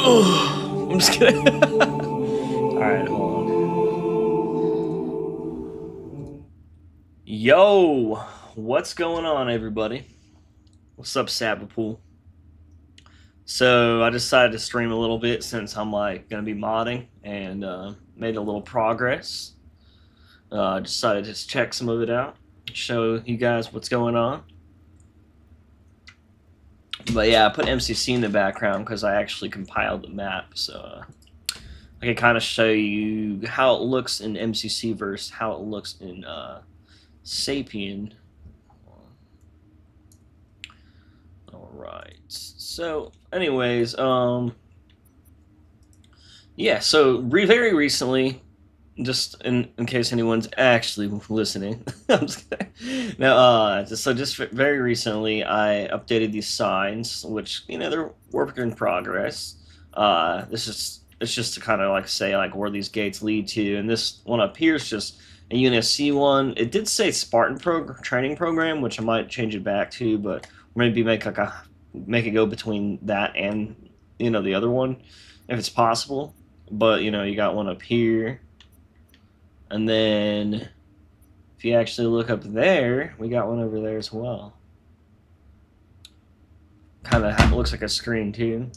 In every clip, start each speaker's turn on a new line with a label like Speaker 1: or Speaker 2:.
Speaker 1: I'm just kidding. Alright, hold on. Yo, what's going on, everybody? What's up, Sabapool? So I decided to stream a little bit since I'm like gonna be modding and made a little progress. Decided to just check some of it out, show you guys what's going on. But yeah, I put MCC in the background because I actually compiled the map, so I can kind of show you how it looks in MCC versus how it looks in Sapien. Alright, so anyways, yeah, so very recently, just in case anyone's actually listening, I'm just kidding. No, just very recently, I updated these signs, which, you know, they're work in progress. It's just to kind of like say like where these gates lead to, and this one up here is just a UNSC one. It did say Spartan training program, which I might change it back to, but maybe make it go between that and, you know, the other one, if it's possible. But, you know, you got one up here. And then, if you actually look up there, we got one over there as well. Kind of looks like a screen, too.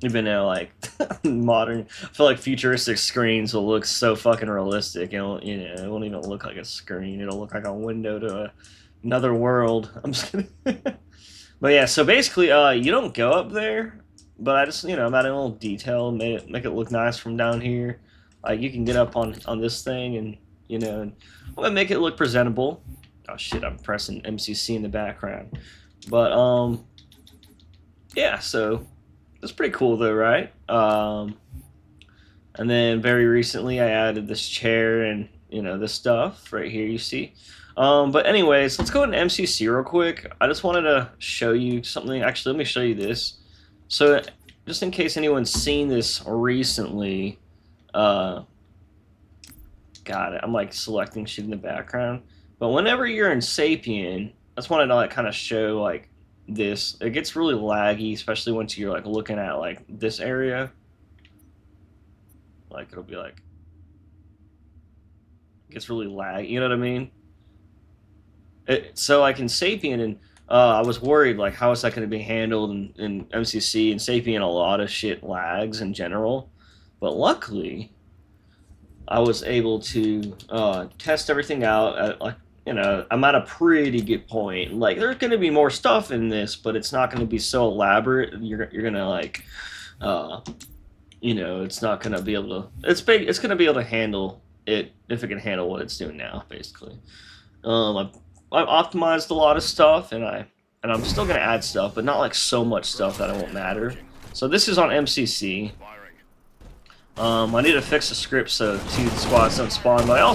Speaker 1: Even though, like, modern, I feel like futuristic screens will look so fucking realistic. It won't even look like a screen. It'll look like a window to another world. I'm just kidding. But yeah, so basically, you don't go up there, but I just, you know, I'm adding a little detail, make it look nice from down here. Like, you can get up on this thing and, you know, and I'm going to make it look presentable. Oh, shit, I'm pressing MCC in the background. But, yeah, so that's pretty cool, though, right? And then very recently I added this chair and, you know, this stuff right here, you see. But anyways, let's go into MCC real quick. I just wanted to show you something. Actually, let me show you this. So, just in case anyone's seen this recently... got it. I'm like selecting shit in the background. But whenever you're in Sapien, I just wanted to like kind of show like this. It gets really laggy, especially once you're like looking at like this area. Like it'll be like it gets really laggy. You know what I mean? So like in Sapien, and I was worried like how is that going to be handled in MCC and Sapien. A lot of shit lags in general, but luckily I was able to test everything out at, like, you know, I'm at a pretty good point. Like, there's going to be more stuff in this, but it's not going to be so elaborate. You're going to, like, you know, it's not going to be able to... It's going to be able to handle it if it can handle what it's doing now, basically. I've optimized a lot of stuff, and I'm still going to add stuff, but not, like, so much stuff that it won't matter. So this is on MCC. I need to fix the script so 2 squads don't spawn, but I'm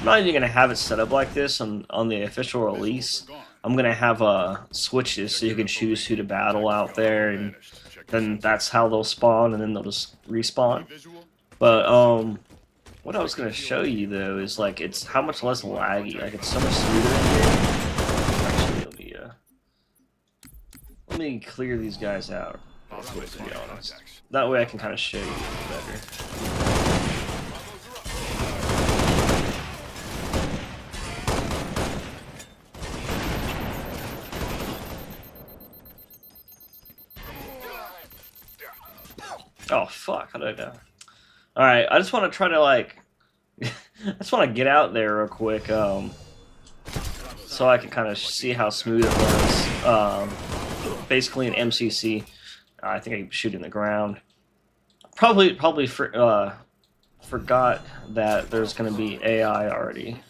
Speaker 1: not even going to have it set up like this on the official release. I'm going to have switches so you can choose who to battle out there, and then that's how they'll spawn, and then they'll just respawn. But, what I was going to show you, though, is, like, it's how much less laggy. Like, it's so much smoother in here. Actually, let me clear these guys out, to be honest. That way I can kind of show you better. Oh, fuck. How did I die? Alright, I just want to try to, like... I just want to get out there real quick, so I can kind of see how smooth it runs. Basically, in MCC... I think I shoot in the ground. Probably forgot that there's going to be AI already.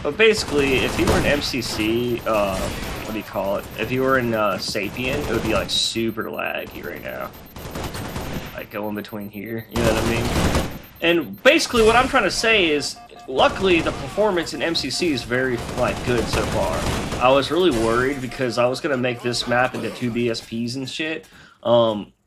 Speaker 1: But basically, if you were in MCC, what do you call it? If you were in Sapien, it would be like super laggy right now. Like going between here, you know what I mean? And basically, what I'm trying to say is, luckily, the performance in MCC is very, like, good so far. I was really worried because I was gonna make this map into 2 BSPs and shit.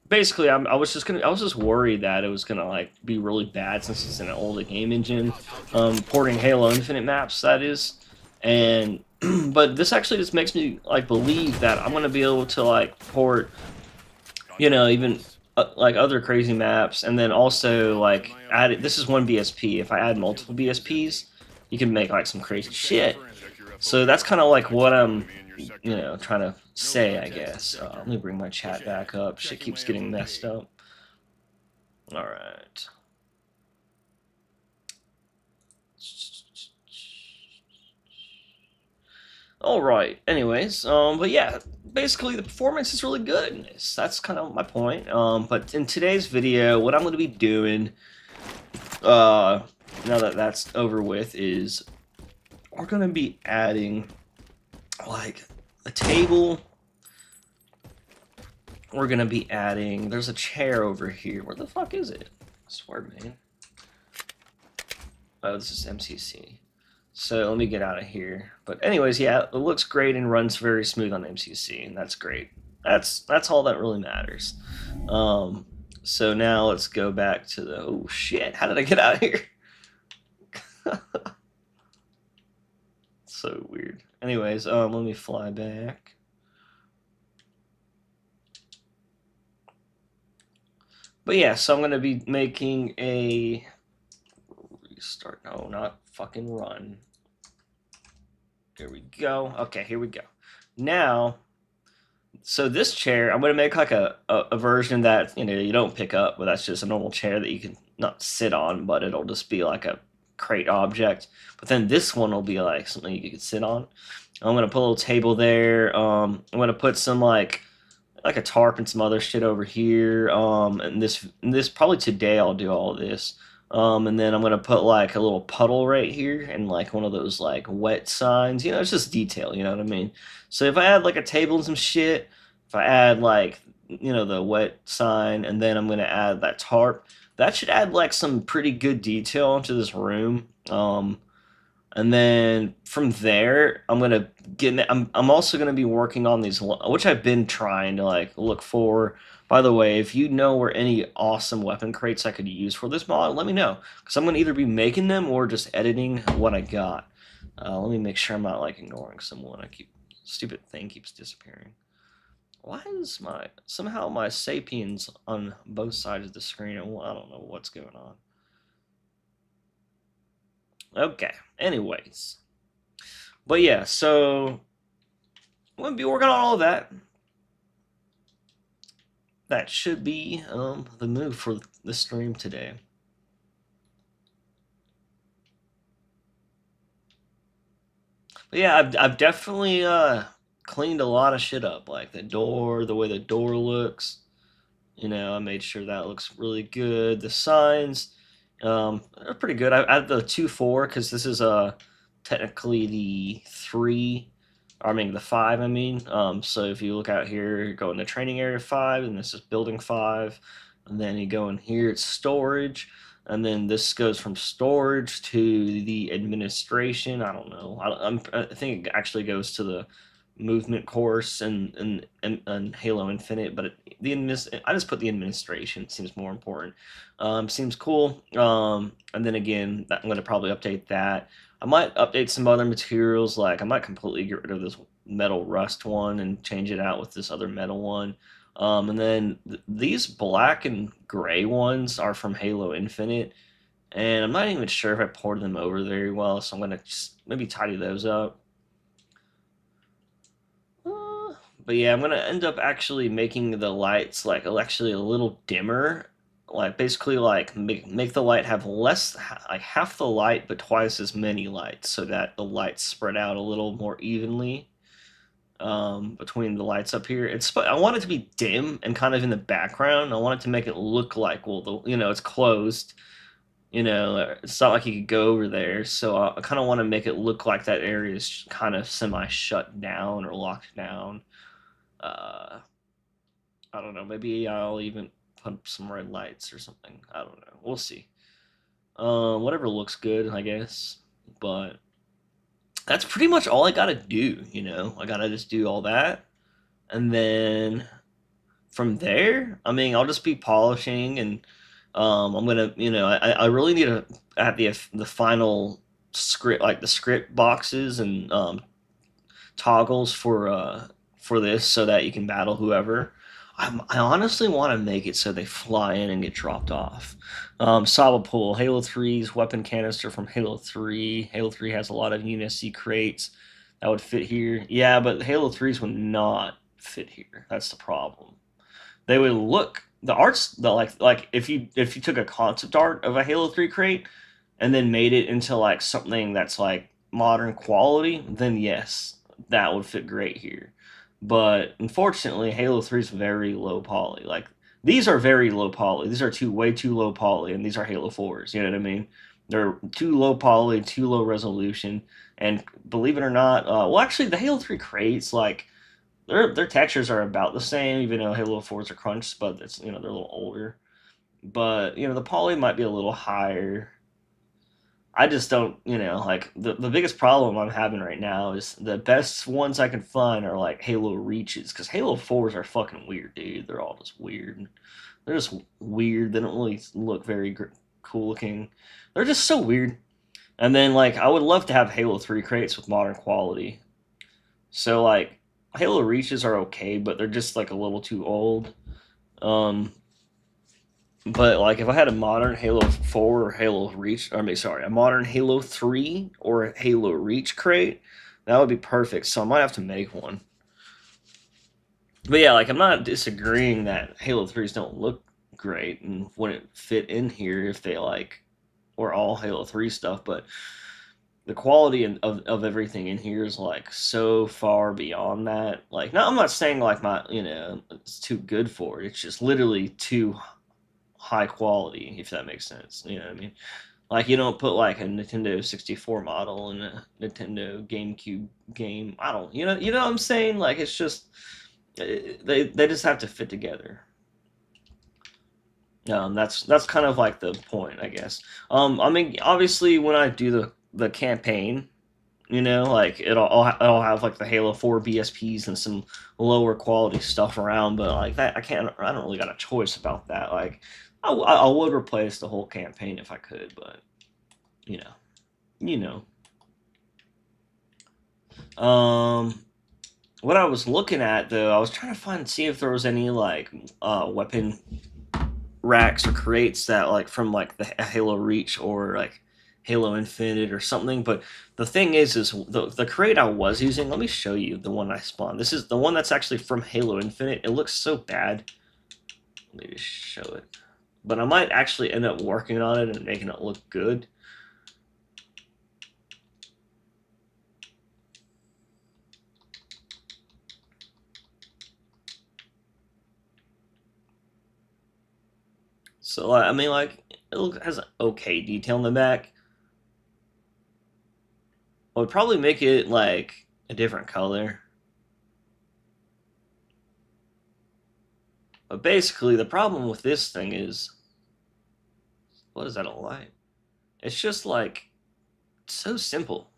Speaker 1: Basically, I was just worried that it was gonna, like, be really bad since it's an older game engine. Porting Halo Infinite maps, that is. And But this actually just makes me like believe that I'm gonna be able to like port, even like other crazy maps, and then also like add it. This is one BSP. If I add multiple BSPs, you can make like some crazy shit. So that's kind of like what I'm, trying to say, I guess. Let me bring my chat back up. Shit keeps getting messed up. All right. All right. Anyways, but yeah, basically the performance is really good in this. That's kind of my point. But in today's video, what I'm going to be doing, now that that's over with, is we're going to be adding like a table. We're going to be adding. There's a chair over here. Where the fuck is it? I swear, man. Oh, this is MCC. So let me get out of here. But anyways, yeah, it looks great and runs very smooth on MCC, and that's great. That's all that really matters. So now let's go back to the. Oh shit! How did I get out of here? So weird. Anyways, let me fly back. But yeah, so I'm gonna be making a restart. No, not fucking run. Here we go. Okay, here we go. Now, so this chair, I'm going to make like a version that, you don't pick up, but that's just a normal chair that you can not sit on, but it'll just be like a crate object. But then this one will be like something you can sit on. I'm going to put a little table there. I'm going to put some like a tarp and some other shit over here. And this probably today I'll do all of this. And then I'm gonna put like a little puddle right here and like one of those like wet signs. It's just detail. You know what I mean? So if I add like a table and some shit, if I add like the wet sign, and then I'm gonna add that tarp, that should add like some pretty good detail into this room. And then from there, I'm gonna get. I'm also gonna be working on these, which I've been trying to like look for. By the way, if you know where any awesome weapon crates I could use for this mod, let me know, because I'm gonna either be making them or just editing what I got. Let me make sure I'm not like ignoring someone. Stupid thing keeps disappearing. Why is somehow my Sapiens on both sides of the screen? I don't know what's going on. Okay. Anyways. But yeah, so I'm going to be working on all of that. That should be the move for the stream today. But yeah, I've definitely cleaned a lot of shit up, like the door, the way the door looks. I made sure that looks really good. The signs, they're pretty good. I added the 2-4 because this is technically the 3. I mean the 5. So if you look out here, you go into training area 5, and this is building 5, and then you go in here, it's storage, and then this goes from storage to the administration. I don't know. I think it actually goes to the movement course and Halo Infinite, but I just put the administration. It seems more important. Seems cool. And then again, I'm going to probably update that. I might update some other materials, like I might completely get rid of this metal rust one and change it out with this other metal one. And then these black and gray ones are from Halo Infinite, and I'm not even sure if I poured them over very well, so I'm going to just maybe tidy those up. But yeah, I'm gonna end up actually making the lights like actually a little dimmer, like basically like make the light have less, like half the light but twice as many lights, so that the lights spread out a little more evenly between the lights up here. I want it to be dim and kind of in the background. I want it to make it look like, well, it's closed. It's not like you could go over there, so I kind of want to make it look like that area is kind of semi shut down or locked down. I don't know. Maybe I'll even put some red lights or something. I don't know. We'll see. Whatever looks good, I guess. But that's pretty much all I gotta do. I gotta just do all that, and then from there, I'll just be polishing, and I'm gonna, I really need to add the final script, like the script boxes, and toggles for this so that you can battle whoever. I honestly want to make it so they fly in and get dropped off. Saba Pool, Halo 3's weapon canister from Halo 3. Halo 3 has a lot of UNSC crates that would fit here. Yeah, but Halo 3's would not fit here. That's the problem. They would look the arts the like if you took a concept art of a Halo 3 crate and then made it into like something that's like modern quality, then yes, that would fit great here. But unfortunately, Halo 3 is very low poly. Like these are very low poly. These are way too low poly, and these are Halo 4s. You know what I mean? They're too low poly, too low resolution, and believe it or not, well, actually, the Halo 3 crates like their textures are about the same, even though Halo 4s are crunched, but it's they're a little older. But the poly might be a little higher. I just don't, like the biggest problem I'm having right now is the best ones I can find are like Halo Reaches because Halo 4s are fucking weird, dude. They're all just weird. They're just weird. They don't really look very cool looking. They're just so weird. And then like I would love to have Halo 3 crates with modern quality. So like Halo Reaches are okay, but they're just like a little too old. Um, but like if I had a modern Halo 4 or Halo Reach, I mean sorry, a modern Halo 3 or a Halo Reach crate, that would be perfect. So I might have to make one. But yeah, like I'm not disagreeing that Halo 3s don't look great and wouldn't fit in here if they like were all Halo 3 stuff, but the quality of everything in here is like so far beyond that. Like, no, I'm not saying like it's too good for it. It's just literally too high quality, if that makes sense. You know what I mean? Like, you don't put like a Nintendo 64 model in a Nintendo GameCube game. I don't, you know what I'm saying? Like, it's just they just have to fit together. That's kind of like the point, I guess. I mean, obviously, when I do the campaign, like it'll have like the Halo 4 BSPs and some lower quality stuff around, but like that I don't really got a choice about that. Like I would replace the whole campaign if I could, but you know, you know. Um, what I was looking at though, I was trying to see if there was any like weapon racks or crates that like from like the Halo Reach or like Halo Infinite or something. But the thing is the crate I was using. Let me show you the one I spawned. This is the one that's actually from Halo Infinite. It looks so bad. Let me just show it. But I might actually end up working on it and making it look good. So I mean, like it has an okay detail in the back. I would probably make it like a different color. But basically, the problem with this thing is, what is that a light? It's just like so simple.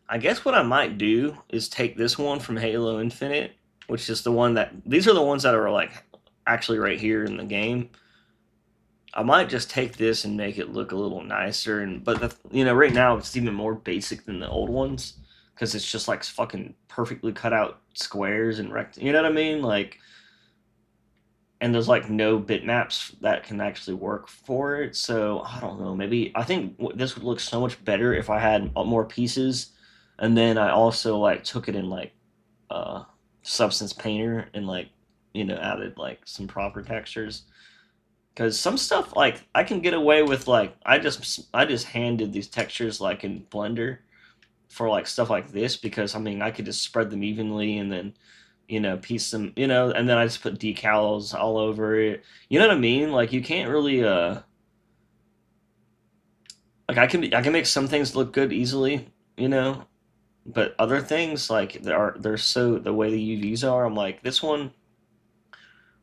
Speaker 1: I guess what I might do is take this one from Halo Infinite, which is the one that these are the ones that are like actually right here in the game. I might just take this and make it look a little nicer, and but right now it's even more basic than the old ones because it's just like fucking perfectly cut out squares and rect. You know what I mean? Like, and there's like no bitmaps that can actually work for it. So I don't know. Maybe I think this would look so much better if I had more pieces, and then I also like took it in like uh, Substance Painter and like added like some proper textures. Because some stuff like I can get away with like I just handed these textures like in Blender for like stuff like this because I mean I could just spread them evenly and then piece them and then I just put decals all over it. You know what I mean? Like you can't really like I can make some things look good easily, but other things like they're so the way the UVs are. I'm like this one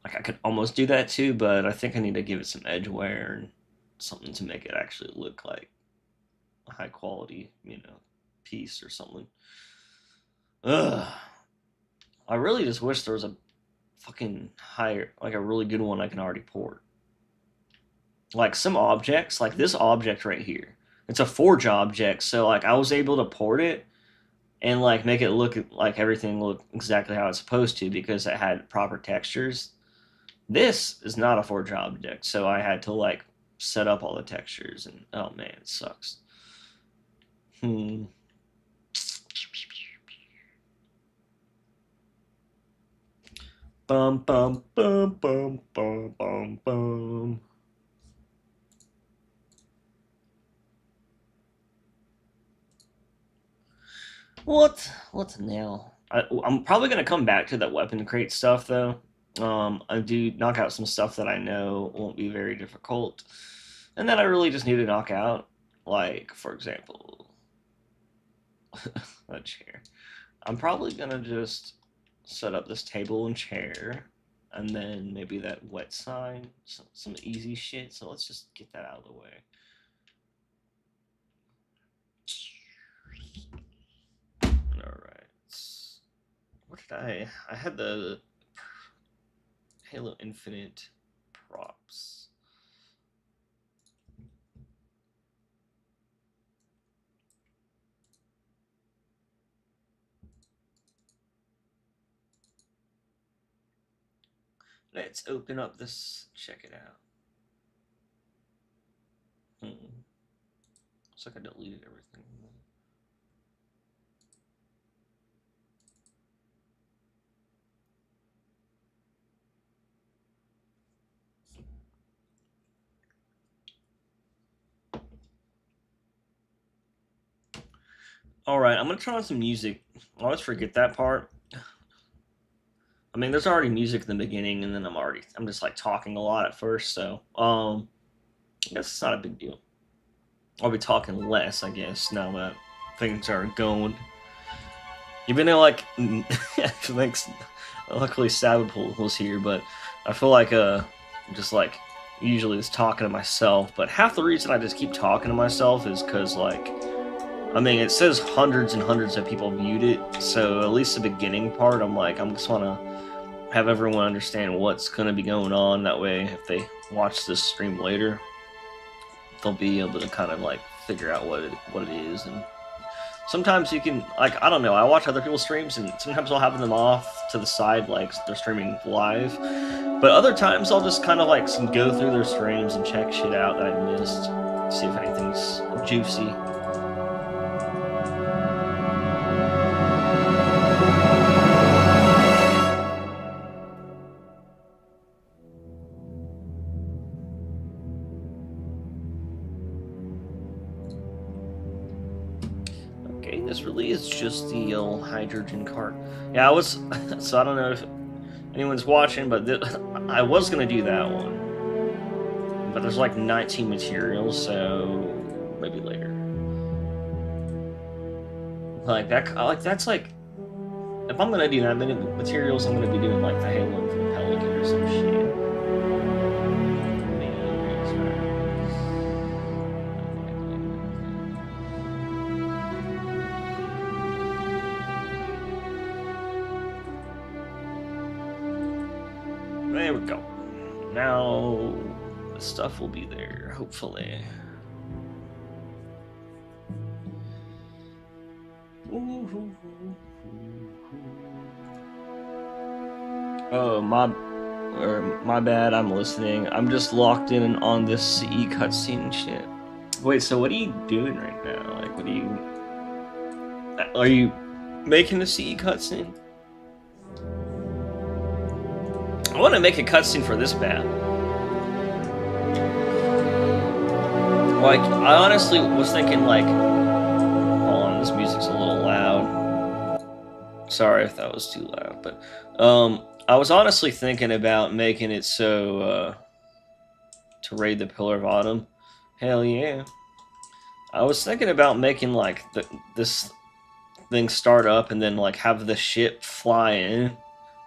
Speaker 1: like I could almost do that too, but I think I need to give it some edge wear and something to make it actually look like a high quality, piece or something. Ugh. I really just wish there was a fucking higher, like a really good one I can already port. like some objects, like this object right here. It's a Forge object, so like I was able to port it and like make it look like everything looked exactly how it's supposed to because it had proper textures. This is not a Forge object, so I had to like set up all the textures, and oh man, it sucks. Hmm. Bum bum bum bum bum bum bum. What's now? I'm probably gonna come back to that weapon crate stuff though. I do knock out some stuff that I know won't be very difficult, and that I really just need to knock out. Like, for example, a chair. I'm probably gonna just set up this table and chair, and then maybe that wet sign, some easy shit. So let's just get that out of the way. All right. What did I had the Halo Infinite props. Let's open up this, check it out. Looks like I deleted everything. Alright, I'm gonna turn on some music. I always forget that part. I mean, there's already music in the beginning, and then I'm just like talking a lot at first, so I guess it's not a big deal. I'll be talking less, I guess, now that things are going. Even though, like, thanks, luckily Sabbath was here, but I feel like, just like, usually just talking to myself, but half the reason I just keep talking to myself is because, like, I mean, it says hundreds and hundreds of people viewed it, so at least the beginning part, I'm like, I just want to have everyone understand what's going to be going on. That way, if they watch this stream later, they'll be able to kind of like figure out what it is. And sometimes you can, like, I don't know, I watch other people's streams, and sometimes I'll have them off to the side, like they're streaming live. But other times I'll just kind of like go through their streams and check shit out that I missed, see if anything's juicy. This really is just the old hydrogen cart. Yeah, I was, so I don't know if anyone's watching, but I was going to do that one. But there's like 19 materials, so maybe later. Like, that's like, if I'm going to do that many materials, I'm going to be doing like the Halo Infinite Pelican or some shit. There we go. Now the stuff will be there, hopefully. Oh, my bad, I'm listening. I'm just locked in on this CE cutscene shit. Wait, so what are you doing right now? Like, are you making the CE cutscene? I want to make a cutscene for this bad. Like, I honestly was thinking, like, hold on, this music's a little loud. Sorry if that was too loud, but, I was honestly thinking about making it so, to raid the Pillar of Autumn. Hell yeah. I was thinking about making, like, this thing start up and then, like, have the ship fly in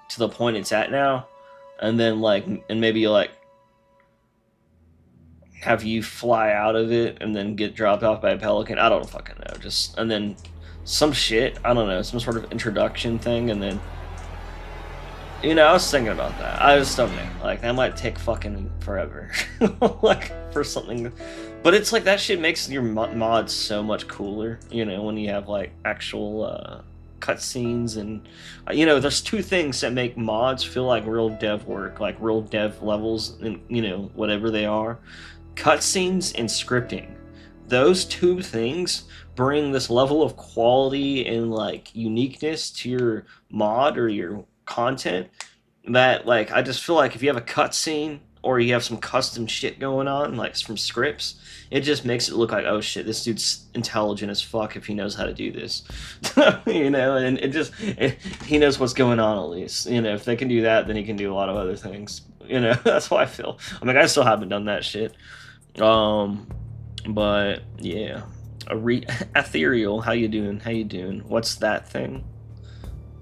Speaker 1: to the point it's at now. And then, like, and maybe, like, have you fly out of it and then get dropped off by a pelican. I don't fucking know. Just, and then some shit, I don't know, some sort of introduction thing, and then, you know, I was thinking about that. I just don't know. Like, that might take fucking forever. Like, for something. But it's like that shit makes your mods so much cooler, you know, when you have like actual cutscenes and there's two things that make mods feel like real dev work, like real dev levels, and whatever they are: cutscenes and scripting. Those two things bring this level of quality and like uniqueness to your mod or your content that, like, I just feel like if you have a cutscene or you have some custom shit going on, like from scripts, it just makes it look like, oh shit, this dude's intelligent as fuck if he knows how to do this. And he knows what's going on at least. If they can do that, then he can do a lot of other things. That's how I feel. I mean, I still haven't done that shit. But yeah. Ethereal, how you doing? How you doing? What's that thing?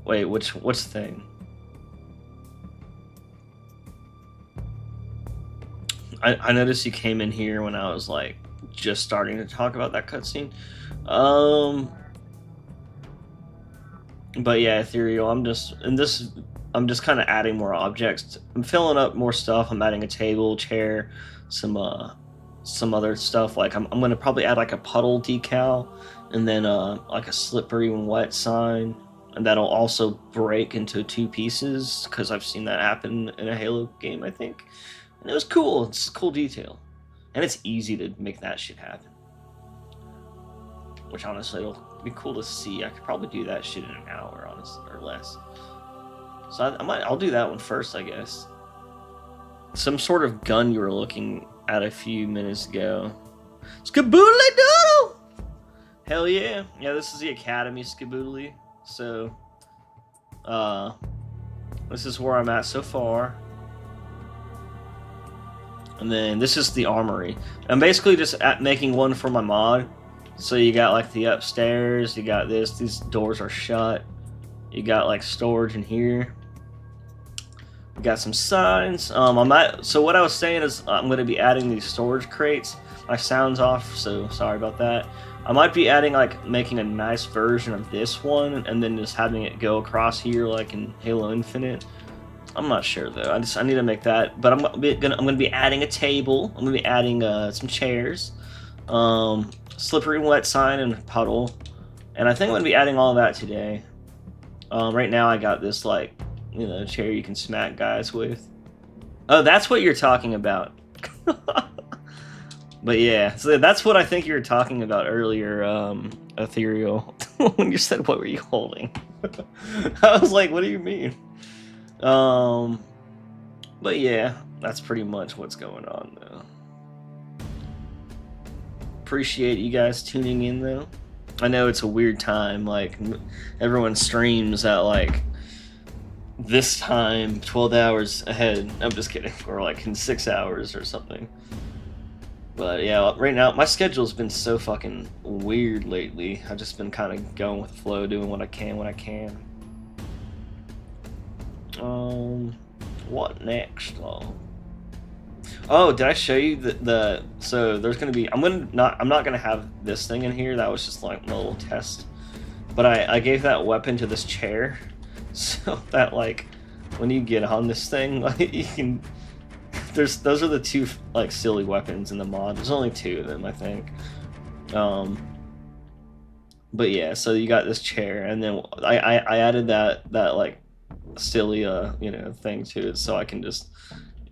Speaker 1: Wait, what's the thing? I noticed you came in here when I was like just starting to talk about that cutscene. But yeah, Ethereal. I'm just kind of adding more objects. I'm filling up more stuff. I'm adding a table, chair, some other stuff. Like I'm gonna probably add like a puddle decal, and then like a slippery when wet sign, and that'll also break into two pieces because I've seen that happen in a Halo game, I think. And it was cool. It's a cool detail. And it's easy to make that shit happen. Which honestly, it'll be cool to see. I could probably do that shit in an hour, honestly, or less. So I'll do that one first, I guess. Some sort of gun you were looking at a few minutes ago. Skaboodly doodle! Hell yeah. Yeah, this is the Academy Skaboodly. So, this is where I'm at so far. And then this is the armory. I'm basically just making one for my mod. So you got like the upstairs, you got this, these doors are shut. You got like storage in here. You got some signs. So what I was saying is I'm going to be adding these storage crates. My sound's off, so sorry about that. I might be adding like making a nice version of this one and then just having it go across here like in Halo Infinite. I'm not sure though. I need to make that, but I'm gonna be adding a table. I'm gonna be adding some chairs, slippery wet sign and puddle, and I think I'm gonna be adding all of that today. Right now I got this like chair you can smack guys with. Oh, that's what you're talking about. But yeah, so that's what I think you were talking about earlier, Ethereal, when you said what were you holding. I was like, what do you mean? But yeah, that's pretty much what's going on though. Appreciate you guys tuning in though. I know it's a weird time, like everyone streams at like this time 12 hours ahead. I'm just kidding, or like in 6 hours or something. But yeah, right now my schedule's been so fucking weird lately. I've just been kind of going with the flow, doing what I can when I can. What next? Oh, did I show you so there's gonna be I'm not gonna have this thing in here. That was just like a little test. But I gave that weapon to this chair so that like when you get on this thing, like you can those are the two like silly weapons in the mod. There's only two of them, I think. But yeah, so you got this chair, and then I added that like silly thing to it, so I can just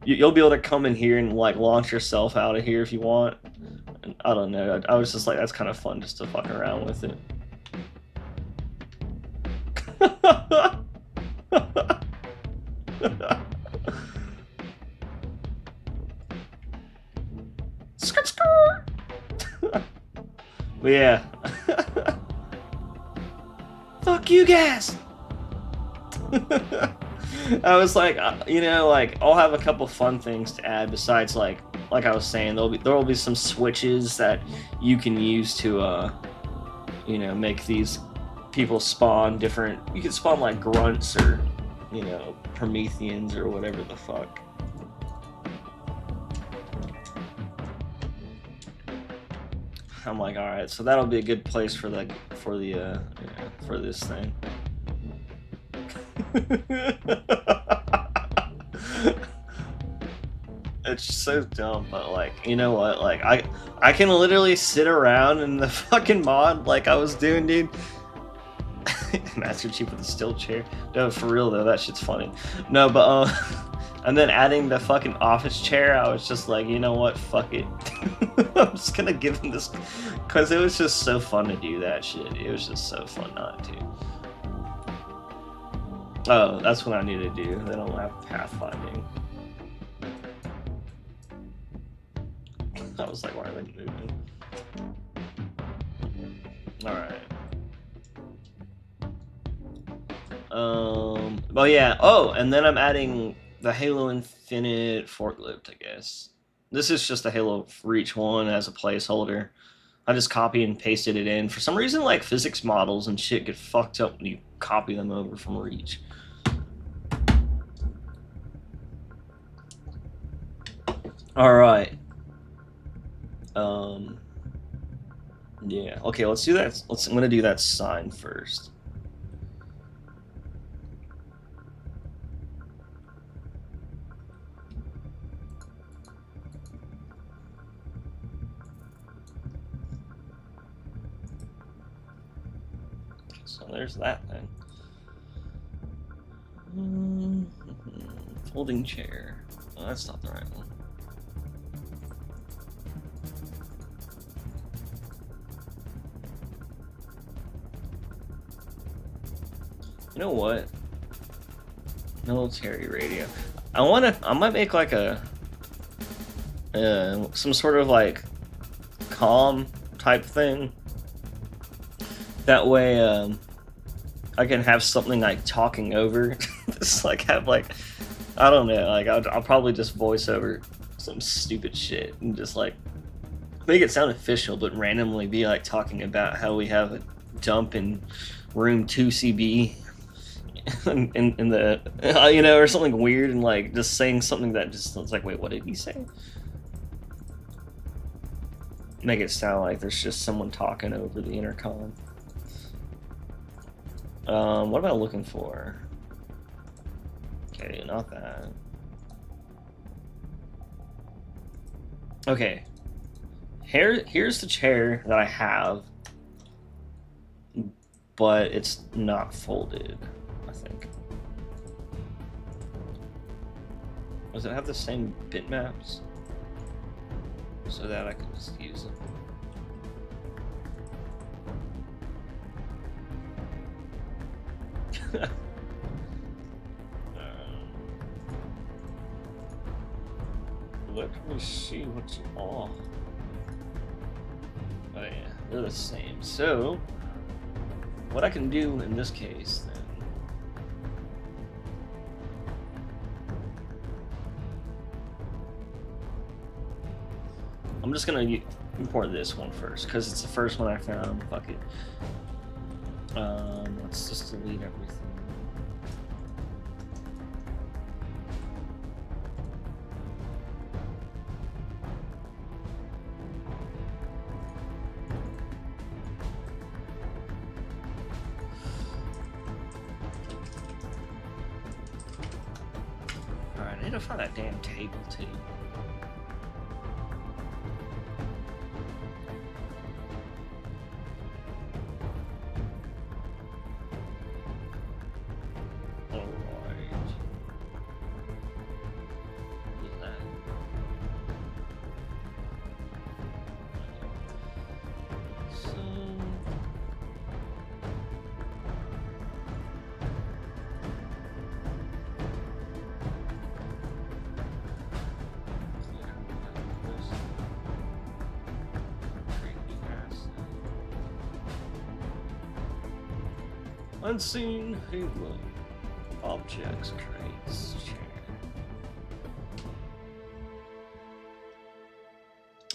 Speaker 1: you'll be able to come in here and like launch yourself out of here if you want. And I don't know, I was just like, that's kind of fun just to fuck around with it. But yeah. Fuck you guys. I was like, like I'll have a couple fun things to add besides like I was saying, there will be some switches that you can use to make these people spawn different. You can spawn like grunts or Prometheans or whatever the fuck. I'm like, all right, so that'll be a good place for this thing. it's so dumb, but like, you know what? Like, I can literally sit around in the fucking mod like I was doing, dude. Master Chief with a steel chair. No, for real though, that shit's funny. No, but and then adding the fucking office chair, I was just like, you know what? Fuck it. I'm just gonna give him this, because it was just so fun to do that shit. It was just so fun not to. Oh, that's what I need to do. They don't have pathfinding. I was like, why are they moving? Alright. Oh yeah. Oh, and then I'm adding the Halo Infinite forklift, I guess. This is just a Halo Reach one as a placeholder. I just copy and pasted it in. For some reason, like, physics models and shit get fucked up when you copy them over from Reach. Alright. Yeah. Okay, let's do that. I'm gonna do that sign first. So there's that then. Folding chair. Oh, that's not the right one. You know what? Military radio. I might make like a some sort of like comm type thing. That way, I can have something like talking over. Just like have like, I don't know, like I'll probably just voice over some stupid shit and just like make it sound official, but randomly be like talking about how we have a dump in room 2CB in the you know, or something weird, and like just saying something that just it's like, wait, what did he say? Make it sound like there's just someone talking over the intercom. What am I looking for? Okay, not that. Okay. Here's the chair that I have, but it's not folded, I think. Does it have the same bitmaps? So that I can just use it. Let me see what's off. Oh yeah, they're the same. So, what I can do in this case then. I'm just gonna import this one first, because it's the first one I found. Fuck it. Let's just delete everything. Alright, I need to find that damn table too. Unseen Halo. Objects, crates, chair.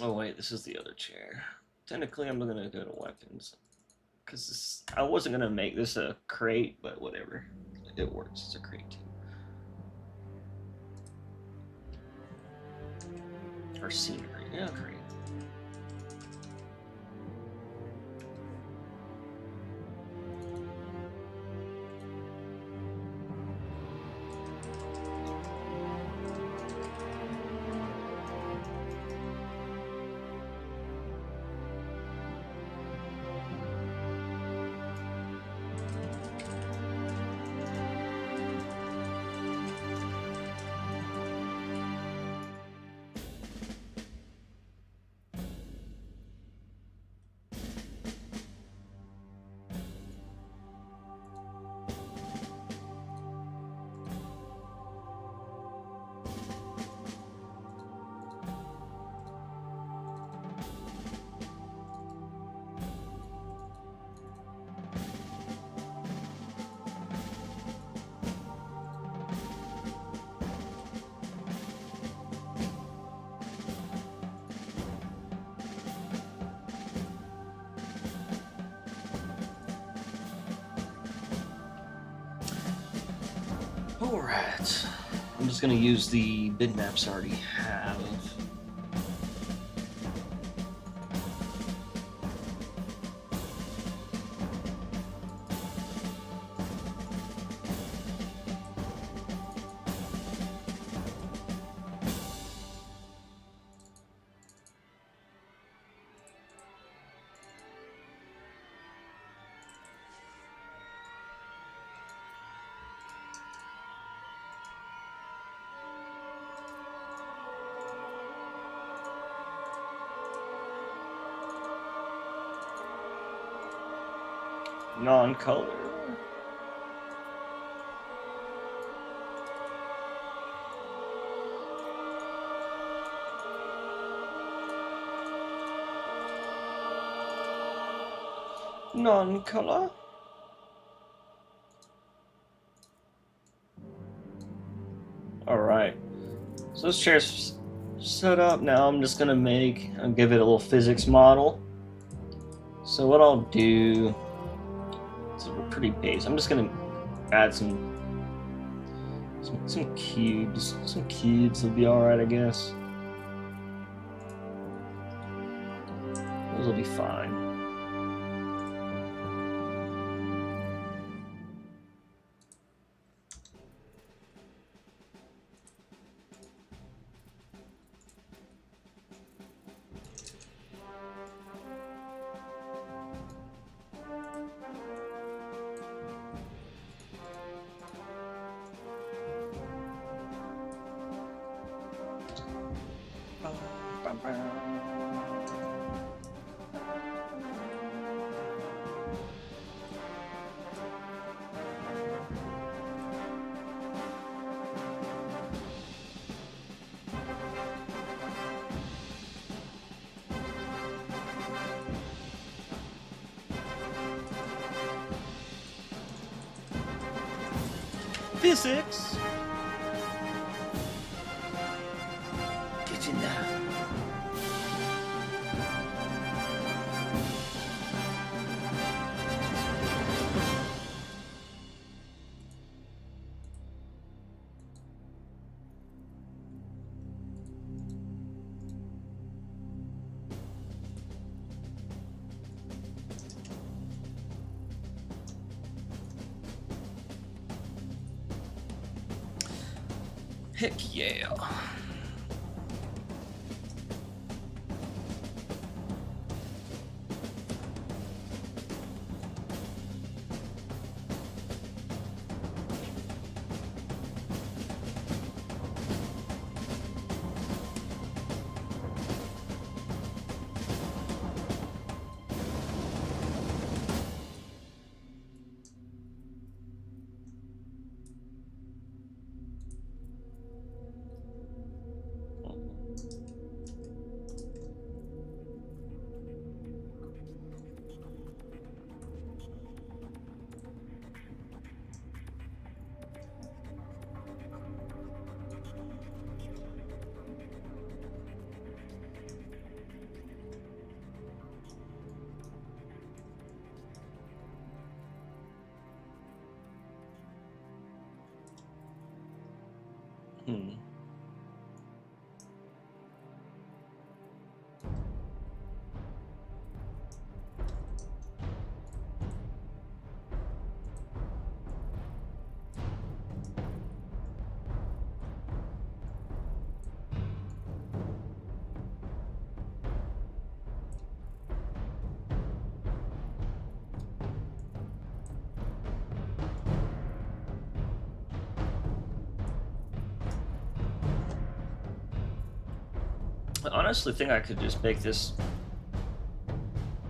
Speaker 1: Oh wait, this is the other chair. Technically, I'm gonna go to weapons, because I wasn't gonna make this a crate, but whatever. It works. It's a crate too. Or scenery. Yeah, crate. Alright. I'm just gonna use the bitmaps I already have. Non-color. Non-color. Alright. So this chair's set up. Now I'm just gonna I'll give it a little physics model. So what I'll do, it's pretty base. I'm just gonna add some cubes. Some cubes will be alright, I guess. Those will be fine. Physics. Get in there. Heck yeah. I honestly think I could just make this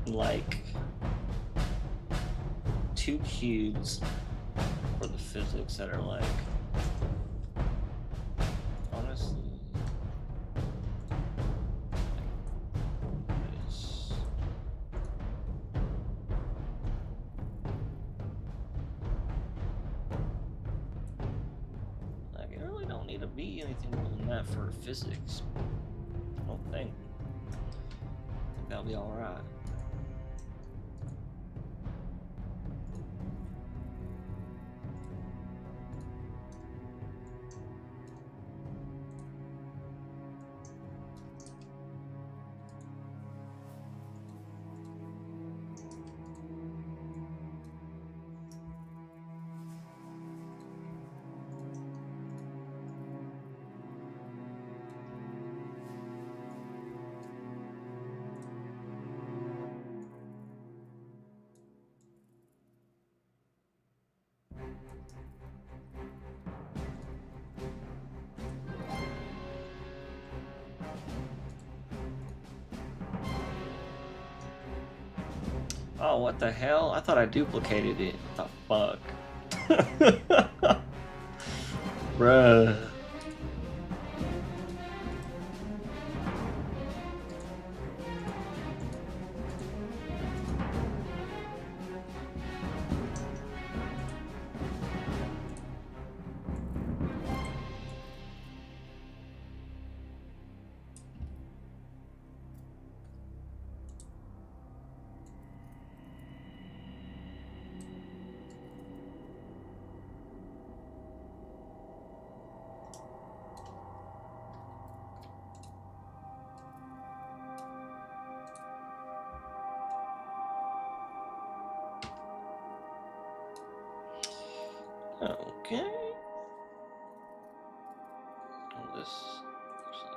Speaker 1: like 2 cubes for the physics that are like, honestly, like this. Like, it really don't need to be anything more than that for physics. I don't think. I think that'll be alright. Oh, what the hell? I thought I duplicated it. What the fuck? Bruh. Okay. Oh, this actually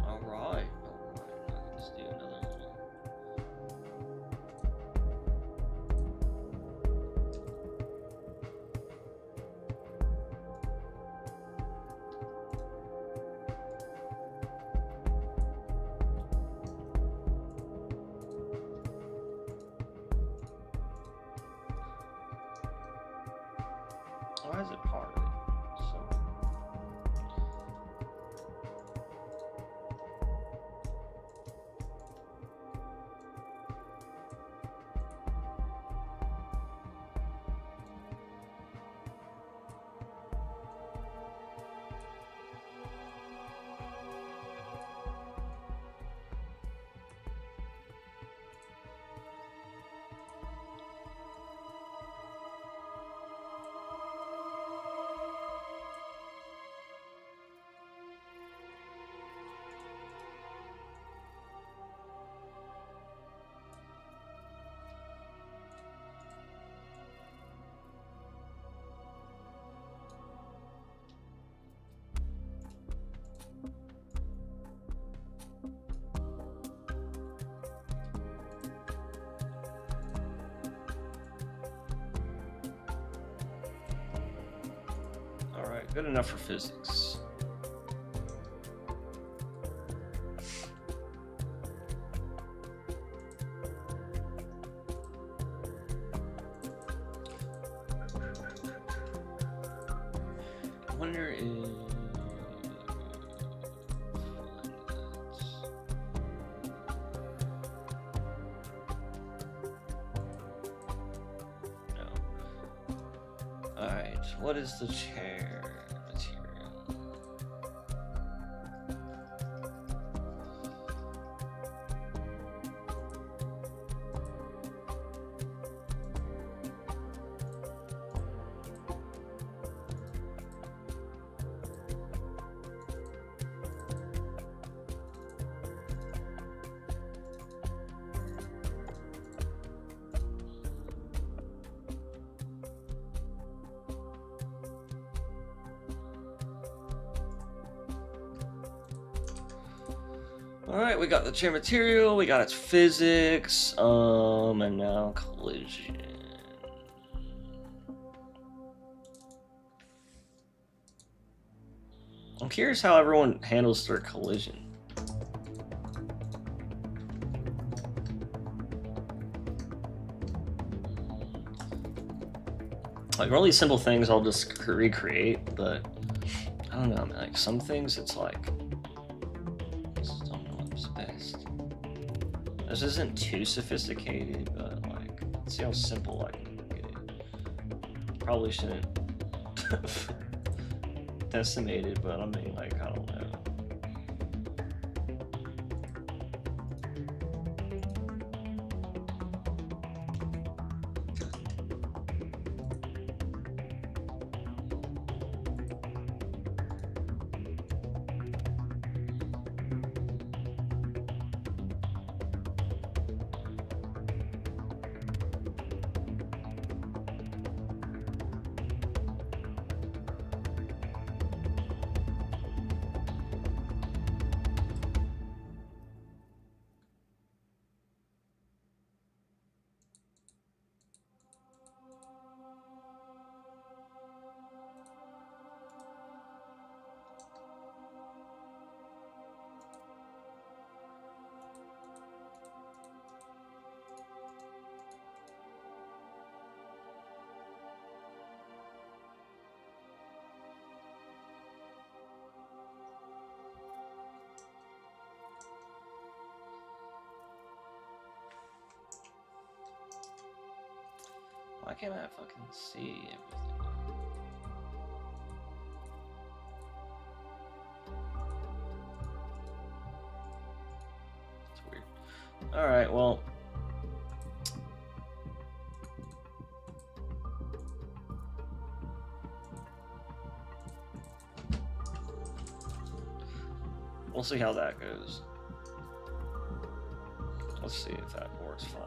Speaker 1: all right. Let's do another little. Why is it part of it? So. All right, good enough for physics. I wonder if no. All right, what is the chair material? All right, we got the chair material, we got its physics, and now collision. I'm curious how everyone handles their collision. Like really simple things I'll just recreate, but I don't know, man. Like some things it's like I just don't know what's best. This isn't too sophisticated, but like let's see how simple I can get it. Probably shouldn't decimate it, but I mean like I don't know. Why can't I fucking see everything? It's weird. Alright, well. We'll see how that goes. Let's see if that works fine.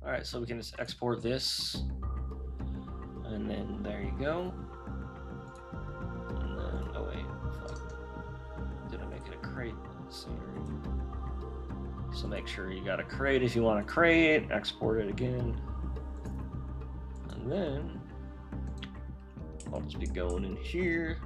Speaker 1: Alright, so we can just export this. And then there you go. And then, oh wait, fuck. Did I make it a crate? So make sure you got a crate if you want to crate, export it again. And then I'll just be going in here.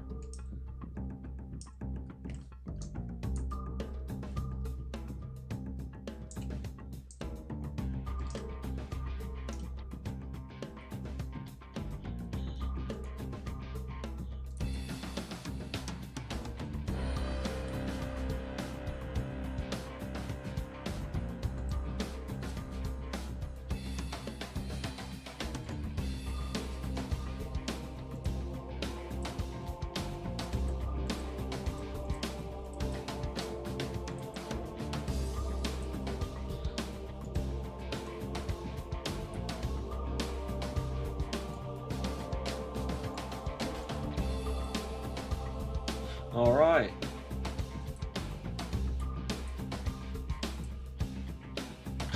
Speaker 1: All right.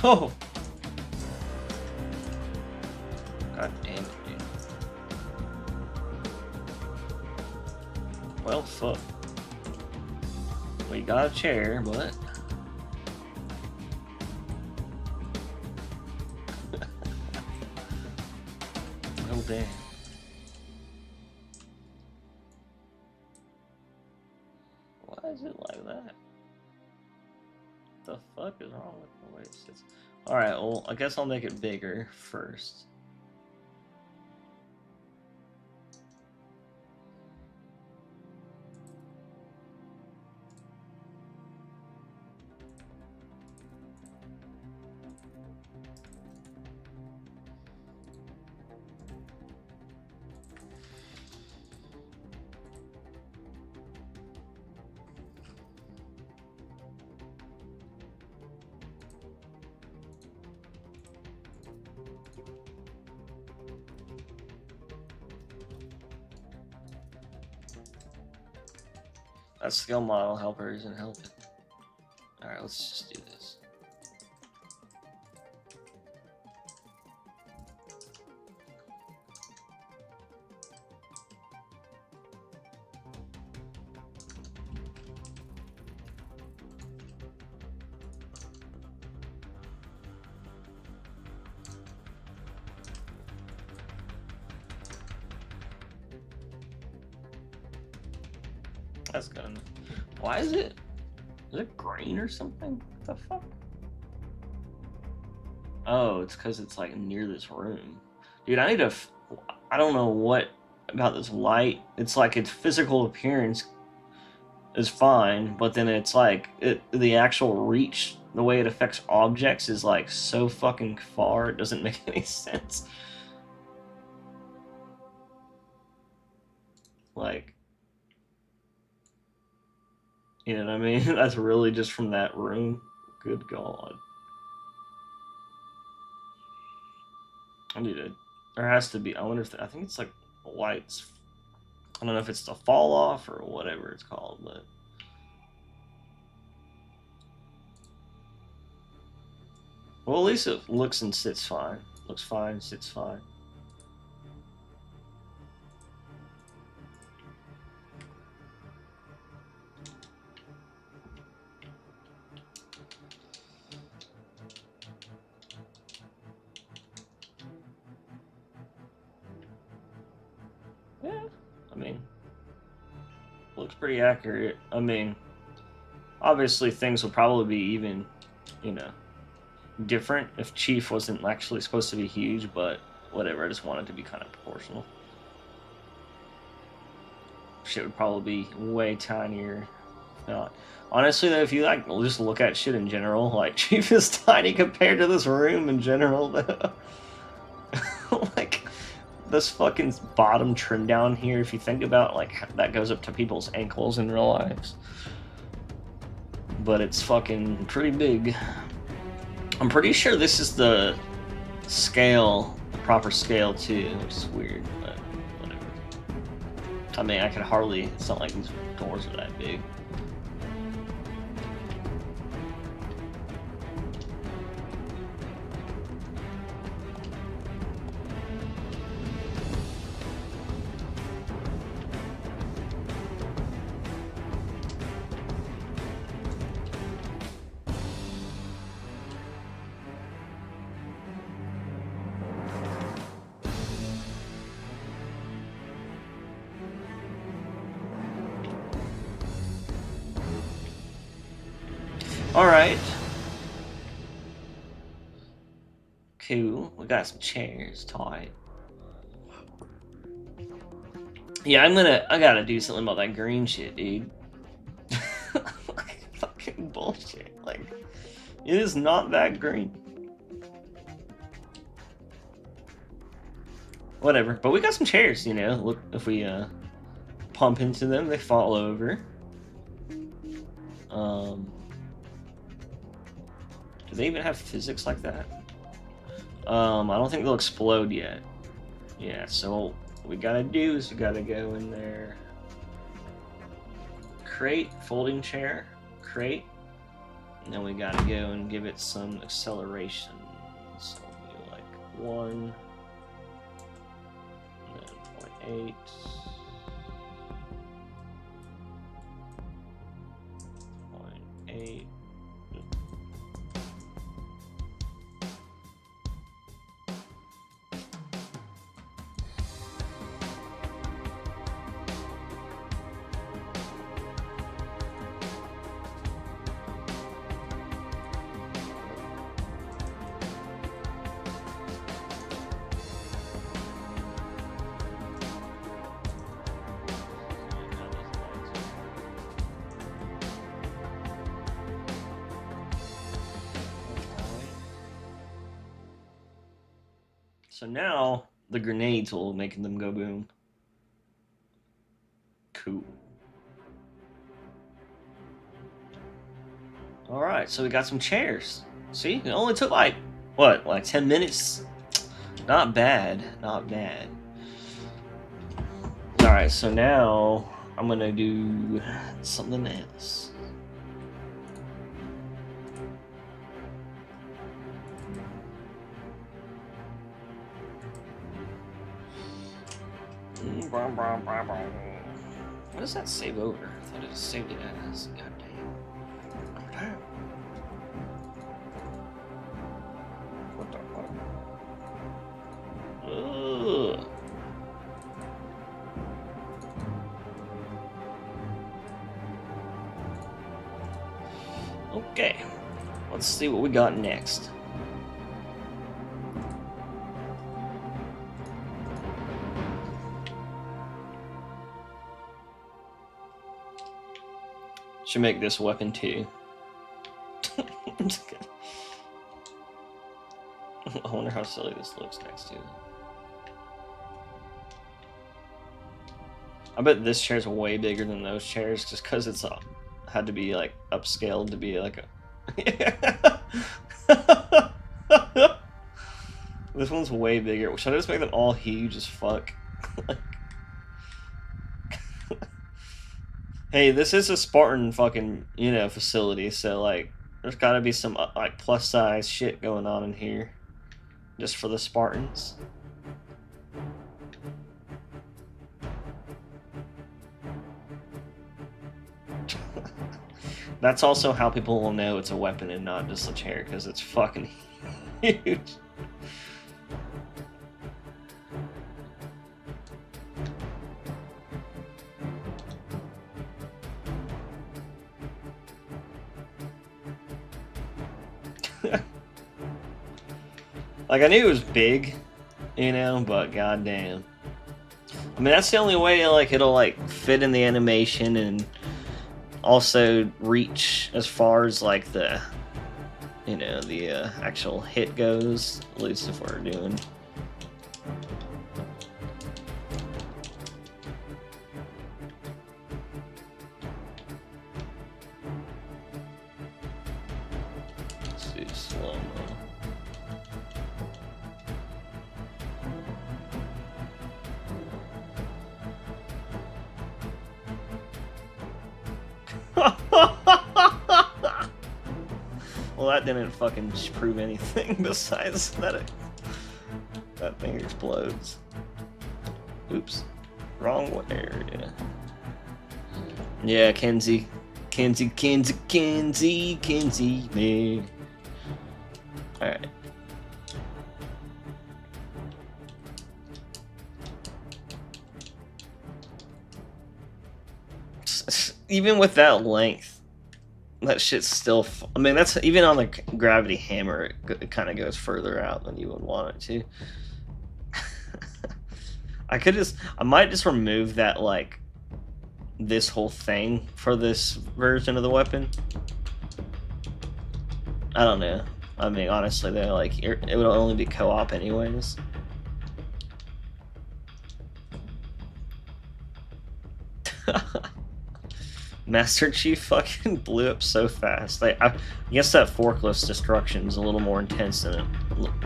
Speaker 1: Oh. God damn it, dude. Well, fuck. We got a chair, but... Oh, damn. Why is it like that? What the fuck is wrong with the way it sits? Alright, well, I guess I'll make it bigger first. That skill model helper isn't helping. Alright, let's just do this. That's good enough. Why is it? Is it green or something? What the fuck? Oh, it's because it's like near this room. Dude, I need to. I don't know what about this light. It's like its physical appearance is fine, but then it's like the actual reach, the way it affects objects is like so fucking far. It doesn't make any sense. Like. You know what I mean? That's really just from that room. Good God. I need to. There has to be. I wonder if. I think it's like lights. I don't know if it's the fall off or whatever it's called, but. Well, at least it looks and sits fine. Looks fine, sits fine. Yeah, I mean, looks pretty accurate. I mean, obviously things will probably be even, you know, different if Chief wasn't actually supposed to be huge, but whatever. I just wanted to be kind of proportional. Shit would probably be way tinier. Not. Honestly, though, if you like just look at shit in general, like Chief is tiny compared to this room in general. Though. Like this fucking bottom trim down here, if you think about like that goes up to people's ankles in real lives. But it's fucking pretty big. I'm pretty sure this is the scale, the proper scale too, which is weird, but whatever. I mean, I can hardly, it's not like these doors are that big. Alright. Cool. We got some chairs, tight. Yeah, I gotta do something about that green shit, dude. Fucking bullshit. Like, it is not that green. Whatever. But we got some chairs, you know. Look, if we pump into them, they fall over. Do they even have physics like that? I don't think they'll explode yet. Yeah, so what we gotta do is we gotta go in there. Crate, folding chair, crate. And then we gotta go and give it some acceleration. So we'll do like 1, and then 0.8. 0.8. So now the grenades will make them go boom. Cool. Alright, so we got some chairs. See? It only took like, what, like 10 minutes? Not bad. Not bad. Alright, so now I'm gonna do something else. What does that save over? I thought it just saved it as. God damn. What the fuck? Ugh. Okay. Let's see what we got next. Should make this weapon too. I'm just kidding. I wonder how silly this looks next to it. I bet this chair's way bigger than those chairs just because it's had to be like upscaled to be like a. This one's way bigger. Should I just make them all huge as fuck? Hey, this is a Spartan fucking, you know, facility, so, like, there's gotta be some, like, plus-size shit going on in here. Just for the Spartans. That's also how people will know it's a weapon and not just a chair, because it's fucking huge. Like, I knew it was big, you know, but goddamn. I mean, that's the only way, like, it'll, like, fit in the animation and also reach as far as, like, the, you know, the actual hit goes, at least if we're doing. Let's do slow-mo. Well, that didn't fucking prove anything besides that that thing explodes. Oops. Wrong area. Yeah, Kenzie, me. Alright. Even with that length, that shit's still. I mean, that's even on the gravity hammer. It kind of goes further out than you would want it to. I might just remove that, like, this whole thing for this version of the weapon. I don't know. I mean, honestly, though, like, it would only be co-op anyways. Master Chief fucking blew up so fast. Like, I guess that forklift's destruction is a little more intense than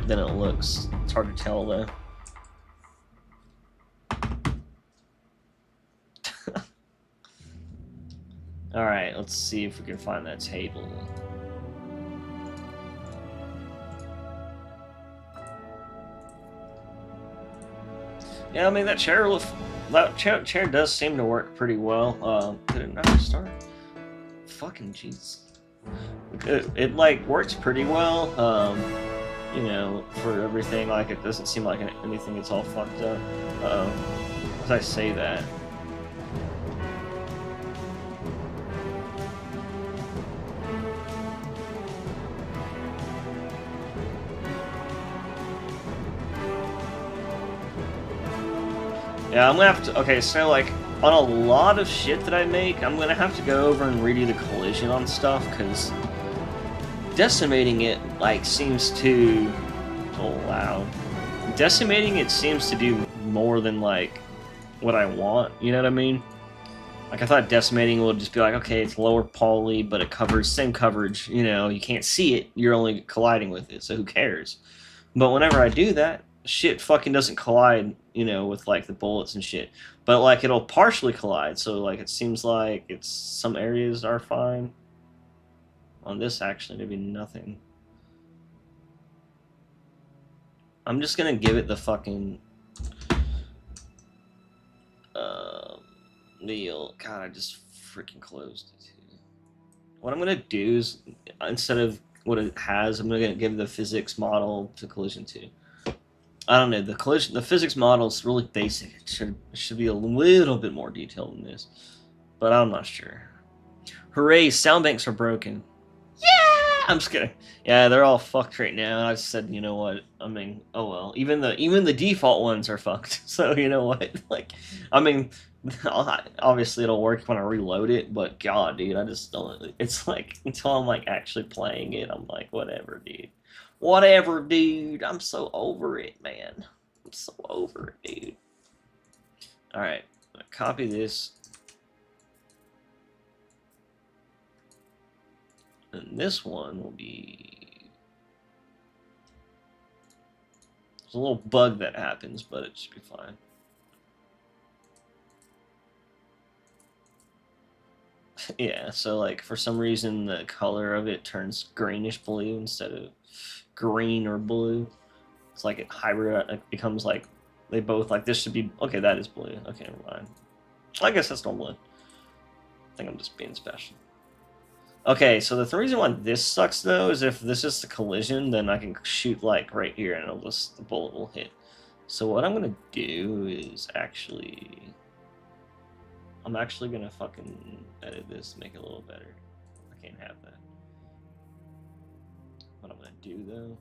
Speaker 1: it looks. It's hard to tell though. All right, let's see if we can find that table. Yeah, I mean that chair does seem to work pretty well. Did it not start? Fucking jeez. It like works pretty well. You know, for everything. Like, it doesn't seem like anything gets all fucked up. As I say that. Yeah, I'm gonna have to. Okay, so like on a lot of shit that I make, I'm gonna have to go over and redo the collision on stuff because decimating it like seems to. Oh wow, decimating it seems to do more than like what I want. You know what I mean? Like, I thought decimating would just be like, okay, it's lower poly, but it covers same coverage. You know, you can't see it. You're only colliding with it, so who cares? But whenever I do that, shit fucking doesn't collide, you know, with like the bullets and shit. But like it'll partially collide, so like it seems like it's some areas are fine. On this, actually, maybe nothing. I'm just gonna give it the fucking Neil. God, I just freaking closed it. What I'm gonna do is, instead of what it has, I'm gonna give the physics model to collision 2. I don't know, the physics model is really basic. It should be a little bit more detailed than this, but I'm not sure. Hooray! Sound banks are broken. Yeah, I'm just kidding. Yeah, they're all fucked right now. I said, you know what? I mean, oh well. Even the default ones are fucked. So you know what? Like, I mean, obviously it'll work when I reload it. But God, dude, I just don't. It's like until I'm like actually playing it, I'm like, whatever, dude. Whatever, dude. I'm so over it, man. I'm so over it, dude. All right, copy this. And this one will be... There's a little bug that happens, but it should be fine. Yeah, so like for some reason the color of it turns greenish blue instead of green or blue. It's like it hybrid. It becomes like they both like this should be okay. That is blue. Okay, never mind. I guess that's normal. I think I'm just being special. Okay, so the reason why this sucks though is if this is the collision, then I can shoot like right here and it'll just, the bullet will hit. So what I'm gonna do is actually, I'm actually gonna fucking edit this to make it a little better. I can't have that. What I'm gonna do though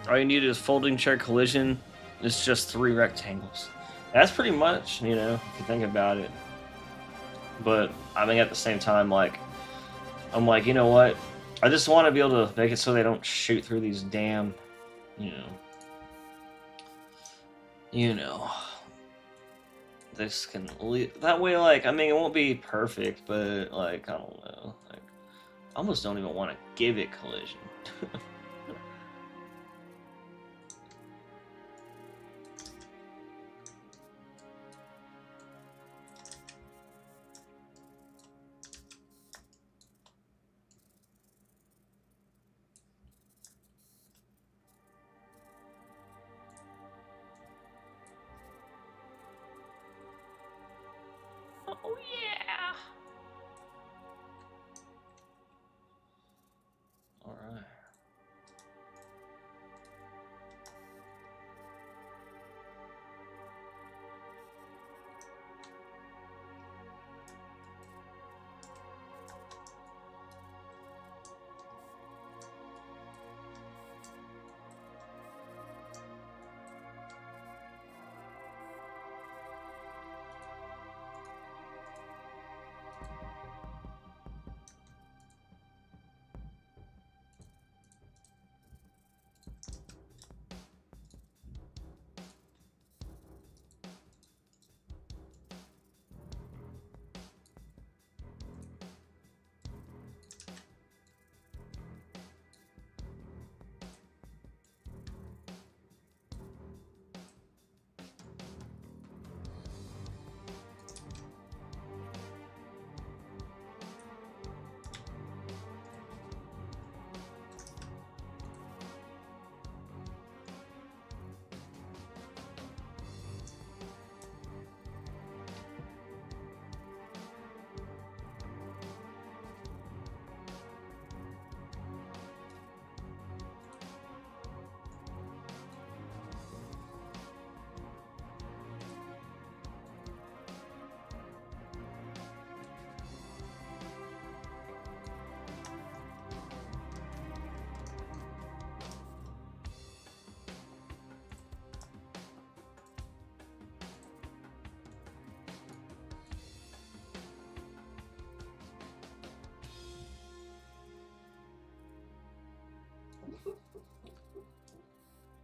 Speaker 1: All you need is folding chair collision. It's just 3 rectangles. That's pretty much, you know, if you think about it. But I mean, at the same time, like, I'm like, you know what? I just want to be able to make it so they don't shoot through these damn, you know. This can that way. Like, I mean, it won't be perfect, but like, I don't know. Like, I almost don't even want to give it collision. Oh yeah! All right.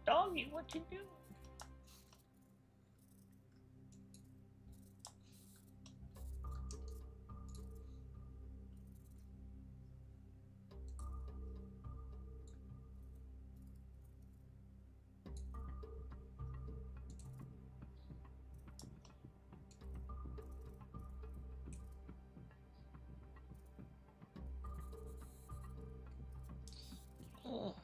Speaker 1: Doggy, what you doing? Oh.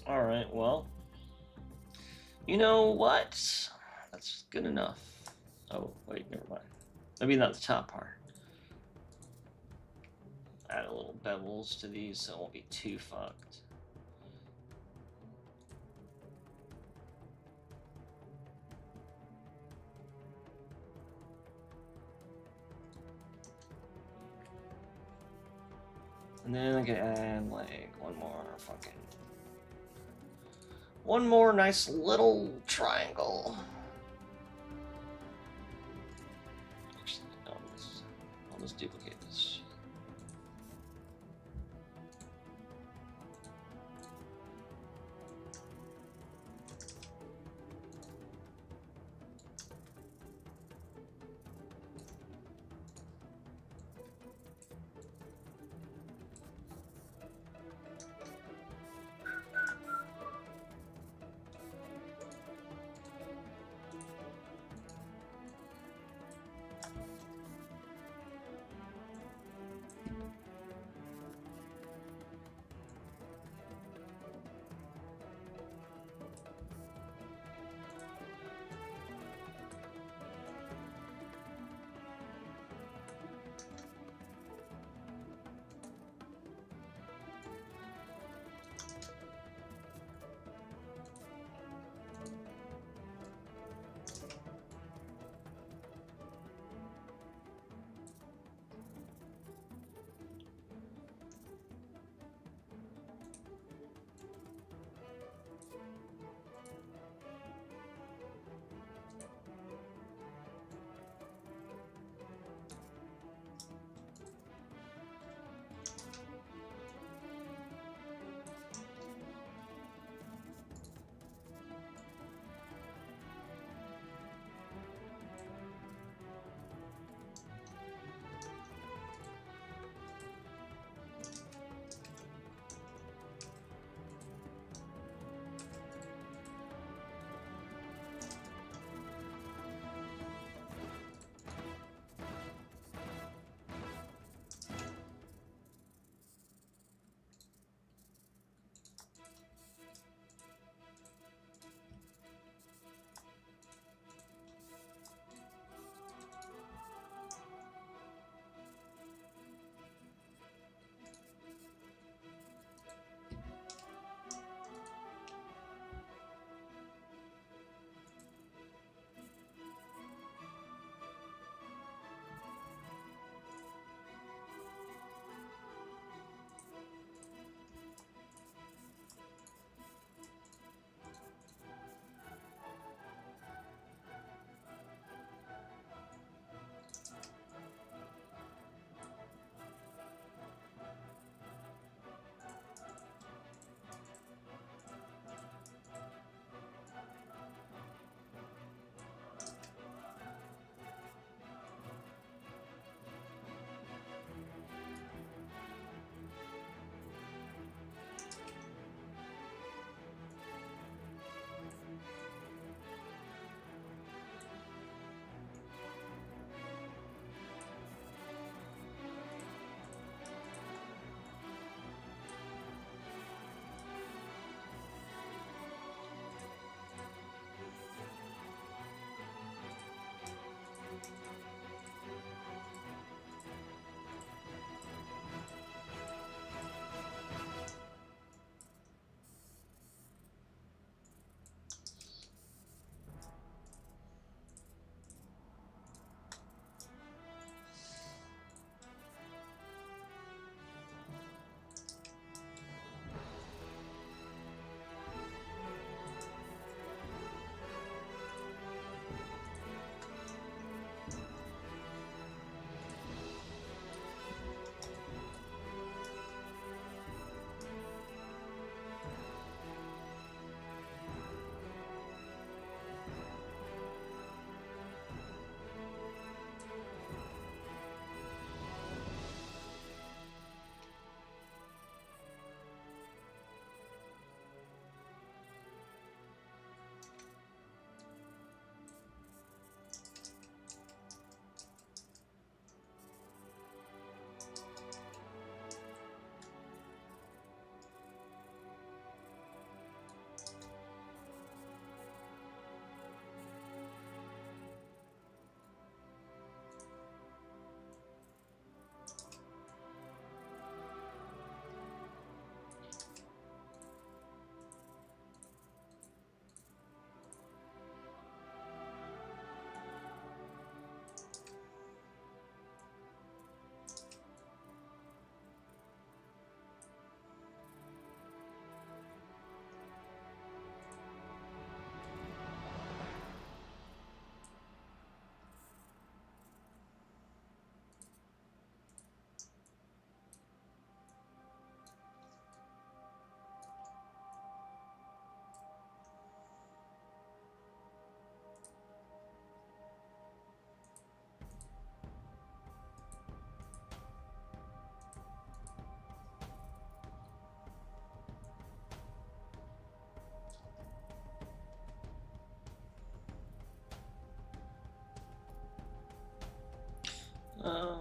Speaker 1: All right, well, you know what? That's good enough. Oh, wait, never mind. Maybe not the top part. Add a little bevels to these so it won't be too fucked. And then I can add like one more nice little triangle. Actually, no, I'll just duplicate this.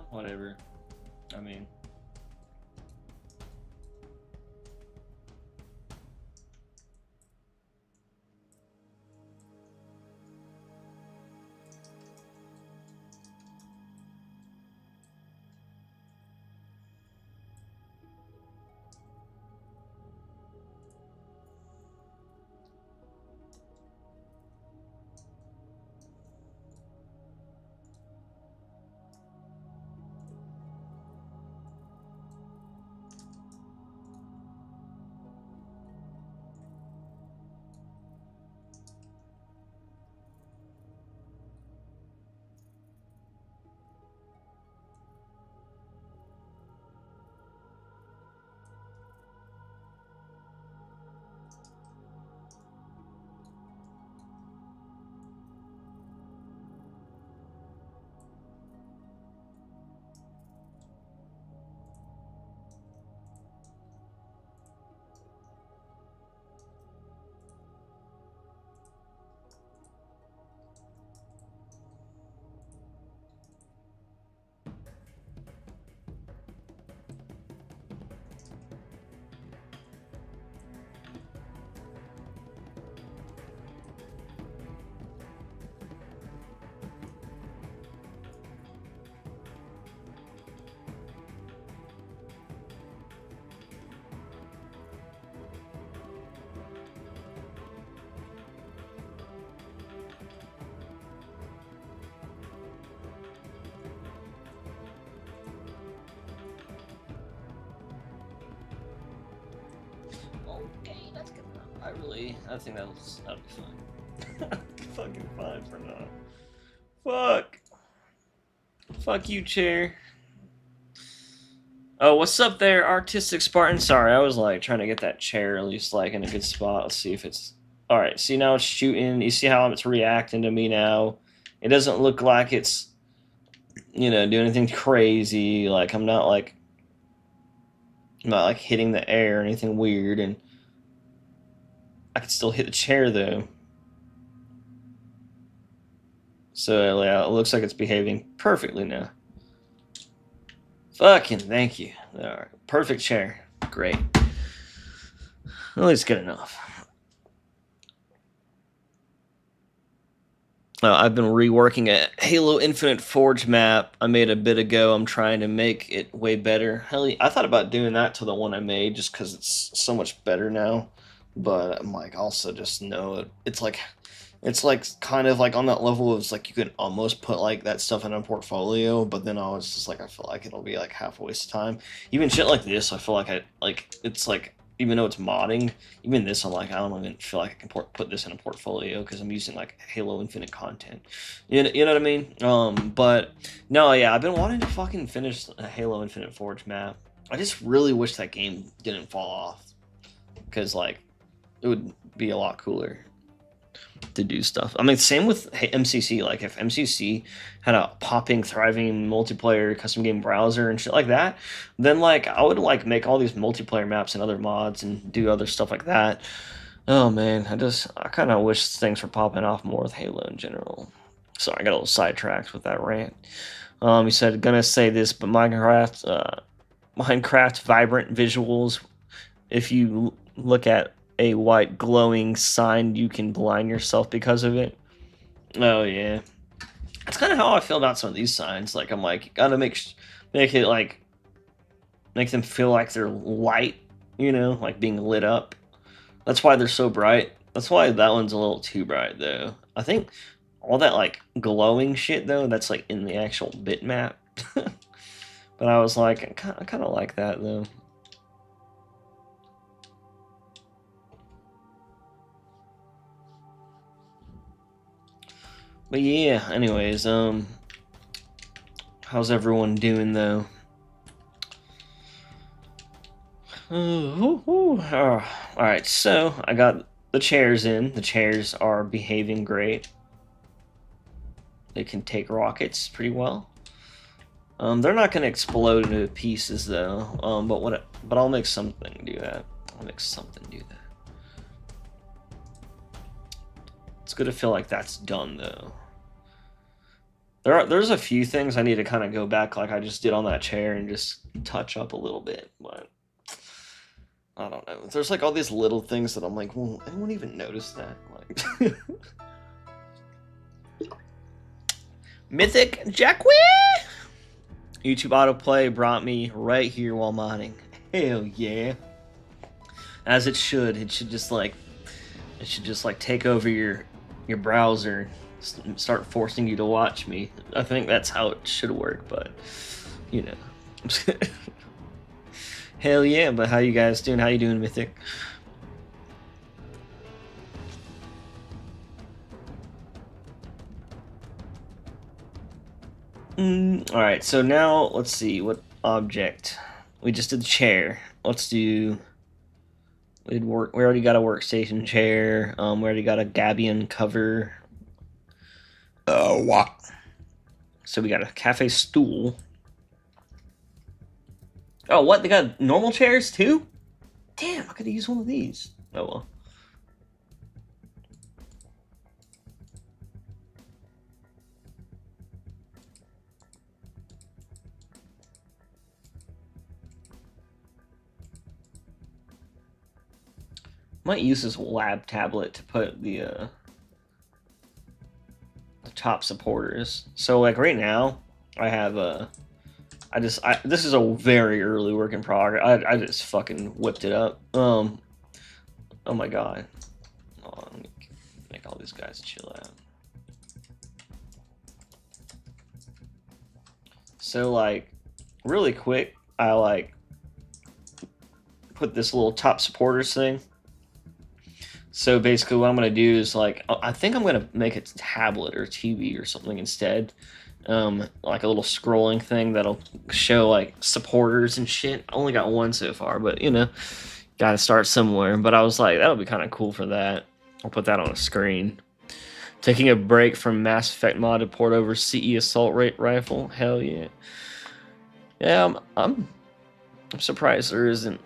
Speaker 1: Whatever. I mean. Okay, that's good enough. I think that'll be fine. Fucking fine for now. Fuck. Fuck you, chair. Oh, what's up there, Artistic Spartan? Sorry, I was like trying to get that chair at least like in a good spot. Let's see if it's all right. See, now it's shooting. You see how it's reacting to me now? It doesn't look like it's, doing anything crazy. Like I'm not like hitting the air or anything weird, and I can still hit the chair though. So yeah, it looks like it's behaving perfectly now. Fucking thank you. All right, perfect chair. Great. At least good enough. I've been reworking a Halo Infinite Forge map I made a bit ago. I'm trying to make it way better. Hell, I thought about doing that to the one I made just because it's so much better now. But I'm like, also just know it's like kind of like on that level. It's like you could almost put like that stuff in a portfolio, but then I was just like, I feel like it'll be like half a waste of time. Even shit like this, I feel like it's like, even though it's modding, even this, I'm like, I don't even feel like I can put this in a portfolio because I'm using like Halo Infinite content. You know what I mean? But no, yeah, I've been wanting to fucking finish a Halo Infinite Forge map. I just really wish that game didn't fall off because like it would be a lot cooler to do stuff. I mean, same with MCC. Like, if MCC had a popping, thriving multiplayer custom game browser and shit like that, then like I would like make all these multiplayer maps and other mods and do other stuff like that. Oh man, I kind of wish things were popping off more with Halo in general. Sorry, I got a little sidetracked with that rant. He said, gonna say this, but Minecraft vibrant visuals. If you look at a white glowing sign, you can blind yourself because of it. Oh yeah, that's kind of how I feel about some of these signs. Like I'm like, gotta make it like make them feel like they're light, like being lit up. That's why they're so bright. That's why that one's a little too bright though. I think all that like glowing shit though, that's like in the actual bitmap. But I was like, I kind of like that though. But yeah, anyways, how's everyone doing though? Alright, so I got the chairs in. The chairs are behaving great. They can take rockets pretty well. They're not going to explode into pieces though. But I'll make something do that. It's good to feel like that's done though. There's a few things I need to kind of go back like I just did on that chair and just touch up a little bit, but I don't know. There's like all these little things that I'm like, well, anyone even notice that? Like Mythic Jacqui! YouTube autoplay brought me right here while modding. Hell yeah. As it should. It should just like take over your browser, start forcing you to watch me. I think that's how it should work, but you know. Hell yeah, but how you guys doing? How you doing, Mythic? Alright, so now let's see what object. We just did the chair. Let's do. We already got a workstation chair. We already got a Gabion cover. Oh, what? So we got a cafe stool. Oh, what? They got normal chairs too? Damn, I could use one of these. Oh well. Might use this lab tablet to put the top supporters. So like right now, I have this is a very early work in progress. I just fucking whipped it up. Oh my god. Hold on, let me make all these guys chill out. So like really quick, I like put this little top supporters thing. So basically what I'm going to do is like, I think I'm going to make a tablet or TV or something instead. Like a little scrolling thing that'll show like supporters and shit. I only got one so far, but you know, got to start somewhere. But I was like, that'll be kind of cool for that. I'll put that on a screen. Taking a break from Mass Effect mod to port over CE assault rifle. Hell yeah. Yeah, I'm surprised there isn't.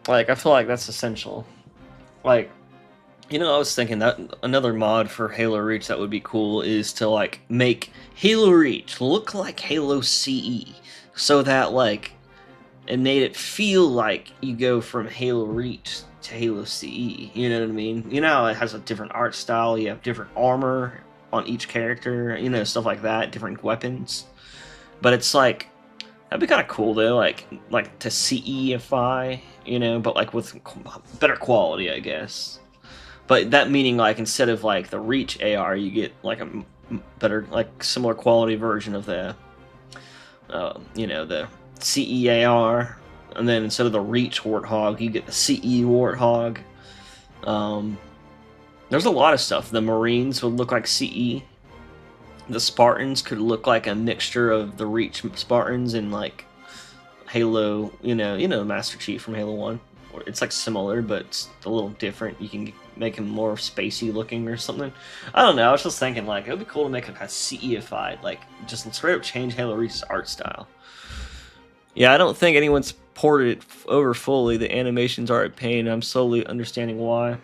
Speaker 1: Like, I feel like that's essential. Like, you know, I was thinking that another mod for Halo Reach that would be cool is to like make Halo Reach look like Halo CE, so that like it made it feel like you go from Halo Reach to Halo CE. You know what I mean? You know, it has a different art style. You have different armor on each character. You know, stuff like that. Different weapons. But it's like that'd be kind of cool though, like to CEify, you know, but like with better quality, I guess. But that meaning like instead of like the Reach AR, you get like a better, like similar quality version of the, you know, the CEAR, and then instead of the Reach Warthog, you get the CE Warthog. There's a lot of stuff. The Marines would look like CE. The Spartans could look like a mixture of the Reach Spartans and like Halo, you know, Master Chief from Halo 1. It's like similar, but it's a little different. You can make him more spacey looking or something. I don't know. I was just thinking like it would be cool to make him kind of CEified, like just straight up change Halo Reach's art style. Yeah, I don't think anyone's ported it over fully. The animations are a pain. I'm slowly understanding why.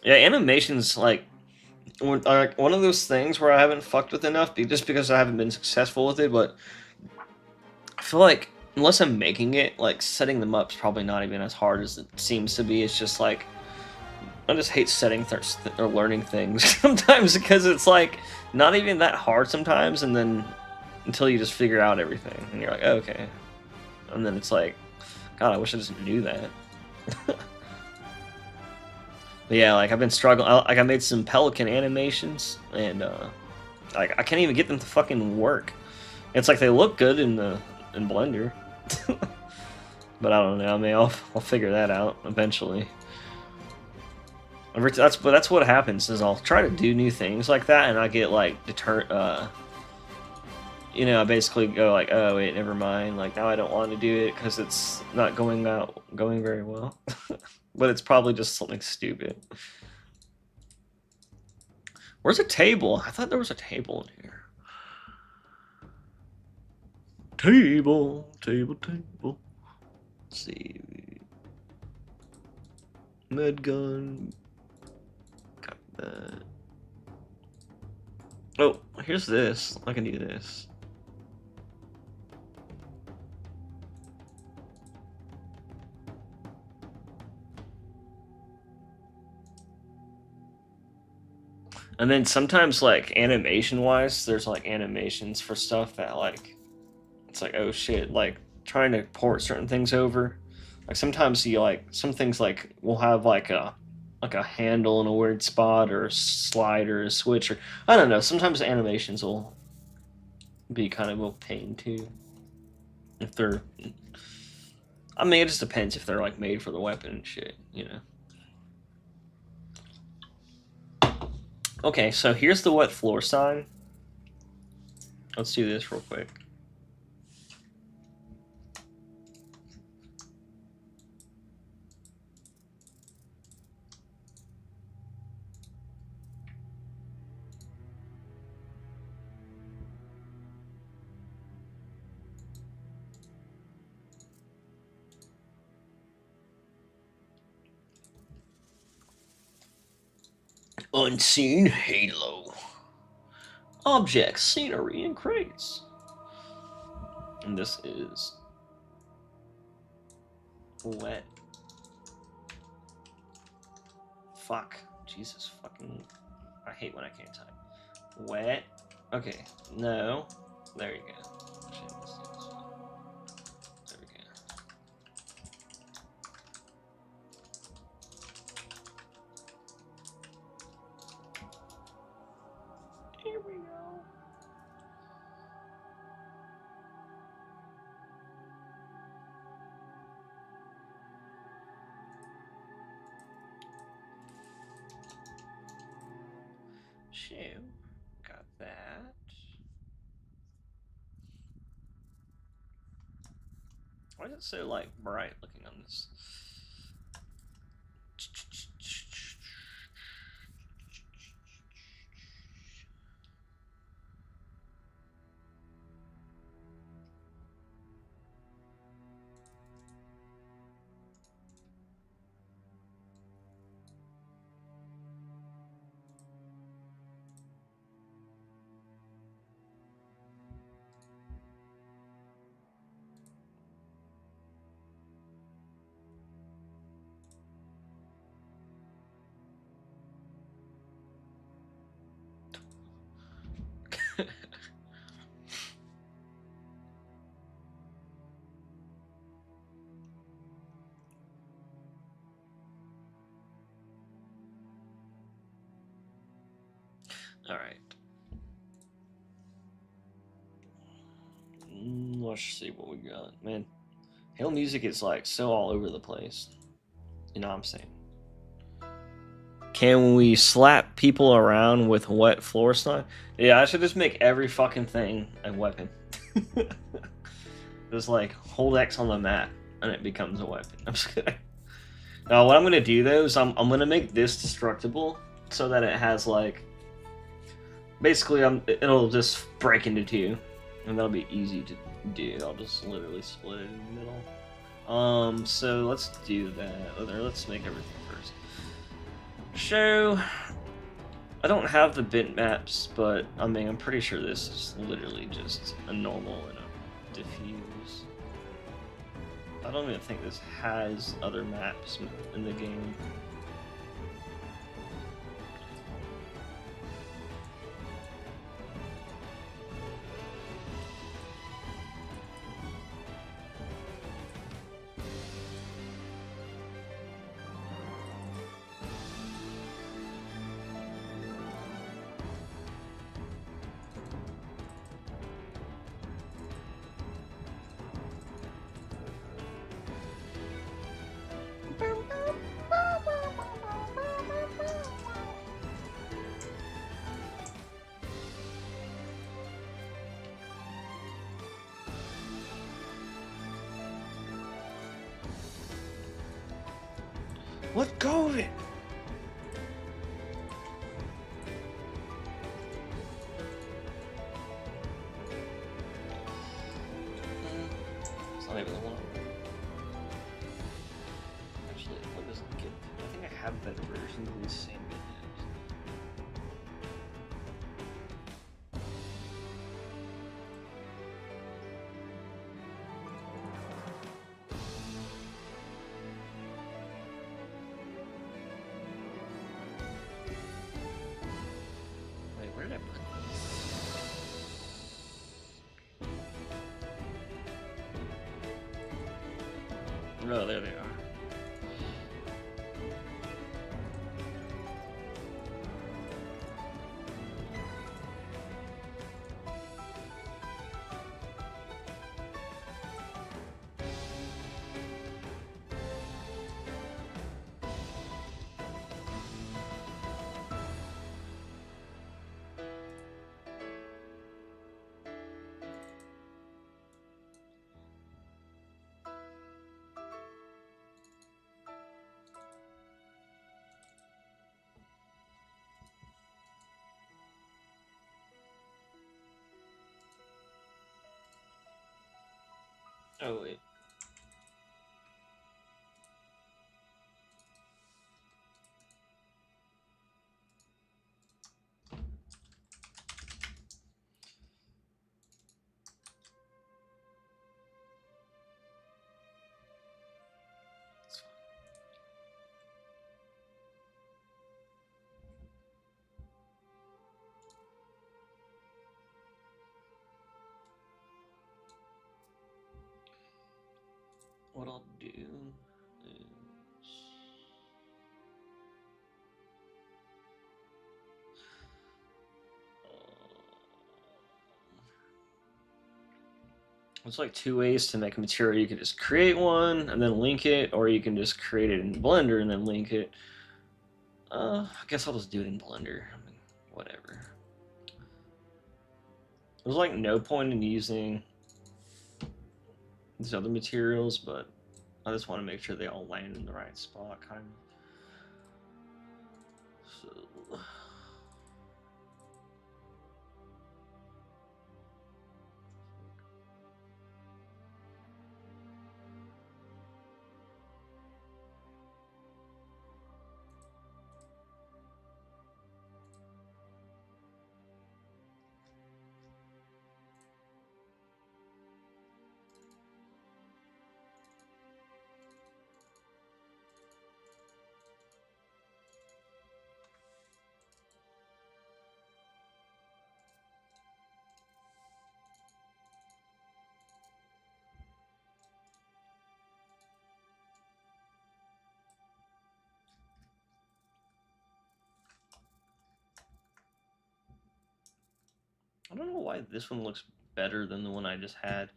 Speaker 1: Yeah, animations like one of those things where I haven't fucked with enough, just because I haven't been successful with it. But I feel like unless I'm making it, like setting them up is probably not even as hard as it seems to be. It's just like I just hate setting or learning things sometimes because it's like not even that hard sometimes, and then until you just figure out everything, and you're like, oh, okay, and then it's like, God, I wish I just knew that. But yeah, like I've been struggling. Like I made some Pelican animations, and like I can't even get them to fucking work. It's like they look good in Blender, but I don't know. I mean, I'll figure that out eventually. That's what happens is I'll try to do new things like that, and I get like deterred. You know, I basically go like, oh wait, never mind. Like now I don't want to do it because it's not going very well. But it's probably just something stupid. Where's a table? I thought there was a table in here. Table. Let's see. Med gun. Got that. Oh, Here's this. I can do this. And then sometimes, like, animation-wise, there's, like, animations for stuff that, like, it's like, oh shit, like, trying to port certain things over. Like, sometimes you, like, some things, like, will have, like a handle in a weird spot, or a slide, or a switch, or, I don't know, sometimes animations will be kind of a pain, too. If they're... I mean, it just depends if they're, like, made for the weapon and shit, you know? Okay, so here's the wet floor sign. Let's do this real quick. Unseen Halo. Objects, scenery, and crates. And this is wet. Fuck. Jesus fucking... I hate when I can't type. Wet. Okay. No. There you go. There we go. Here we go. Shoe. Got that. Why is it so, like, bright looking on this? Alright. Let's see what we got. Man, Halo music is like so all over the place. You know what I'm saying? Can we slap people around with wet floor slime? Yeah, I should just make every fucking thing a weapon. Just like hold X on the map and it becomes a weapon. I'm just kidding. Now what I'm gonna do though is I'm gonna make this destructible so that it has like basically it'll just break into two. And that'll be easy to do. I'll just literally split it in the middle. So let's do that. Let's make everything first. So, I don't have the bitmaps, but I mean, I'm pretty sure this is literally just a normal and a diffuse. I don't even think this has other maps in the game. Let go of it! It's not even the one. Actually, what does it get? I think I have better versions of these same videos. did I put these? Oh, there they are. Oh, wait. What I'll do is... There's like two ways to make a material. You can just create one and then link it, or you can just create it in Blender and then link it. I guess I'll just do it in Blender. I mean, whatever. There's like no point in using these other materials, but I just want to make sure they all land in the right spot, kind of. So... I don't know why this one looks better than the one I just had.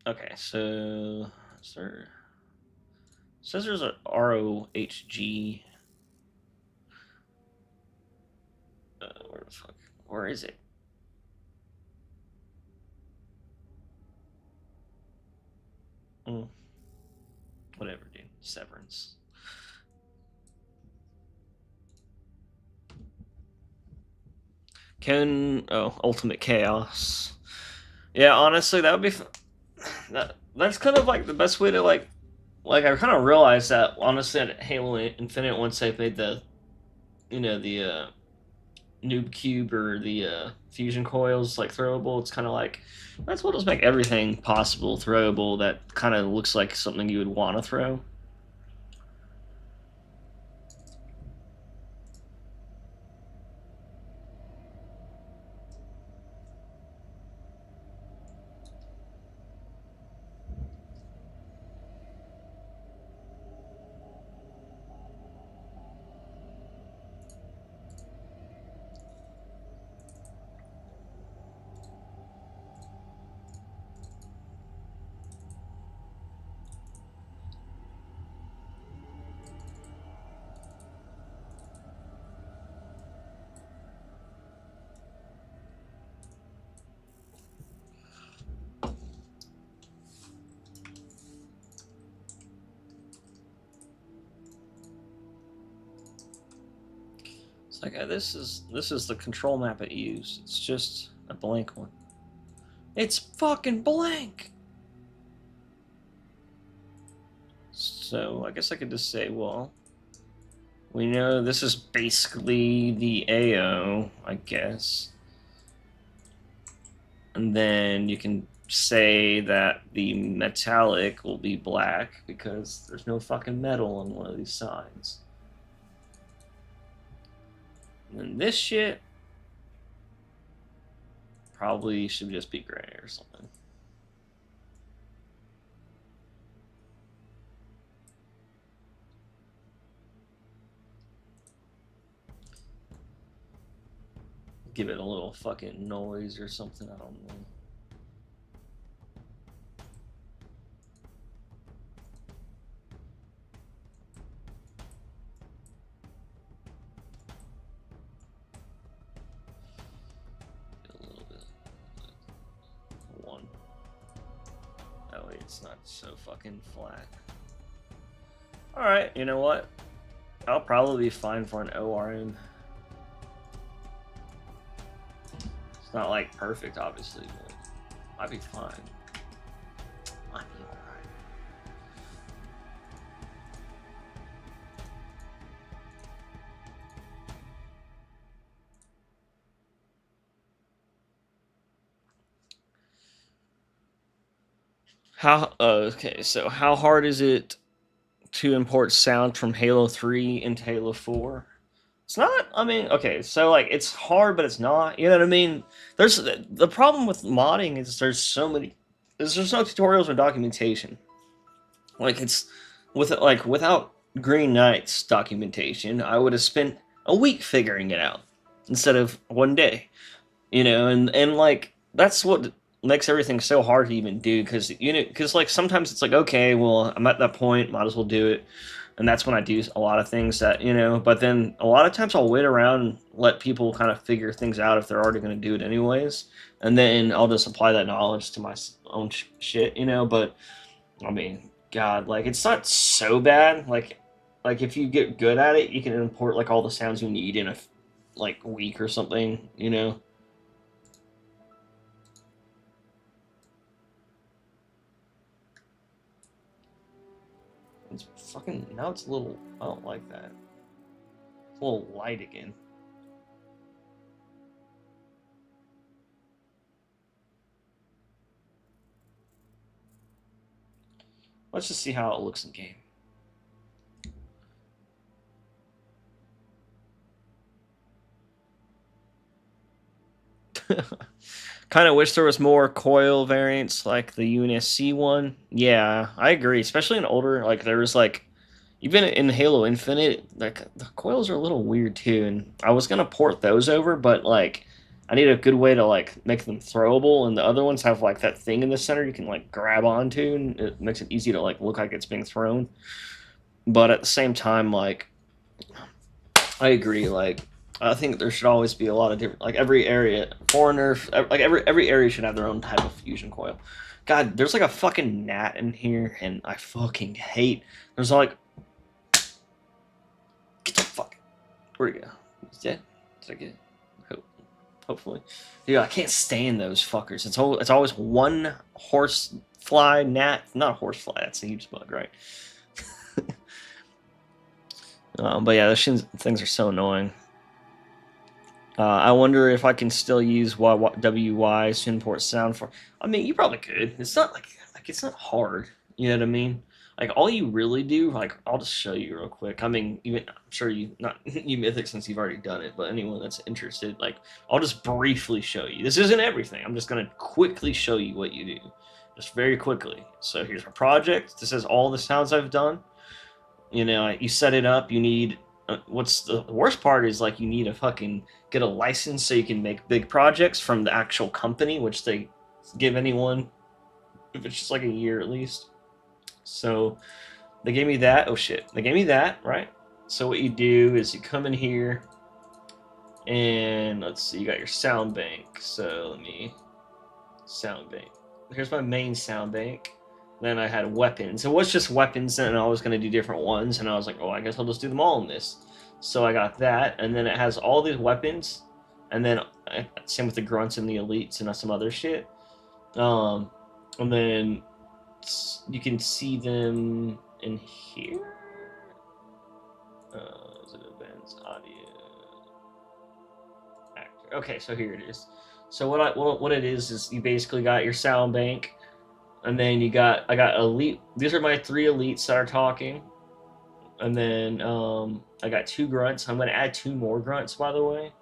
Speaker 1: Okay, so it says there's a ROHG. Where the fuck? Where is it? Whatever, dude. Severance. Ultimate Chaos. Yeah, honestly, that would be. That's kind of like the best way to like I kind of realized that honestly at Halo Infinite once they made the, the noob cube or the fusion coils like throwable. It's kind of like that's what does make everything possible throwable. That kind of looks like something you would want to throw. It's like this is the control map it used. It's just a blank one. It's fucking blank. So I guess I could just say, well, we know this is basically the AO, I guess. And then you can say that the metallic will be black because there's no fucking metal on one of these sides. And then this shit Probably should just be gray or something. Give it a little fucking noise or something. I don't know. A little bit. One. Oh wait, it's not so fucking flat. Alright, you know what? I'll probably be fine for an ORM. It's not like perfect, obviously, but I'd be fine. I'd be alright. Okay, so how hard is it to import sound from Halo 3 into Halo 4? It's not. I mean, okay, so like it's hard, but it's not. You know what I mean? There's the problem with modding is there's just no tutorials or documentation. Like it's without Green Knight's documentation, I would have spent a week figuring it out instead of one day. You know, and like that's what makes everything so hard to even do because like sometimes it's like okay, well I'm at that point, might as well do it, and that's when I do a lot of things that but then a lot of times I'll wait around and let people kind of figure things out if they're already going to do it anyways, and then I'll just apply that knowledge to my own shit, but I mean, God, like it's not so bad. Like if you get good at it, you can import like all the sounds you need in a like week or something. It's fucking now. It's a little. I don't like that. It's a little light again. Let's just see how it looks in game. Kind of wish there was more coil variants like the UNSC one. Yeah, I agree. Especially in older, like there was like even in Halo Infinite, like the coils are a little weird too. And I was gonna port those over, but like I need a good way to like make them throwable. And the other ones have like that thing in the center you can like grab onto, and it makes it easy to like look like it's being thrown. But at the same time, like I agree. Like I think there should always be a lot of different, like every area, foreigner, like every area should have their own type of fusion coil. God, there's like a fucking gnat in here, and I fucking hate. There's like, get the fuck. Where'd he go? He's dead. Did I get it? Hopefully, dude, I can't stand those fuckers. It's always one horse fly gnat, not a horse fly. That's a huge bug, right? But yeah, those things are so annoying. I wonder if I can still use WY to import sound for. I mean, you probably could. It's not like it's not hard. You know what I mean? Like all you really do, like I'll just show you real quick. I mean, even I'm sure you not you Mythic since you've already done it, but anyone that's interested, like I'll just briefly show you. This isn't everything. I'm just gonna quickly show you what you do, just very quickly. So here's my project. This is all the sounds I've done. You set it up. You need what's the worst part is like you need to fucking get a license so you can make big projects from the actual company, which they give anyone if it's just like a year at least. So they gave me that. Oh shit, they gave me that, right? So what you do is you come in here and let's see, you got your sound bank. So let me sound bank. Here's my main sound bank. Then I had weapons. It was just weapons, and I was going to do different ones. And I was like, oh, I guess I'll just do them all in this. So I got that. And then it has all these weapons. And then same with the grunts and the elites and some other shit. And then you can see them in here. Is it events, audio, actor? Okay, so here it is. So what it is you basically got your sound bank. And then I got elite. These are my 3 elites that are talking. And then I got 2 grunts. I'm gonna add 2 more grunts, by the way.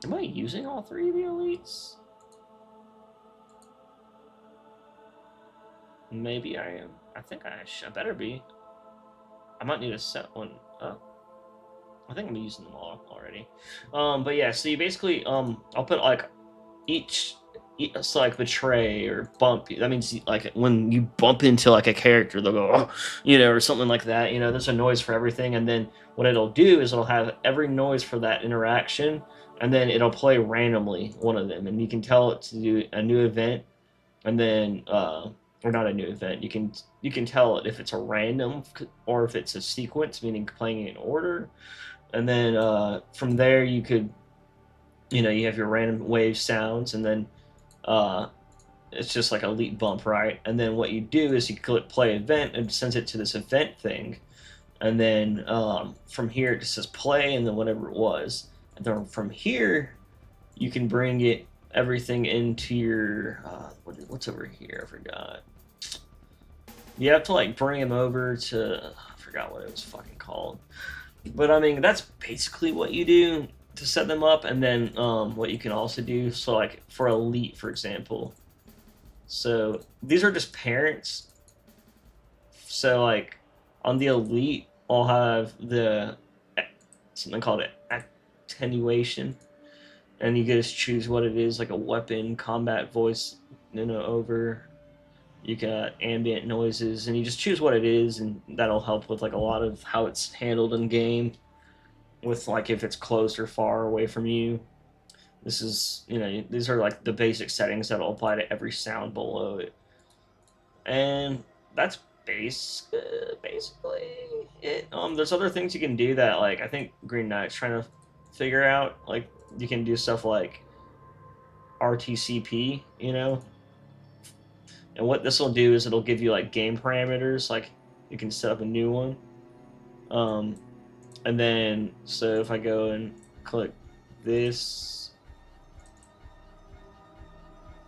Speaker 1: Am I using all 3 of the elites? Maybe I am. I think I better be. I might need to set one up. I think I'm using them all already. But yeah, so you basically, I'll put like each so like betray or bump. That means like when you bump into like a character, they'll go, oh, or something like that. There's a noise for everything, and then what it'll do is it'll have every noise for that interaction, and then it'll play randomly one of them, and you can tell it to do a new event, and then or not a new event. You can tell it if it's a random or if it's a sequence, meaning playing in order, and then from there you could you have your random wave sounds, and then it's just like a elite bump, right? And then what you do is you click play event, and it sends it to this event thing, and then from here it just says play, and then whatever it was, and then from here you can bring it everything into your what's over here? I forgot. You have to like bring them over to I forgot what it was fucking called, but I mean that's basically what you do to set them up. And then what you can also do, so like for elite, for example, so these are just parents. So like on the elite, I'll have the something called attenuation, and you just choose what it is, like a weapon, combat voice, over. You got ambient noises, and you just choose what it is, and that'll help with like a lot of how it's handled in game, with like if it's close or far away from you. This is these are like the basic settings that'll apply to every sound below it, and that's basically it. There's other things you can do that like I think Green Knight's trying to figure out. Like you can do stuff like RTCP, and what this will do is it'll give you like game parameters, like you can set up a new one. And then, so if I go and click this,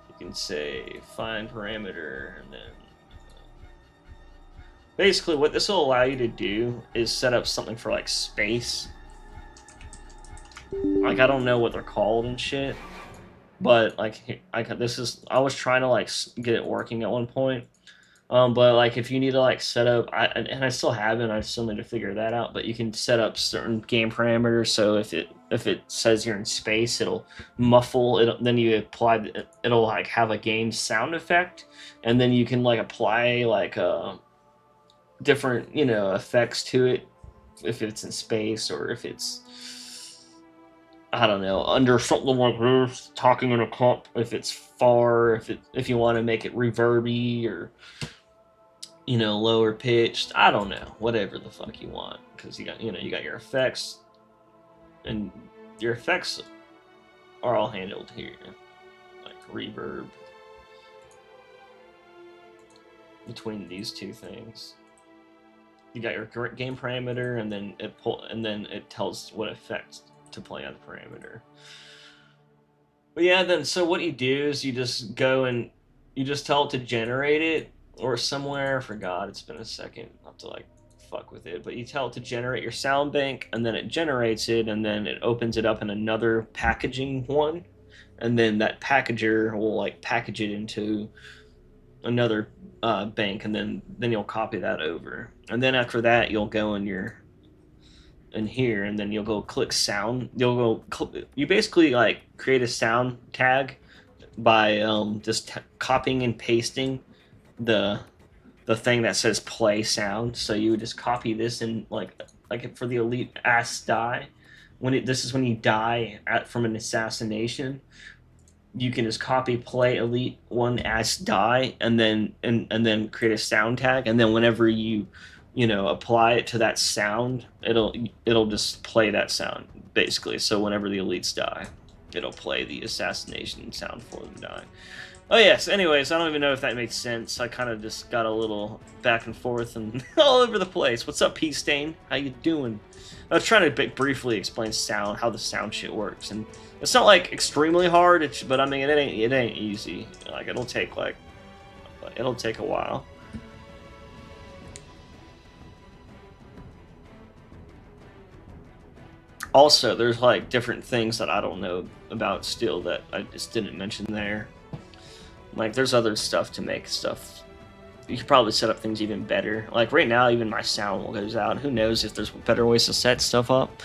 Speaker 1: you can say find parameter, and then basically what this will allow you to do is set up something for like space. Like I don't know what they're called and shit, but like I was trying to like get it working at one point. But like if you need to like set up, I still haven't. I still need to figure that out. But you can set up certain game parameters. So if it says you're in space, it'll muffle it. Then you apply it'll like have a game sound effect, and then you can like apply like different effects to it if it's in space, or if it's I don't know, under something like this, talking in a cup, if it's far, if you want to make it reverby or lower pitched, I don't know, whatever the fuck you want, because you got your effects, and your effects are all handled here, like reverb between these two things. You got your game parameter, and then it tells what effects to play on the parameter. But yeah, then so what you do is you just go and you just tell it to generate it, or somewhere, I forgot, it's been a second, I'll have to like fuck with it, but you tell it to generate your sound bank, and then it generates it, and then it opens it up in another packaging one, and then that packager will like package it into another bank, and then you'll copy that over, and then after that you'll go in here, and then you'll go click sound. You basically like create a sound tag by just copying and pasting the thing that says play sound. So you would just copy this, and like for the elite ass die, this is when you die from an assassination, you can just copy play elite one ass die, and then create a sound tag, and then whenever you apply it to that sound, it'll just play that sound basically. So whenever the elites die, it'll play the assassination sound for them dying. Oh yes, anyways, I don't even know if that makes sense. I kind of just got a little back and forth and all over the place. What's up, Pete Stain? How you doing? I was trying to briefly explain how the sound shit works, and it's not like extremely hard, but I mean it ain't easy. Like it'll take a while. Also, there's like different things that I don't know about still that I just didn't mention there. Like, there's other stuff to make stuff. You could probably set up things even better. Like right now, even my sound goes out. Who knows if there's better ways to set stuff up?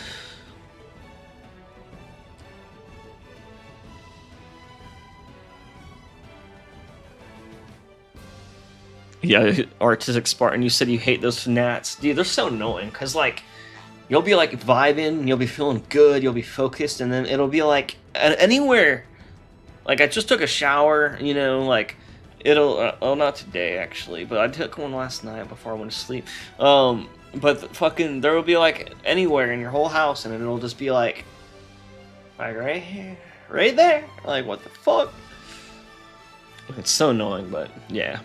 Speaker 1: Yeah, Artistic Spartan, you said you hate those gnats. Dude, they're so annoying, because, like, you'll be, like, vibing, you'll be feeling good, you'll be focused, and then it'll be, like, anywhere. Like, I just took a shower, you know, like, it'll, well, not today, actually, but I took one last night before I went to sleep. But fucking, there will be, like, anywhere in your whole house, and it'll just be, like right here, right there. Like, what the fuck? It's so annoying, but, yeah.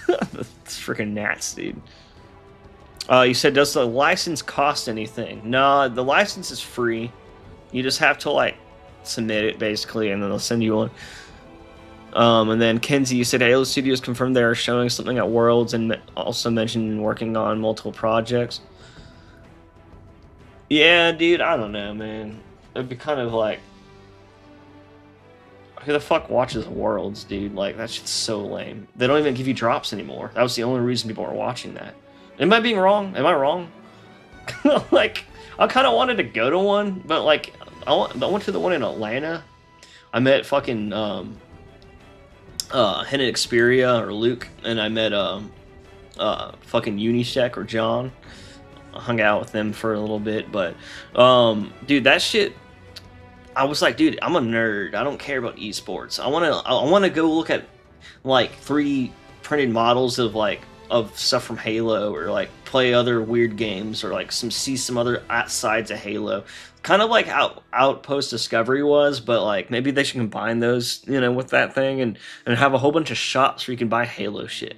Speaker 1: It's freaking gnats, dude. You said, does the license cost anything? No, the license is free. You just have to, like, submit it, basically, and then they'll send you one. And then Kenzie, you said Halo Studios confirmed they are showing something at Worlds, and also mentioned working on multiple projects. Yeah, dude, I don't know, man. It'd be kind of like, who the fuck watches Worlds, dude? Like, that shit's so lame. They don't even give you drops anymore. That was the only reason people are watching that. Am I being wrong? Am I wrong? Like, I kind of wanted to go to one, but, like, I went to the one in Atlanta. I met fucking, Hennet Xperia, or Luke, and I met, fucking Unisec, or John. I hung out with them for a little bit, but, dude, that shit, I was like, dude, I'm a nerd. I don't care about esports. I wanna go look at, like, 3 printed models of, like, of stuff from Halo, or like play other weird games, or like see some other sides of Halo, kind of like how Outpost Discovery was, but like maybe they should combine those, you know, with that thing, and have a whole bunch of shops where you can buy Halo shit.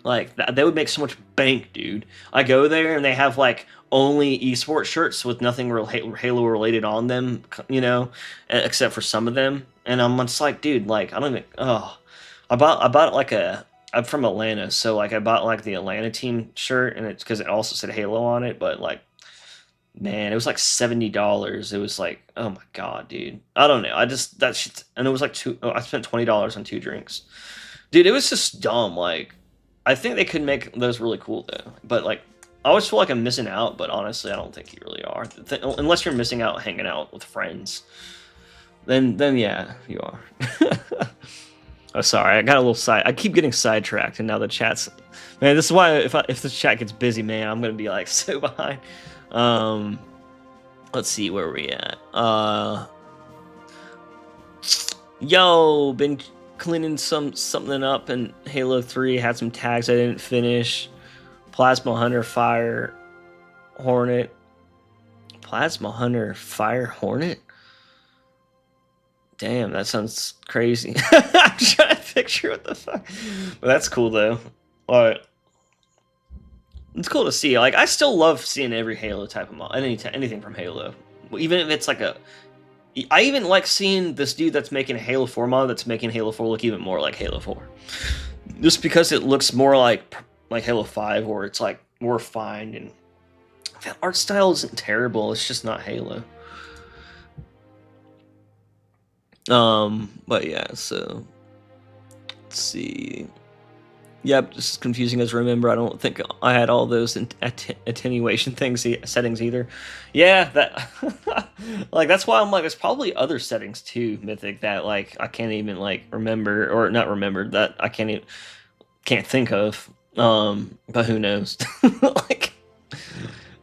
Speaker 1: Like that would make so much bank, dude. I go there and they have like only esports shirts with nothing Halo related on them, you know, except for some of them, and I'm just like, dude, like, I don't even, I bought like I'm from Atlanta, so like I bought like the Atlanta team shirt, and it's because it also said Halo on it, but like, man, it was like $70. It was like, oh my god, dude. I don't know. I just, that shit, and it was like I spent $20 on 2 drinks. Dude, it was just dumb. Like, I think they could make those really cool though, but like, I always feel like I'm missing out, but honestly, I don't think you really are. Unless you're missing out hanging out with friends, then yeah, you are. Oh, sorry, I got a little I keep getting sidetracked, and now the chat's... Man, this is why if the chat gets busy, man, I'm gonna be like so behind. Let's see, where are we at? Yo, been cleaning something up in Halo 3. Had some tags I didn't finish. Plasma Hunter, Fire Hornet. Plasma Hunter, Fire Hornet? Damn, that sounds crazy. I'm trying to picture what the fuck. But that's cool, though. Alright. It's cool to see. Like, I still love seeing every Halo type of mod. Anything from Halo. Even if it's like a... I even like seeing this dude that's making a Halo 4 mod that's making Halo 4 look even more like Halo 4. Just because it looks more like Halo 5, where it's, like, more refined, and... that art style isn't terrible, it's just not Halo. But yeah, so let's see. Yep, just as confusing as remember. I don't think I had all those attenuation settings either. Yeah, that like that's why I'm like, there's probably other settings too, Mythic, that like I can't even like remember, or not remember, that I can't think of. But who knows?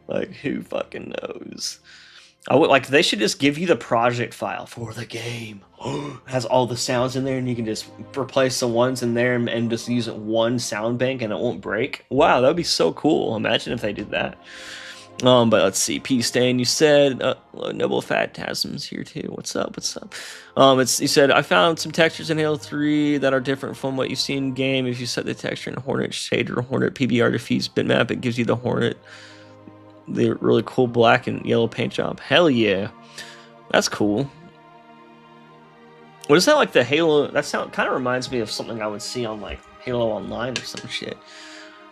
Speaker 1: like who fucking knows? I would, like, they should just give you the project file for the game. It has all the sounds in there, and you can just replace the ones in there and just use one sound bank, and it won't break. Wow, that would be so cool. Imagine if they did that. But let's see. P-Stain, you said, Noble Phantasm's here too. What's up? You said, I found some textures in Halo 3 that are different from what you see in game. If you set the texture in Hornet shader, Hornet PBR diffuse bitmap, it gives you the Hornet. The really cool black and yellow paint job. Hell yeah. That's cool. What is that, like the Halo? That kind of reminds me of something I would see on like Halo Online or some shit.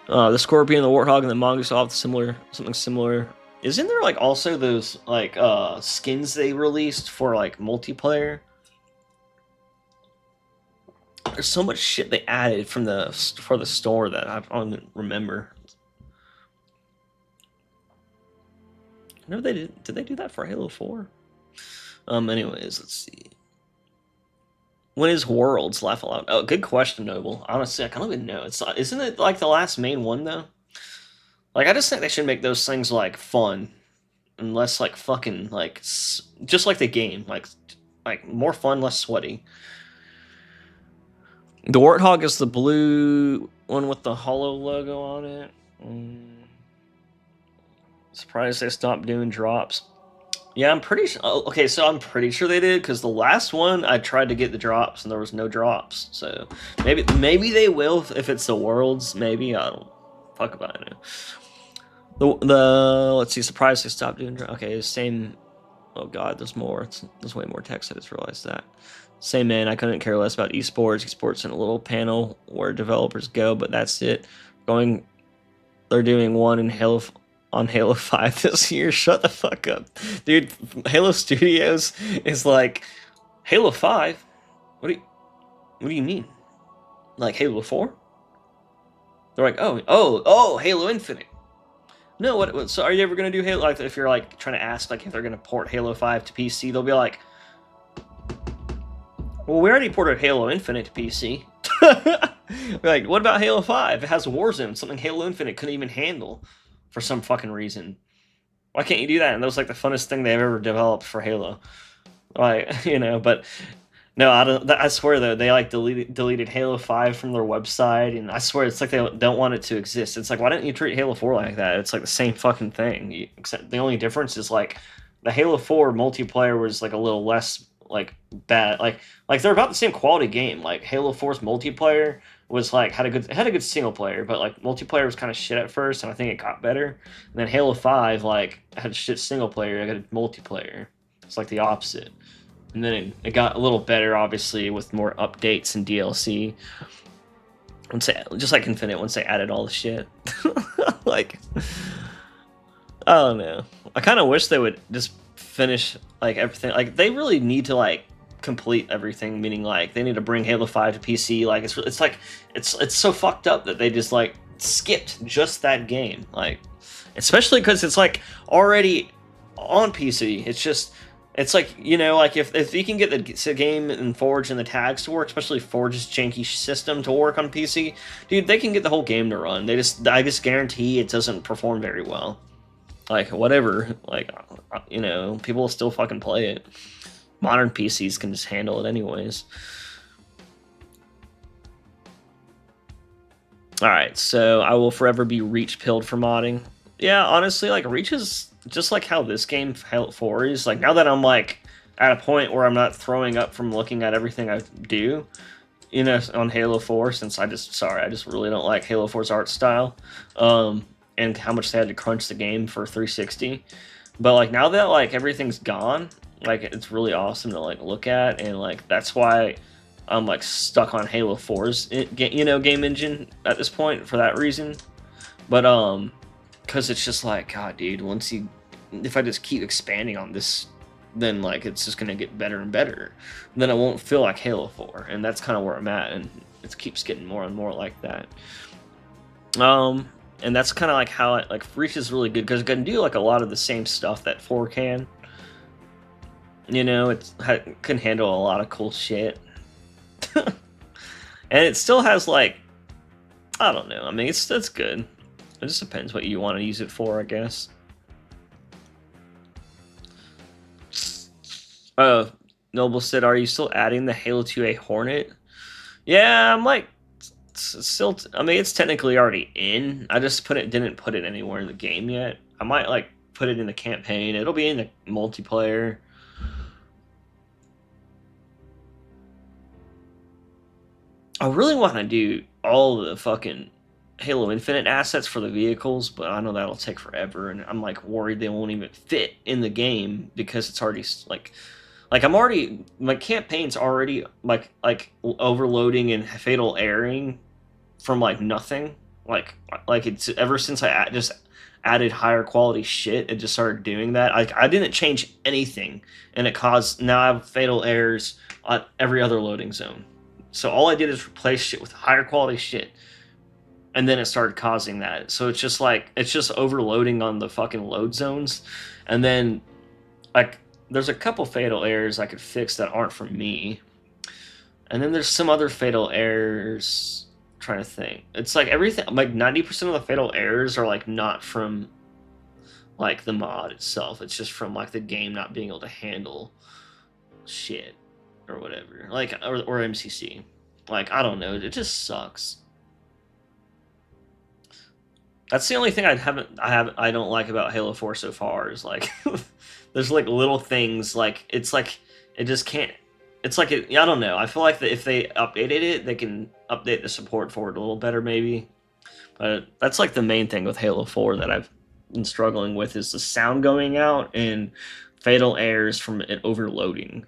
Speaker 1: The Scorpion, the Warthog, and the Mongoose all have something similar Isn't there like also those like skins they released for like multiplayer? There's so much shit they added from the for the store that I don't remember. No, they did. Did they do that for Halo 4? Anyways, let's see. When is Worlds laugh aloud? Oh, good question, Noble. Honestly, I don't even know. It's not, isn't it like the last main one though? Like, I just think they should make those things like fun, and less like fucking like just like the game, like more fun, less sweaty. The Warthog is the blue one with the hollow logo on it. Surprised they stopped doing drops. Yeah, I'm pretty sure. Okay, so I'm pretty sure they did because the last one I tried to get the drops and there was no drops. So maybe they will if it's the Worlds. Maybe I don't fuck about it. The let's see. Surprised they stopped doing drops. Okay, same. Oh god, there's more. There's way more text. I just realized that. Same man. I couldn't care less about esports. Esports in a little panel where developers go, but that's it. They're doing one in Halo on Halo 5 this year. Shut the fuck up. Dude, Halo Studios is like Halo 5? What do you mean? Like Halo 4? They're like, oh, Halo Infinite. No, what so are you ever gonna do Halo, like if you're like trying to ask like if they're gonna port Halo 5 to PC, they'll be like, well, we already ported Halo Infinite to PC. Like, what about Halo 5? It has Warzone, something Halo Infinite couldn't even handle for some fucking reason. Why can't you do that? And that was like the funnest thing they've ever developed for Halo. Like, you know, but no, I swear though, they like deleted Halo 5 from their website, and I swear it's like they don't want it to exist. It's like, why didn't you treat Halo 4 like that? It's like the same fucking thing, except the only difference is like the Halo 4 multiplayer was like a little less like bad, like they're about the same quality game. Like Halo 4's multiplayer was like had a good single player, but like multiplayer was kind of shit at first, and I think it got better. And then Halo 5 like had shit single player, I got a multiplayer. It's like the opposite. And then it got a little better, obviously, with more updates and DLC. Just like Infinite, once they added all the shit. Like, I don't know. I kind of wish they would just finish like everything. Like, they really need to like complete everything. Meaning, like, they need to bring Halo 5 to PC. Like, it's like it's so fucked up that they just like skipped just that game. Like, especially because it's like already on PC. It's like, you know, like if you can get the game and Forge and the tags to work, especially Forge's janky system to work on PC, dude, they can get the whole game to run. I just guarantee it doesn't perform very well. Like, whatever, like, you know, people will still fucking play it. Modern PCs can just handle it anyways. Alright, so I will forever be Reach pilled for modding. Yeah, honestly, like, Reach is just like how this game, Halo 4 is. Like, now that I'm, like, at a point where I'm not throwing up from looking at everything I do, you know, on Halo 4, since I just really don't like Halo 4's art style, and how much they had to crunch the game for 360. But, like, now that, like, everything's gone, like, it's really awesome to, like, look at, and, like, that's why I'm, like, stuck on Halo 4's, you know, game engine at this point, for that reason. But, because it's just like, God, dude, if I just keep expanding on this, then, like, it's just going to get better and better. And then it won't feel like Halo 4, and that's kind of where I'm at, and it keeps getting more and more like that. And that's kind of like how Reach is really good, because it can do, like, a lot of the same stuff that 4 can. You know, it can handle a lot of cool shit. And it still has, like, I don't know, I mean, it's good. It just depends what you want to use it for, I guess. Noble said, are you still adding the Halo 2A Hornet? Yeah, I'm like, still, I mean, it's technically already in. I just didn't put it anywhere in the game yet. I might, like, put it in the campaign. It'll be in the multiplayer. I really want to do all the fucking Halo Infinite assets for the vehicles, but I know that'll take forever, and I'm like worried they won't even fit in the game because it's already like my campaign's already like overloading and fatal airing from like nothing, like it's ever since I just added higher quality shit, it just started doing that. I didn't change anything, and it caused, now I have fatal errors on every other loading zone. So all I did is replace shit with higher quality shit, and then it started causing that. So it's just like, it's just overloading on the fucking load zones, and then like there's a couple fatal errors I could fix that aren't from me, and then there's some other fatal errors. I'm trying to think, it's like everything, like 90% of the fatal errors are like not from like the mod itself. It's just from like the game not being able to handle shit or whatever, like or MCC. Like I don't know, it just sucks. That's the only thing I don't like about Halo 4 so far is like there's like little things, like it's like it just can't, it's like I don't know. I feel like that if they updated it, they can update the support for it a little better maybe. But that's like the main thing with Halo 4 that I've been struggling with is the sound going out and fatal errors from it overloading.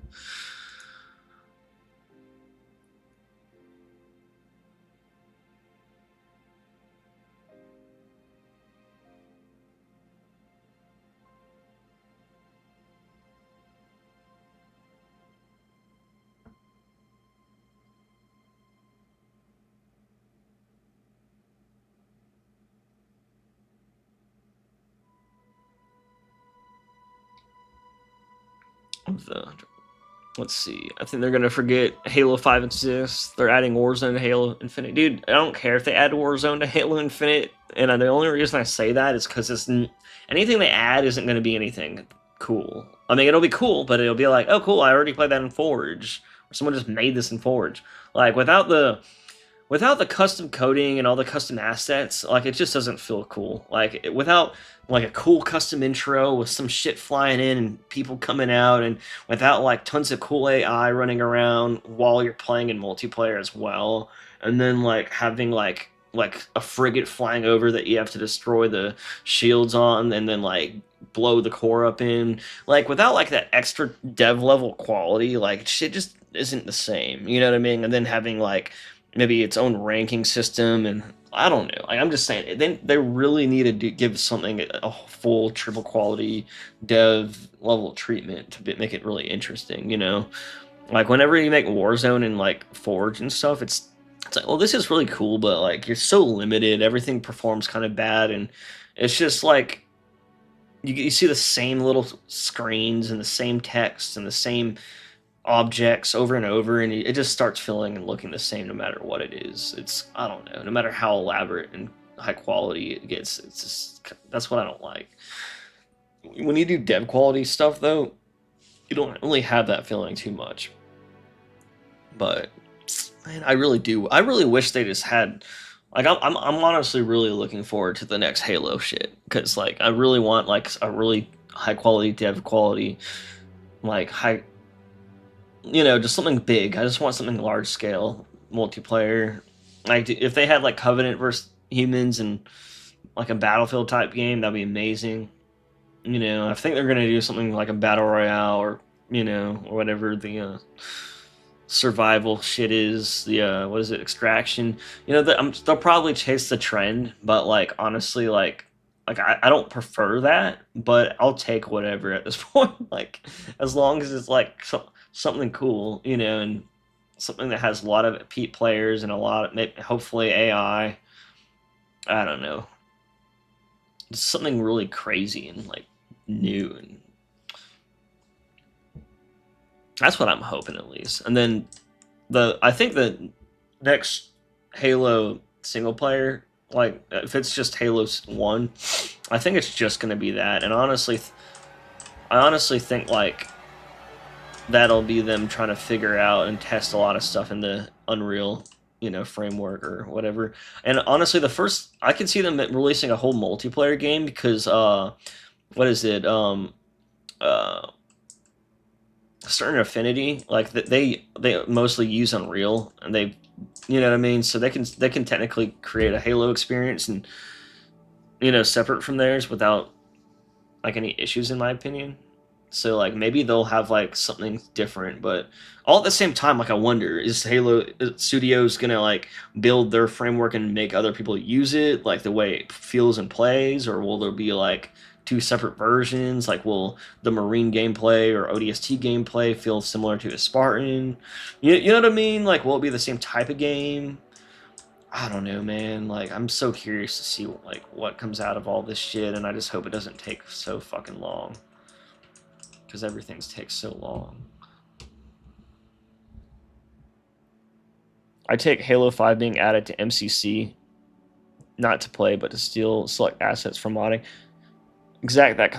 Speaker 1: Let's see. I think they're gonna forget Halo 5 and 6. They're adding Warzone to Halo Infinite. Dude, I don't care if they add Warzone to Halo Infinite. And the only reason I say that is because anything they add isn't gonna be anything cool. I mean, it'll be cool, but it'll be like, oh, cool, I already played that in Forge, or someone just made this in Forge. Like without the custom coding and all the custom assets, like it just doesn't feel cool. Like without like a cool custom intro with some shit flying in and people coming out, and without like tons of cool AI running around while you're playing in multiplayer as well, and then like having like a frigate flying over that you have to destroy the shields on, and then like blow the core up in, like without like that extra dev level quality, like shit just isn't the same, you know what I mean? And then having like maybe its own ranking system, and I don't know. Like, I'm just saying, they really need to give something a full triple quality dev level treatment to make it really interesting. You know, like whenever you make Warzone and like Forge and stuff, it's like, well, this is really cool, but like you're so limited. Everything performs kind of bad, and it's just like you see the same little screens and the same text and the same objects over and over, and it just starts feeling and looking the same no matter what it is. It's, I don't know, no matter how elaborate and high quality it gets, it's just, that's what I don't like. When you do dev quality stuff though, you don't really have that feeling too much. But man, I really wish they just had, like, I'm honestly really looking forward to the next Halo shit, because like I really want like a really high quality dev quality, like high, you know, just something big. I just want something large scale multiplayer. Like if they had like Covenant versus humans and like a Battlefield type game, that'd be amazing. You know, I think they're gonna do something like a battle royale, or you know, or whatever the survival shit is. The what is it, Extraction? You know, they'll probably chase the trend, but like honestly, like I don't prefer that, but I'll take whatever at this point. Like as long as it's like something cool, you know, and something that has a lot of peat players and a lot of hopefully AI. I don't know, it's something really crazy and like new, and that's what I'm hoping at least. And then I think the next Halo single player, like if it's just Halo 1, I think it's just going to be that. And honestly, I honestly think like that'll be them trying to figure out and test a lot of stuff in the Unreal, you know, framework or whatever. And honestly, I could see them releasing a whole multiplayer game, because what is it, uh Certain Affinity, like they mostly use Unreal, and they, you know what I mean, so they can technically create a Halo experience, and you know, separate from theirs without like any issues in my opinion. So like maybe they'll have like something different, but all at the same time, like I wonder, is Halo Studios gonna like build their framework and make other people use it like the way it feels and plays, or will there be like two separate versions? Like will the Marine gameplay or ODST gameplay feel similar to a Spartan? You know what I mean? Like will it be the same type of game? I don't know, man. Like I'm so curious to see like what comes out of all this shit, and I just hope it doesn't take so fucking long because everything takes so long. I take Halo 5 being added to MCC, not to play, but to steal select assets from modding. Exactly the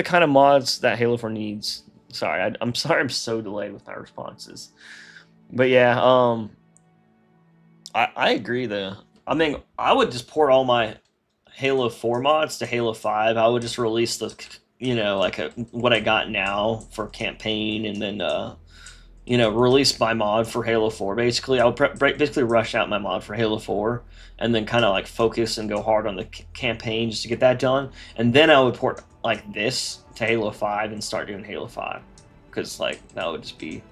Speaker 1: kind of mods that Halo 4 needs. Sorry, I'm sorry I'm so delayed with my responses. But yeah, I agree though. I mean, I would just port all my Halo 4 mods to Halo 5. I would just release the, like what I got now for campaign, and then release my mod for Halo 4. Basically, I would basically rush out my mod for Halo 4, and then kind of like focus and go hard on the campaign just to get that done. And then I would port like this to Halo 5 and start doing Halo 5, because like that would just be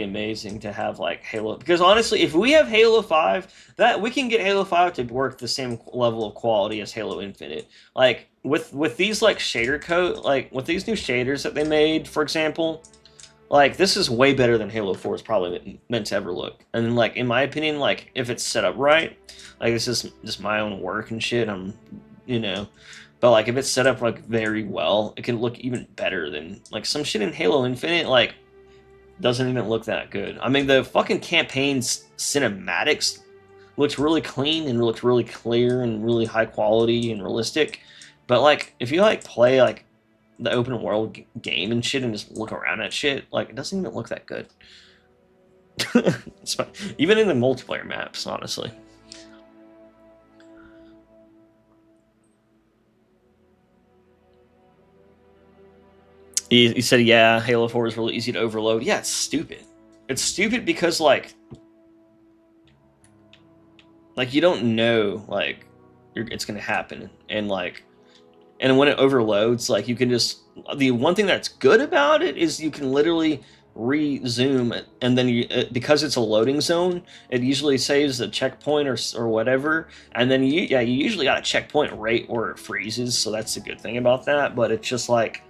Speaker 1: amazing to have like Halo. Because honestly, if we have Halo 5, that we can get Halo 5 to work the same level of quality as Halo Infinite. Like with these like shader code, like with these new shaders that they made, for example, like this is way better than Halo 4 is probably meant to ever look. And like in my opinion, like if it's set up right, like this is just my own work and shit. But like if it's set up like very well, it can look even better than like some shit in Halo Infinite. Like doesn't even look that good. I mean, the fucking campaign's cinematics looks really clean and looks really clear and really high quality and realistic. But like, if you like play like the open world game and shit and just look around at shit, like it doesn't even look that good. Even in the multiplayer maps, honestly. He said, yeah, Halo 4 is really easy to overload. Yeah, it's stupid. It's stupid because, like you don't know, like, it's going to happen. And when it overloads, like, you can just... The one thing that's good about it is you can literally re-zoom, and then because it's a loading zone, it usually saves a checkpoint or whatever, and then you usually got a checkpoint right where it freezes, so that's the good thing about that. But it's just like...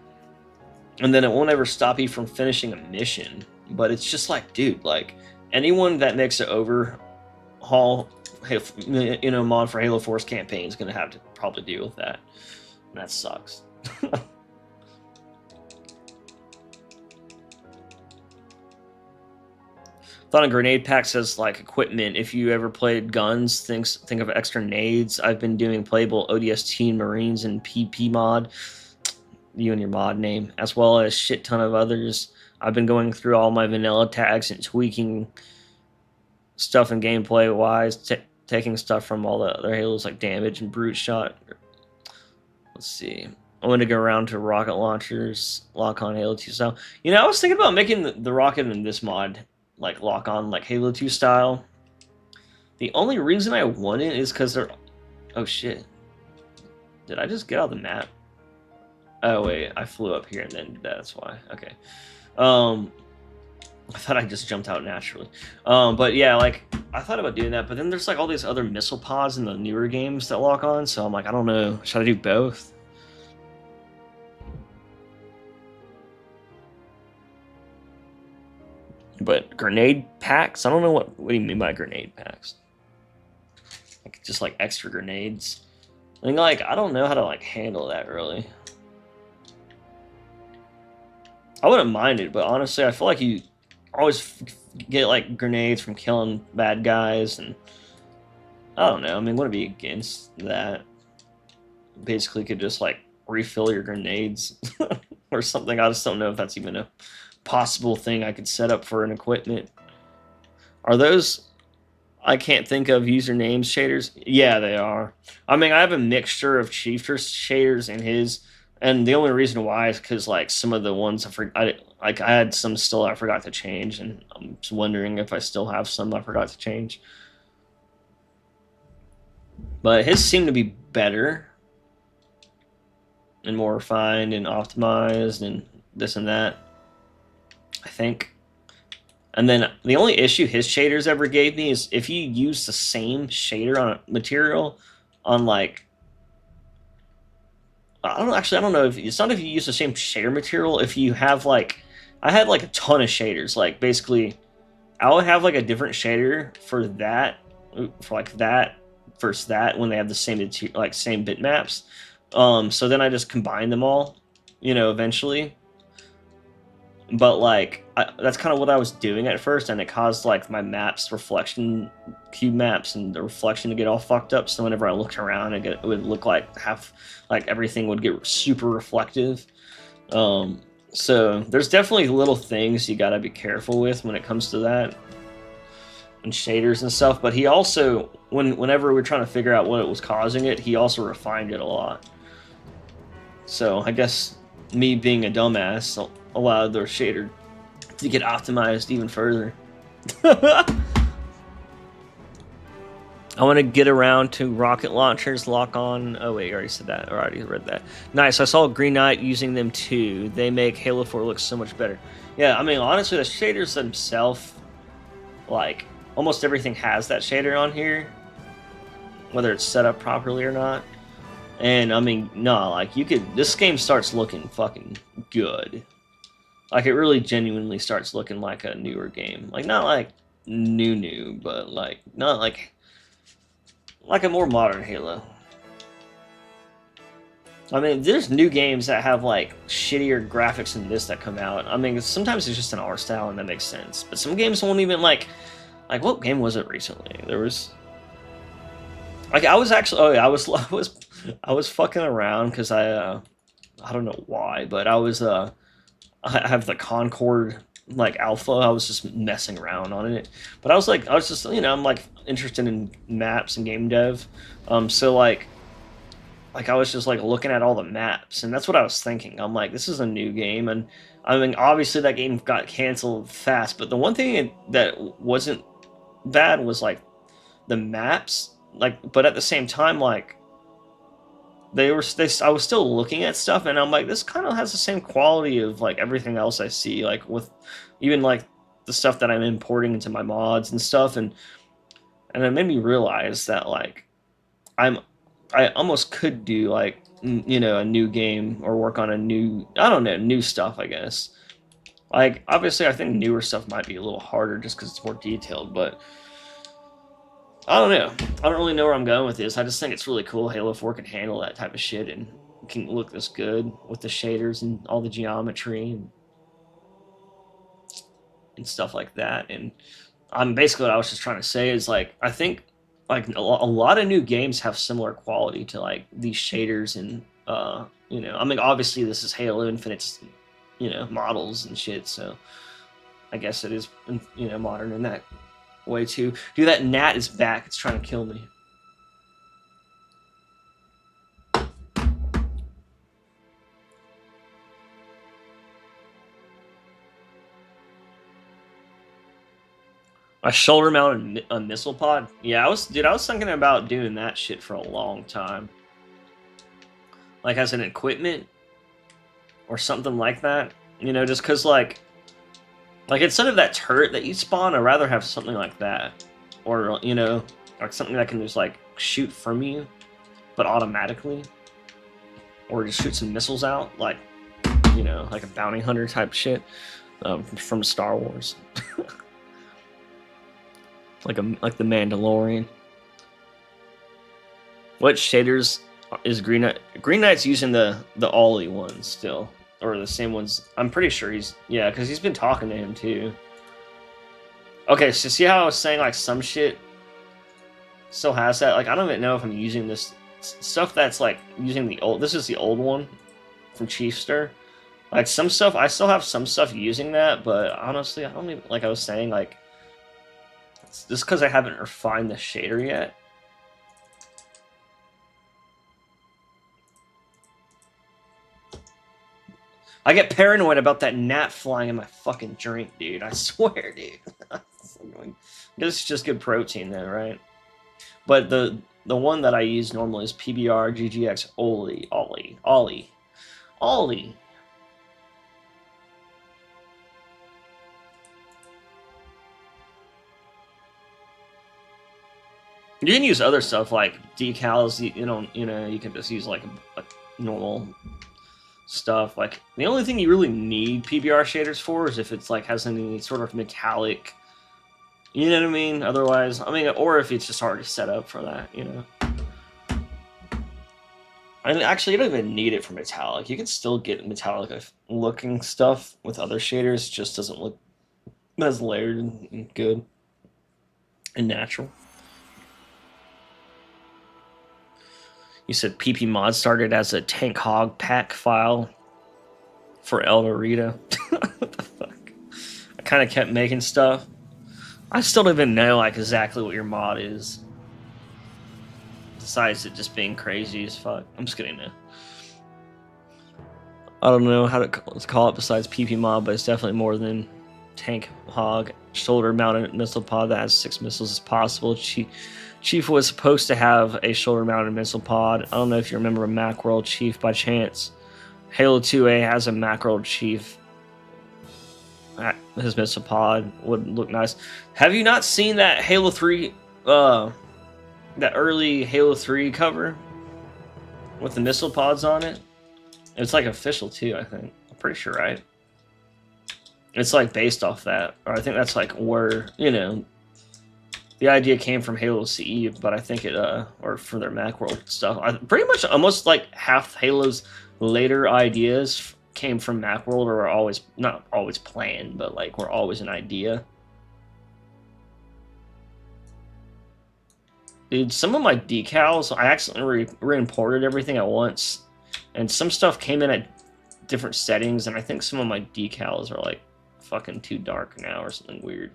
Speaker 1: And then it won't ever stop you from finishing a mission. But it's just like, dude, like, anyone that makes an overhaul, mod for Halo 4's campaign is going to have to probably deal with that. And that sucks. Thought a grenade pack says, like, equipment. If you ever played guns, think of extra nades. I've been doing playable ODST Marines and PP mod. You and your mod name, as well as shit ton of others. I've been going through all my vanilla tags and tweaking stuff and gameplay wise, taking stuff from all the other Halos like damage and brute shot. Let's see. I want to go around to rocket launchers, lock on Halo 2 style. I was thinking about making the rocket in this mod like lock on like Halo 2 style. The only reason I want it is because they're... Oh shit. Did I just get out of the map? Oh wait, I flew up here and then that's why. Okay. I thought I just jumped out naturally. But yeah, like I thought about doing that, but then there's like all these other missile pods in the newer games that lock on, so I'm like, I don't know. Should I do both? But grenade packs? I don't know what do you mean by grenade packs? Like just like extra grenades. I mean, like I don't know how to like handle that really. I wouldn't mind it, but honestly, I feel like you always get like grenades from killing bad guys, and I don't know. I mean, wouldn't be against that. Basically, could just like refill your grenades or something. I just don't know if that's even a possible thing I could set up for an equipment. Are those? I can't think of usernames shaders. Yeah, they are. I mean, I have a mixture of Chiefter shaders in his. And the only reason why is because like some of the ones I had some still I forgot to change, and I'm just wondering if I still have some I forgot to change. But his seem to be better. and more refined and optimized and this and that, I think. And then the only issue his shaders ever gave me is if you use the same shader on a material on like I don't know if it's not if you use the same shader material. If you have like I had like a ton of shaders. Like basically I would have like a different shader for that for like that versus that when they have the same like same bitmaps. So then I just combine them all, eventually. But like that's kind of what I was doing at first, and it caused like my maps reflection cube maps and the reflection to get all fucked up. So whenever I looked around, it would look like everything would get super reflective. So there's definitely little things you got to be careful with when it comes to that and shaders and stuff. But he also whenever we're trying to figure out what it was causing it, he also refined it a lot. So I guess me being a dumbass allowed their shader to get optimized even further. I want to get around to rocket launchers lock on. Oh wait, I already said that. I already read that. Nice. I saw Green Knight using them too. They make Halo 4 look so much better. Yeah, I mean honestly, the shaders themselves, like almost everything has that shader on here, whether it's set up properly or not. And I mean, no, like this game starts looking fucking good. Like it really genuinely starts looking like a newer game. Like not like new, but like not like a more modern Halo. I mean, there's new games that have like shittier graphics than this that come out. I mean, sometimes it's just an art style and that makes sense. But some games won't even like what game was it recently? There was like I was actually I was fucking around because I don't know why, but I have the Concord like alpha. I was just messing around on it, but I was just I'm like interested in maps and game dev, so like I was just like looking at all the maps, and that's what I was thinking. I'm like, this is a new game, and I mean obviously that game got canceled fast, but the one thing that wasn't bad was like the maps, like, but at the same time like I was still looking at stuff and I'm like, this kind of has the same quality of like everything else I see, like with even like the stuff that I'm importing into my mods and stuff, and it made me realize that like I almost could do like a new game or work on a new stuff, I guess. Like obviously I think newer stuff might be a little harder just because it's more detailed, but I don't know. I don't really know where I'm going with this. I just think it's really cool Halo 4 can handle that type of shit and can look this good with the shaders and all the geometry and stuff like that. And basically what I was just trying to say is like I think like a lot of new games have similar quality to like these shaders and I mean obviously this is Halo Infinite's models and shit, so I guess it is modern in that way too. Dude, that gnat is back. It's trying to kill me. A shoulder mounted a missile pod? Yeah, I was thinking about doing that shit for a long time. Like as an equipment or something like that. Just because like instead of that turret that you spawn, I'd rather have something like that. Or, like something that can just like shoot from you, but automatically. Or just shoot some missiles out, like like a bounty hunter type shit from Star Wars. like the Mandalorian. What shaders is Green Knight? Green Knight's using the Ollie ones still, or the same ones. I'm pretty sure because he's been talking to him too. Okay, so see how I was saying like some shit still has that? Like I don't even know if I'm using this stuff that's like using the old. This is the old one from Chiefster. Like some stuff, I still have some stuff using that, but honestly, I don't even, like I was saying, like, it's just because I haven't refined the shader yet. I get paranoid about that gnat flying in my fucking drink, dude. I swear, dude. This is just good protein then, right? But the one that I use normally is PBR GGX Ollie. Ollie. You can use other stuff like decals. You can just use like a normal stuff. Like the only thing you really need PBR shaders for is if it's like has any sort of metallic. You know what I mean? Otherwise, I mean, or if it's just already set up for that, you know. And actually, you don't even need it for metallic. You can still get metallic looking stuff with other shaders. It just doesn't look as layered and good and natural. You said PP Mod started as a Tank Hog pack file for El Dorito. What the fuck? I kind of kept making stuff. I still don't even know like exactly what your mod is. Besides it just being crazy as fuck. I'm just kidding now. I don't know how to call it besides PP Mod, but it's definitely more than Tank Hog. Shoulder-mounted missile pod that has 6 missiles as possible. Chief was supposed to have a shoulder-mounted missile pod. I don't know if you remember Macworld Chief by chance. Halo 2A has a Macworld Chief. His missile pod would look nice. Have you not seen that Halo 3, that early Halo 3 cover with the missile pods on it? It's like official too, I think. I'm pretty sure, right? It's like based off that, or I think that's like where, you know, the idea came from Halo CE, but I think it, or for their Macworld stuff. Pretty much almost like half Halo's later ideas came from Macworld, or are always, not always planned, but like were always an idea. Dude, some of my decals, I accidentally re-imported everything at once, and some stuff came in at different settings, and I think some of my decals are like fucking too dark now or something weird.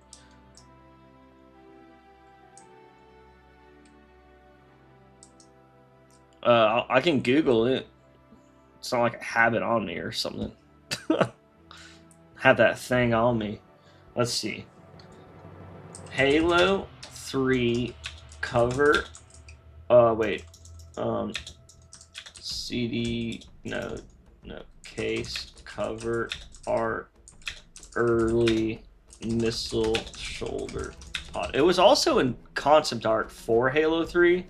Speaker 1: I can Google it. It's not like I have it on me or something. Have that thing on me. Let's see. Halo 3 cover. Wait. CD. No. Case cover art. Early missile shoulder pod. It was also in concept art for Halo 3.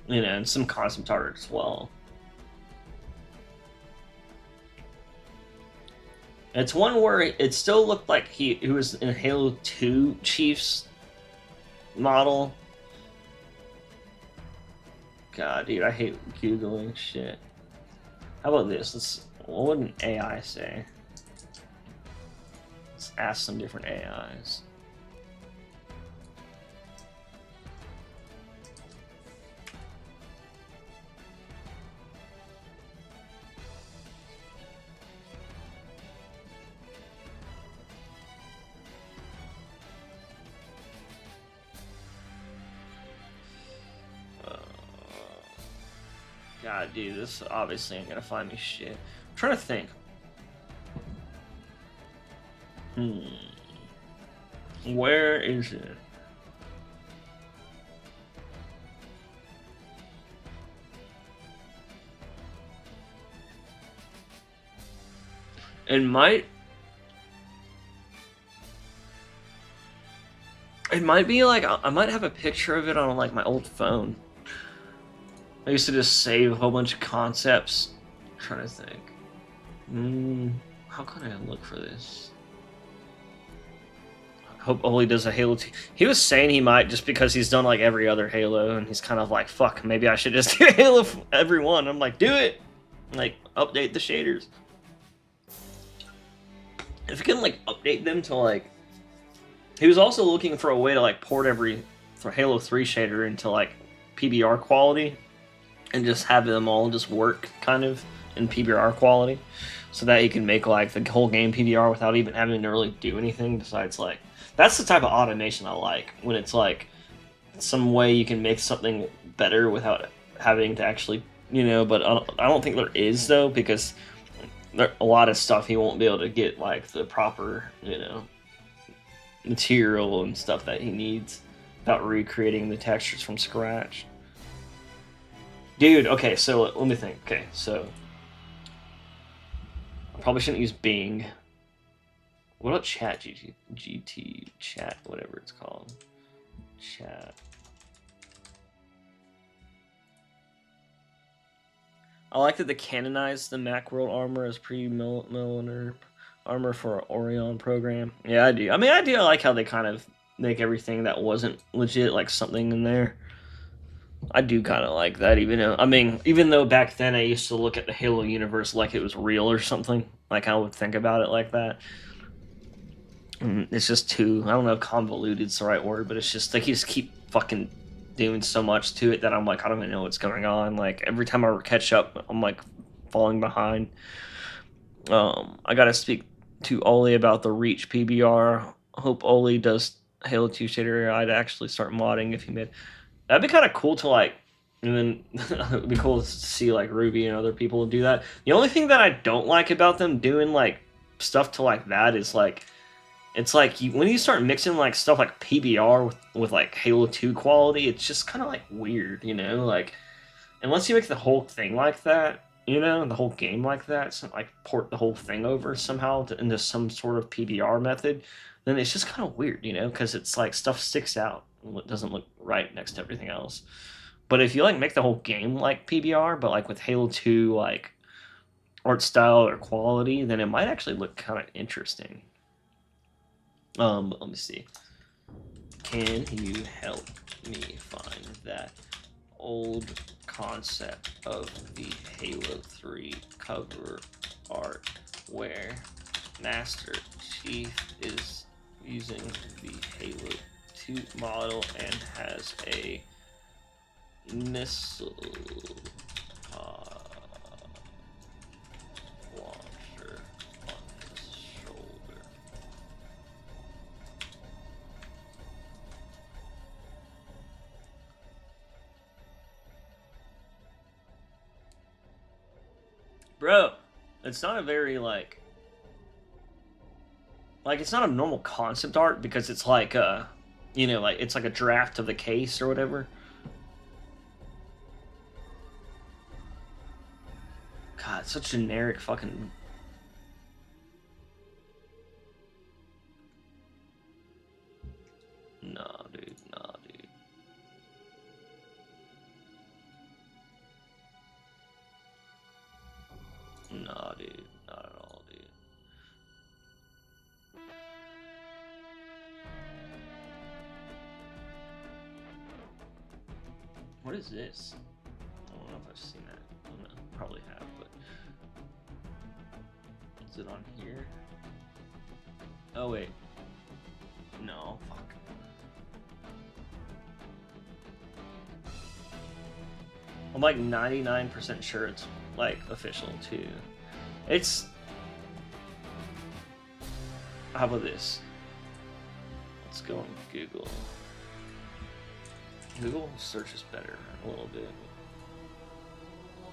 Speaker 1: You know, and some concept art as well. It's one where it still looked like he was in Halo 2 Chief's model. God, dude, I hate Googling shit. How about this? What would an AI say? Let's ask some different AIs. God, dude, this obviously ain't gonna find me shit. I'm trying to think. Where is it? It might be like I might have a picture of it on like my old phone. I used to just save a whole bunch of concepts. I'm trying to think. How can I look for this? I hope Oli does a Halo 2. He was saying he might just because he's done like every other Halo, and he's kind of like, fuck, maybe I should just do Halo every one. I'm like, do it! Like, update the shaders. If you can like update them to like... He was also looking for a way to like port for Halo 3 shader into like PBR quality. And just have them all just work kind of in PBR quality, so that you can make like the whole game PBR without even having to really do anything besides like, that's the type of automation I like, when it's like some way you can make something better without having to actually, you know, but I don't think there is though, because a lot of stuff he won't be able to get like the proper, you know, material and stuff that he needs without recreating the textures from scratch. Dude, okay, so let me think. Okay, so I probably shouldn't use Bing. What about Chat GT Chat, whatever it's called? Chat. I like that they canonized the Macworld armor as pre-Milliner armor for Orion program. Yeah, I do. I mean, I do like how they kind of make everything that wasn't legit like something in there. I do kind of like that, even though back then I used to look at the Halo universe like it was real or something. Like I would think about it like that. It's just too, I don't know if convoluted's the right word, but it's just like you just keep fucking doing so much to it that I'm like, I don't even know what's going on. Like every time I catch up, I'm like falling behind. I gotta speak to Oli about the Reach PBR. Hope Oli does Halo 2 shader. I'd actually start modding if he made. That'd be kind of cool to like, and then it'd be cool to see like Ruby and other people do that. The only thing that I don't like about them doing like stuff to like that is like, it's like when you start mixing like stuff like PBR with like Halo 2 quality, it's just kind of like weird, you know? Like unless you make the whole thing like that, you know, the whole game like that, so, like port the whole thing over somehow into some sort of PBR method, then it's just kind of weird, you know, because it's like stuff sticks out and it doesn't look right next to everything else. But if you like make the whole game like PBR, but like with Halo 2 like art style or quality, then it might actually look kind of interesting. Let me see. Can you help me find that old concept of the Halo 3 cover art where Master Chief is using the Halo 2 model and has a missile launcher on his shoulder? Bro, it's not a very like it's not a normal concept art because it's like you know, like it's like a draft of the case or whatever. God, such generic fucking. Nah, dude. Nah, dude. Nah, dude. Not at all, dude. What is this? I don't know if I've seen that. I don't know. Probably have, but. Is it on here? Oh, wait. No, fuck. I'm like 99% sure it's like official too. It's. How about this? Let's go on Google. Google search is better a little bit.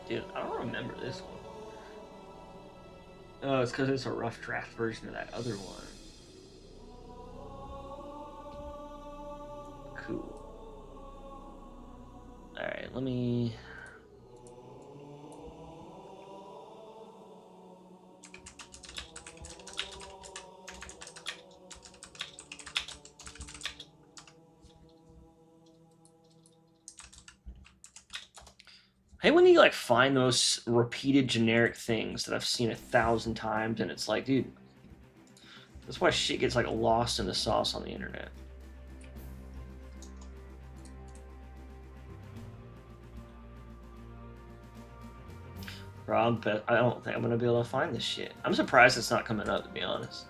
Speaker 1: Dude, I don't remember this one. Oh, it's because it's a rough draft version of that other one. Cool. Alright, let me. Hey, when you like find those repeated generic things that I've seen 1,000 times, and it's like, dude, that's why shit gets like lost in the sauce on the internet. Rob, but I don't think I'm gonna be able to find this shit. I'm surprised it's not coming up, to be honest.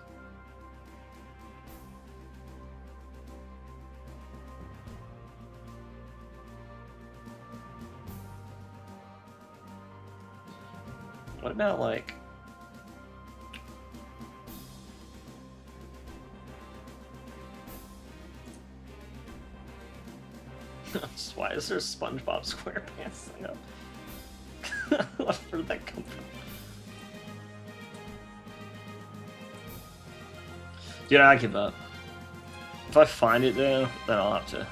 Speaker 1: What about like? Why is there a SpongeBob SquarePants thing up? Where did that come from? Dude, I give up. If I find it though, then I'll have to.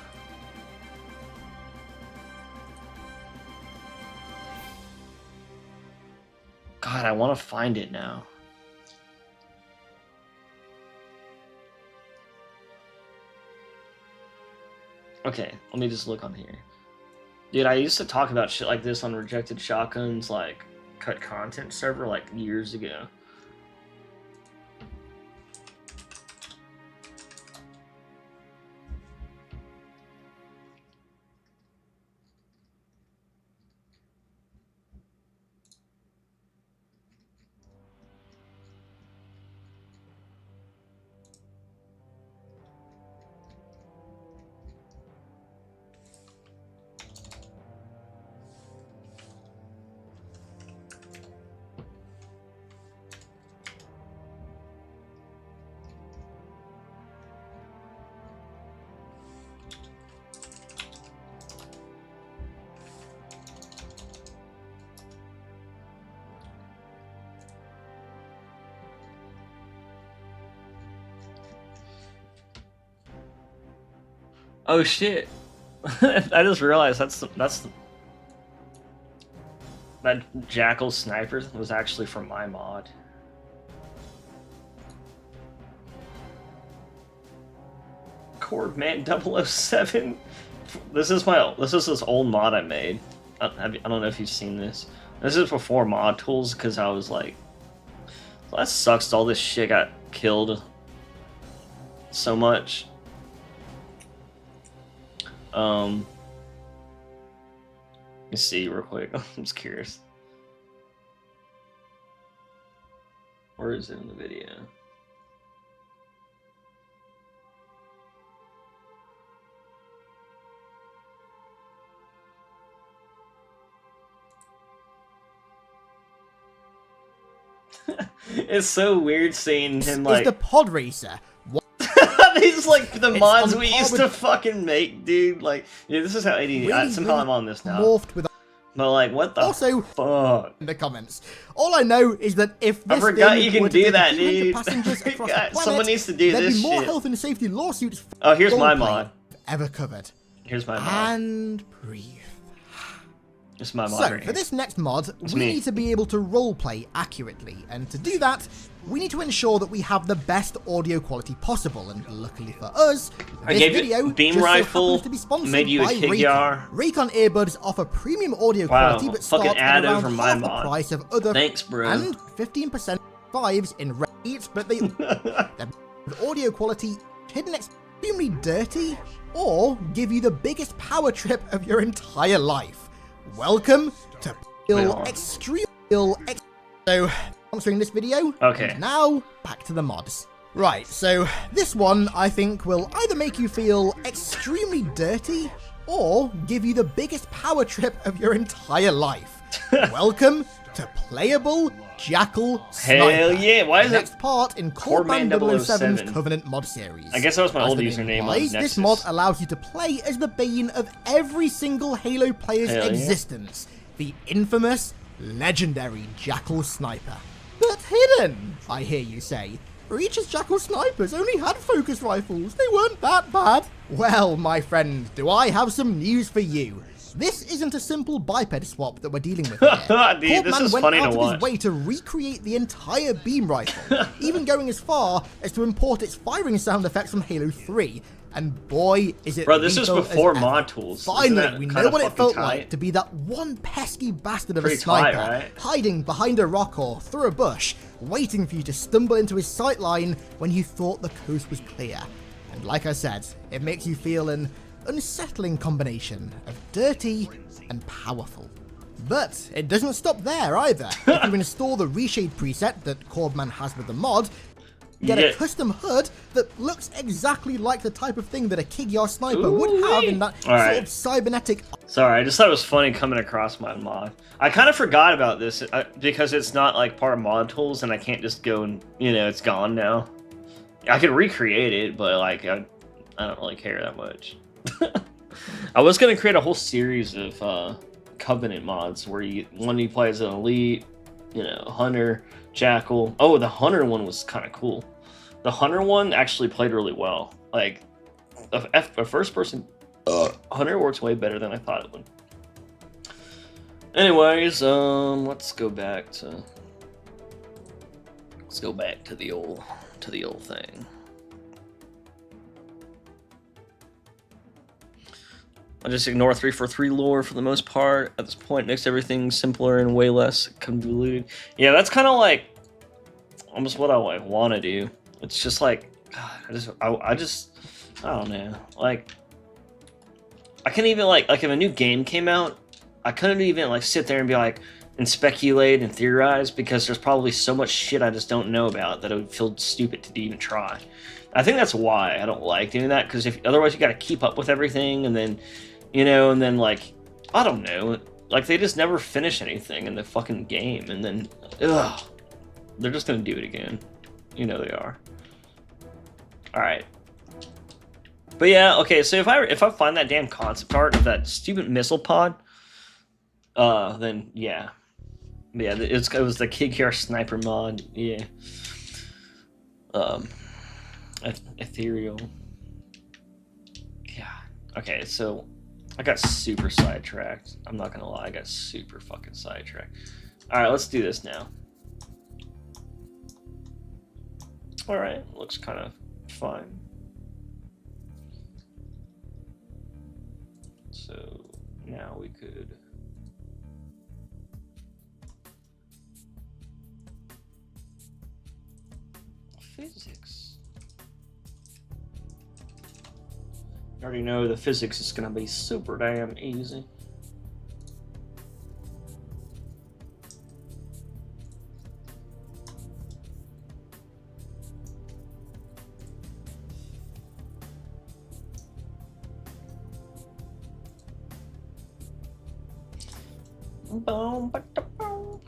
Speaker 1: God, I want to find it now. Okay, let me just look on here. Dude, I used to talk about shit like this on Rejected Shotgun's, like, cut content server, like, years ago. Oh shit! I just realized that Jackal Sniper was actually from my mod. Cordman 007. This is this old mod I made. I don't know if you've seen this. This is before mod tools because I was like, well, that sucks. All this shit got killed so much. Let me see real quick. I'm just curious. Where is it in the video? It's so weird seeing him like.
Speaker 2: It's the pod racer.
Speaker 1: These like the mods we used to fucking make, dude. Like, yeah, this is how ADD. Somehow I'm on this now.
Speaker 2: Morphed with.
Speaker 1: But like, what the
Speaker 2: also,
Speaker 1: fuck?
Speaker 2: In the comments, all I know is that if this
Speaker 1: I forgot you can
Speaker 2: would
Speaker 1: do that,
Speaker 2: human
Speaker 1: dude.
Speaker 2: passengers across the planet,
Speaker 1: Someone needs to do
Speaker 2: there'd
Speaker 1: this
Speaker 2: be more
Speaker 1: shit.
Speaker 2: health and safety lawsuits.
Speaker 1: Oh, here's my mod.
Speaker 2: Ever covered.
Speaker 1: Here's my mod.
Speaker 2: And breathe.
Speaker 1: It's my mod.
Speaker 2: So,
Speaker 1: right
Speaker 2: for this next mod, we
Speaker 1: me.
Speaker 2: need to be able to roleplay accurately, and to do that, we need to ensure that we have the best audio quality possible, and luckily for us, this video
Speaker 1: beam
Speaker 2: just
Speaker 1: rifle
Speaker 2: so to be sponsored
Speaker 1: made you a
Speaker 2: by
Speaker 1: Kigyar.
Speaker 2: Raycon earbuds offer premium audio
Speaker 1: Wow,
Speaker 2: quality, but
Speaker 1: fucking
Speaker 2: start
Speaker 1: ad
Speaker 2: at around
Speaker 1: over my
Speaker 2: half the
Speaker 1: mod.
Speaker 2: price of other
Speaker 1: Thanks, bro.
Speaker 2: and 15% fives in rates, but they their audio quality hidden extremely dirty, or give you the biggest power trip of your entire life. Welcome to Extreme So, sponsoring this video.
Speaker 1: Okay.
Speaker 2: And now, back to the mods. Right, so this one I think will either make you feel extremely dirty, or give you the biggest power trip of your entire life. Welcome to Playable Jackal Sniper.
Speaker 1: Hell yeah! Why is
Speaker 2: the
Speaker 1: it
Speaker 2: next part in
Speaker 1: Cordman
Speaker 2: Cordman 007's
Speaker 1: 007?
Speaker 2: Covenant mod series.
Speaker 1: I guess that was my
Speaker 2: As
Speaker 1: old
Speaker 2: the name
Speaker 1: username on
Speaker 2: implies,
Speaker 1: Nexus.
Speaker 2: this mod allows you to play as the bane of every single Halo player's
Speaker 1: Hell yeah.
Speaker 2: existence, the infamous, legendary Jackal Sniper. But hidden, I hear you say. Reach's Jackal Snipers only had focus rifles, they weren't that bad. Well, my friend, do I have some news for you. This isn't a simple biped swap that we're dealing with here.
Speaker 1: Dude, this is
Speaker 2: went
Speaker 1: funny
Speaker 2: out
Speaker 1: to
Speaker 2: of
Speaker 1: watch.
Speaker 2: his way to recreate the entire beam rifle, even going as far as to import its firing sound effects from Halo 3. And boy, is it
Speaker 1: Bro, this was
Speaker 2: lethal
Speaker 1: before
Speaker 2: as ever.
Speaker 1: mod tools. Isn't
Speaker 2: Finally,
Speaker 1: that
Speaker 2: we
Speaker 1: kinda
Speaker 2: know what it
Speaker 1: fucking
Speaker 2: felt
Speaker 1: tight?
Speaker 2: like to be that one pesky bastard of
Speaker 1: Pretty
Speaker 2: a sniper,
Speaker 1: tight, right?
Speaker 2: hiding behind a rock or through a bush, waiting for you to stumble into his sight line when you thought the coast was clear. And like I said, it makes you feel an unsettling combination of dirty and powerful. But it doesn't stop there either. If you install the reshade preset that Cordman has with the mod, you get a custom HUD that looks exactly like the type of thing that a Kigyar sniper would have in that sort of cybernetic.
Speaker 1: Sorry, I just thought it was funny coming across my mod. I kind of forgot about this because it's not like part of mod tools, and I can't just go and it's gone now. I could recreate it, but like I don't really care that much. I was gonna create a whole series of Covenant mods where you play as an elite, hunter, jackal. Oh, the hunter one was kind of cool. The hunter one actually played really well. Like a first person hunter works way better than I thought it would. Anyways, let's go back to Let's go back to the old thing. I just ignore 343 lore for the most part. At this point, makes everything simpler and way less convoluted. Yeah, that's kind of like almost what I want to do. It's just like, God, I don't know. Like, I couldn't even like if a new game came out, I couldn't even like sit there and be like and speculate and theorize because there's probably so much shit I just don't know about that it would feel stupid to even try. I think that's why I don't like doing that, because if otherwise you got to keep up with everything, and then, you know, and then like, I don't know, like they just never finish anything in the fucking game, and then, ugh, they're just gonna do it again. You know they are. All right. But yeah, okay. So if I find that damn concept art of that stupid missile pod, then yeah, it was the Kid Gear Sniper mod. Yeah. Ethereal. Yeah. Okay, so I got super sidetracked. I'm not gonna lie, I got super fucking sidetracked. All right, let's do this now. All right, looks kind of fine. So now we could. Physics. You already know the physics is gonna be super damn easy. Boom, ba-da-boom.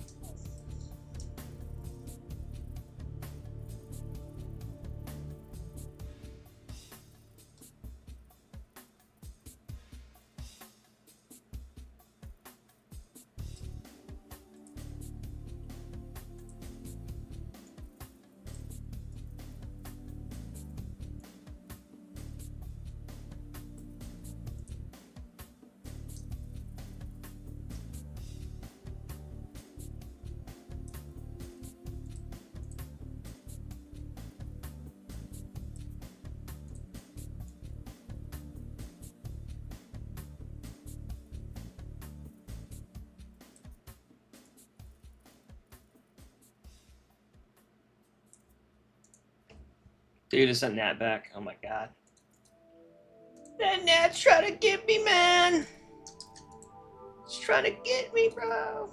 Speaker 1: Dude, it's that gnat back. Oh my god. That gnat's trying to get me, man. It's trying to get me, bro.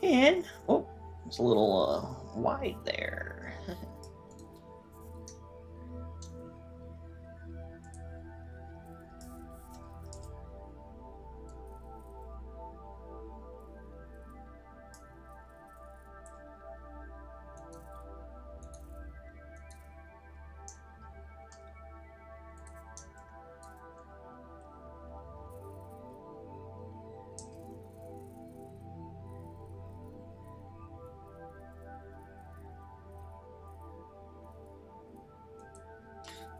Speaker 1: And, oh, it's a little wide there.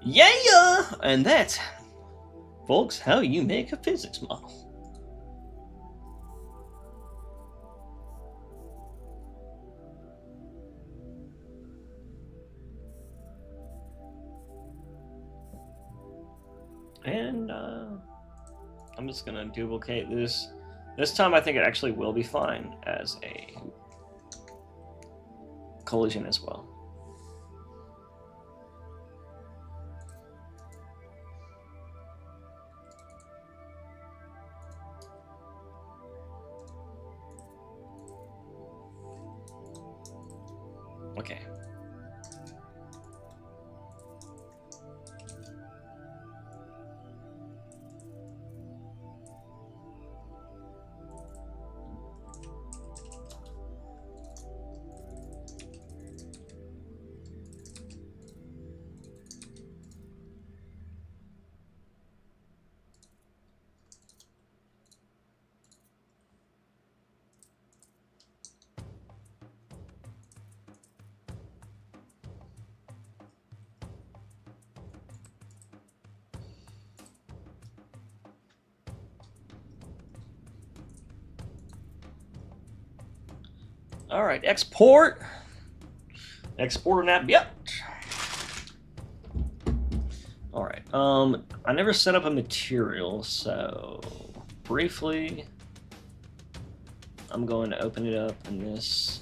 Speaker 1: Yeah! And that's, folks, how you make a physics model. And I'm just gonna duplicate this. This time I think it actually will be fine as a collision as well. Okay. All right, export. Export an app. Yep. All right. I never set up a material, so briefly, I'm going to open it up in this.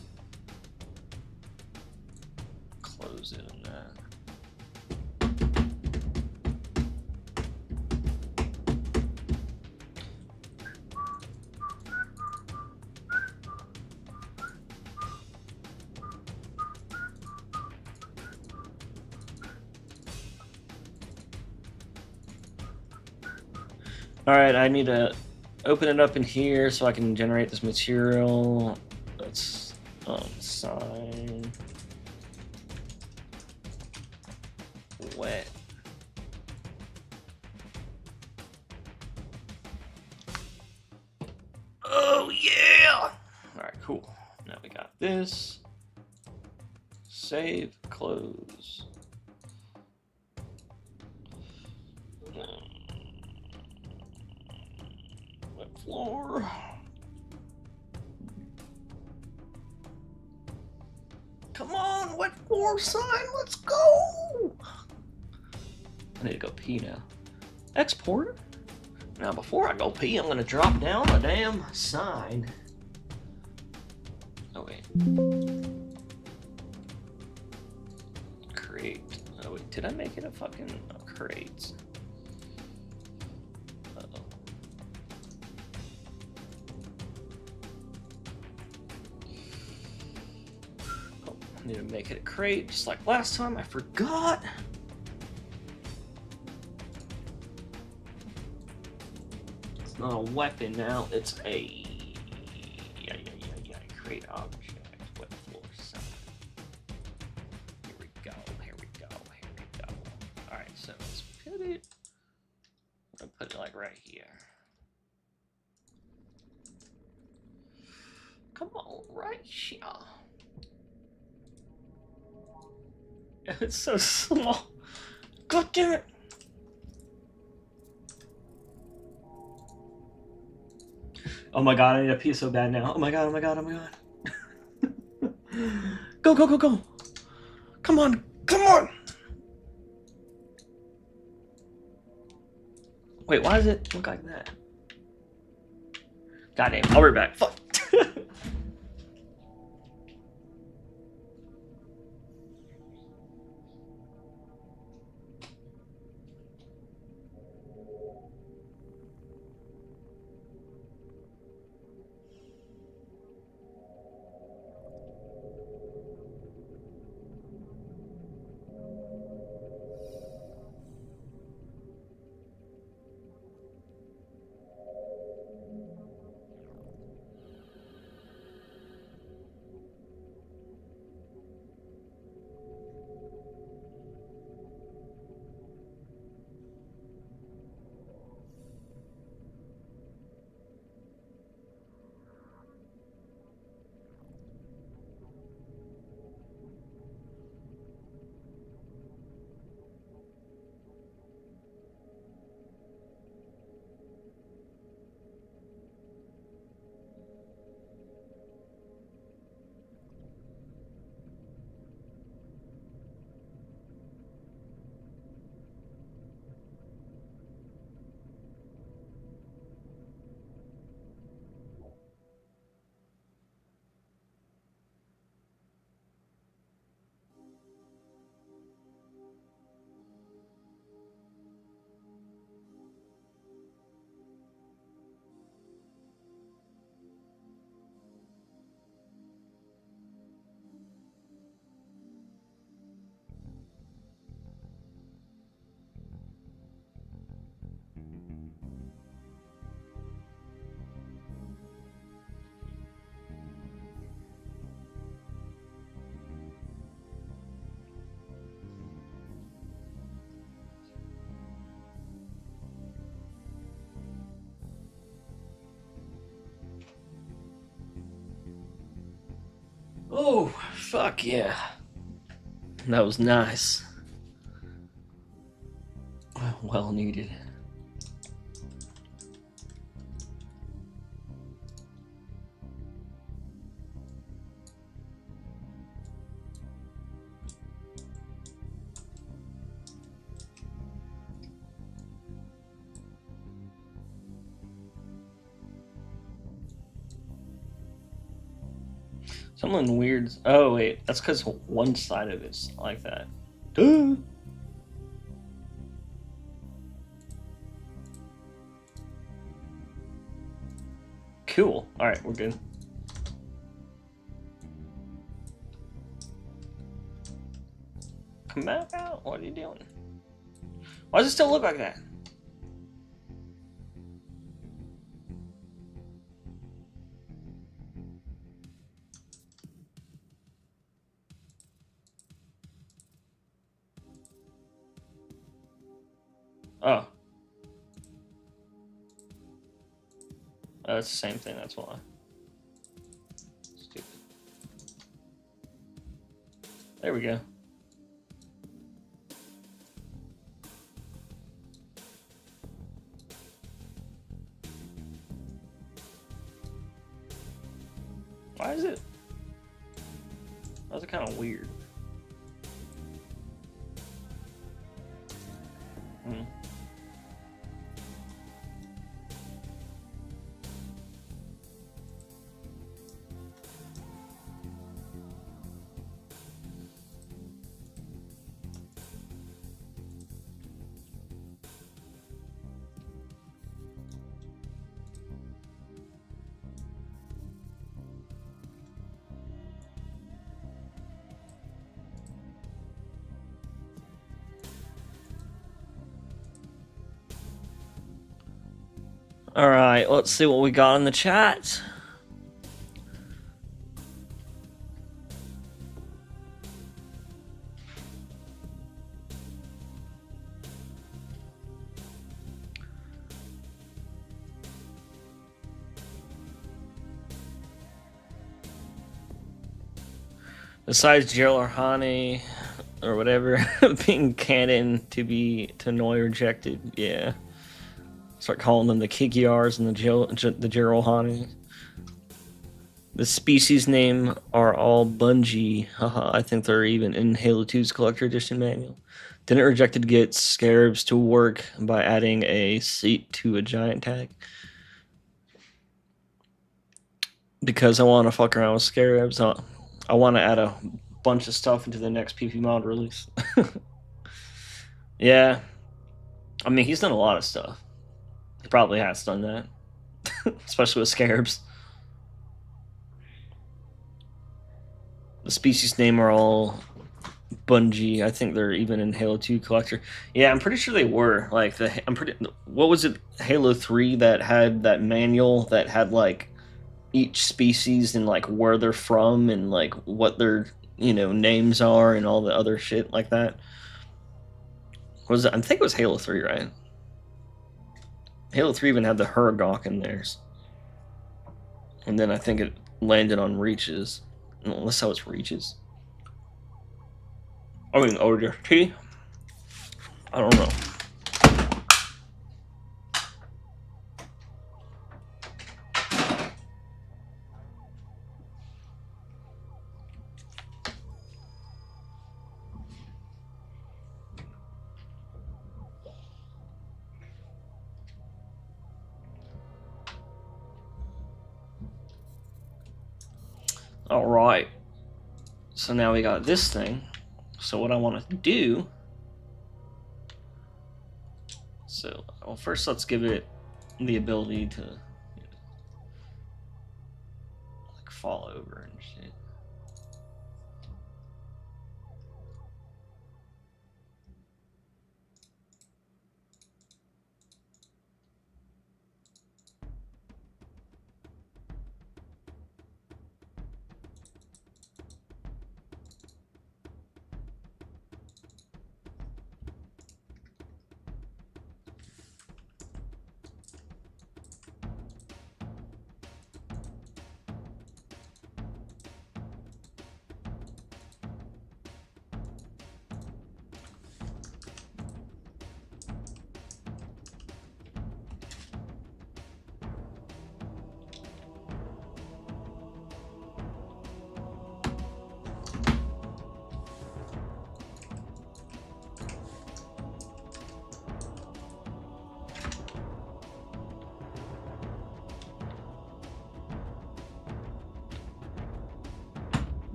Speaker 1: Close it in that. Alright, I need to open it up in here so I can generate this material. Let's sign wet. Oh yeah! Alright, cool. Now we got this. Save, close. Wet floor. Come on, wet floor sign, let's go! I need to go pee now. Export. Now before I go pee, I'm gonna drop down a damn sign. Oh wait. Create. Oh wait, did I make it a fucking create? Uh-oh. Oh, I need to make it a crate just like last time. I forgot. It's not a weapon now, it's a create object. Wet floor sign. Here we go. Alright, so let's put it. I'm gonna put it like right here. Come on, right here. It's so small. God damn it. Oh my god, I need to pee so bad now. Oh my god. Go. Come on. Wait, why does it look like that? God damn, I'll be back. Fuck. Oh, fuck yeah. That was nice. Well needed. Something weird. Oh wait, that's because one side of it's like that. Duh. Cool. All right, we're good. Come back out. What are you doing? Why does it still look like that? Oh. Oh, it's the same thing, that's why. Stupid. There we go. Why is it? That's kind of weird. Hmm. All right, let's see what we got in the chat. Besides Gerald Arhani or whatever being canon to Noi rejected, yeah. Start calling them the Kikiars and the Gerald Arhani. The species name are all Bungie. Haha, I think they're even in Halo 2's Collector Edition manual. Didn't Rejected get Scarabs to work by adding a seat to a giant tag? Because I want to fuck around with Scarabs. I want to add a bunch of stuff into the next PP mod release. Yeah. I mean, he's done a lot of stuff. He probably has done that. Especially with Scarabs. The species name are all Bungie. I think they're even in Halo 2 Collector. Yeah, I'm pretty sure they were. Like what was it? Halo 3 that had that manual that had like each species and like where they're from and like what their names are and all the other shit like that. Was it? I think it was Halo 3, right? Halo 3 even had the Huragok in theirs. And then I think it landed on Reaches. Unless that was Reaches. I mean, ODT? I don't know. All right. So now we got this thing. So what I want to do... So, well, first let's give it the ability to like fall over and shit.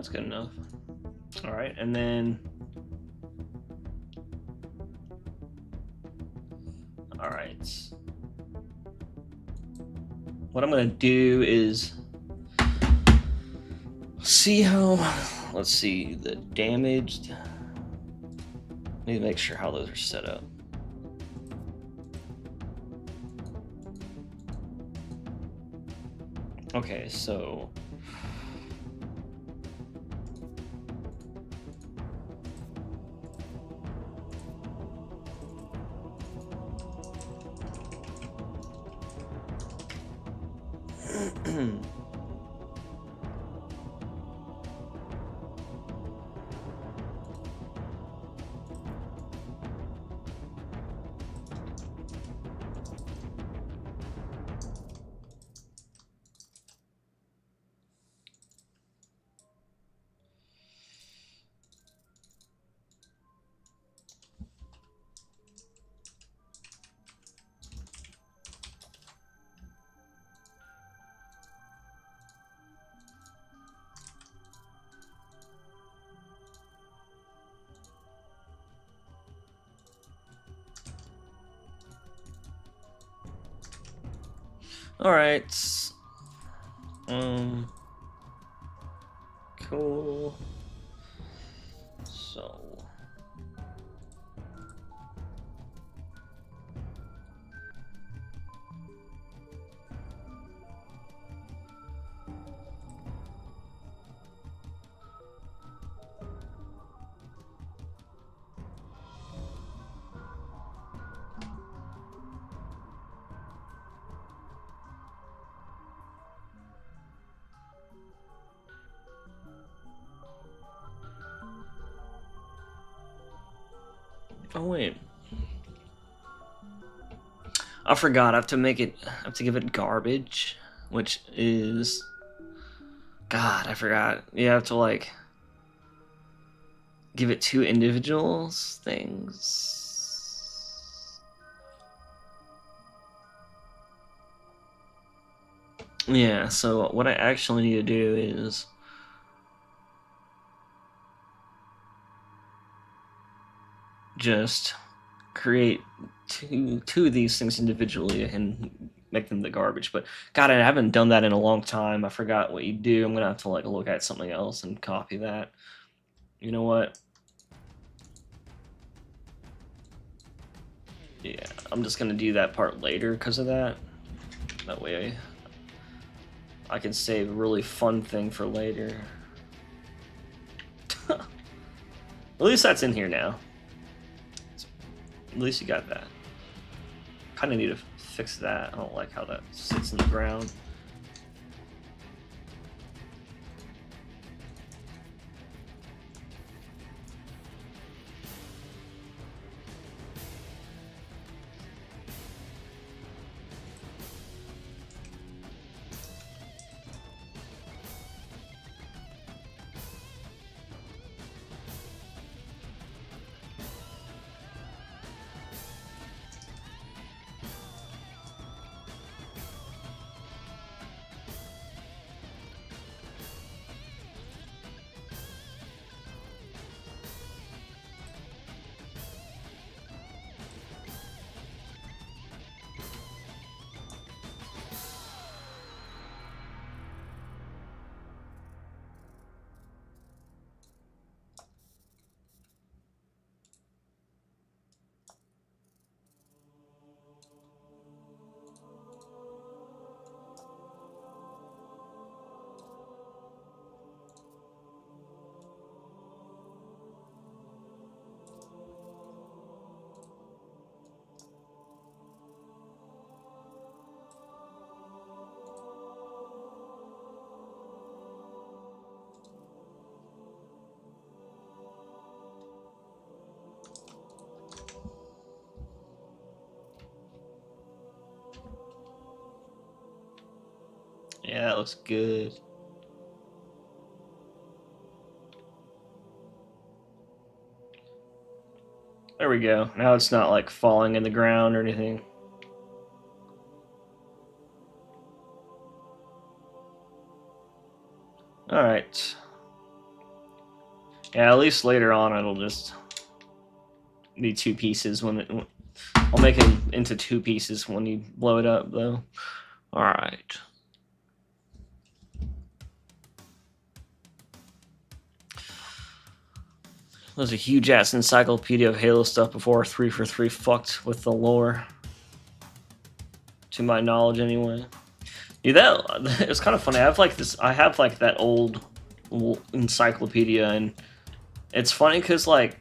Speaker 1: That's good enough. All right, and then... All right. What I'm gonna do is see how... Let's see, the damaged... Need to make sure how those are set up. Okay, so... All right. Cool. So. Oh wait. I forgot. I have to make it. I have to give it garbage, which is. God, I forgot. You have to like give it two individuals things. Yeah. So what I actually need to do is. Just create two of these things individually and make them the garbage. But God, I haven't done that in a long time. I forgot what you do. I'm gonna have to like look at something else and copy that. You know what? Yeah, I'm just gonna do that part later because of that. That way I can save a really fun thing for later. At least that's in here now. At least you got that. Kind of need to fix that. I don't like how that sits in the ground. Yeah, that looks good. There we go. Now it's not like falling in the ground or anything. All right. Yeah, at least later on it'll just be two pieces when I'll make it into two pieces when you blow it up, though. All right. There's a huge ass encyclopedia of Halo stuff before 3 for 3 fucked with the lore. To my knowledge, anyway. Dude, it's kind of funny. I have like that old encyclopedia, and it's funny because like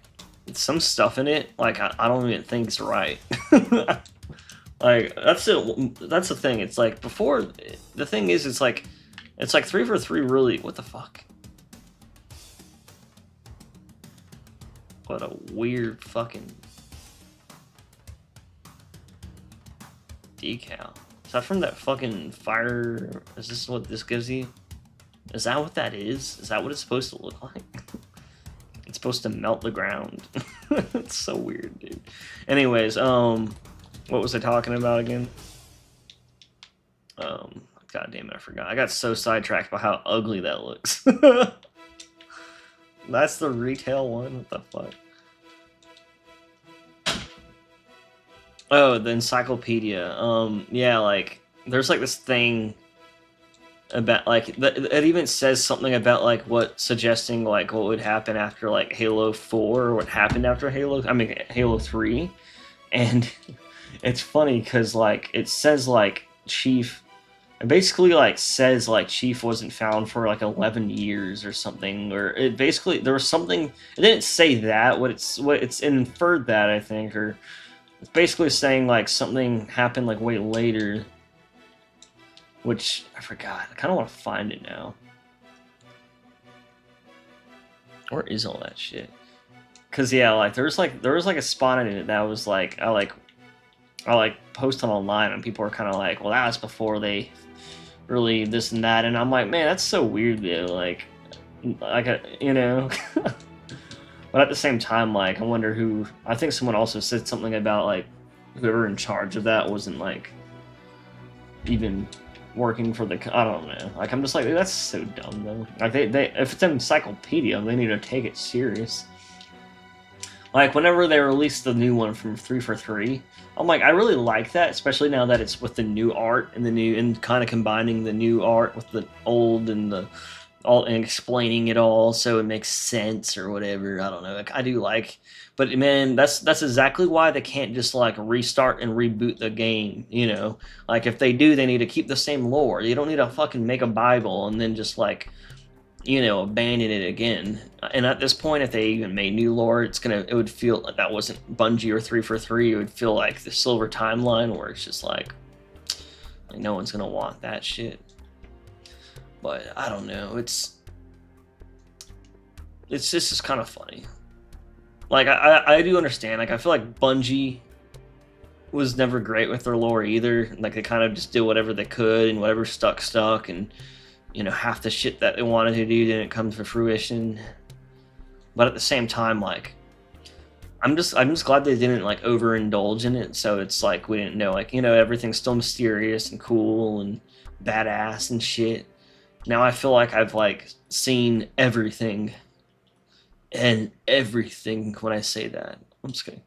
Speaker 1: some stuff in it, like I don't even think it's right. Like that's the thing. It's like before. The thing is, it's like 3 for 3 really. What the fuck? What a weird fucking decal. Is that from that fucking fire? Is this what this gives you? Is that what that is? Is that what it's supposed to look like? It's supposed to melt the ground. It's so weird, dude. Anyways, what was I talking about again? God damn it, I forgot. I got so sidetracked by how ugly that looks. That's the retail one? What the fuck? Oh, the encyclopedia. Yeah, like, there's like this thing about, like, it even says something about, like, suggesting, like, what would happen after, like, Halo 4, or what happened after Halo 3. And it's funny, because, like, it says, like, Chief... It basically, like, says, like, Chief wasn't found for, like, 11 years or something, or it basically, there was something, it didn't say that, what it's inferred that, I think, or it's basically saying, like, something happened, like, way later, which, I forgot, I kind of want to find it now. Where is all that shit? Because, yeah, like, there was, like, a spot in it that was, like, I posted online, and people were kind of like, well, that was before they really this and that, and I'm like, man, that's so weird, though, like, you know, but at the same time, like, I wonder who, I think someone also said something about, like, whoever in charge of that wasn't, like, even working for the, I don't know, like, I'm just like, that's so dumb, though, like, they if it's an encyclopedia, they need to take it serious. Like, whenever they released the new one from 3 for 3, I'm like, I really like that, especially now that it's with the new art and and kind of combining the new art with the old and and explaining it all so it makes sense or whatever. I don't know. Like, I do like, but man, that's exactly why they can't just like restart and reboot the game. You know, like if they do, they need to keep the same lore. You don't need to fucking make a Bible and then just like, you know, abandon it again. And at this point, if they even made new lore, it would feel like that wasn't Bungie or 3 for 3. It would feel like the Silver Timeline, where it's just like no one's gonna want that shit. But I don't know. It's just kind of funny. Like I do understand. Like I feel like Bungie was never great with their lore either. Like they kind of just did whatever they could, and whatever stuck, and you know, half the shit that they wanted to do didn't come to fruition. But at the same time, like, I'm just glad they didn't like overindulge in it. So it's like we didn't know, like, you know, everything's still mysterious and cool and badass and shit. Now I feel like I've like seen everything, and everything. When I say that, I'm just kidding.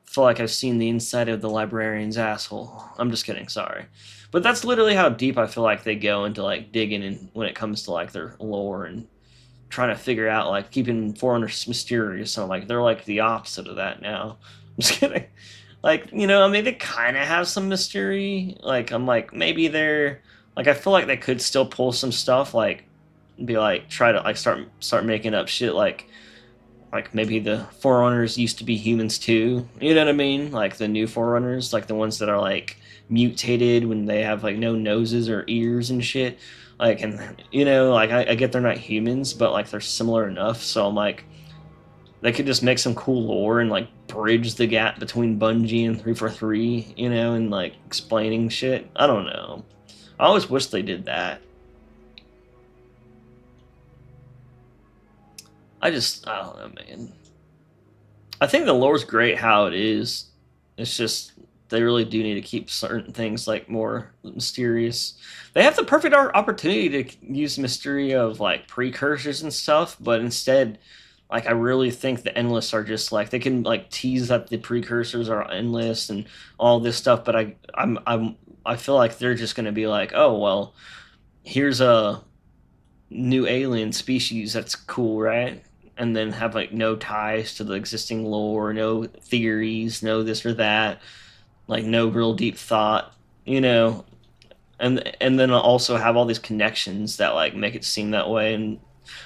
Speaker 1: I feel like I've seen the inside of the librarian's asshole. I'm just kidding. Sorry. But that's literally how deep I feel like they go into like digging in when it comes to like their lore and trying to figure out like keeping Forerunners mysterious. So like they're like the opposite of that now. I'm just kidding. Like, you know, I mean, they kind of have some mystery. Like I'm like maybe they're like, I feel like they could still pull some stuff, like be like try to like start making up shit like maybe the Forerunners used to be humans too. You know what I mean? Like the new Forerunners, like the ones that are like mutated when they have like no noses or ears and shit. Like, and you know, like I get they're not humans, but like they're similar enough. So I'm like, they could just make some cool lore and like bridge the gap between Bungie and 3 for 3, you know, and like explaining shit. I don't know. I always wish they did that. I don't know, man. I think the lore's great how it is. It's just they really do need to keep certain things like more mysterious. They have the perfect opportunity to use mystery of like precursors and stuff, but instead Like I really think the endless are just like they can like tease that the precursors are endless and all this stuff, but I feel like they're just gonna be like, oh well, here's a new alien species that's cool, right? And then have like no ties to the existing lore, no theories, no this or that, like no real deep thought, you know. And then also have all these connections that like make it seem that way. And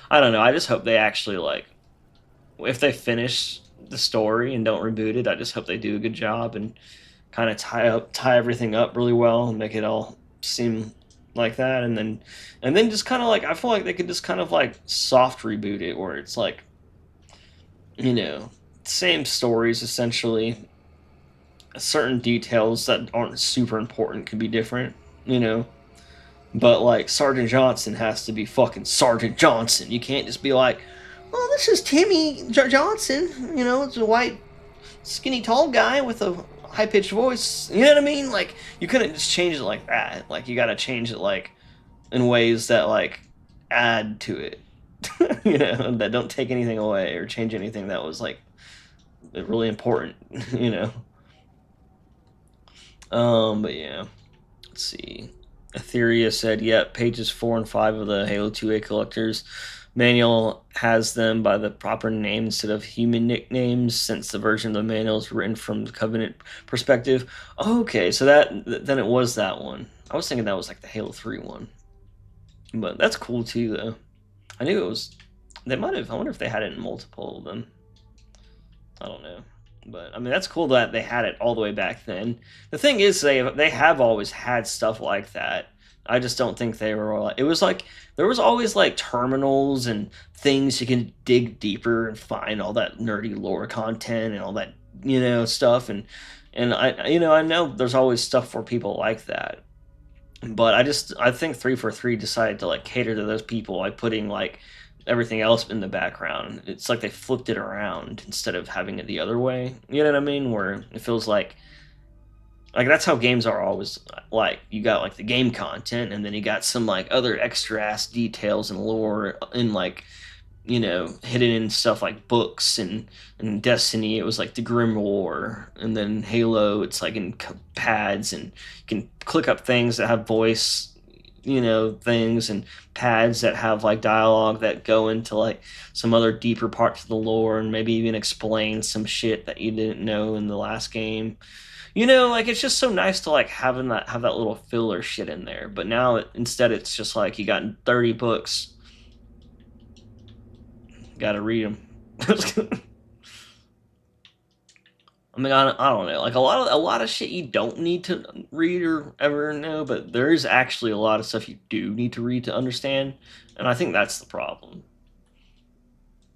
Speaker 1: I don't know. I just hope they actually like if they finish the story and don't reboot it. I just hope they do a good job and kind of tie everything up really well and make it all seem like that. And then just kind of like I feel like they could just kind of like soft reboot it where it's like you know same stories essentially. Certain details that aren't super important could be different, you know. But like Sergeant Johnson has to be fucking Sergeant Johnson. You can't just be like, "Oh, this is Timmy Johnson." You know, it's a white, skinny, tall guy with a high pitched voice. You know what I mean? Like you couldn't just change it like that. Like you got to change it like in ways that like add to it. You know, that don't take anything away or change anything that was like really important. You know. But yeah. Let's see. Etheria said, "Yep, pages 4 and 5 of the Halo 2A collectors manual has them by the proper name instead of human nicknames, since the version of the manual is written from the Covenant perspective." Okay, so then it was that one. I was thinking that was like the Halo 3 one, but that's cool too, though. I knew it was. They might have. I wonder if they had it in multiple of them. I don't know. But I mean, that's cool that they had it all the way back then. The thing is, they have always had stuff like that. I just don't think they were all. It was like there was always like terminals and things you can dig deeper and find all that nerdy lore content and all that stuff. And I know there's always stuff for people like that. But I think 343 decided to like cater to those people by putting like everything else in the background. It's like they flipped it around instead of having it the other way. You know what I mean? Where it feels like that's how games are always like. You got like the game content, and then you got some like other extra ass details and lore in like hidden in stuff like books and Destiny. It was like the Grim War, and then Halo. It's like in pads, and you can click up things that have voice things and pads that have like dialogue that go into like some other deeper parts of the lore and maybe even explain some shit that you didn't know in the last game. Like it's just so nice to like have that little filler shit in there. But now instead it's just like you got 30 books. Got to read them. I mean, I don't know. Like a lot of shit you don't need to read or ever know, but there is actually a lot of stuff you do need to read to understand, and I think that's the problem.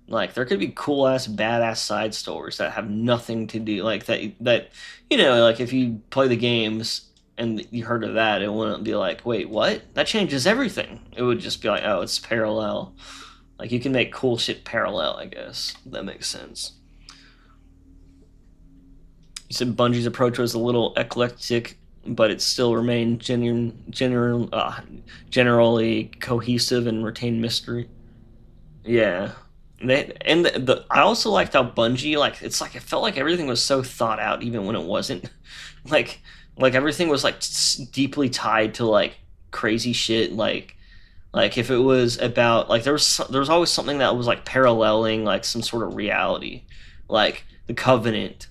Speaker 1: Like there could be cool ass badass side stories that have nothing to do like that like if you play the games and you heard of that, it wouldn't be like, wait, what? That changes everything. It would just be like, oh, it's parallel. Like you can make cool shit parallel, I guess. That makes sense. You said Bungie's approach was a little eclectic, but it still remained generally cohesive and retained mystery. Yeah, I also liked how Bungie like it's like it felt like everything was so thought out even when it wasn't. like like everything was like deeply tied to like crazy shit like if it was about like there was always something that was like paralleling like some sort of reality, like the Covenant.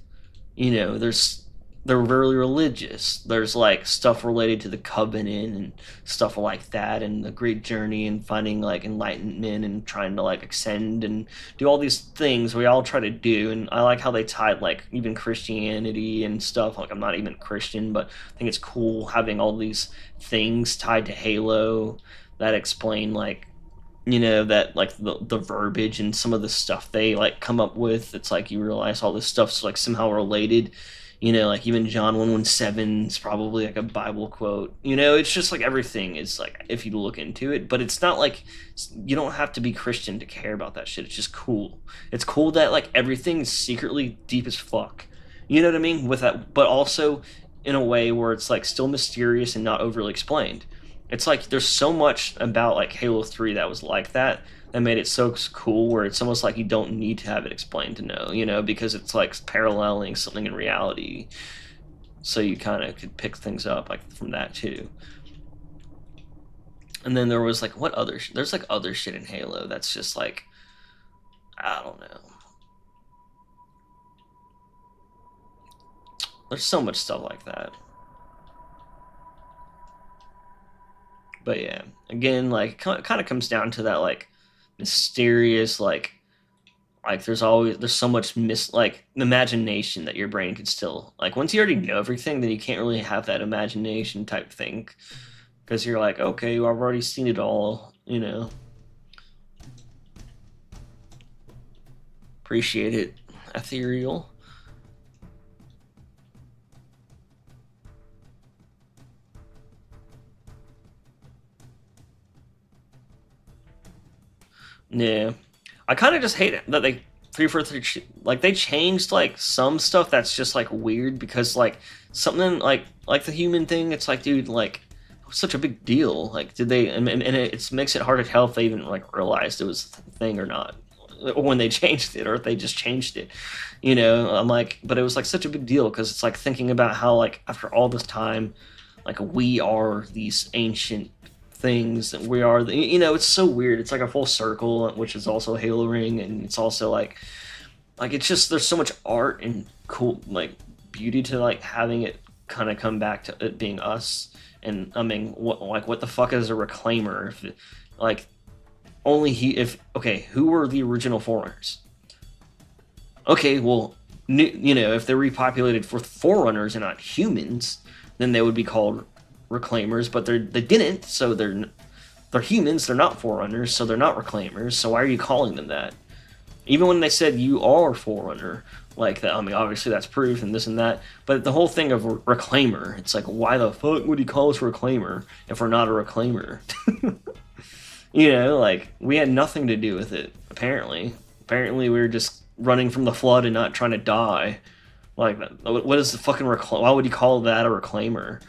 Speaker 1: They're really religious. There's like stuff related to the Covenant and stuff like that, and the Great Journey and finding like enlightenment and trying to like ascend and do all these things we all try to do. And I like how they tied like even Christianity and stuff. Like I'm not even Christian, but I think it's cool having all these things tied to Halo that explain like that like the verbiage and some of the stuff they like come up with. It's like you realize all this stuff's like somehow related. Like even John 117 is probably like a Bible quote. It's just like everything is like if you look into it, but it's not like you don't have to be Christian to care about that shit. It's just cool. It's cool that like everything is secretly deep as fuck. You know what I mean? With that, but also in a way where it's like still mysterious and not overly explained. It's like there's so much about like Halo 3 that was like that that made it so cool where it's almost like you don't need to have it explained to know, you know, because it's like paralleling something in reality. So you kind of could pick things up like from that too. And then there was like what other? There's like other shit in Halo that's just like I don't know. There's so much stuff like that. But yeah, again, like kind of comes down to that like mysterious like there's so much like imagination that your brain could still like once you already know everything, then you can't really have that imagination type thing because you're like, okay, well, I've already seen it all, you know. Appreciate it, ethereal. Yeah, I kind of just hate it that they 343 like they changed like some stuff that's just like weird because like something like the human thing. It's like, dude, like it was such a big deal. Like, did they? And it makes it hard to tell if they even like realized it was a thing or not, or when they changed it, or if they just changed it. You know, I'm like, but it was like such a big deal because it's like thinking about how like after all this time, like we are these ancient things and we are the, you know, it's so weird. It's like a full circle, which is also Halo Ring, and it's also like it's just there's so much art and cool like beauty to like having it kind of come back to it being us. And I mean, what the fuck is a reclaimer? If it, like only he if okay, who were the original Forerunners? Okay, well, you know, if they're repopulated for Forerunners and not humans, then they would be called Reclaimers. But they didn't, so they're humans. They're not Forerunners, so they're not Reclaimers. So why are you calling them that? Even when they said you are Forerunner, like that, I mean, obviously that's proof and this and that. But the whole thing of Reclaimer, it's like, why the fuck would he call us Reclaimer if we're not a Reclaimer? You know, like we had nothing to do with it. Apparently we were just running from the flood and not trying to die. Like, what is the fucking why would you call that a reclaimer?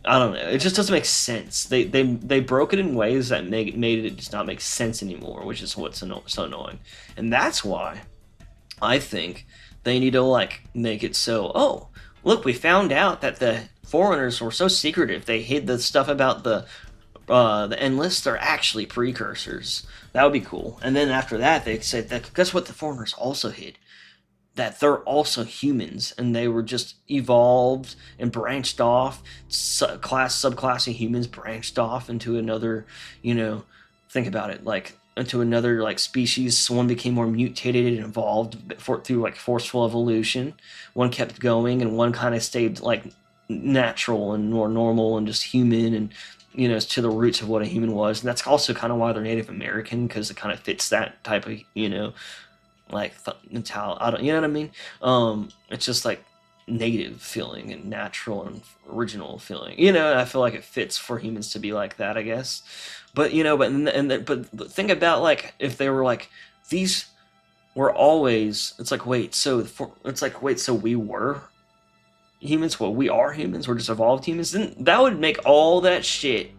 Speaker 1: I don't know. It just doesn't make sense. They broke it in ways that made it just not make sense anymore, which is what's so annoying. And that's why I think they need to like make it so. Oh, look, we found out that the Forerunners were so secretive. They hid the stuff about the Endless. They're actually precursors. That would be cool. And then after that, they said that guess what the Foreigners also hid? That they're also humans and they were just evolved and branched off. Subclass of humans branched off into another, you know, think about it, like into another like species. One became more mutated and evolved through like forceful evolution. One kept going and one kind of stayed like natural and more normal and just human and, you know, to the roots of what a human was. And that's also kind of why they're Native American, because it kind of fits that type of, you know, like mentality. I don't, you know what I mean? It's just like native feeling and natural and original feeling. You know, I feel like it fits for humans to be like that, I guess. But you know, but think about like if they were like these were always. It's like wait, so we were humans. Well, we are humans. We're just evolved humans. Then that would make all that shit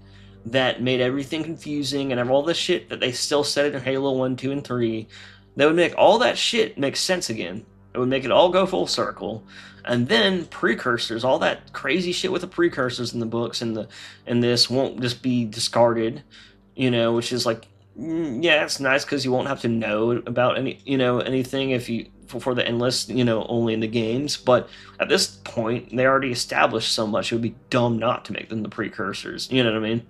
Speaker 1: that made everything confusing and all the shit that they still said in Halo 1, 2, and 3. That would make all that shit make sense again. It would make it all go full circle. And then precursors, all that crazy shit with the precursors in the books and this won't just be discarded, you know, which is like, yeah, it's nice because you won't have to know about anything if you for the Endless, you know, only in the games. But at this point, they already established so much; it would be dumb not to make them the precursors. You know what I mean?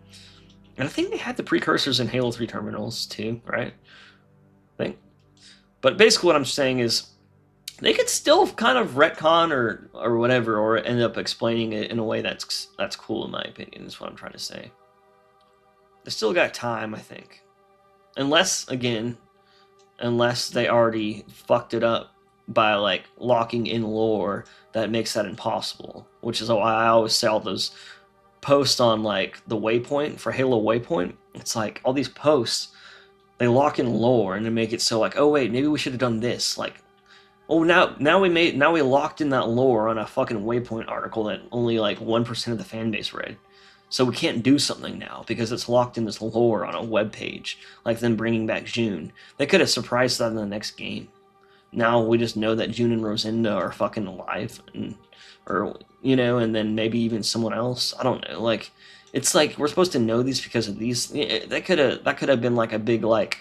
Speaker 1: And I think they had the precursors in Halo 3 terminals too, right? I think. But basically, what I'm saying is they could still kind of retcon or whatever, or end up explaining it in a way that's cool, in my opinion. Is what I'm trying to say. They still got time, I think, unless they already fucked it up by like locking in lore that makes that impossible. Which is why I always say all those posts on like the Waypoint for Halo Waypoint. It's like all these posts. They lock in lore and they make it so like, oh wait, maybe we should have done this. Like, oh now we locked in that lore on a fucking Waypoint article that only like 1% of the fan base read. So we can't do something now because it's locked in this lore on a web page, like them bringing back June. They could have surprised that in the next game. Now we just know that June and Rosinda are fucking alive, or and then maybe even someone else. I don't know. Like, it's like we're supposed to know these because of these. That could have been like a big like,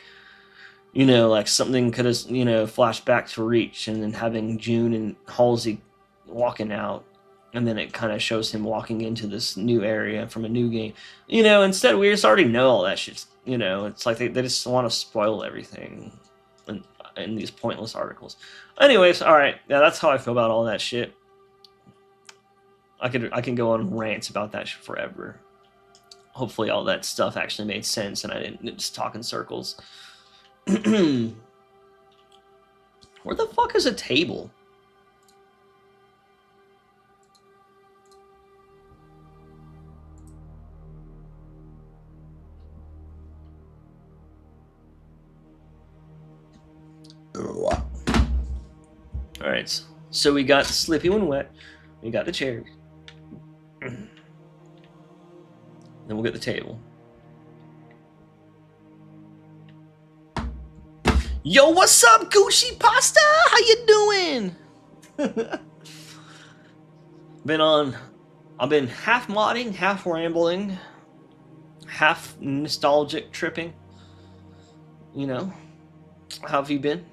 Speaker 1: like something could have flashed back to Reach, and then having June and Halsey walking out. And then it kind of shows him walking into this new area from a new game. Instead we just already know all that shit. It's like they just want to spoil everything in these pointless articles. Anyways, alright. Yeah, that's how I feel about all that shit. I can go on rants about that shit forever. Hopefully all that stuff actually made sense and I didn't just talk in circles. Where the fuck is a table? Alright, so we got Slippy when wet, we got the chairs, then we'll get the table. Yo, what's up, Gucci Pasta? How you doing? I've been half modding, half rambling, half nostalgic tripping. How have you been?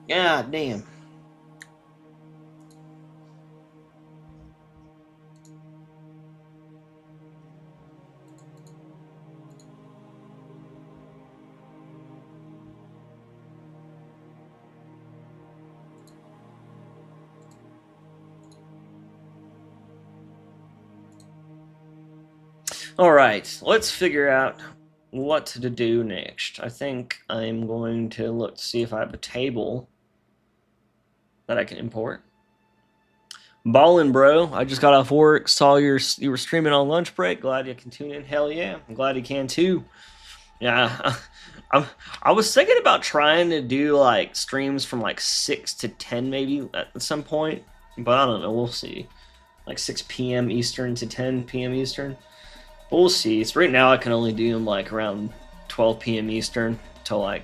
Speaker 1: God damn. Alright, let's figure out what to do next. I think I'm going to look to see if I have a table that I can import. Ballin', bro. I just got off work, saw you were streaming on lunch break. Glad you can tune in. Hell yeah. I'm glad you can too. Yeah. I was thinking about trying to do like streams from like 6 to 10 maybe at some point, but I don't know. We'll see. Like 6 p.m. Eastern to 10 p.m. Eastern. We'll see. So right now I can only do them like around 12 p.m. Eastern till like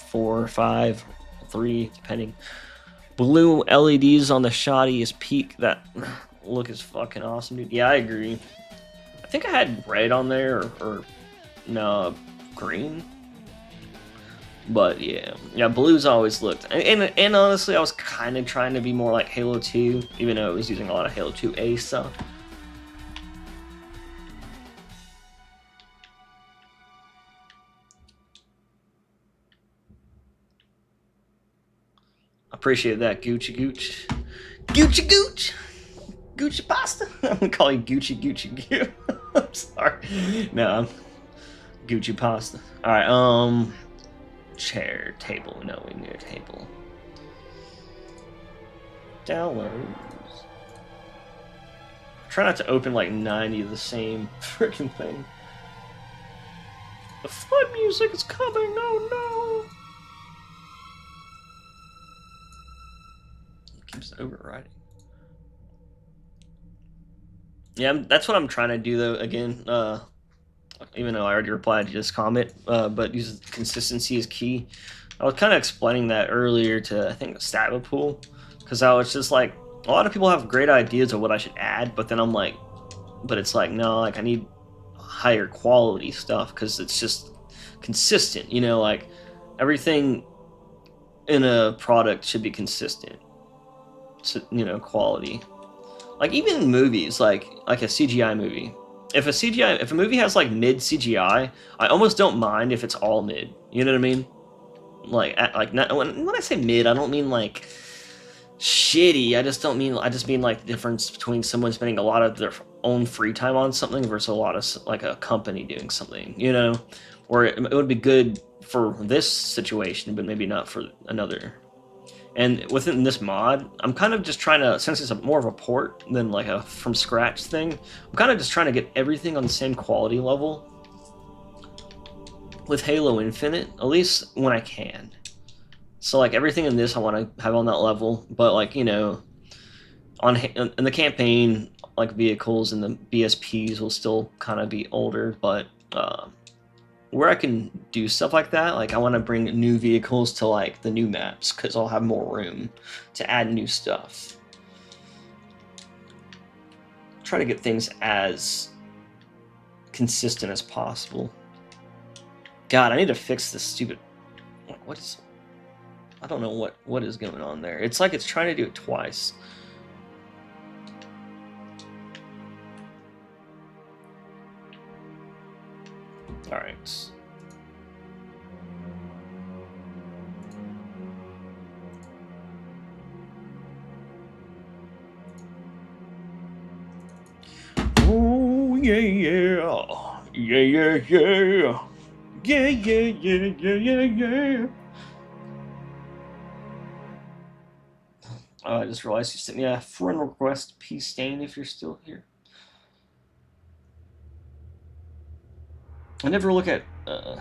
Speaker 1: 4 or 5, 3, depending. Blue LEDs on the shoddy is peak. That look is fucking awesome, dude. Yeah, I agree. I think I had red on there or no, green. But yeah, blue's always looked. And honestly, I was kind of trying to be more like Halo 2, even though I was using a lot of Halo 2A stuff. Appreciate that, Gucci Gooch. Gucci Gooch! Gucci Pasta! I'm gonna call you Gucci Goo. I'm sorry. No, I'm Gucci Pasta. Alright, chair, table. No, we need a table. Downloads. Try not to open like 90 of the same freaking thing. The flood music is coming, oh no! Keeps overriding. Yeah, that's what I'm trying to do though. Again, even though I already replied to this comment, but use consistency is key. I was kind of explaining that earlier to I think Stavapool, because I was just like, a lot of people have great ideas of what I should add, but then I'm like, but it's like no, like I need higher quality stuff because it's just consistent. Like everything in a product should be consistent. Quality. Like even movies, like a CGI movie. If a movie has like mid CGI, I almost don't mind if it's all mid. You know what I mean? Like not when I say mid, I don't mean like shitty. I just mean like the difference between someone spending a lot of their own free time on something versus a lot of like a company doing something. Or it would be good for this situation, but maybe not for another. And within this mod, I'm kind of just trying to, since it's more of a port than like a from scratch thing, I'm kind of just trying to get everything on the same quality level. with Halo Infinite, at least when I can. So like everything in this I want to have on that level, but like, you know, in the campaign, like vehicles and the BSPs will still kind of be older, but where I can do stuff like that, like I want to bring new vehicles to like the new maps because I'll have more room to add new stuff. Try to get things as consistent as possible. God, I need to fix this stupid. What is? I don't know what is going on there. It's like it's trying to do it twice. All right. Oh yeah, yeah, yeah, yeah, yeah, yeah, yeah, yeah, yeah, yeah. Oh, I just realized you sent me a friend request, P Stain, if you're still here. I never look at or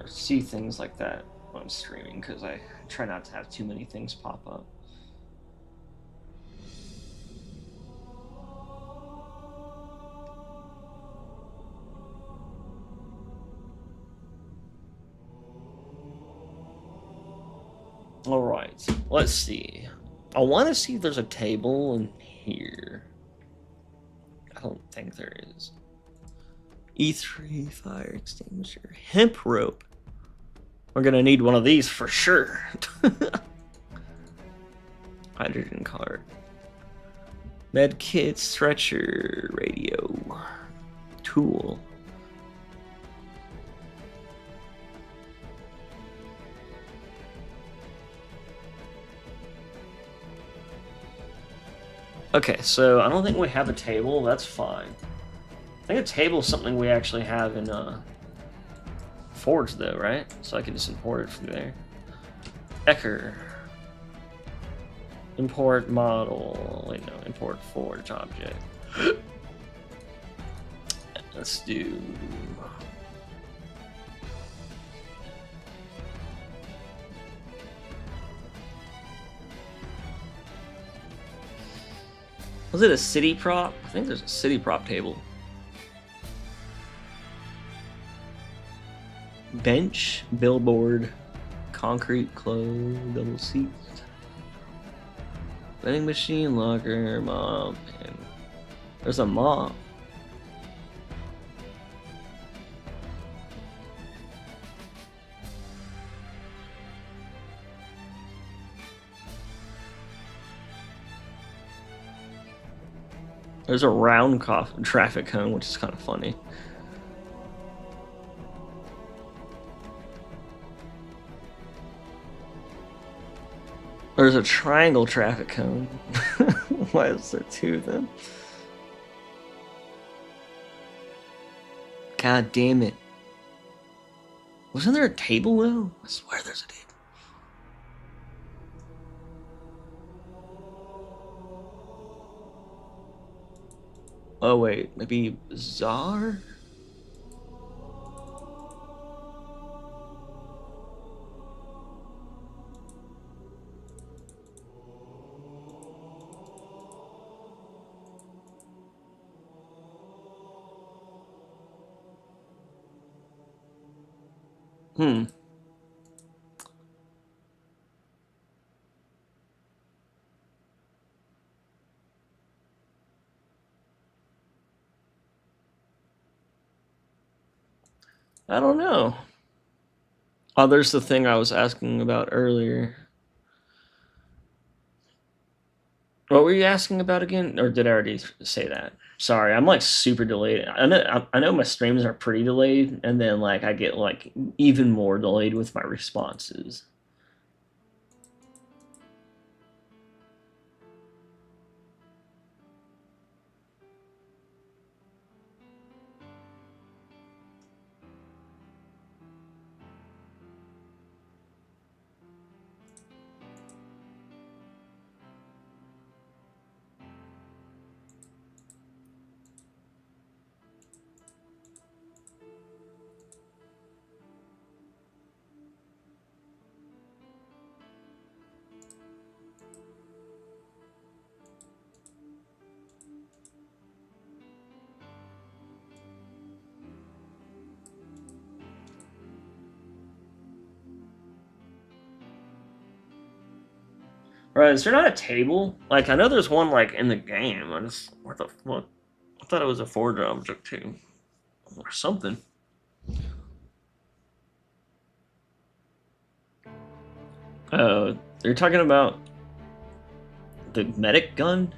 Speaker 1: see things like that when I'm streaming because I try not to have too many things pop up. All right, let's see. I want to see if there's a table in here. I don't think there is. E3 fire extinguisher, hemp rope. We're gonna need one of these for sure. Hydrogen cart. Med kit, stretcher, radio, tool. Okay, so I don't think we have a table. That's fine. I think a table is something we actually have in Forge, though, right? So I can just import it from there. Ecker. Import model. Wait, no. Import Forge object. Let's do... Was it a city prop? I think there's a city prop table. Bench, billboard, concrete clothes, double seats, vending machine, locker, mop, and there's a mop. There's a round traffic cone, which is kind of funny. There's a triangle traffic cone. Why is there two then? God damn it. Wasn't there a table though? I swear there's a table. Oh wait, maybe Czar? Hmm. I don't know. Oh, there's the thing I was asking about earlier. What were you asking about again? Or did I already say that? Sorry, I'm like super delayed. I know my streams are pretty delayed, and then like I get like even more delayed with my responses. Right, is there not a table? Like, I know there's one, like, in the game. I just... What the fuck? I thought it was a forge object, too. Or something. You're talking about... the medic gun?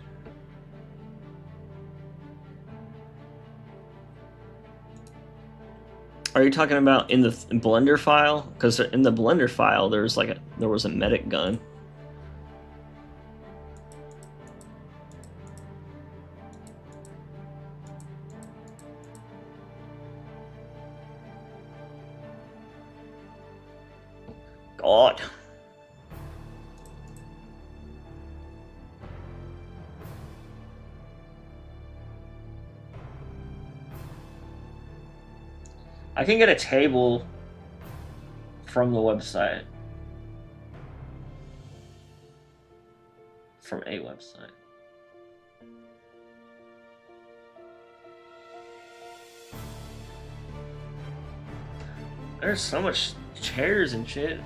Speaker 1: Are you talking about in the Blender file? Because in the Blender file, there was a medic gun. God. I can get a table from the website. From a website. There's so much chairs and shit.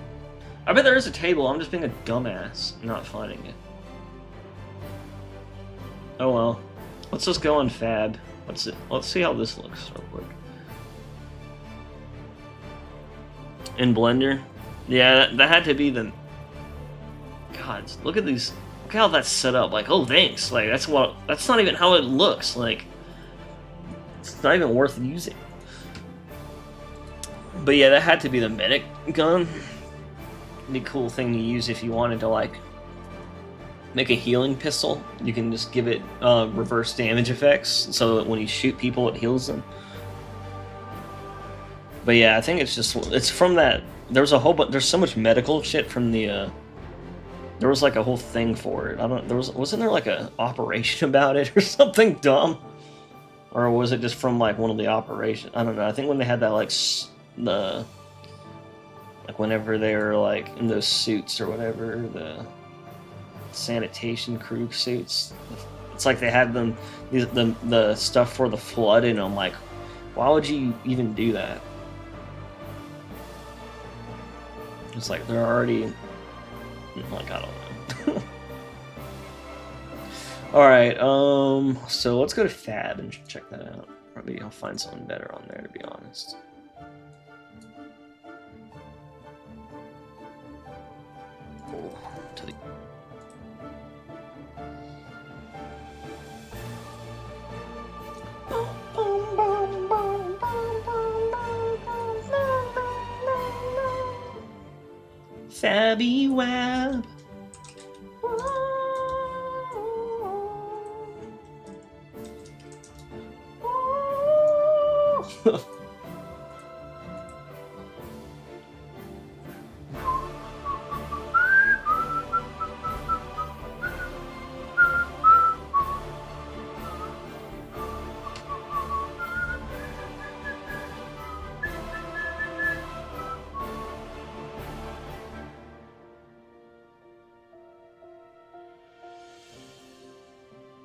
Speaker 1: I bet there is a table. I'm just being a dumbass, not finding it. Oh well. Let's just go on Fab. Let's see how this looks real quick. In Blender? Yeah, that had to be the... God, look at these... Look how that's set up. Like, oh, thanks. Like, that's not even how it looks. Like, it's not even worth using. But yeah, that had to be the medic gun. It'd be a cool thing to use if you wanted to, like, make a healing pistol. You can just give it reverse damage effects, so that when you shoot people, it heals them. But yeah, I think it's from that. There's a whole there's so much medical shit from the. There was like a whole thing for it. Wasn't there like a operation about it or something dumb, or was it just from like one of the operations? I don't know. I think when they had that like whenever they were like in those suits or whatever, the sanitation crew suits. It's like they had them the stuff for the flood, and I'm like, why would you even do that? It's like they're already, like, I don't know. Alright, so let's go to Fab and check that out. Maybe I'll find something better on there, to be honest. To the... Fabby Web.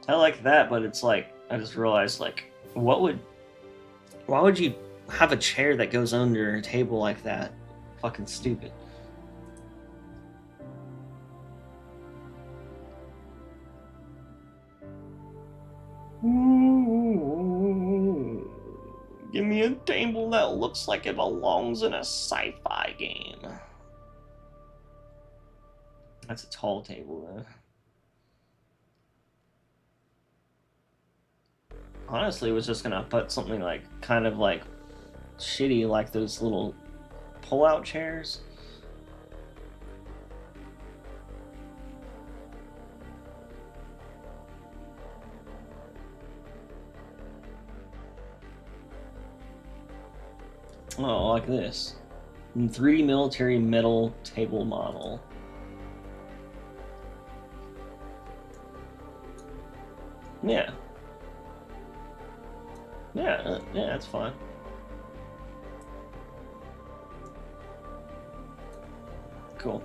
Speaker 1: I like that, but it's like, I just realized, like, why would you have a chair that goes under a table like that? Fucking stupid. Give me a table that looks like it belongs in a sci-fi game. That's a tall table, though. Honestly, was just gonna put something like kind of like shitty, like those little pull-out chairs. Oh, like this. 3D military metal table model. Yeah. Yeah, that's fine. Cool.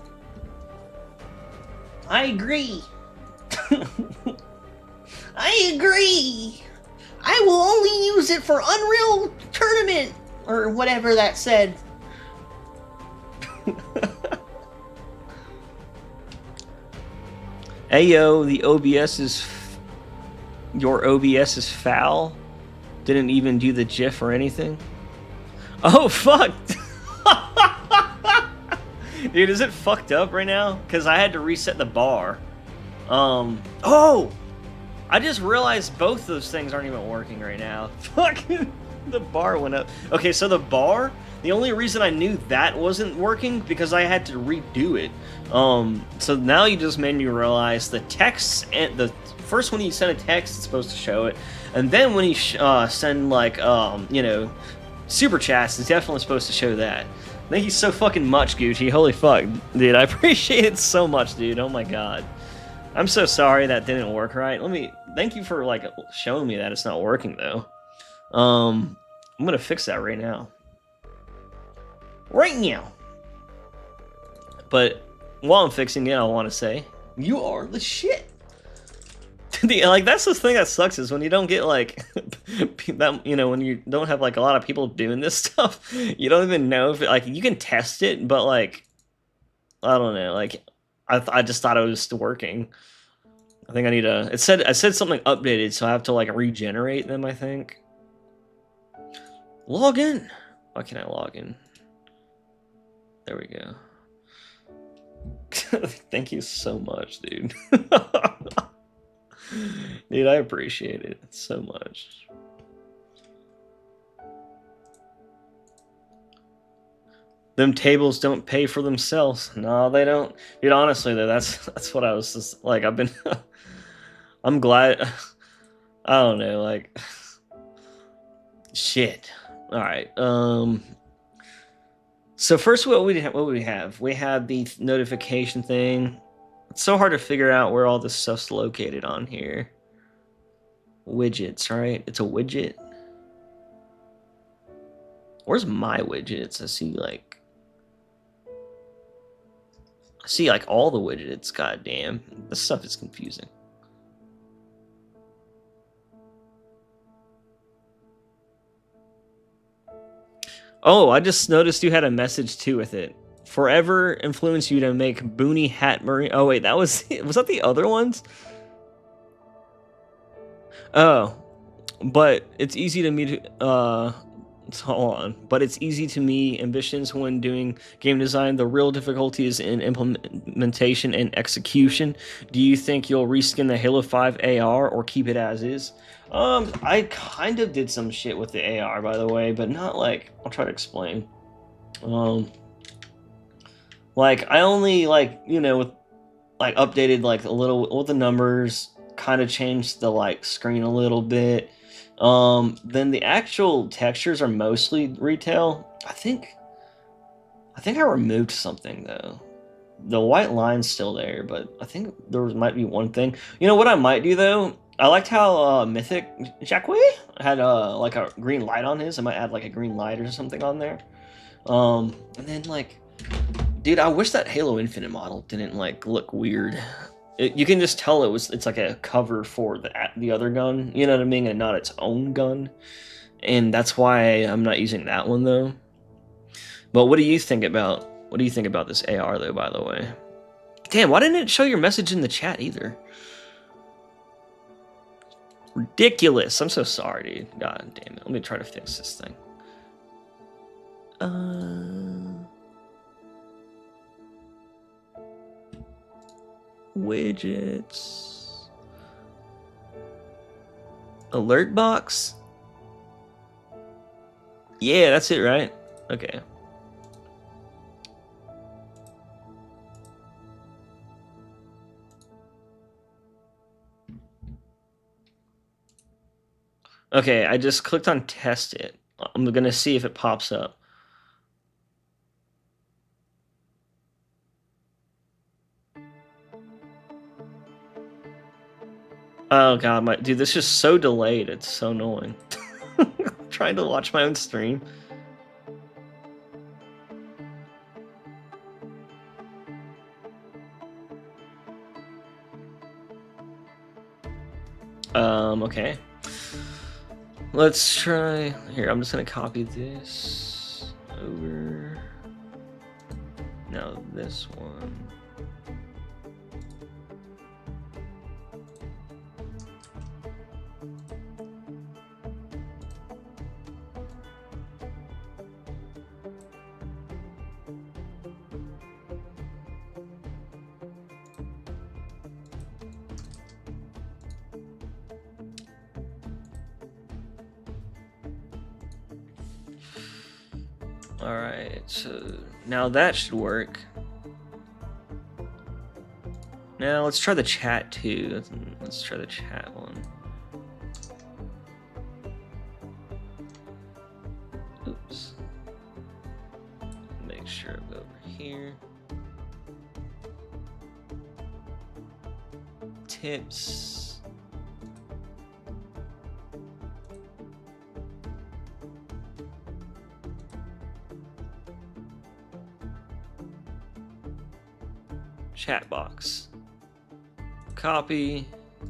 Speaker 1: I agree. I agree. I will only use it for Unreal Tournament or whatever that said. Ayo, the OBS is... Your OBS is foul? Didn't even do the GIF or anything? Oh, fuck! Dude, is it fucked up right now? Because I had to reset the bar. Oh! I just realized both those things aren't even working right now. Fucking the bar went up. Okay, so the bar, the only reason I knew that wasn't working because I had to redo it. So now you just made me realize the text, and the first when you send a text, it's supposed to show it, and then when you send like you know, super chats, it's definitely supposed to show that. Thank you so fucking much, Gucci. Holy fuck, dude, I appreciate it so much, dude. Oh my god. I'm so sorry that didn't work right. Thank you for like showing me that it's not working though. I'm gonna fix that right now. Right now. But while I'm fixing it, I want to say, you are the shit. Like, that's the thing that sucks is when you don't get like that, you know, when you don't have like a lot of people doing this stuff, you don't even know if like you can test it, but like I don't know, like I just thought it was still working. I think I need to. I said something updated, so I have to like regenerate them. I think. Log in. Why can't I log in? There we go. Thank you so much, dude. Dude, I appreciate it so much. Them tables don't pay for themselves. No, they don't. Dude, honestly though, that's what I was just like. I've been. I'm glad. I don't know, like. Shit. All right. So first, what we have? We have the notification thing. It's so hard to figure out where all this stuff's located on here. Widgets, right? It's a widget. Where's my widgets? I see like all the widgets. God damn, this stuff is confusing. Oh, I just noticed you had a message too with it. Forever influenced you to make Booney Hat Murray. Oh wait, that was that the other ones? Oh, but it's easy to me to hold on. But it's easy to me ambitions when doing game design. The real difficulty is in implementation and execution. Do you think you'll reskin the Halo 5 AR or keep it as is? I kind of did some shit with the AR, by the way, but not like, I'll try to explain. Like I only like, you know, with like updated like a little with the numbers, kind of changed the like screen a little bit. Then the actual textures are mostly retail. I think I removed something though. The white line's still there, but I think there might be one thing. You know what I might do though? I liked how Mythic Jacques had like a green light on his. I might add like a green light or something on there. And then like, dude, I wish that Halo Infinite model didn't like look weird. You can just tell it's like a cover for the other gun, you know what I mean, and not its own gun. And that's why I'm not using that one though. But what do you think about this AR though, by the way? Damn, why didn't it show your message in the chat either? Ridiculous. I'm so sorry, dude. God damn it. Let me try to fix this thing. Widgets. Alert box? Yeah, that's it, right? Okay. Okay, I just clicked on test it. I'm gonna see if it pops up. Oh god, dude, this is so delayed. It's so annoying. I'm trying to watch my own stream. Okay. Let's try here. I'm just gonna copy this over. Now this one. Alright, so now that should work. Now let's try the chat too. Let's try the chat one. Oops. Make sure I go over here. Tips. Chat box. Copy.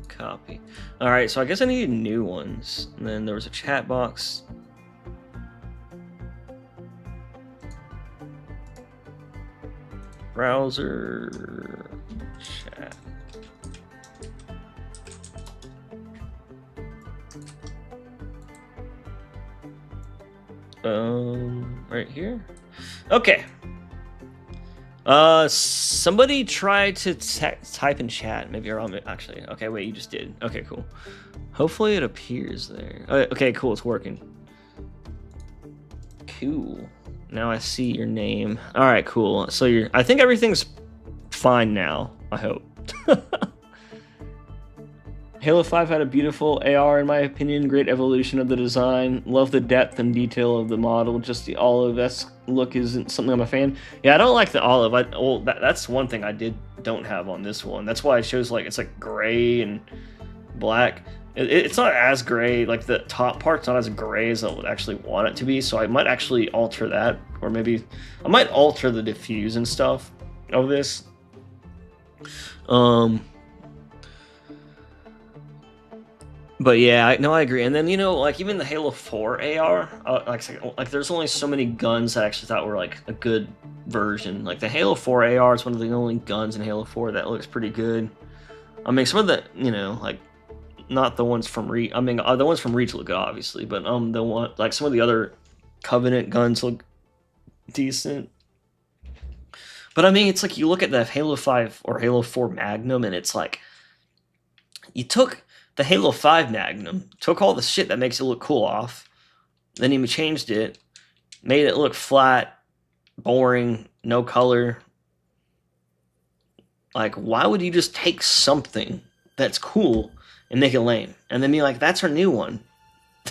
Speaker 1: Copy. Alright, so I guess I need new ones. And then there was a chat box. Browser. Chat. Right here. Okay. Somebody try to type in chat. Maybe you're on it. Actually, okay, wait, you just did. Okay, cool. Hopefully it appears there. Okay, cool, it's working. Cool. Now I see your name. All right, cool. So I think everything's fine now. I hope. Halo 5 had a beautiful AR, in my opinion. Great evolution of the design. Love the depth and detail of the model. Just the olive-esque look isn't something I'm a fan. Yeah, I don't like the olive. That's one thing I don't have on this one. That's why it shows like it's like gray and black. It's not as gray. Like the top part's not as gray as I would actually want it to be. So I might actually alter that, or maybe I might alter the diffuse and stuff of this. But yeah, I agree. And then, like even the Halo 4 AR, like there's only so many guns I actually thought were like a good version. Like the Halo 4 AR is one of the only guns in Halo 4 that looks pretty good. I mean, some of the, like not the ones from the ones from Reach look good, obviously, but the one like some of the other Covenant guns look decent. But I mean, it's like you look at the Halo 5 or Halo 4 Magnum, and it's like you took the Halo 5 Magnum, took all the shit that makes it look cool off, then you changed it, made it look flat, boring, no color. Like, why would you just take something that's cool and make it lame? And then be like, that's our new one.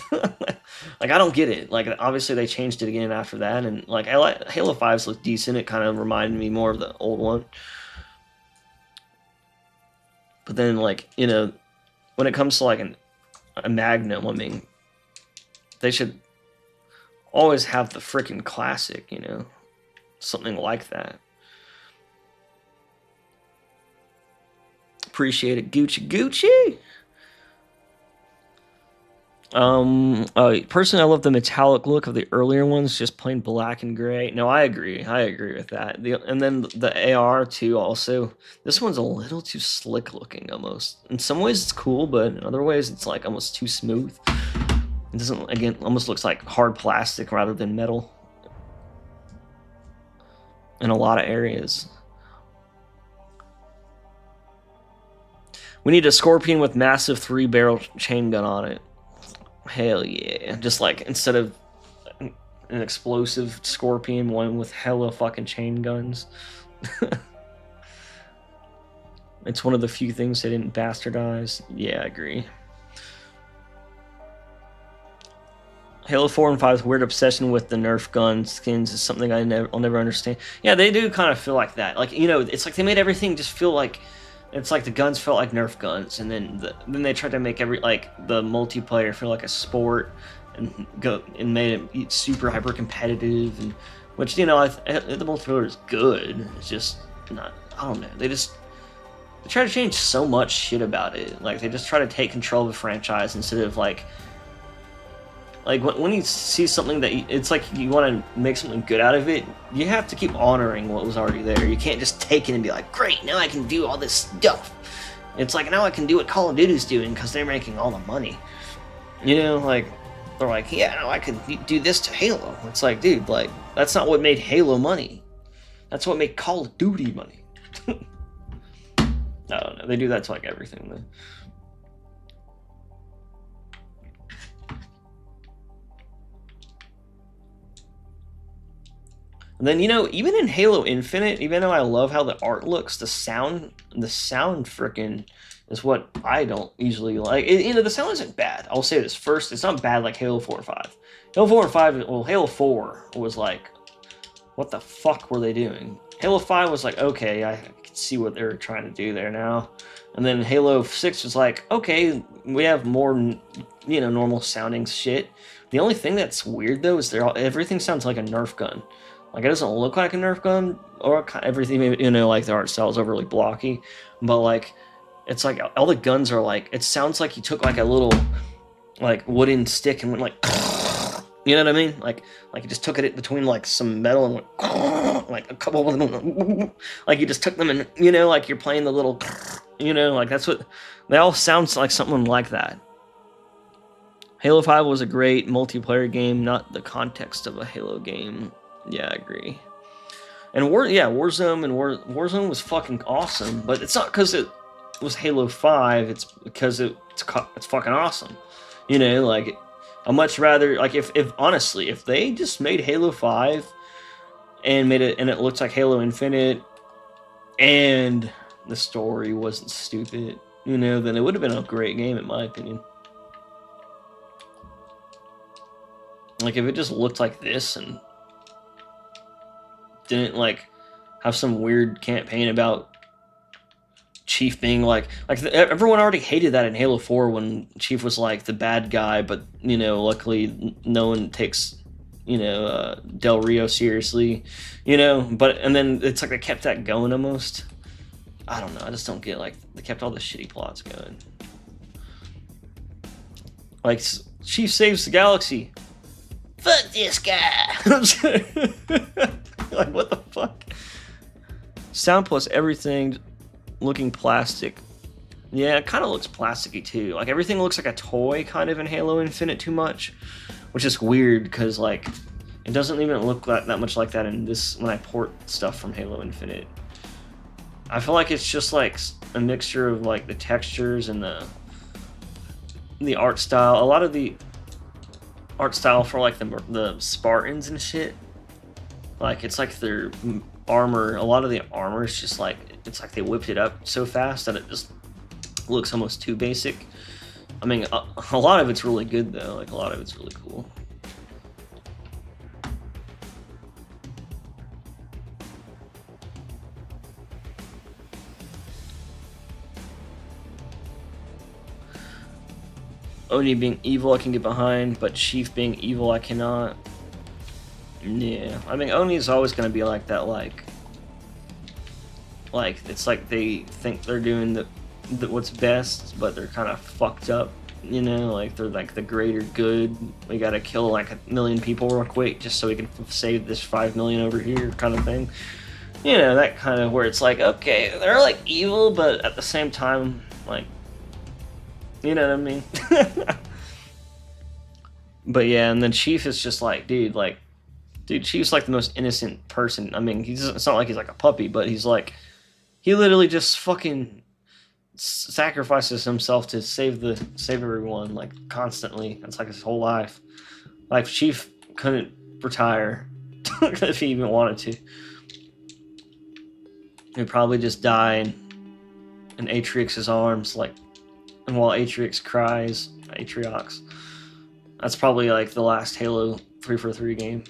Speaker 1: Like, I don't get it. Like, obviously they changed it again after that, and like, Halo 5's look decent. It kind of reminded me more of the old one. But then, like, when it comes to like a Magnum, I mean, they should always have the freaking classic, something like that. Appreciate it, Gucci. Personally, I love the metallic look of the earlier ones, just plain black and gray. No, I agree with that. And then the AR too. Also, this one's a little too slick looking almost. In some ways, it's cool, but in other ways, it's like almost too smooth. It doesn't, again, almost looks like hard plastic rather than metal in a lot of areas. We need a Scorpion with massive 3-barrel chain gun on it. Hell yeah. Just like, instead of an explosive Scorpion, one with hella fucking chain guns. It's one of the few things they didn't bastardize. Yeah, I agree. Halo 4 and 5's weird obsession with the Nerf gun skins is something I'll never understand. Yeah, they do kind of feel like that. Like, it's like they made everything just feel like, it's like the guns felt like Nerf guns, and then they tried to make the multiplayer feel like a sport, and made it super hyper competitive, and which the multiplayer is good. It's just not. I don't know. They try to change so much shit about it. Like they just try to take control of the franchise instead of like when you see something that it's like you want to make something good out of it, you have to keep honoring what was already there. You can't just take it and be like, great, now I can do all this stuff. It's like, now I can do what Call of Duty's doing because they're making all the money. Like, they're like, yeah, now I can do this to Halo. It's like, dude, like, that's not what made Halo money. That's what made Call of Duty money. I don't know. They do that to like everything, though. And then, you know, even in Halo Infinite, even though I love how the art looks, the sound freaking is what I don't usually like. You know, the sound isn't bad. I'll say this first, it's not bad like Halo 4 or 5. Halo 4 and 5, well, Halo 4 was like, what the fuck were they doing? Halo 5 was like, okay, I can see what they're trying to do there now. And then Halo 6 was like, okay, we have more, you know, normal sounding shit. The only thing that's weird though is everything sounds like a Nerf gun. Like, it doesn't look like a Nerf gun, or everything, you know, like the art style is overly blocky, but like, it's like all the guns are like, it sounds like you took like a little, like, wooden stick and went like, you know what I mean? Like you just took it between like some metal and went, like a couple of them, like you just took them and, you know, like you're playing the little, you know, like that's what, they all sounds like something like that. Halo 5 was a great multiplayer game, not the context of a Halo game. Yeah, I agree. And Warzone was fucking awesome, but it's not because it was Halo 5, it's because it's fucking awesome. You know, like, I'd much rather, like, if honestly, if they just made Halo 5 and made it, and it looks like Halo Infinite, and the story wasn't stupid, you know, then it would have been a great game, in my opinion. Like, if it just looked like this and didn't, like, have some weird campaign about Chief being like everyone already hated that in Halo 4 when Chief was like the bad guy, but, you know, luckily no one takes, you know, Del Rio seriously, you know, but, and then it's like they kept that going almost. I don't know, I just don't get, like, they kept all the shitty plots going. Like, Chief saves the galaxy. Fuck this guy! Like, what the fuck? Sound plus everything looking plastic. Yeah, it kind of looks plasticky too. Like, everything looks like a toy kind of in Halo Infinite too much, which is weird because, like, it doesn't even look that much like that in this when I port stuff from Halo Infinite. I feel like it's just like a mixture of like the textures and the art style. A lot of the art style for like the Spartans and shit, like, it's like their armor, a lot of the armor is just like, it's like they whipped it up so fast that it just looks almost too basic. I mean, a lot of it's really good though, like, a lot of it's really cool. Oni being evil I can get behind, but Chief being evil I cannot. Yeah, I mean, Oni's always going to be like that, like, it's like they think they're doing the what's best, but they're kind of fucked up, you know, like, they're like the greater good. We gotta kill like 1 million people real quick just so we can save this 5 million over here kind of thing. You know, that kind of where it's like, okay, they're like evil, but at the same time, like, you know what I mean? But yeah, and then Chief is just like, dude, Chief's like the most innocent person. I mean, it's not like he's like a puppy, but he's like, he literally just fucking sacrifices himself to save everyone, like, constantly. That's like his whole life. Like, Chief couldn't retire if he even wanted to. He'd probably just die in Atriox's arms, like, and while Atriox cries, Atriox. That's probably like the last Halo 343 game.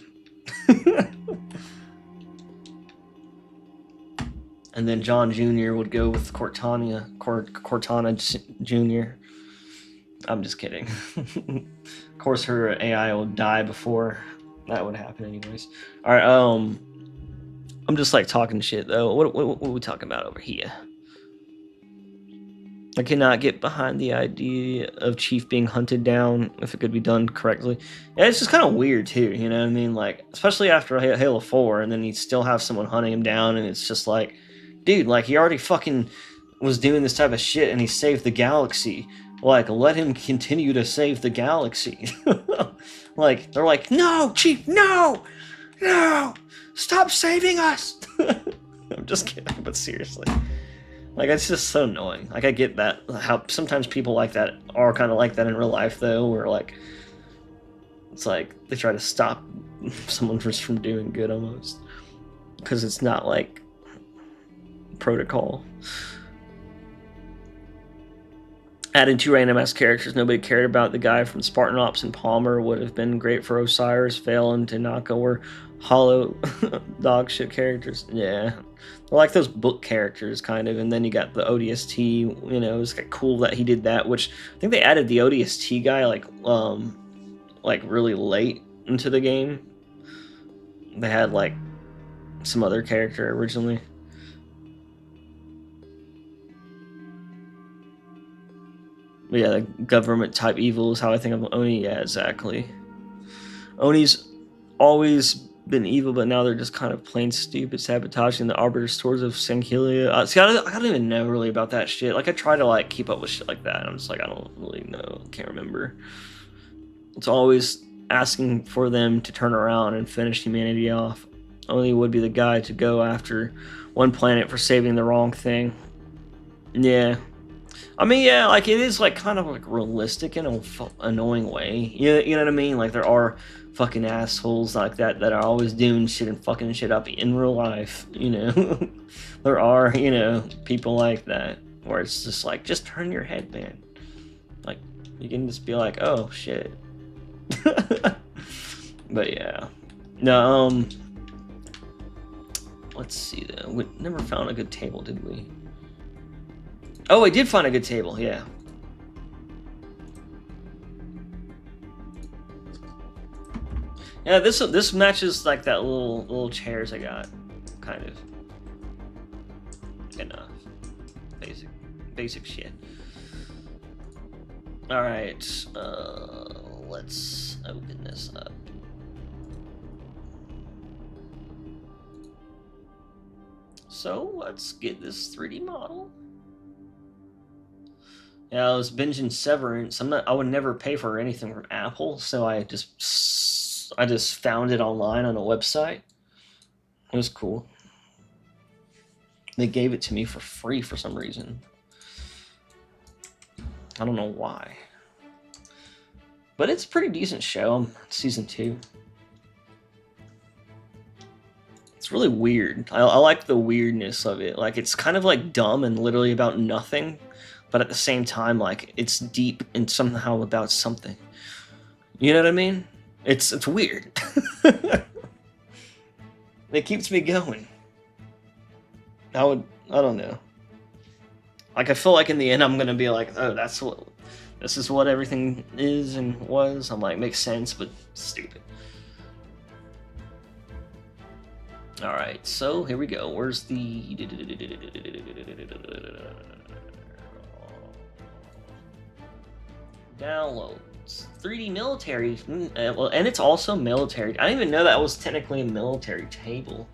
Speaker 1: And then John Jr. would go with Cortana Jr. I'm just kidding. Of course, her AI will die before that would happen anyways. Alright, I'm just like talking shit though. What are we talking about over here? I cannot get behind the idea of Chief being hunted down if it could be done correctly. Yeah, it's just kind of weird too, you know what I mean? Like, especially after Halo 4, and then you still have someone hunting him down, and it's just like, dude, like, he already fucking was doing this type of shit, and he saved the galaxy. Like, let him continue to save the galaxy. Like, they're like, no, Chief, no! No! Stop saving us! I'm just kidding, but seriously. Like, it's just so annoying. Like, I get that, how sometimes people like that are kind of like that in real life, though, where, like, it's like they try to stop someone just from doing good almost, because it's not like Protocol. Adding 2 random ass characters nobody cared about. The guy from Spartan Ops and Palmer would have been great for Osiris. Vale and Tanaka were hollow dog shit characters. Yeah, they're like those book characters kind of. And then you got the ODST. You know, it's like cool that he did that. Which I think they added the ODST guy like really late into the game. They had like some other character originally. But yeah, the government type evil is how I think of Oni. Yeah, exactly. Oni's always been evil, but now they're just kind of plain stupid, sabotaging the Arbiter stores of Sankilia. See, I don't even know really about that shit. Like, I try to like keep up with shit like that, and I'm just like, I don't really know. Can't remember. It's always asking for them to turn around and finish humanity off. Oni would be the guy to go after one planet for saving the wrong thing. Yeah. I mean, yeah, like, it is, like, kind of, like, realistic in an annoying way. You know what I mean? Like, there are fucking assholes like that that are always doing shit and fucking shit up in real life, you know? There are, you know, people like that, where it's just like, just turn your head, man. Like, you can just be like, oh, shit. But, yeah. No, let's see, though. We never found a good table, did we? Oh, I did find a good table, yeah. Yeah, this matches like that little chairs I got, kind of. Enough. Basic shit. All right, let's open this up. So let's get this 3D model. Yeah, I was binging Severance. I would never pay for anything from Apple, so I just found it online on a website. It was cool. They gave it to me for free for some reason. I don't know why. But it's a pretty decent show. I'm season 2. It's really weird. I like the weirdness of it. Like, it's kind of like dumb and literally about nothing, but at the same time, like, it's deep and somehow about something. You know what I mean? It's weird. It keeps me going. I don't know. Like, I feel like in the end I'm gonna be like, oh, this is what everything is and was. I'm like, makes sense, but stupid. Alright, so here we go. Where's the... Downloads. 3D military. Well, and it's also military. I didn't even know that was technically a military table.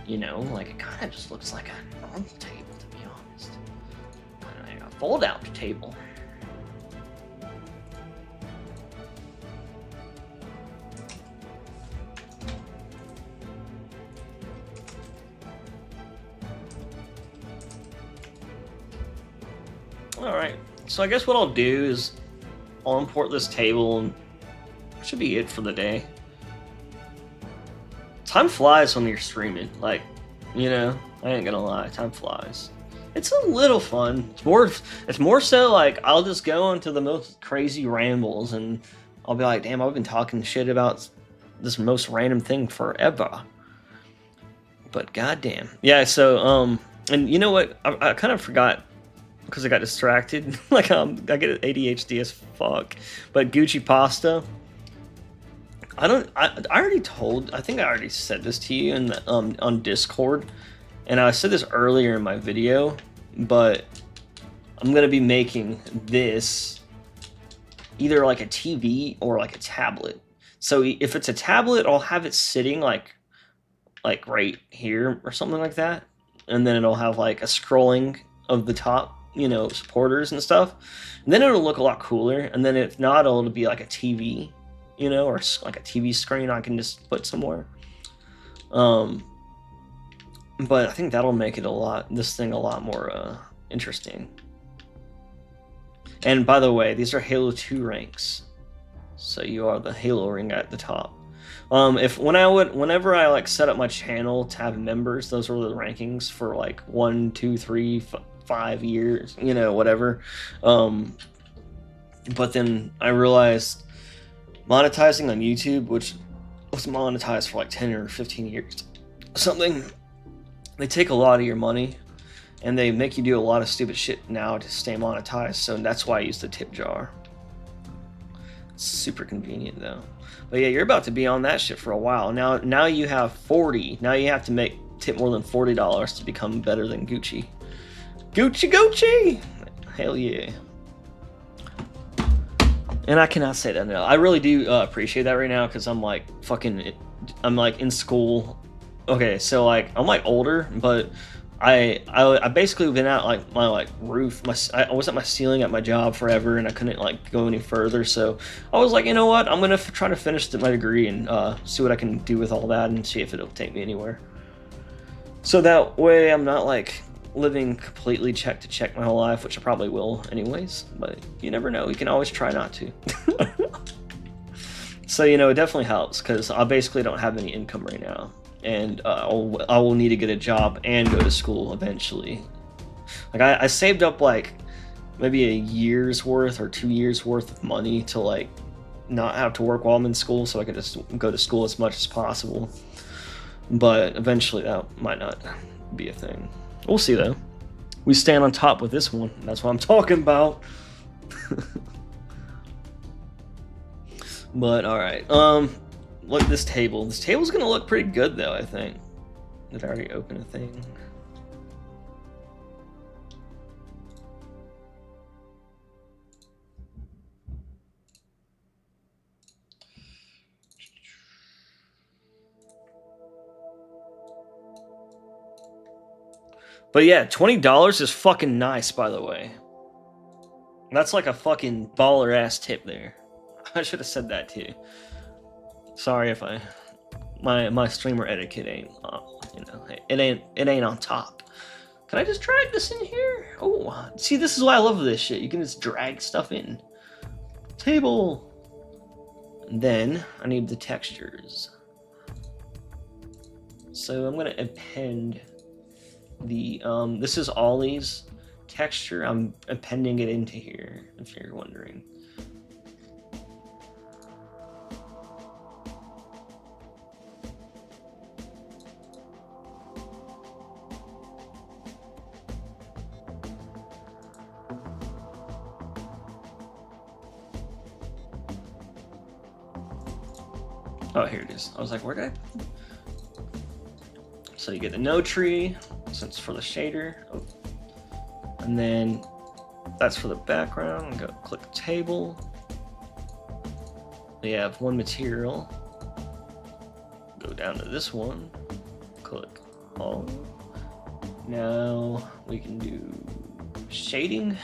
Speaker 1: You know, like, it kind of just looks like a normal table, to be honest. A fold-out table. Alright, so I guess what I'll do is I'll import this table and that should be it for the day. Time flies when you're streaming, like, you know, I ain't gonna lie, time flies. It's a little fun. It's more so like I'll just go into the most crazy rambles and I'll be like, damn, I've been talking shit about this most random thing forever. But goddamn. Yeah, so, and you know what? I kind of forgot because I got distracted. Like, I get ADHD as fuck. But Gucci Pasta, I think I already said this to you in the, on Discord, and I said this earlier in my video, but I'm gonna be making this either like a TV or like a tablet. So if it's a tablet, I'll have it sitting like right here or something like that, and then it'll have like a scrolling of the top, you know, supporters and stuff, and then it'll look a lot cooler. And then if not, it'll be like a TV, you know, or like a TV screen I can just put somewhere. But I think that'll make it this thing a lot more interesting. And by the way, these are Halo 2 ranks, so you are the Halo ring at the top. Whenever I like set up my channel to have members, those were the rankings for like 1, 2, 3, 5 years, you know, whatever. But then I realized monetizing on YouTube, which was monetized for like 10 or 15 years, something, they take a lot of your money and they make you do a lot of stupid shit now to stay monetized. So that's why I use the tip jar. It's super convenient though. But yeah, you're about to be on that shit for a while. Now you have 40. Now you have to tip more than $40 to become better than Gucci. Gucci! Hell yeah. And I cannot say that enough. I really do appreciate that right now because I'm like I'm like in school. Okay, so like I'm like older, but I basically been at like my roof. I was at my ceiling at my job forever, and I couldn't like go any further. So I was like, you know what? I'm gonna try to finish my degree and see what I can do with all that, and see if it'll take me anywhere. So that way, I'm not like living completely check to check my whole life, which I probably will anyways. But you never know. You can always try not to. So you know, it definitely helps because I basically don't have any income right now. And I will need to get a job and go to school eventually. Like I saved up like maybe a year's worth or 2 years worth of money to like not have to work while I'm in school, so I could just go to school as much as possible. But eventually that might not be a thing. We'll see though. We stand on top with this one. That's what I'm talking about. But all right. Look at this table. This table's gonna look pretty good though, I think. Did I already open a thing? But yeah, $20 is fucking nice, by the way. That's like a fucking baller ass tip there. I should have said that too. Sorry if my streamer etiquette ain't, you know, it ain't on top. Can I just drag this in here? Oh, see, this is why I love this shit. You can just drag stuff in. Table. And then I need the textures. So I'm gonna append the this is Ollie's texture. I'm appending it into here, if you're wondering. Oh, here it is. I was like, where did I? So you get the no tree, since for the shader. Oh. And then that's for the background. Go click table. We have one material. Go down to this one. Click all. Now we can do shading.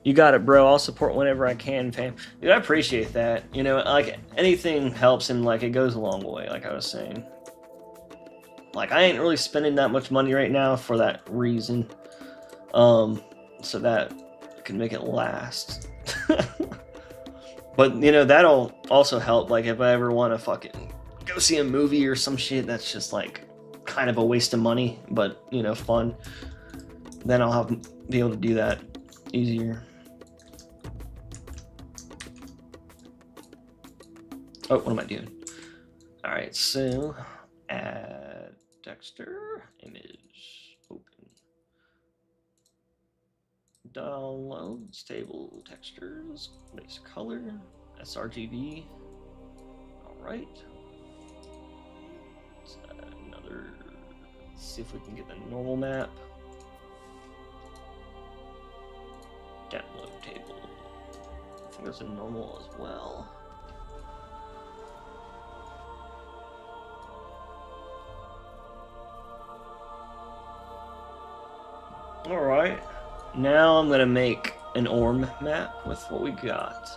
Speaker 1: You got it, bro. I'll support whenever I can, fam. Dude, I appreciate that. You know, like, anything helps and, like, it goes a long way, like I was saying. Like, I ain't really spending that much money right now for that reason. So that can make it last. But, you know, that'll also help, like, if I ever want to fucking go see a movie or some shit that's just, like, kind of a waste of money, but, you know, fun. Then I'll be able to do that easier. Oh, what am I doing? All right, so add texture, image, open. Downloads, table, textures, base color, sRGB. All right. Let's see if we can get the normal map. Download table. I think there's a normal as well. Alright, now I'm gonna make an ORM map with what we got.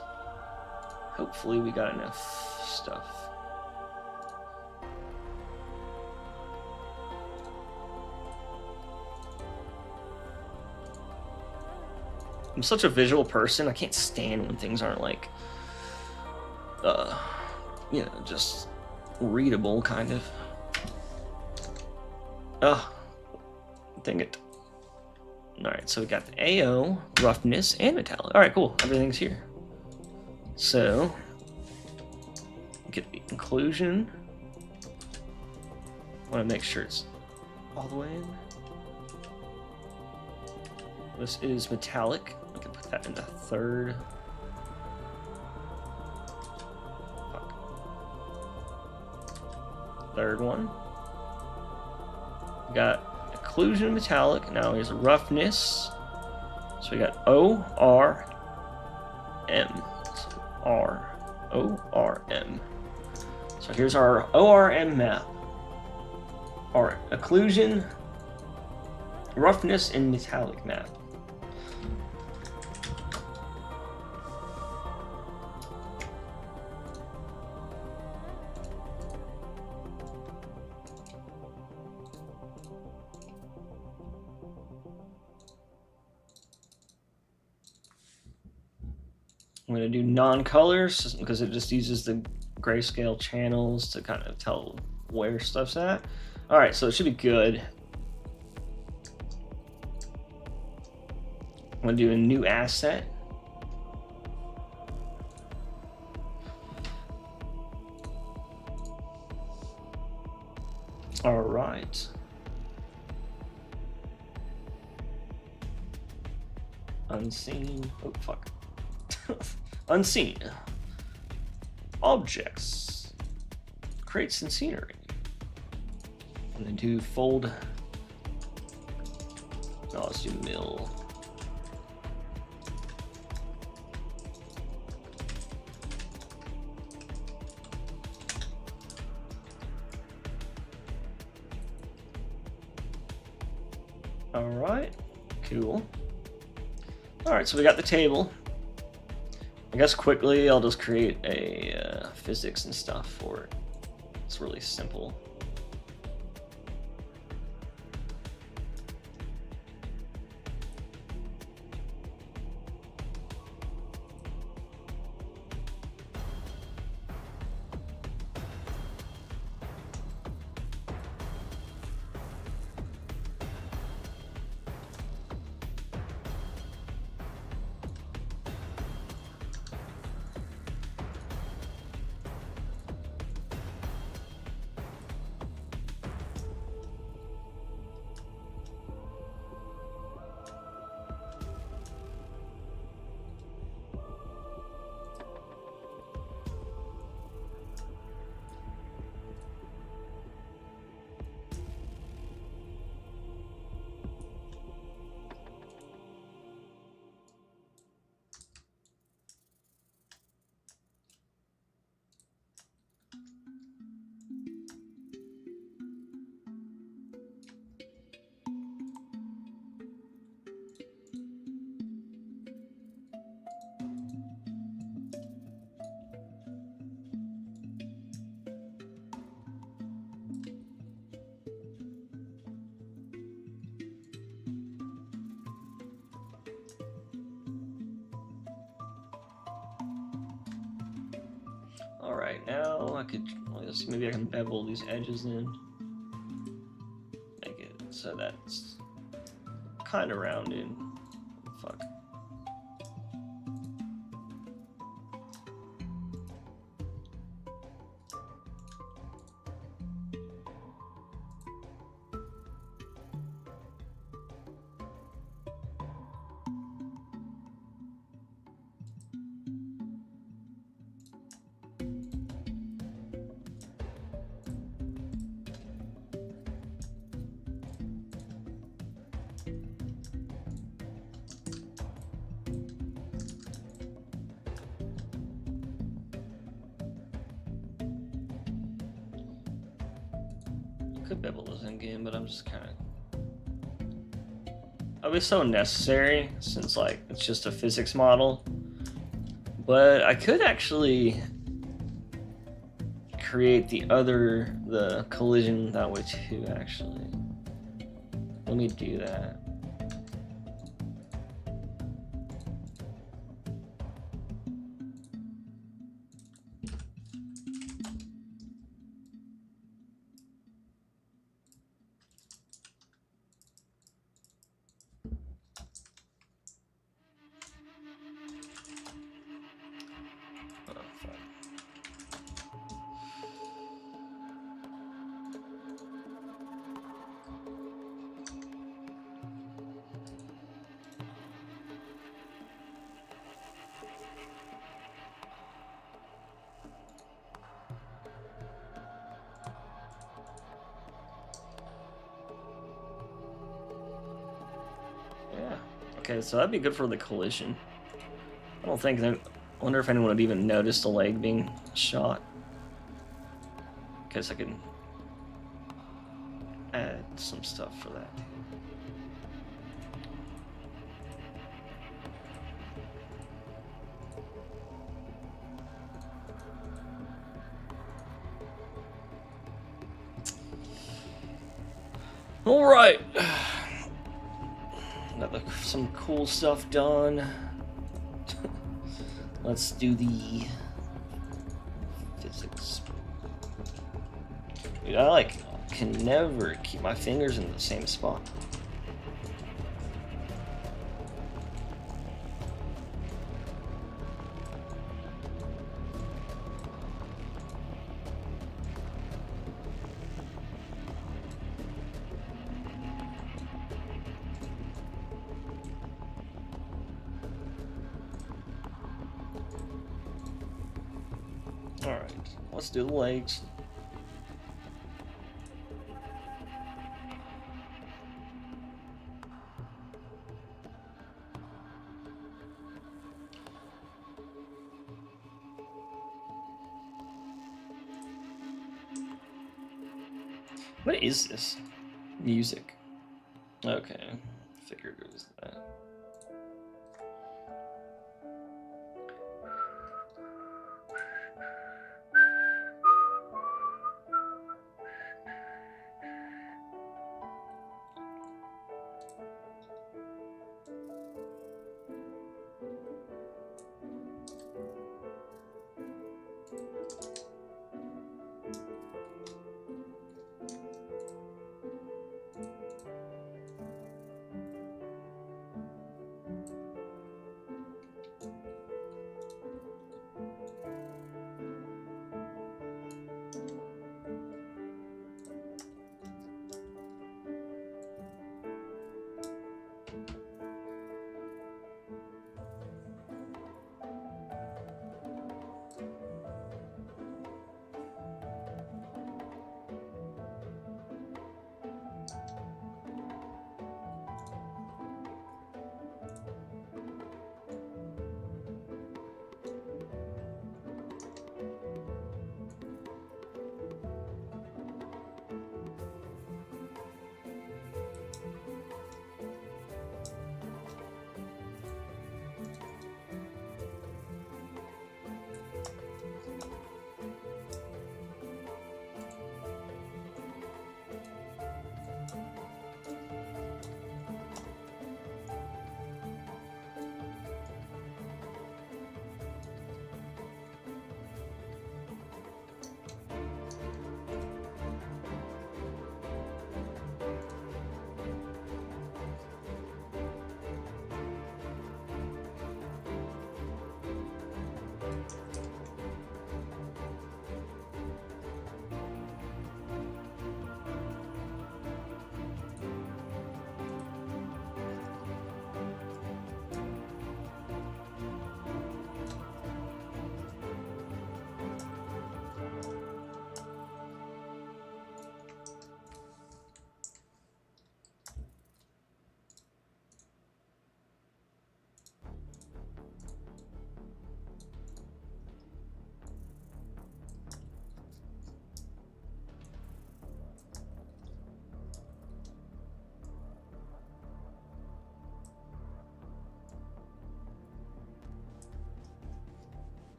Speaker 1: Hopefully we got enough stuff. I'm such a visual person, I can't stand when things aren't like you know, just readable kind of. Oh, dang it. Alright, so we got the AO, roughness, and metallic. Alright, cool. Everything's here. So, get the inclusion. Want to make sure it's all the way in. This is metallic. I can put that in the third. Fuck. Third one. We got inclusion metallic. Now here's a roughness. So we got ORM. So ORM. So here's our ORM map. Our occlusion, roughness, and metallic map. I'm going to do non-colors because it just uses the grayscale channels to kind of tell where stuff's at. All right, so it should be good. I'm going to do a new asset. All right. Unseen. Oh, fuck. Unseen. Objects. Crates and scenery. I'm gonna do fold. No, let's do mill. All right, cool. All right, so we got the table. I guess quickly I'll just create a physics and stuff for it. It's really simple. Alright, now I could, maybe I can bevel these edges in. Make it so that's kind of rounded. Fuck. Could bevel this in game, but I'm just kind of. It'll be so necessary since like it's just a physics model. But I could actually create the collision that way too. Actually, let me do that. Okay, so that'd be good for the collision. I don't think I wonder if anyone would even notice the leg being shot. Guess I can add some stuff for that. All right. Got some cool stuff done. Let's do the physics. Dude, I can never keep my fingers in the same spot. Alright, let's do the legs. What is this? Music. Okay, figured it was that.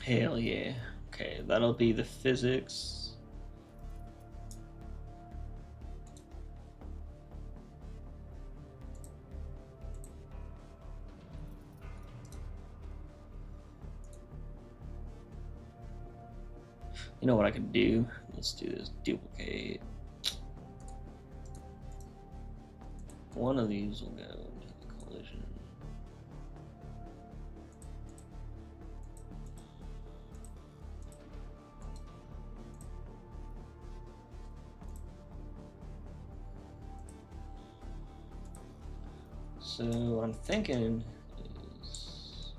Speaker 1: Hell yeah. Okay, that'll be the physics. You know what I could do? Let's do this. Duplicate. One of these will go into the collision. So what I'm thinking is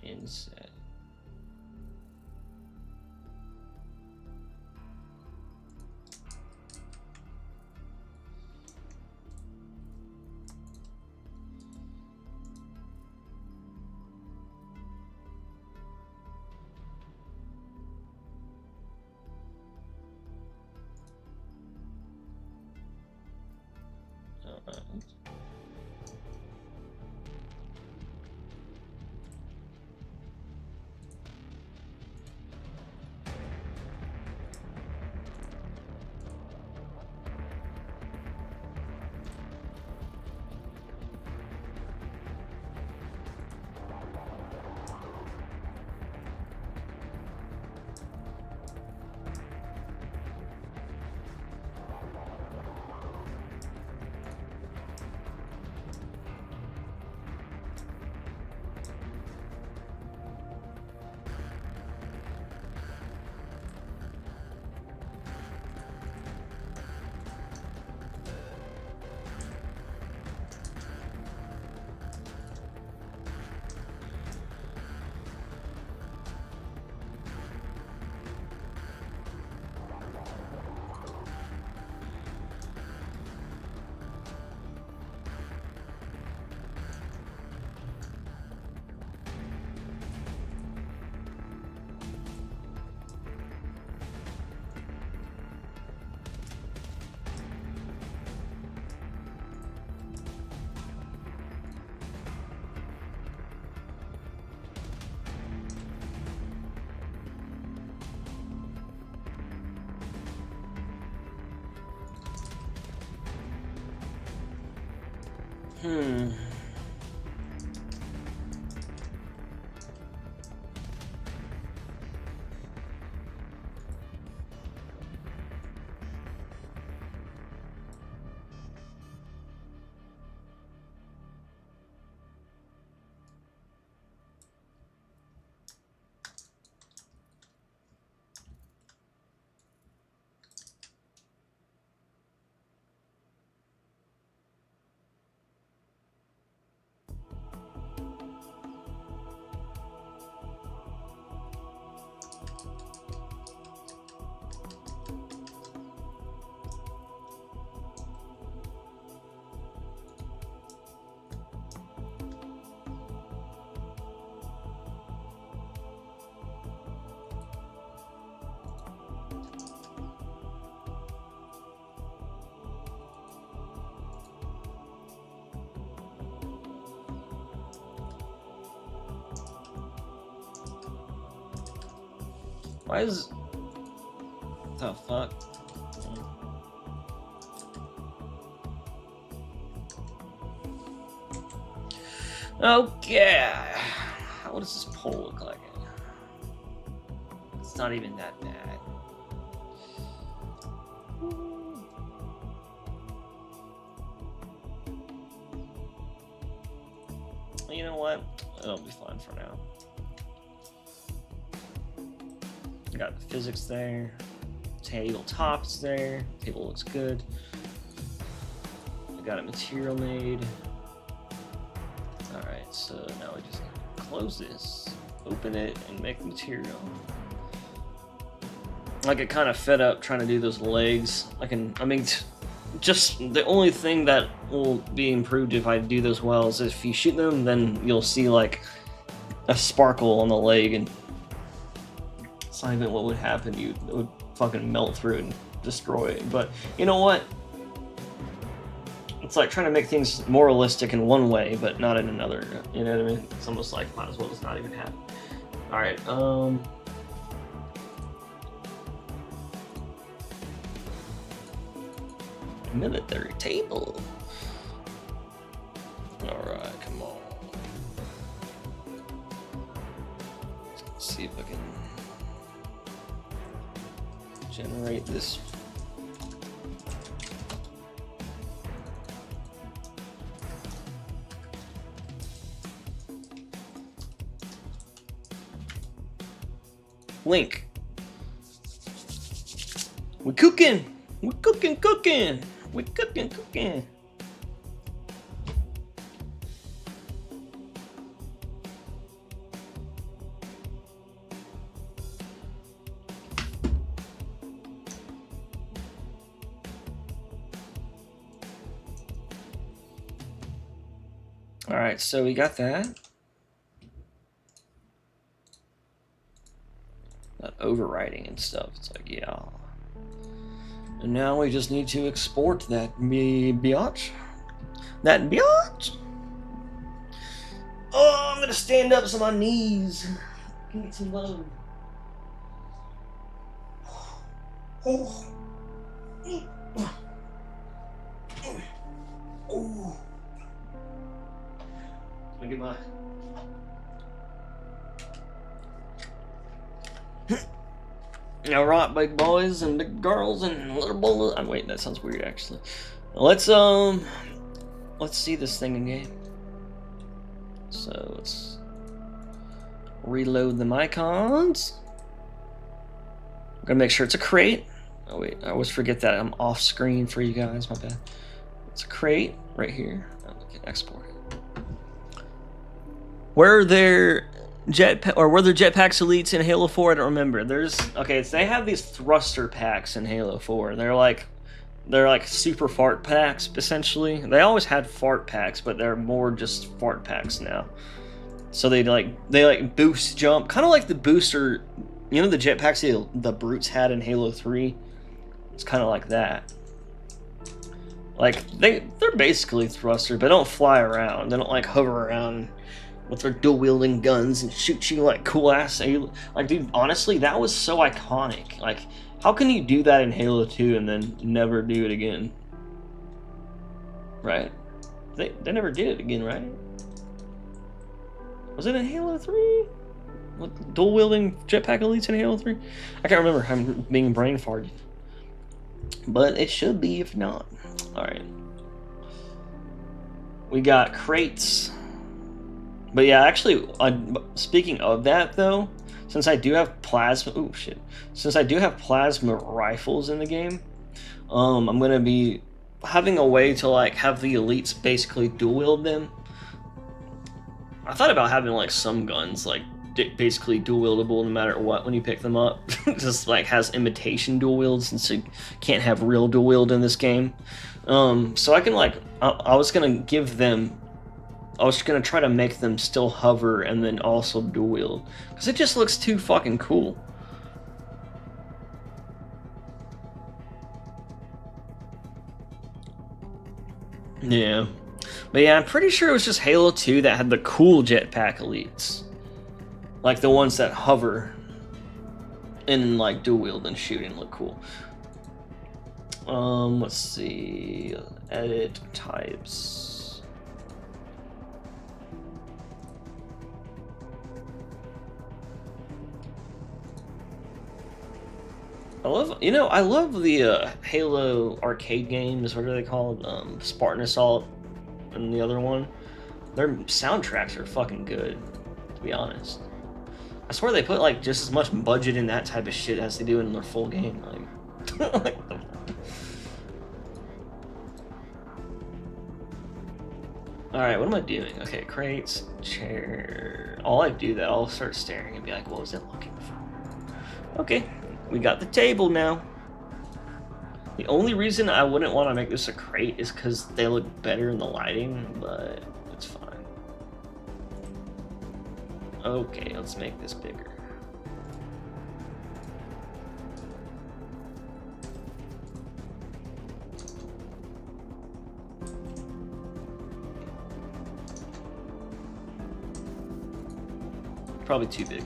Speaker 1: inset. Hmm. Why is... the fuck? Okay. What does this pole look like? It's not even that bad. You know what? It'll be fine for now. Got the physics there. Tabletop's there. Table looks good. I got a material made. Alright, so now we just close this, open it, and make material. I get kind of fed up trying to do those legs. Just the only thing that will be improved if I do those well is if you shoot them, then you'll see like a sparkle on the leg, and it's not even what would happen. It would fucking melt through it and destroy it. But you know what? It's like trying to make things more realistic in one way, but not in another. You know what I mean? It's almost like might as well just not even happen. All right. Military table. All right, come on. Let's see if I can generate this. Link. We're cooking. We're cooking. We're cooking. All right, so we got that. That overwriting and stuff. It's like, yeah. And now we just need to export that biatch. That biatch. Oh, I'm gonna stand up so my knees can get some love. Oh. Oh. Let me get my. Alright, big boys and big girls and little boys. Wait, that sounds weird actually. Let's see this thing in game. So let's reload the icons. I'm gonna make sure it's a crate. Oh wait, I always forget that I'm off screen for you guys, my bad. It's a crate right here. Oh, we can export it. Were there jetpacks elites in Halo 4? I don't remember. They have these thruster packs in Halo 4. They're like super fart packs essentially. They always had fart packs, but they're more just fart packs now. So they boost jump, kind of like the booster. You know the jetpacks the brutes had in Halo 3? It's kind of like that. Like they're basically thruster, but they don't fly around. They don't like hover around with their dual wielding guns and shoot you like cool ass. Like, dude, honestly, that was so iconic. Like, how can you do that in Halo 2 and then never do it again? Right? They never did it again, right? Was it in Halo 3? What, dual wielding jetpack elites in Halo 3? I can't remember. I'm being brain farted. But it should be if not. Alright. We got crates. But yeah, actually, speaking of that though, since I do have plasma, since I do have plasma rifles in the game, I'm gonna be having a way to like have the elites basically dual wield them. I thought about having like some guns like basically dual wieldable no matter what when you pick them up. Just like has imitation dual wield since you can't have real dual wield in this game. So I can like I was gonna give them. I was gonna try to make them still hover and then also dual wield because it just looks too fucking cool. Yeah, but yeah, I'm pretty sure it was just Halo 2 that had the cool jetpack elites, like the ones that hover and like dual wield and shoot and look cool. Let's see, edit types. I love the Halo arcade games. What are they called? Spartan Assault and the other one. Their soundtracks are fucking good, to be honest. I swear they put like just as much budget in that type of shit as they do in their full game. Like, Alright, what am I doing? Okay, crates, chair. All I do that, I'll start staring and be like, what was it looking for? Okay. We got the table now. The only reason I wouldn't want to make this a crate is because they look better in the lighting, but it's fine. Okay, let's make this bigger. Probably too big.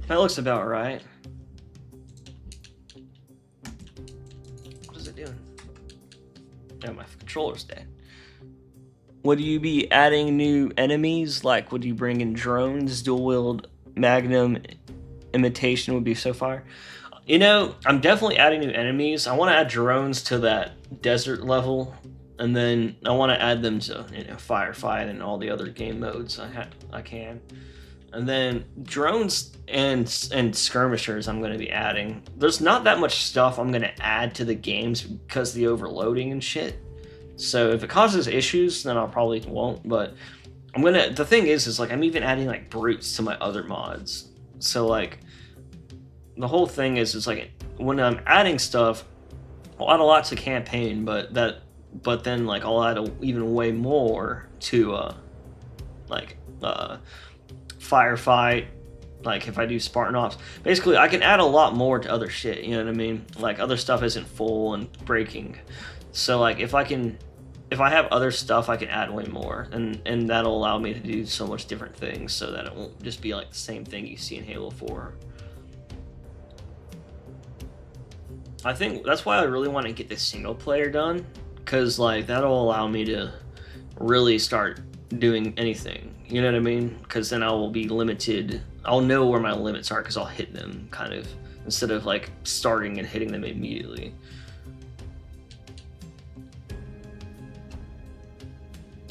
Speaker 1: That looks about right. What is it doing? Oh, my controller's dead. Would you be adding new enemies? Like, would you bring in drones, dual wield, Magnum, imitation would be so far? You know, I'm definitely adding new enemies. I want to add drones to that desert level, and then I want to add them to, firefight and all the other game modes I can. And then drones and skirmishers I'm going to be adding. There's not that much stuff I'm going to add to the games because of the overloading and shit. So if it causes issues, then I probably won't. But the thing is like I'm even adding like brutes to my other mods. So like the whole thing is like when I'm adding stuff, I'll add a lot to campaign, but then like I'll add even way more to firefight, like if I do Spartan Ops. Basically, I can add a lot more to other shit, you know what I mean? Like other stuff isn't full and breaking. So like if I have other stuff, I can add way more, and that'll allow me to do so much different things so that it won't just be like the same thing you see in Halo 4. I think that's why I really want to get the single player done, because like that'll allow me to really start doing anything, you know what I mean? Because then I will be limited. I'll know where my limits are because I'll hit them kind of instead of like starting and hitting them immediately.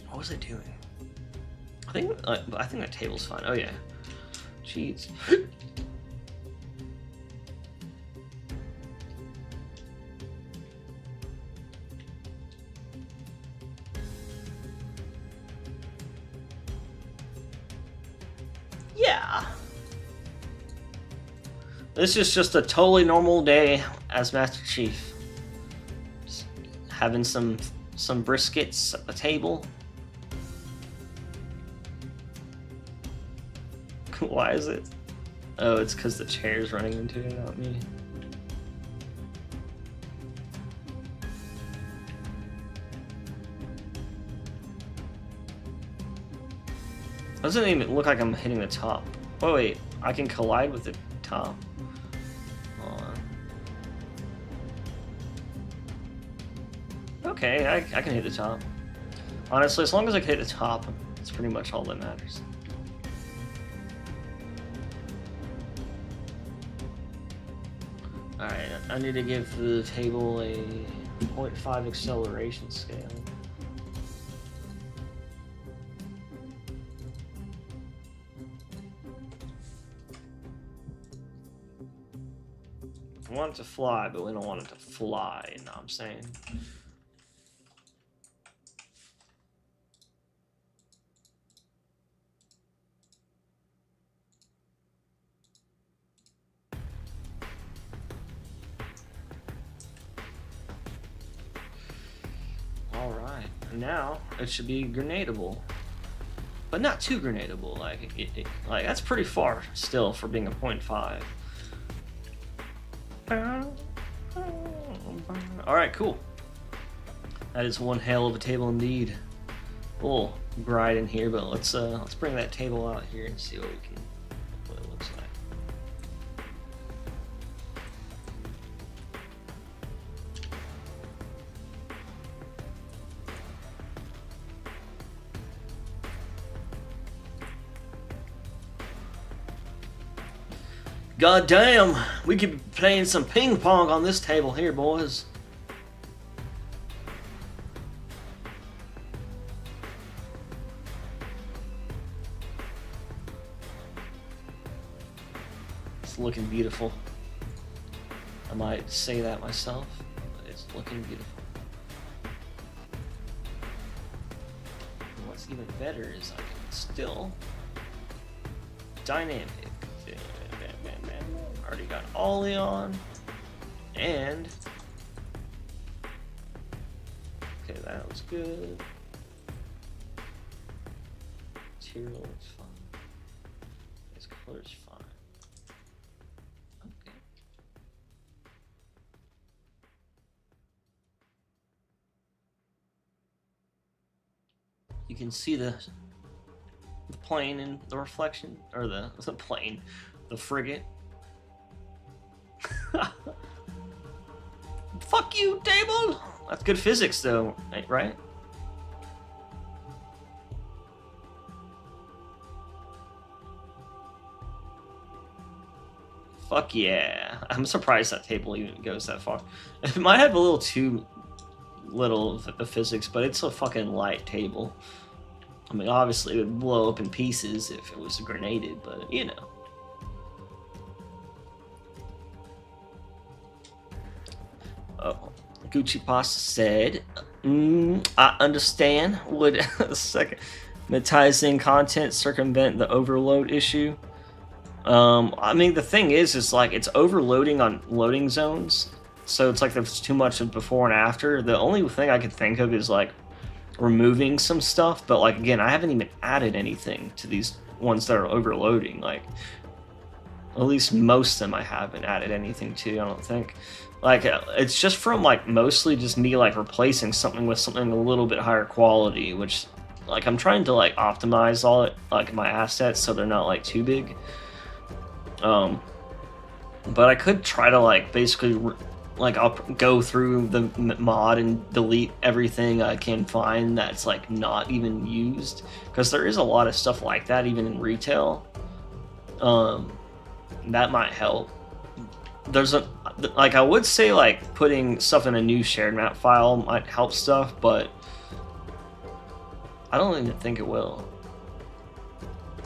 Speaker 1: What was I doing? I think that table's fine. Oh yeah, jeez. Yeah. This is just a totally normal day as Master Chief. Just having some briskets at the table. Why is it? Oh, it's because the chair's running into it, not me. Doesn't even look like I'm hitting the top. Oh wait, I can collide with the top. Hold on. Okay, I can hit the top. Honestly, as long as I can hit the top, it's pretty much all that matters. Alright, I need to give the table a 0.5 acceleration scale. I want it to fly, but we don't want it to fly, you know what I'm saying? Alright, and now it should be grenadable. But not too grenadable, like, like that's pretty far still for being a 0.5. Alright, cool. That is one hell of a table indeed. A little bright in here, but let's bring that table out here and see what it looks like. God damn, we could be playing some ping pong on this table here, boys. It's looking beautiful. I might say that myself, but it's looking beautiful. And what's even better is I can still dynamic. Already got Ollie on, and okay, that was good. Material looks fine. This color's fine. Okay. You can see the plane in the reflection, or the plane, the frigate. Fuck you, table! That's good physics, though, right? Fuck yeah. I'm surprised that table even goes that far. It might have a little too little of physics, but it's a fucking light table. I mean, obviously it would blow up in pieces if it was grenaded, but, you know. Oh, Gucci Pasta said, I understand. Would segmentizing content circumvent the overload issue? I mean, the thing is like it's overloading on loading zones. So it's like there's too much of before and after. The only thing I could think of is like removing some stuff. But like, again, I haven't even added anything to these ones that are overloading. Like, at least most of them I haven't added anything to, I don't think. Like, it's just from, like, mostly just me, like, replacing something with something a little bit higher quality, which, like, I'm trying to, like, optimize all it, like, my assets so they're not, like, too big. But I could try to, like, basically, like, I'll go through the mod and delete everything I can find that's, like, not even used. Because there is a lot of stuff like that, even in retail. That might help. There's a, like, I would say, like, putting stuff in a new shared map file might help stuff, but I don't even think it will.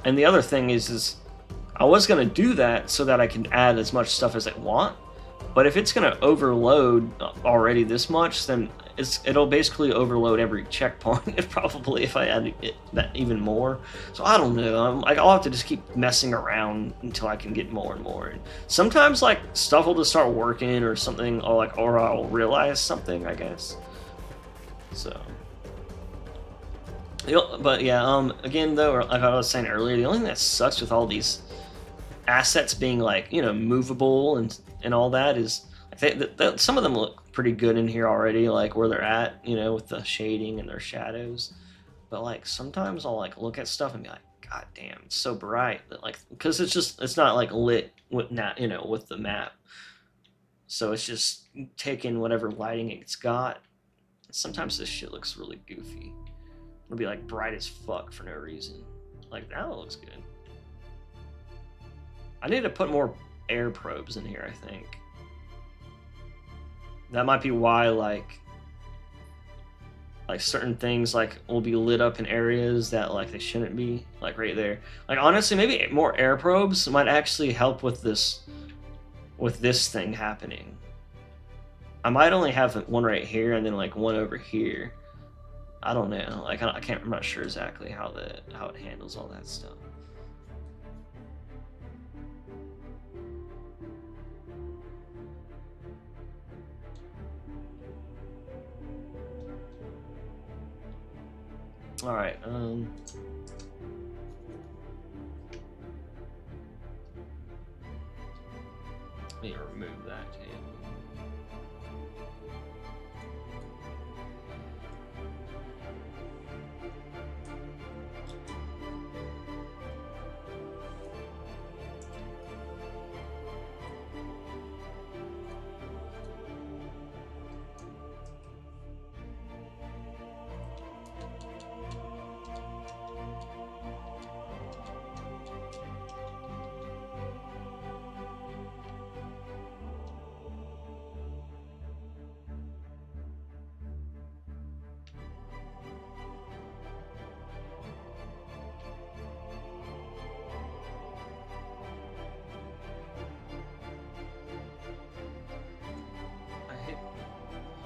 Speaker 1: And the other thing is I was going to do that so that I can add as much stuff as I want, but if it's going to overload already this much, then it'll basically overload every checkpoint, probably, if I add that even more. So I don't know. I'll have to just keep messing around until I can get more and more. And sometimes, like, stuff will just start working or something, or I'll realize something, I guess. So, but yeah. Again, though, like I was saying earlier, the only thing that sucks with all these assets being, like, you know, movable and all that is, some of them look pretty good in here already, like where they're at, you know, with the shading and their shadows. But like sometimes I'll like look at stuff and be like, god damn, it's so bright that like because it's not like lit with not with the map, so it's just taking whatever lighting it's got. Sometimes this shit looks really goofy. It'll be like bright as fuck for no reason. Like that looks good. I need to put more air probes in here, I think. That might be why like certain things like will be lit up in areas that like they shouldn't be, like right there. Like honestly, maybe more air probes might actually help with this thing happening. I might only have one right here and then like one over here. I don't know. Like I can't. I'm not sure exactly how it handles all that stuff. All right. Let me remove that table.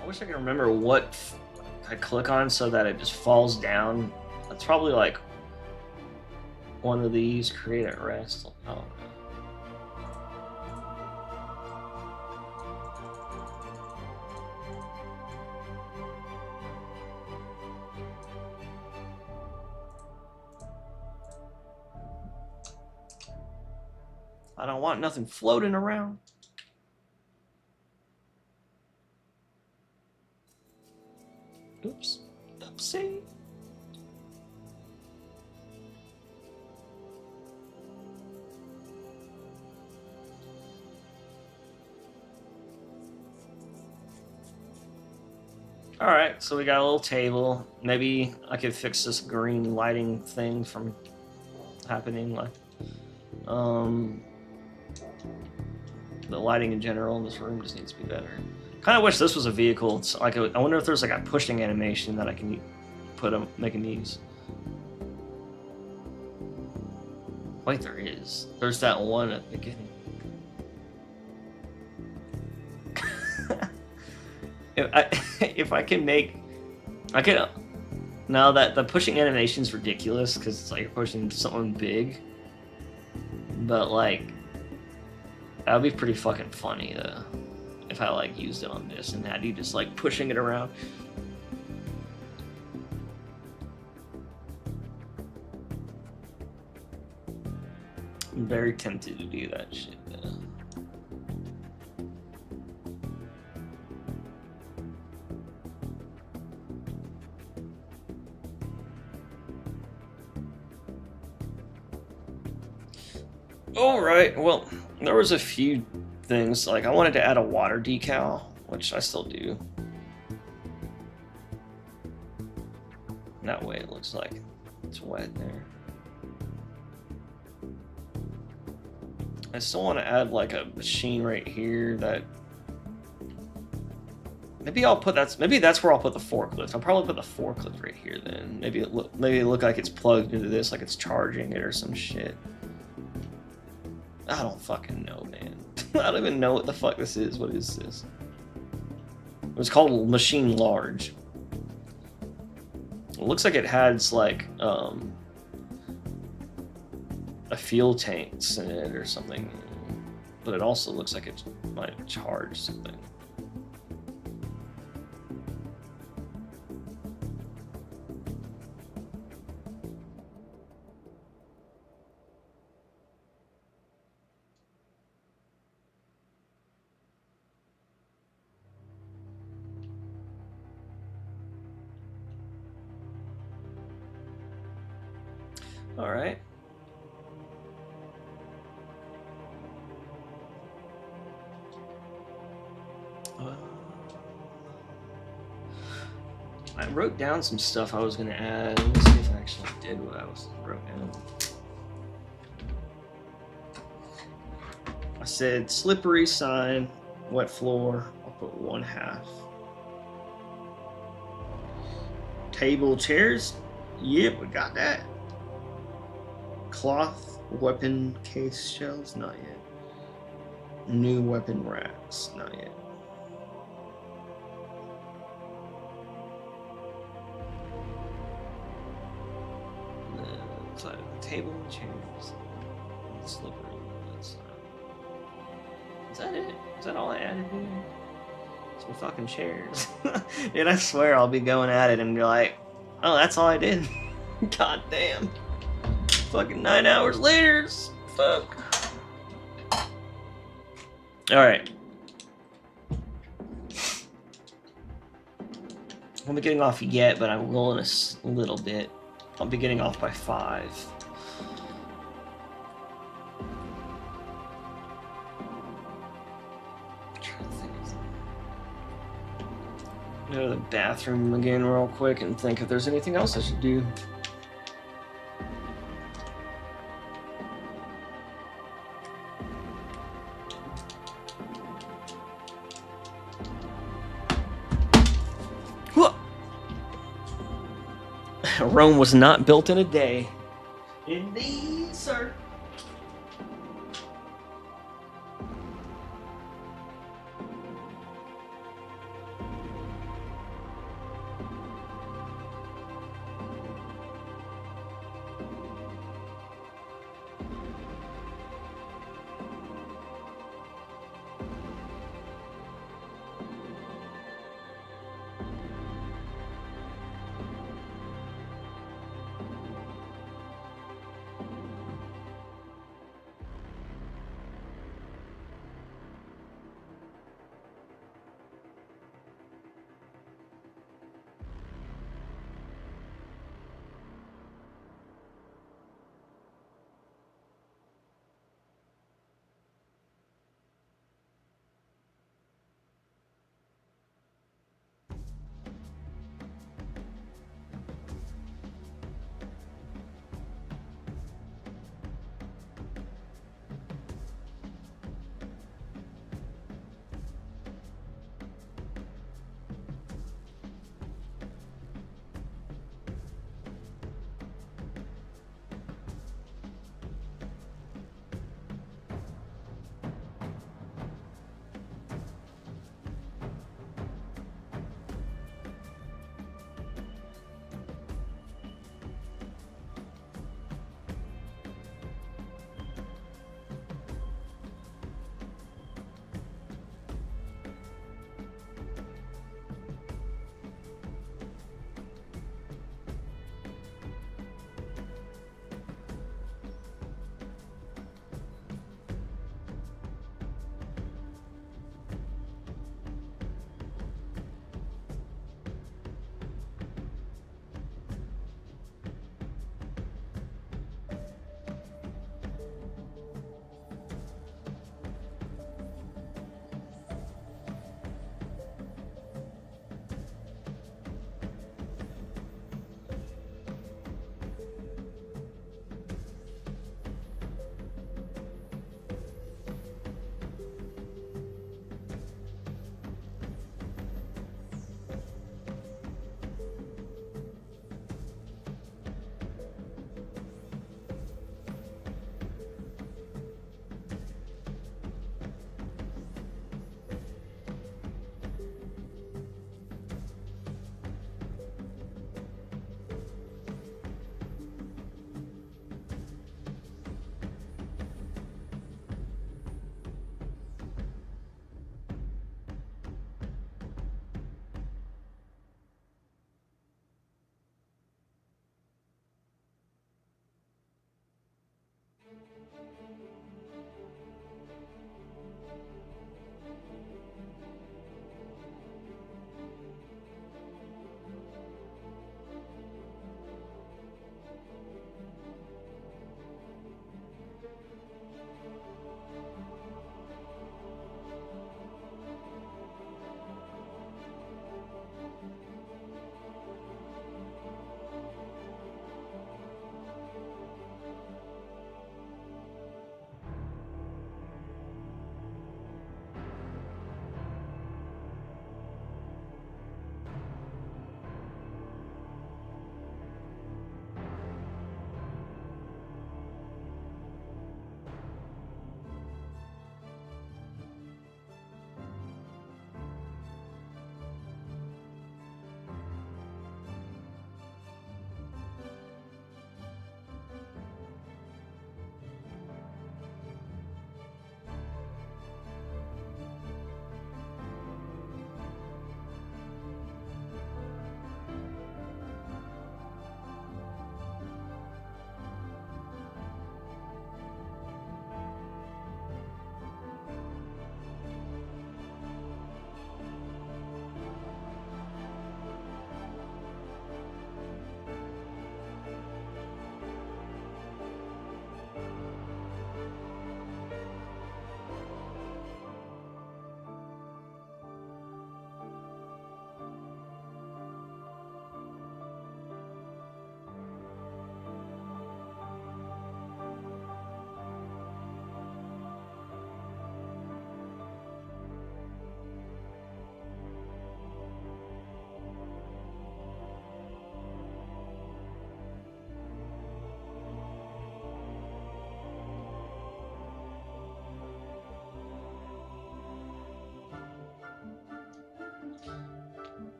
Speaker 1: I wish I could remember what I click on so that it just falls down. That's probably like one of these. Create at rest. Oh. I don't want nothing floating around. Oops. Oopsie. Alright, so we got a little table. Maybe I could fix this green lighting thing from happening. Like, the lighting in general in this room just needs to be better. Kind of wish this was a vehicle. It's like I wonder if there's like a pushing animation that I can make them use. Wait, there is. There's that one at the beginning. if I can make, I could. Now that the pushing animation is ridiculous because it's like you're pushing something big, but like that would be pretty fucking funny though. If I like used it on this and had you just like pushing it around. I'm very tempted to do that shit though. Alright, well, there was a few things. Like, I wanted to add a water decal, which I still do. That way it looks like it's wet there. I still want to add, like, a machine right here that... Maybe that's where I'll put the forklift. I'll probably put the forklift right here then. Maybe it look like it's plugged into this, like it's charging it or some shit. I don't fucking know, man. I don't even know what the fuck this is. What is this? It's called Machine Large. It looks like it has like a fuel tanks in it or something, but it also looks like it might charge something. All right, I wrote down some stuff I was going to add. Let me see if I actually did what I wrote down. I said slippery sign, wet floor. I'll put 1/2. Table, chairs. Yep, we got that. Cloth, weapon case shelves. Not yet. New weapon racks. Not yet. So table and chairs. Slippery. Is that it? Is that all I added here? Some fucking chairs. Dude, I swear I'll be going at it and be like, oh, that's all I did. God damn. Fucking 9 hours later. Fuck. Alright. I won't be getting off yet, but I will in a little bit. I'll be getting off by 5. Go to the bathroom again real quick and think if there's anything else I should do. Rome was not built in a day. Indeed, sir.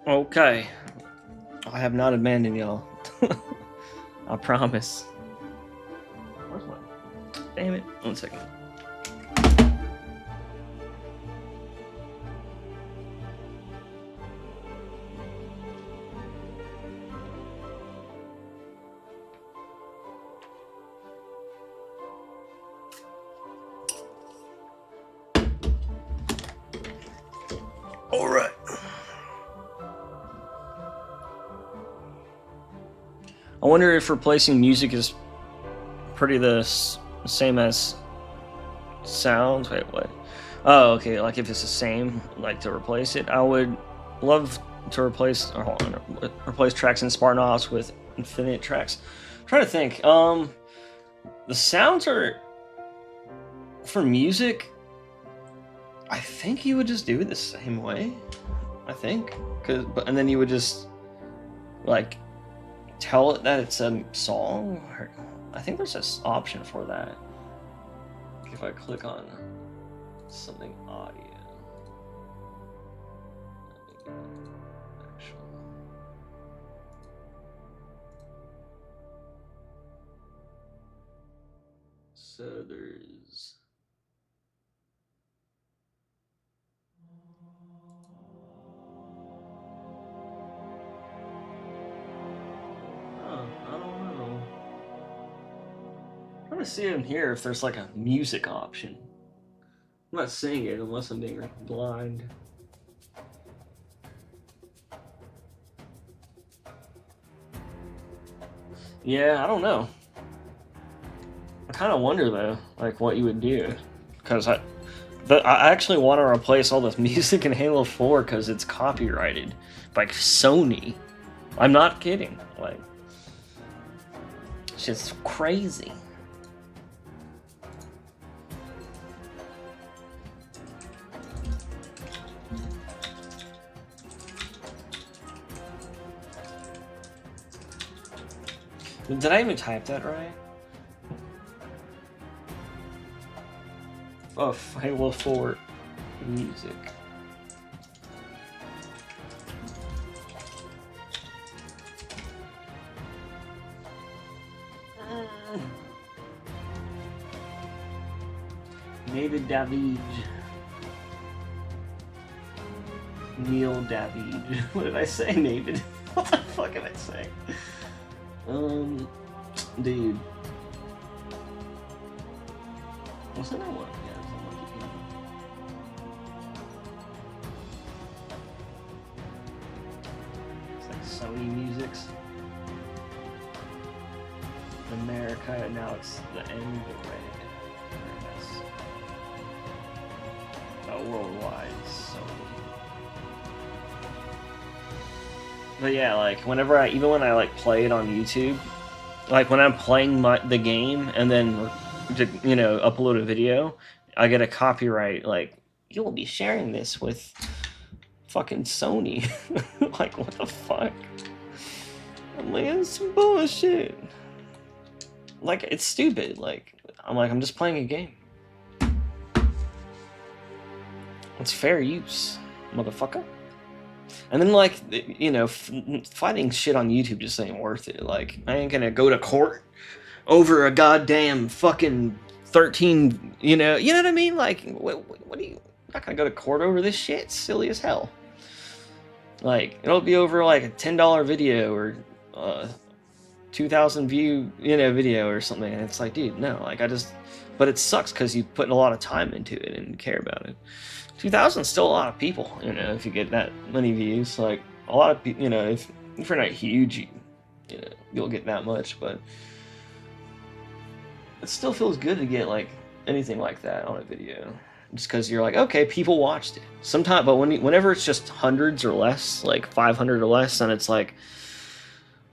Speaker 1: Okay. I have not abandoned y'all. I promise. Where's my... Damn it. 1 second. All right. I wonder if replacing music is pretty the same as sounds. Wait, what? Oh, okay. Like if it's the same, like to replace it, I would love to replace tracks in Spartanops with infinite tracks. I'm trying to think. The sounds are for music. I think you would just do it the same way. I think, and then you would just like tell it that it's a song. I think there's this option for that. If I click on something audio, so there's. I don't know. I'm trying to see in here if there's like a music option. I'm not seeing it unless I'm being blind. Yeah, I don't know. I kind of wonder though, like what you would do, because I actually want to replace all this music in Halo 4 because it's copyrighted by Sony. I'm not kidding. Like, it's just crazy. Did I even type that right? Oh, Halo 4 music. David David. Neil David. What did I say, David? What the fuck did I say? Dude. What's that one? It's like Sony Music's America, and now it's the end of Red. Worldwide Sony. But yeah, like whenever even when I like play it on YouTube, like when I'm playing the game and then upload a video, I get a copyright. Like, you will be sharing this with fucking Sony. Like, what the fuck? I'm like, it's some bullshit. Like, it's stupid. Like, I'm just playing a game. It's fair use, motherfucker. And then, like, fighting shit on YouTube just ain't worth it. Like, I ain't gonna go to court over a goddamn fucking 13, you know what I mean? Like, what do you, I'm not gonna go to court over this shit? It's silly as hell. Like, it'll be over, like, a $10 video or 2,000 view, video or something. And it's like, dude, no, like, but it sucks because you put a lot of time into it and care about it. 2,000 is still a lot of people, if you get that many views. Like, a lot of people, if you're not huge, you'll get that much, but it still feels good to get, like, anything like that on a video. Just because you're like, okay, people watched it. Sometimes, but whenever it's just hundreds or less, like 500 or less, then it's like,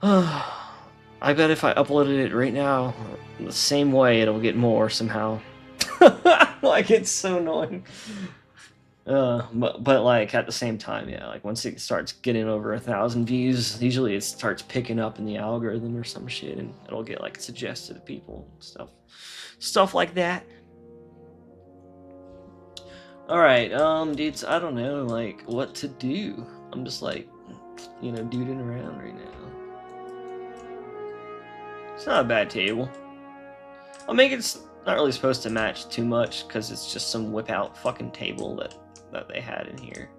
Speaker 1: oh, I bet if I uploaded it right now, the same way, it'll get more somehow. Like, it's so annoying. But like at the same time, yeah, like once it starts getting over 1,000 views, usually it starts picking up in the algorithm or some shit, and it'll get like suggested to people and stuff like that. All right, dudes, I don't know like what to do. I'm just like, you know, duding around right now. It's not a bad table. I mean, it's not really supposed to match too much because it's just some whip out fucking table that they had in here.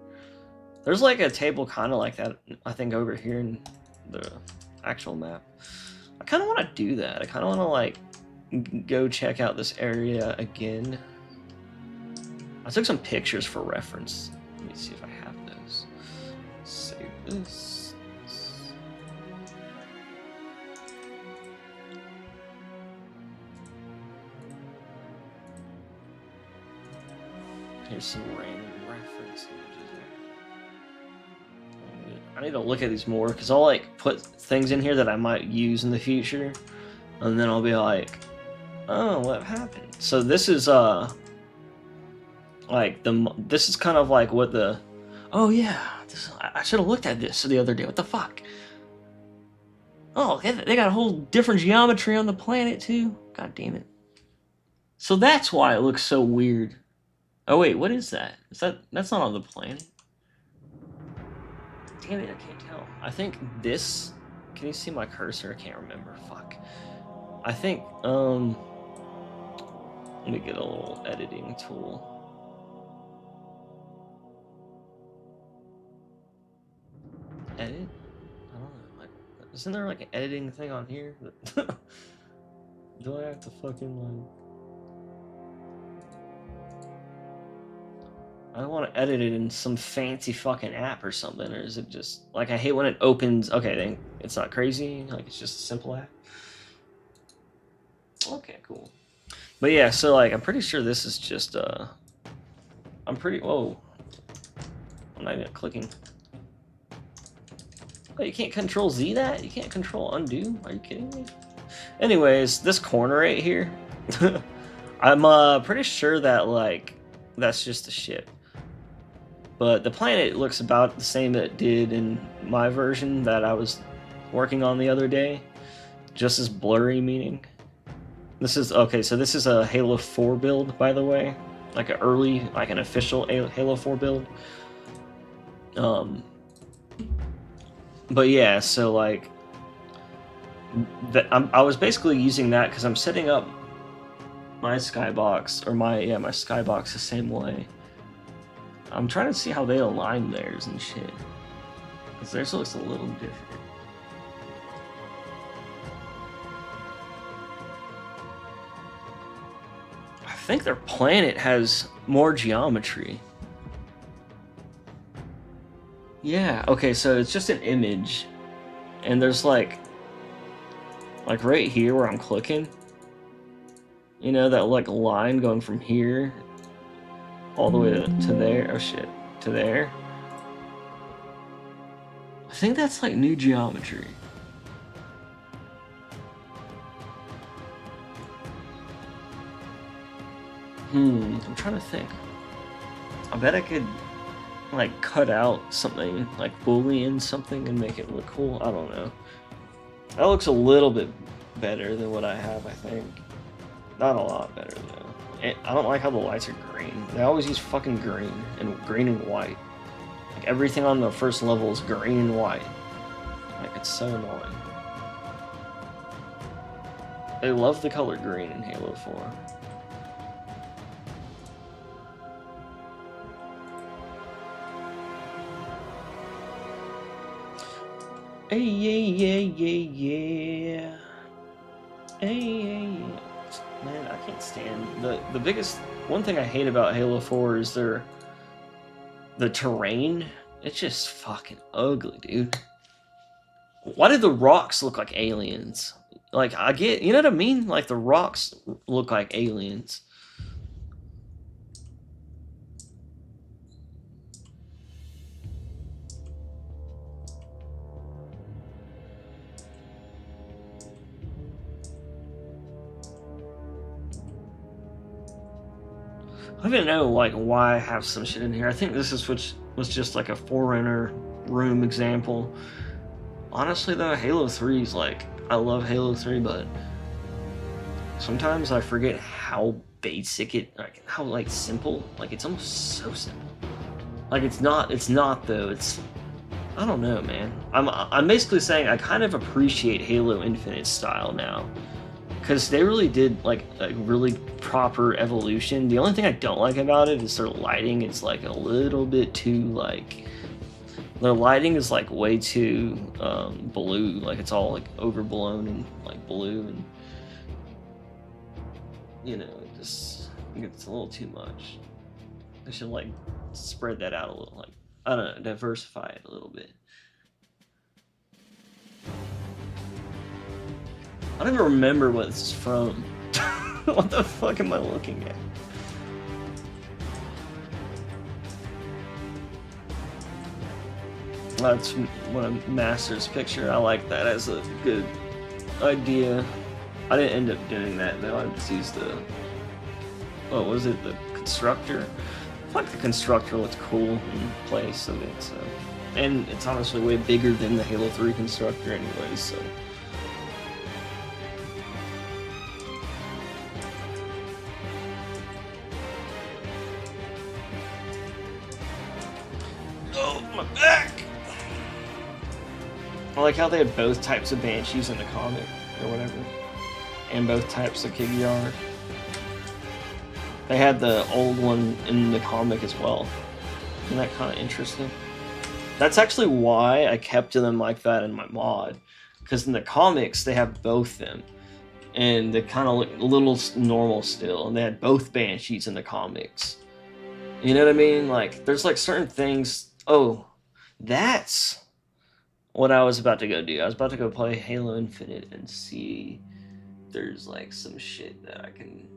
Speaker 1: There's like a table kind of like that, I think, over here in the actual map. I kind of want to do that. I kind of want to like go check out this area again. I took some pictures for reference. Let me see if I have those. Save this. Here's some random reference images. I need to look at these more because I'll like put things in here that I might use in the future, and then I'll be like, oh, what happened? So this is like this is kind of like what the, oh yeah, I should have looked at this the other day. What the fuck? Oh, they got a whole different geometry on the planet too. God damn it. So that's why it looks so weird. Oh wait, what is that? That's not on the planet? Damn it, I can't tell. I think this. Can you see my cursor? I can't remember. Fuck. I think let me get a little editing tool. Edit? I don't know. Like, isn't there like an editing thing on here? Do I have to fucking like? I want to edit it in some fancy fucking app or something, or is it just like I hate when it opens? Okay, then it's not crazy. Like it's just a simple app. Okay, cool. But yeah, so like I'm pretty sure this is just I'm pretty. Whoa, I'm not even clicking. Oh, you can't control Z that? You can't control undo? Are you kidding me? Anyways, this corner right here, I'm pretty sure that like that's just a ship. But the planet looks about the same it did in my version that I was working on the other day. Just as blurry, meaning. This is, okay, so this is a Halo 4 build, by the way. Like an early, like an official Halo 4 build. But yeah, so like, I was basically using that because I'm setting up my skybox, or my skybox the same way. I'm trying to see how they align theirs and shit. Because theirs looks a little different. I think their planet has more geometry. Yeah, okay, so it's just an image. And there's like right here where I'm clicking. You know, that like line going from here all the way to there. Oh shit, to there. I think that's like new geometry. I'm trying to think. I bet I could like cut out something like Boolean something and make it look cool. I don't know. That looks a little bit better than what I have, I think. Not a lot better though. I don't like how the lights are green. They always use fucking green and white. Like everything on the first level is green and white. Like it's so annoying. They love the color green in Halo 4. Hey, yeah. Hey. Man, I can't stand the biggest one thing I hate about Halo 4 is the terrain. It's just fucking ugly, dude. Why did the rocks look like aliens? Like I get, you know what I mean? Like the rocks look like aliens. I don't know like why I have some shit in here. I think this is which was just like a Forerunner room example. Honestly though, Halo 3 is like, I love Halo 3, but sometimes I forget how basic it, like how like simple, like it's almost so simple. Like it's not though, it's I don't know, man. I'm basically saying I kind of appreciate Halo Infinite style now, because they really did like a really proper evolution. The only thing I don't like about it is their lighting. It's like a little bit too like their lighting is like way too blue. Like it's all like overblown and like blue, and you know, it just it's a little too much. They should like spread that out a little, like I don't know, diversify it a little bit. I don't even remember what this is from. What the fuck am I looking at? That's one of Master's picture. I like that as a good idea. I didn't end up doing that though. I just used the, what was it, the constructor? I feel like the constructor looked cool in place of it, so. And it's honestly way bigger than the Halo 3 constructor anyways, so. Oh, my back! I like how they had both types of Banshees in the comic, or whatever. And both types of Kig-Yar. They had the old one in the comic as well. Isn't that kind of interesting? That's actually why I kept them like that in my mod. Because in the comics, they have both them. And they kind of look a little normal still. And they had both Banshees in the comics. You know what I mean? Like, there's like certain things... Oh, that's what I was about to go do. I was about to go play Halo Infinite and see if there's like some shit that I can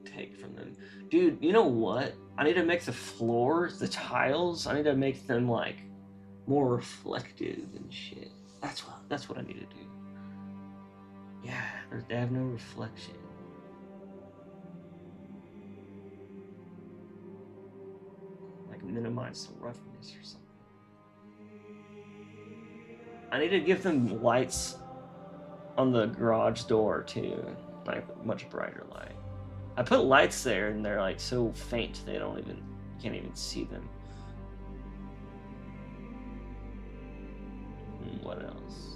Speaker 1: take from them. Dude, you know what? I need to make the floors, the tiles, I need to make them like more reflective and shit. That's what I need to do. Yeah, they have no reflection. Like minimize the roughness or something. I need to give them lights on the garage door too, like much brighter light. I put lights there and they're like so faint they can't even see them. What else?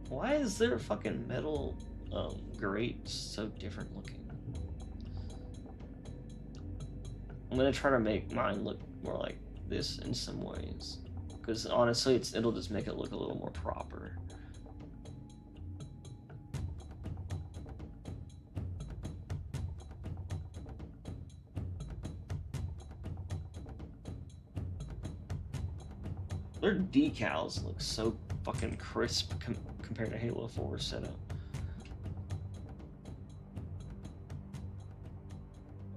Speaker 1: Why is their fucking metal grate so different looking? I'm gonna try to make mine look more like this in some ways, because honestly, it'll just make it look a little more proper. Their decals look so fucking crisp compared to Halo 4's setup.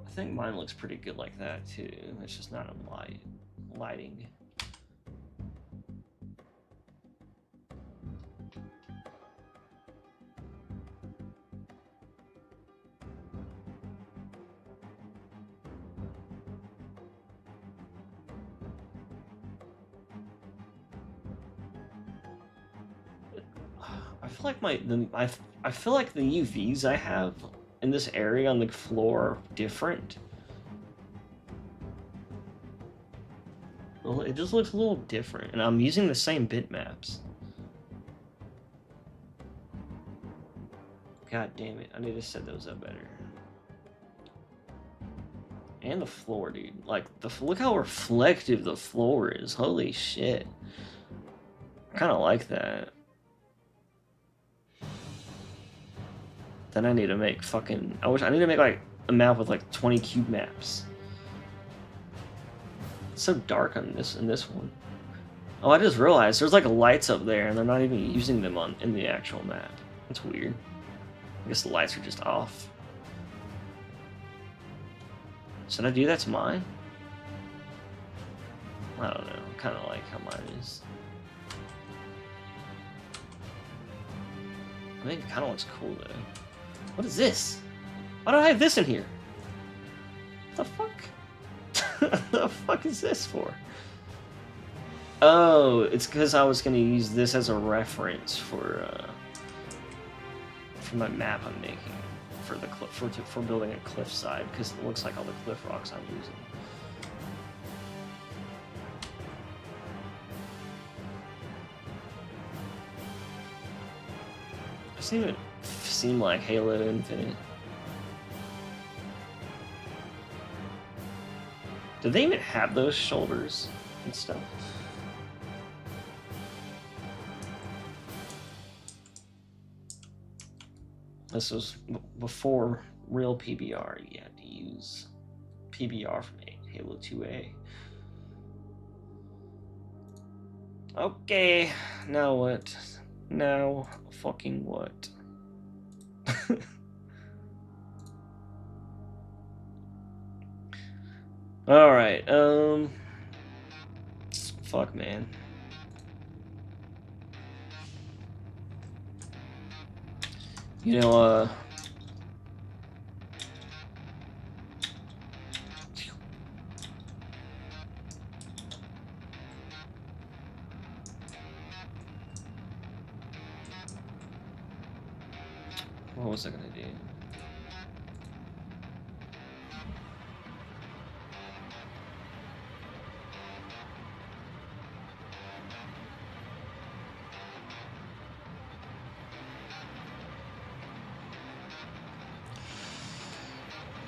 Speaker 1: I think mine looks pretty good like that too. It's just not in lighting. I feel like I feel like the UVs I have in this area on the floor are different. Well, it just looks a little different, and I'm using the same bitmaps. God damn it, I need to set those up better. And the floor, dude. Like, look how reflective the floor is. Holy shit. I kind of like that. Then I need to make fucking... I need to make like a map with like 20 cube maps. It's so dark on in this one. Oh, I just realized there's like lights up there and they're not even using them in the actual map. That's weird. I guess the lights are just off. Should I do that to mine? I don't know. I kind of like how mine is. I think it kind of looks cool though. What is this? Why do I have this in here? What the fuck? What the fuck is this for? Oh, it's because I was gonna use this as a reference for my map I'm making for the for building a cliffside, because it looks like all the cliff rocks I'm using. Doesn't even seem like Halo Infinite. Do they even have those shoulders and stuff? This was before real PBR. You had to use PBR from Halo 2A. Okay, now what? Now fucking what? Alright, fuck, man. You know, what was I gonna do?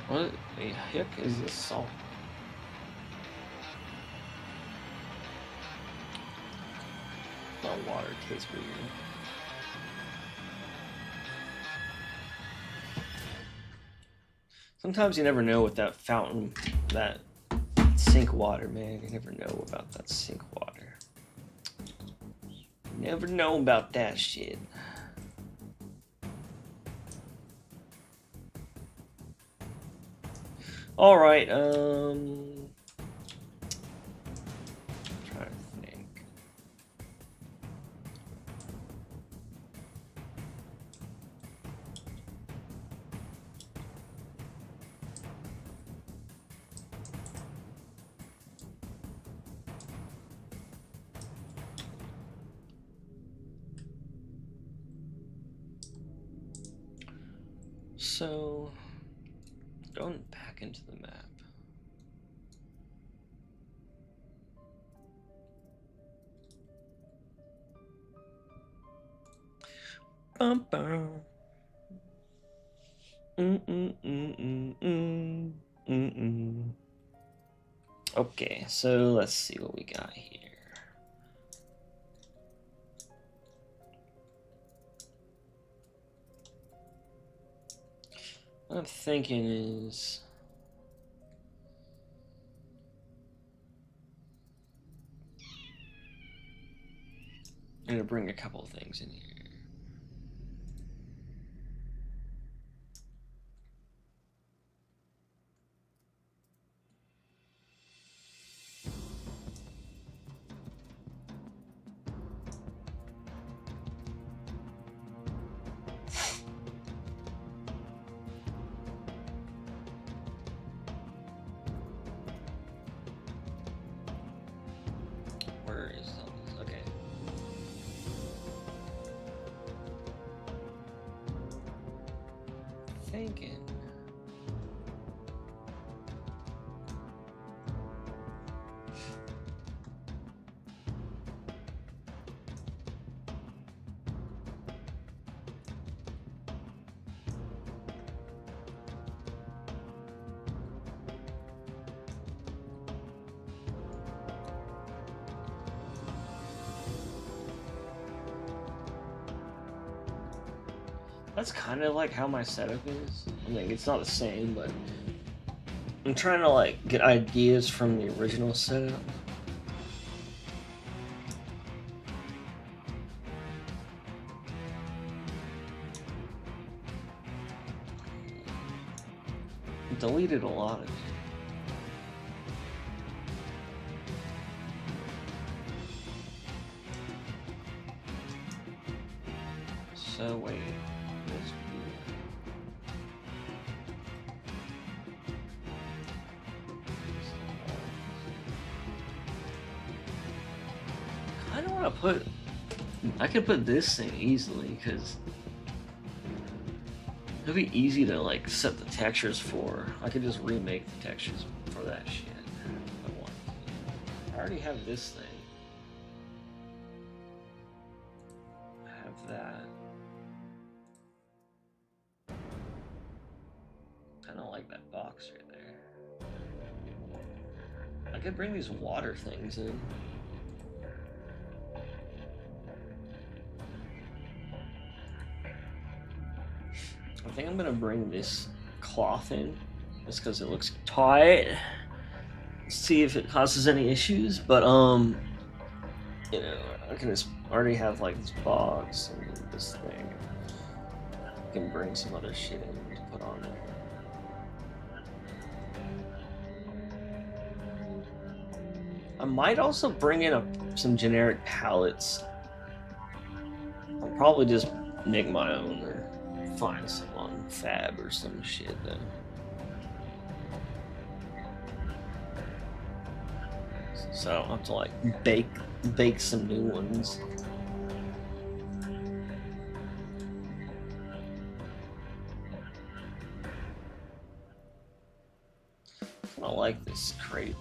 Speaker 1: What the heck is this salt? The water tastes weird. Sometimes you never know with that fountain, that sink water, man. You never know about that sink water. You never know about that shit. Alright, trying to think. So, going back into the map. Bum, bum. Okay, so let's see what we got here. What I'm thinking is, I'm gonna bring a couple of things in here. Where is all this? Okay. Thinking. That's kind of like how my setup is. I mean, it's not the same, but I'm trying to like get ideas from the original setup. Deleted a lot of it. So wait. I don't want to put. I could put this thing easily because it'd be easy to like set the textures for. I could just remake the textures for that shit if I want. I already have this thing. I have that. I don't like that box right there. I could bring these water things in. I think I'm gonna bring this cloth in just because it looks tight. See if it causes any issues, but you know, I can just already have like this box and this thing. I can bring some other shit in to put on there. I might also bring in some generic palettes. I'll probably just make my own or find some on Fab or some shit then. So I'll have to like bake some new ones. I don't like this crate.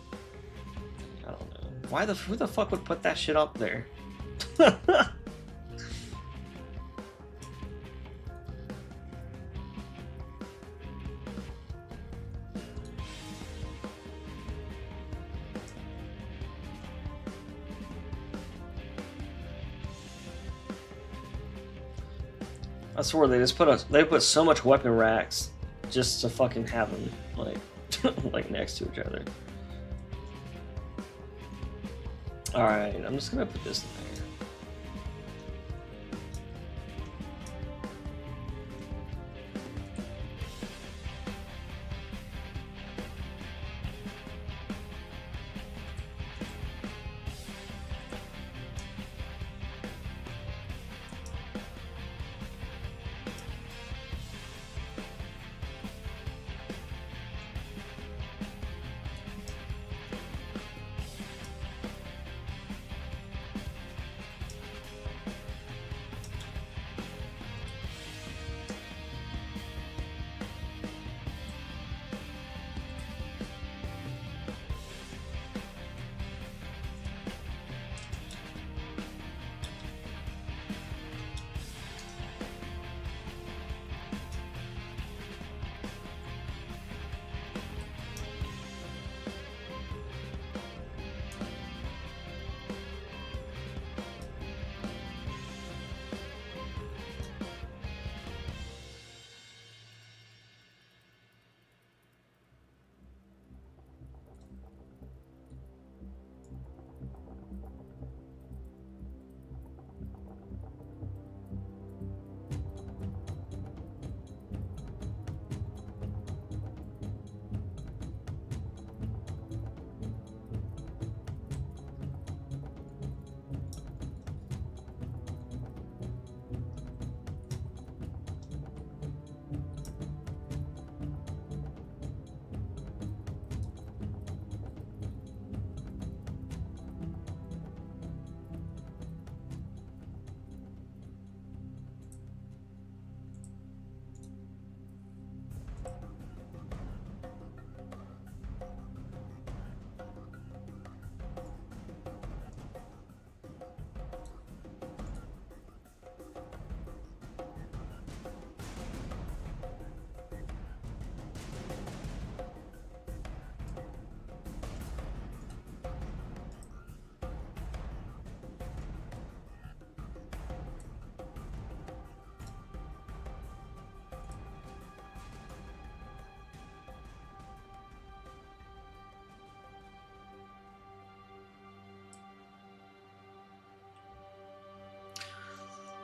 Speaker 1: I don't know. Who the fuck would put that shit up there? I swear they just put so much weapon racks just to fucking have them like like next to each other. Alright, I'm just gonna put this in there.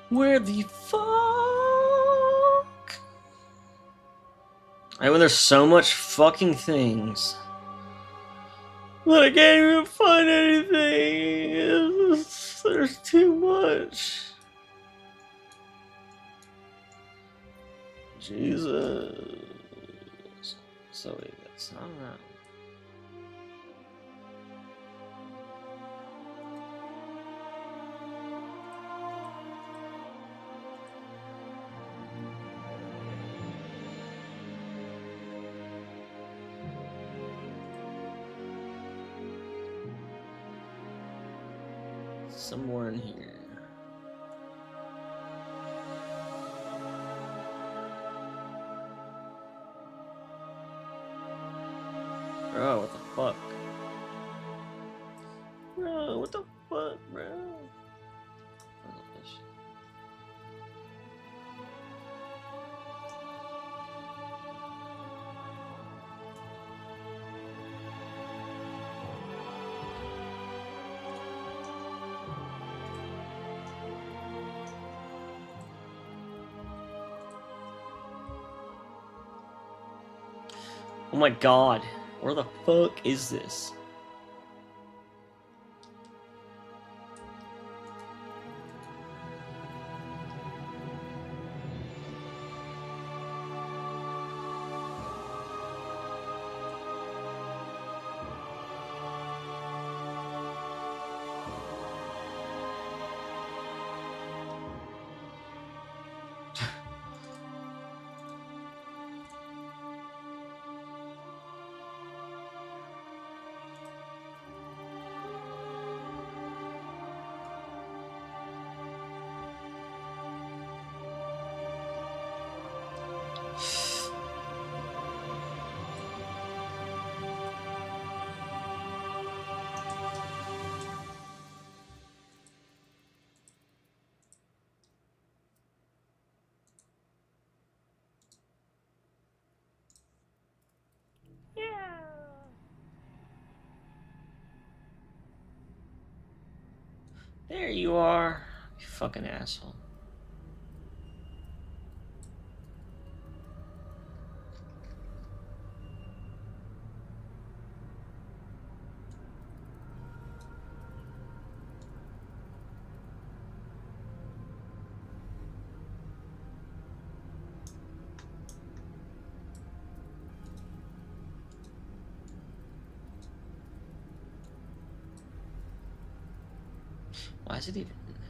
Speaker 1: Where the fuck? I mean, there's so much fucking things. But I can't even find anything. There's too much. Jesus. So wait, that's not that. Somewhere in here. Bro, what the fuck? Bro, what the fuck, bro? I love this shit. Oh my god, where the fuck is this? There you are, you fucking asshole. Why is it even in there?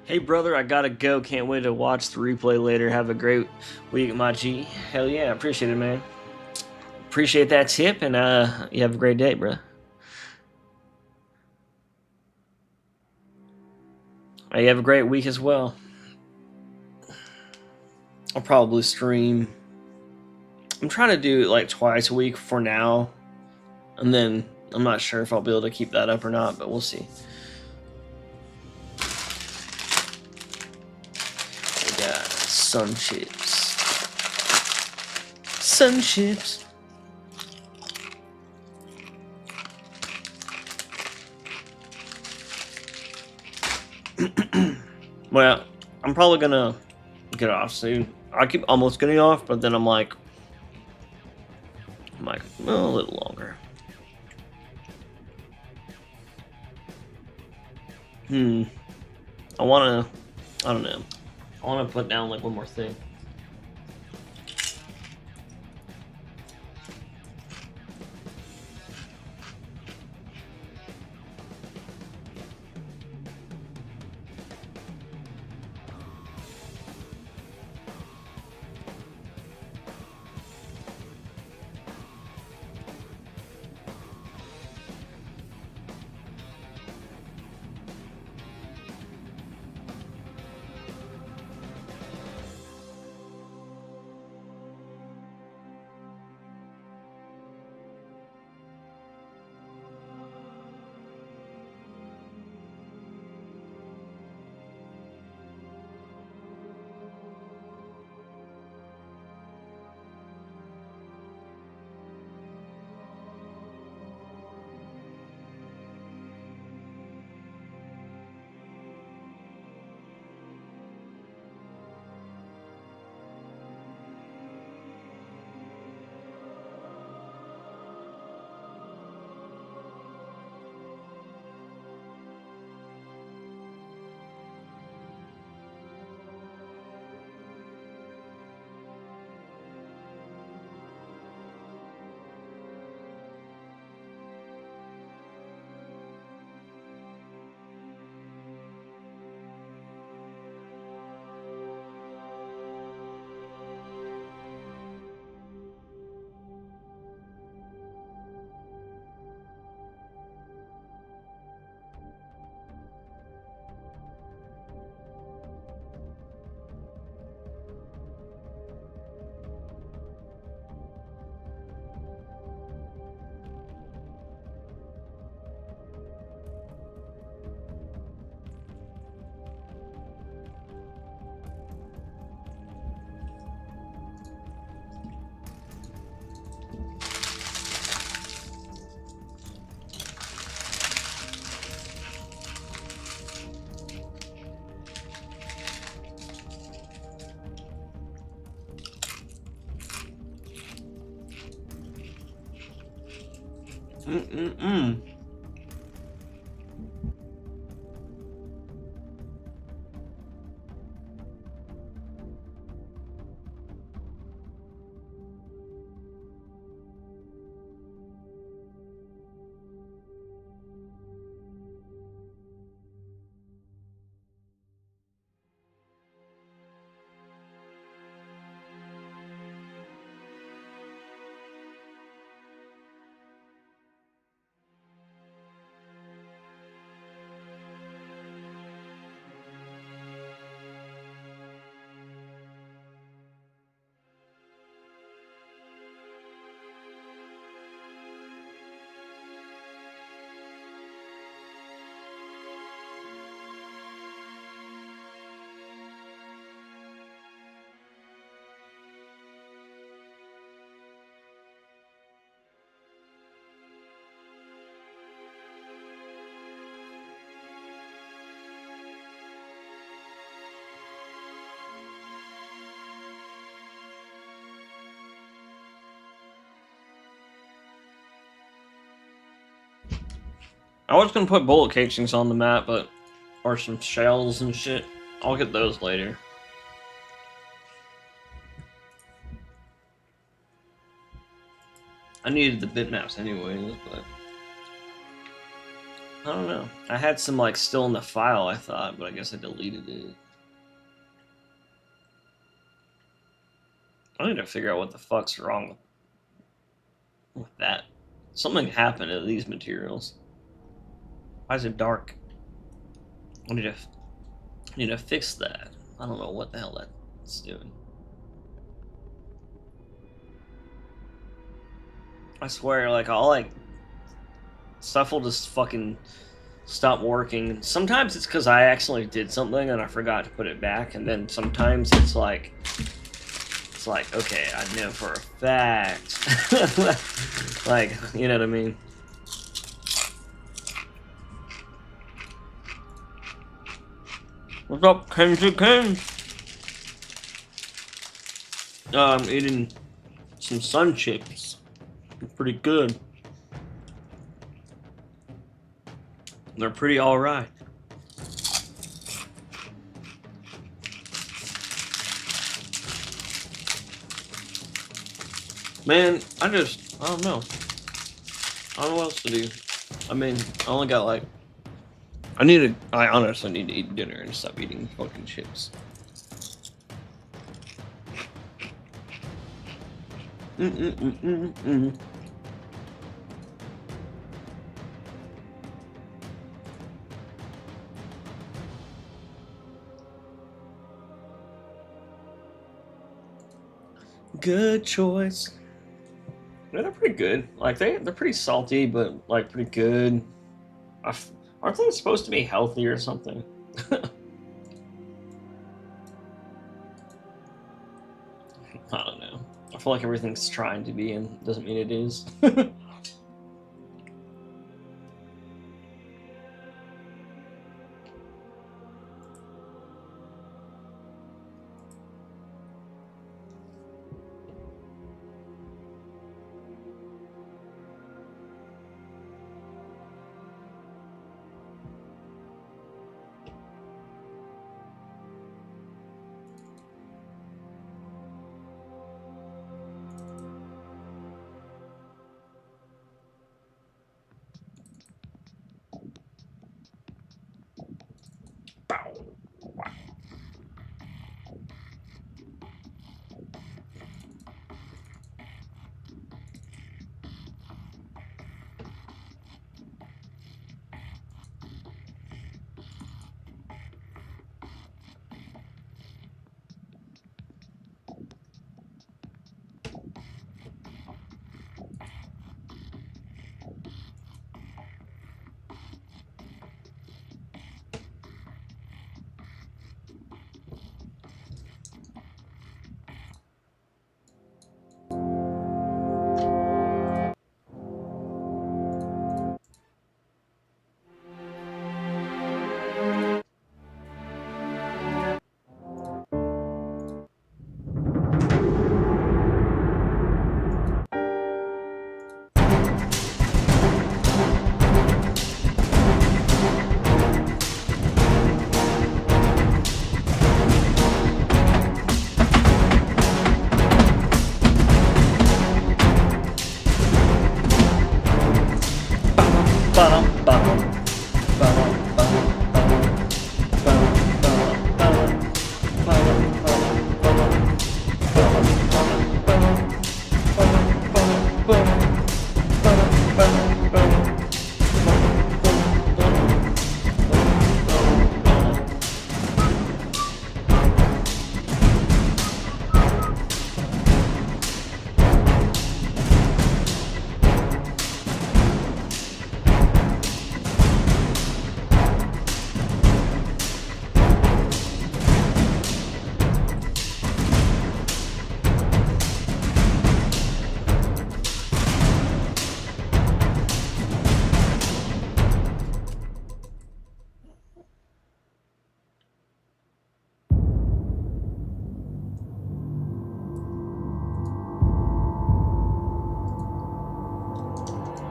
Speaker 1: Hey brother, I gotta go. Can't wait to watch the replay later. Have a great week, my G. Hell yeah, appreciate it, man. Appreciate that tip, and you have a great day, bro. You have a great week as well. I'll probably stream. I'm trying to do it like twice a week for now, and then I'm not sure if I'll be able to keep that up or not, but we'll see. We got sun chips. Sun chips. Well, I'm probably gonna get off soon. I keep almost getting off, but then I'm like, well, a little longer. I don't know. I wanna put down like one more thing. I was gonna put bullet casings on the map, but or some shells and shit. I'll get those later. I needed the bitmaps anyways, but don't know. I had some like still in the file, I thought, but I guess I deleted it. I need to figure out what the fuck's wrong with that. Something happened to these materials. Why is it dark? I need to fix that. I don't know what the hell that's doing. I swear, like, all like stuff will just fucking stop working. Sometimes it's because I accidentally did something and I forgot to put it back, and then sometimes it's like, okay, I know for a fact. Like, you know what I mean? What's up, Kenzie Kens? I'm eating some sun chips. They're pretty good. They're pretty alright. Man, I don't know. I don't know what else to do. I mean, I only got like... I honestly need to eat dinner and stop eating fucking chips. Good choice. Yeah, they're pretty good. Like they're pretty salty, but like pretty good. Aren't they supposed to be healthy or something? I don't know. I feel like everything's trying to be and doesn't mean it is.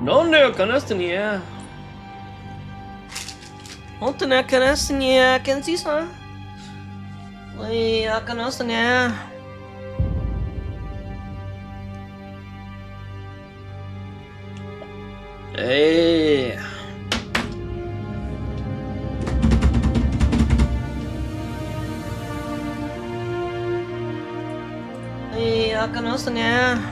Speaker 1: ¿Dónde conocen? ¿Dónde conocen? ¿Quién es eso? ¿Ya conocen? Hey. Bakanusanya.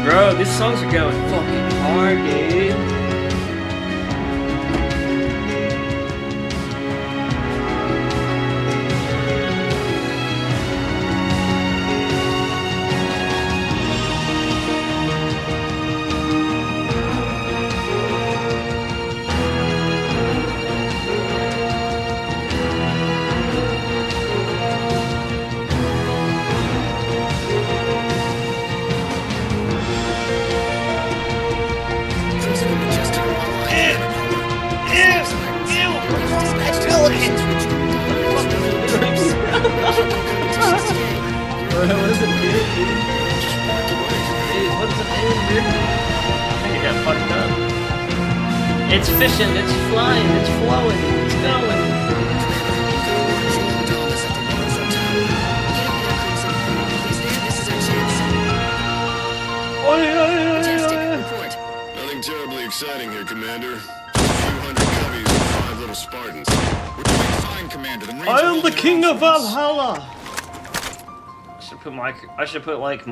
Speaker 1: Bro, these songs are going fucking hard, dude. It's fishing, it's flying, it's flowing, it's going.
Speaker 3: Nothing terribly exciting here, Commander. Just a few hundred cubbies and 5 little Spartans. We're doing fine, Commander. The Marines
Speaker 1: I am the
Speaker 3: hold
Speaker 1: king
Speaker 3: their
Speaker 1: of
Speaker 3: own.
Speaker 1: Valhalla. I should put like.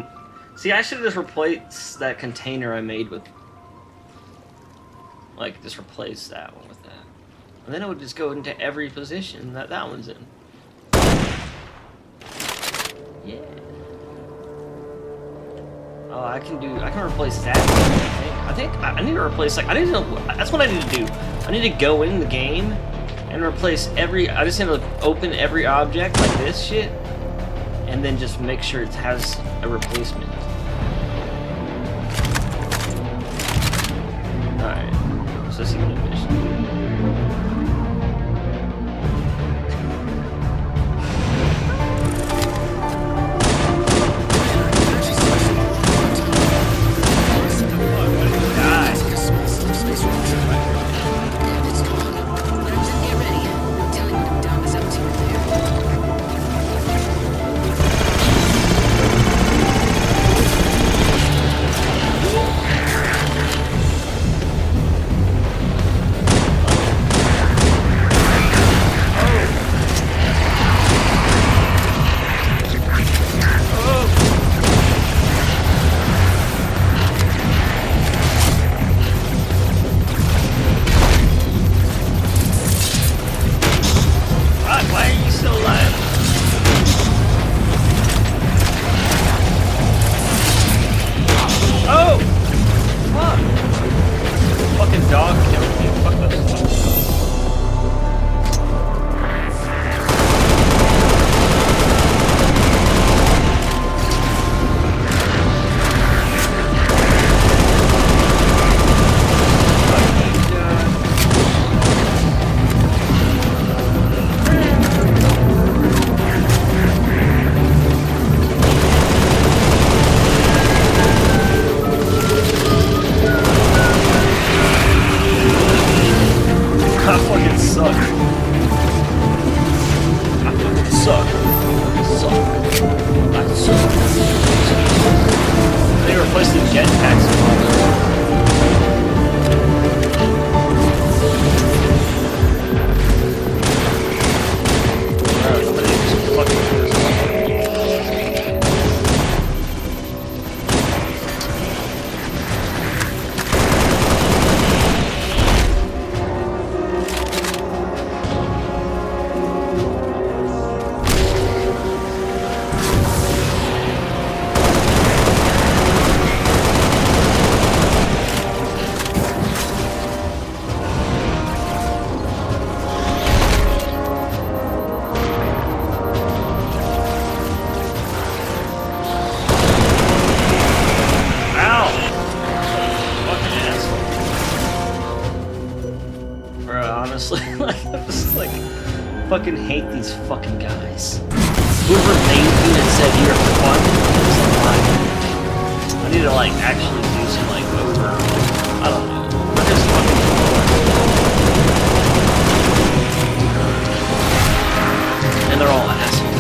Speaker 1: See, I should just replace that container I made with. Like, just replace that one with that. And then it would just go into every position that one's in. Yeah. Oh, I can replace that. I think I need to replace, like, I need to know, that's what I need to do. I need to go in the game and replace I just need to open every object like this shit. And then just make sure it has a replacement. Alright. So let's see what it is. fucking hate these fucking guys. Whoever made you and said you're fun is a lie. I need to like actually do some like over. I don't know. We're just fucking. And they're all assholes.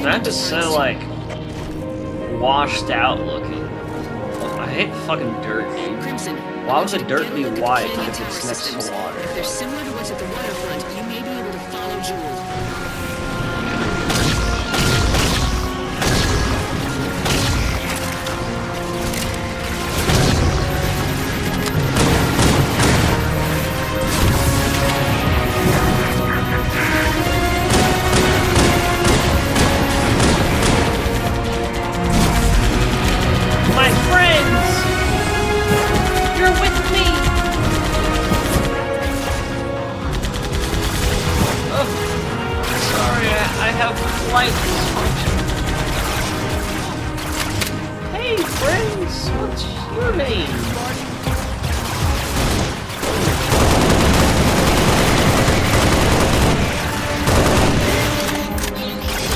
Speaker 1: Map is so like washed out looking. I hate fucking dirt, dude.
Speaker 4: Crimson,
Speaker 1: why would the dirt be white
Speaker 4: Cleaning
Speaker 1: if
Speaker 4: tower
Speaker 1: it's next
Speaker 4: systems.
Speaker 1: to water?
Speaker 4: If they're similar to what's at the waterfront, you may be able to follow Jewel.
Speaker 1: My friends! You're with me! Oh, sorry, I have flight dysfunction. Hey, friends! What's your name?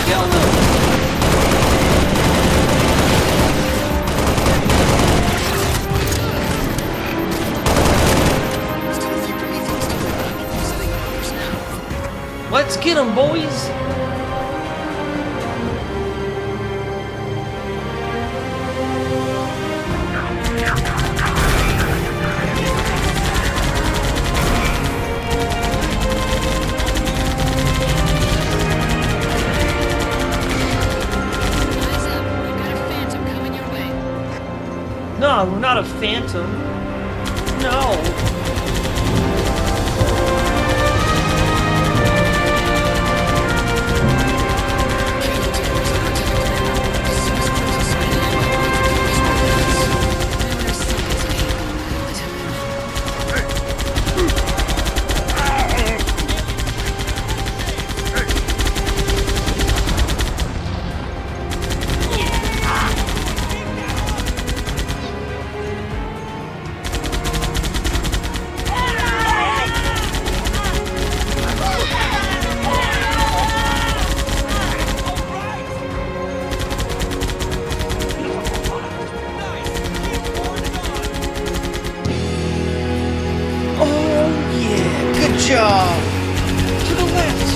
Speaker 1: Kill them! Let's get them, boys!
Speaker 4: Eyes up, you've got a phantom coming your way.
Speaker 1: No, we're not a phantom. No. Oh yeah, good job. To the left.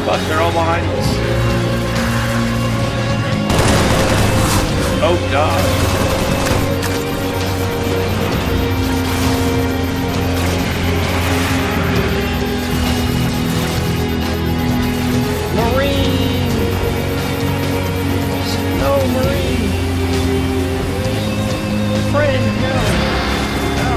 Speaker 1: Fuck, they're all behind us. Oh god. Marine! No, Marine! Friend, no! No!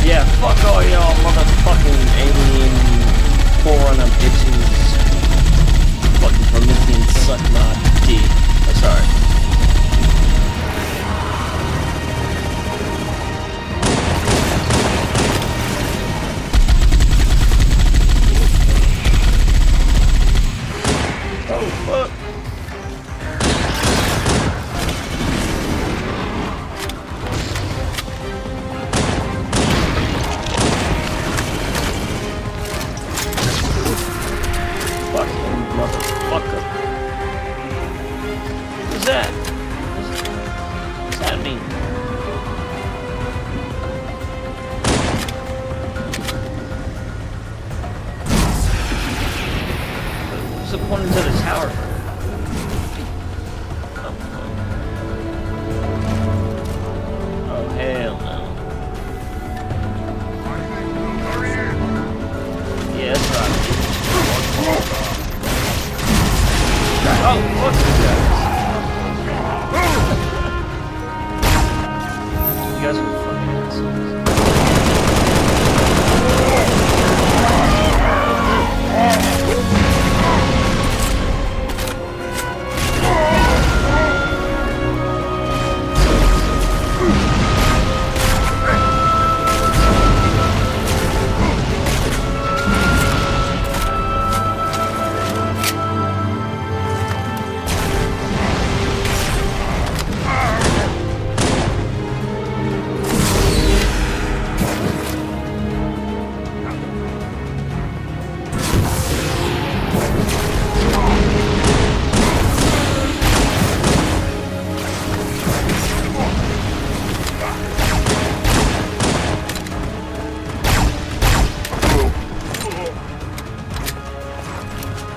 Speaker 1: Yeah, fuck all y'all motherfucking alien forerunner bitches. Fucking Promethean suck my dick. Oh, sorry. Oh, fuck. Fucking motherfucker. What's that? What's that mean? What's the point into the tower? Oh, hell no. Yeah, that's right. Oh, fuck you guys. You guys are fucking assholes.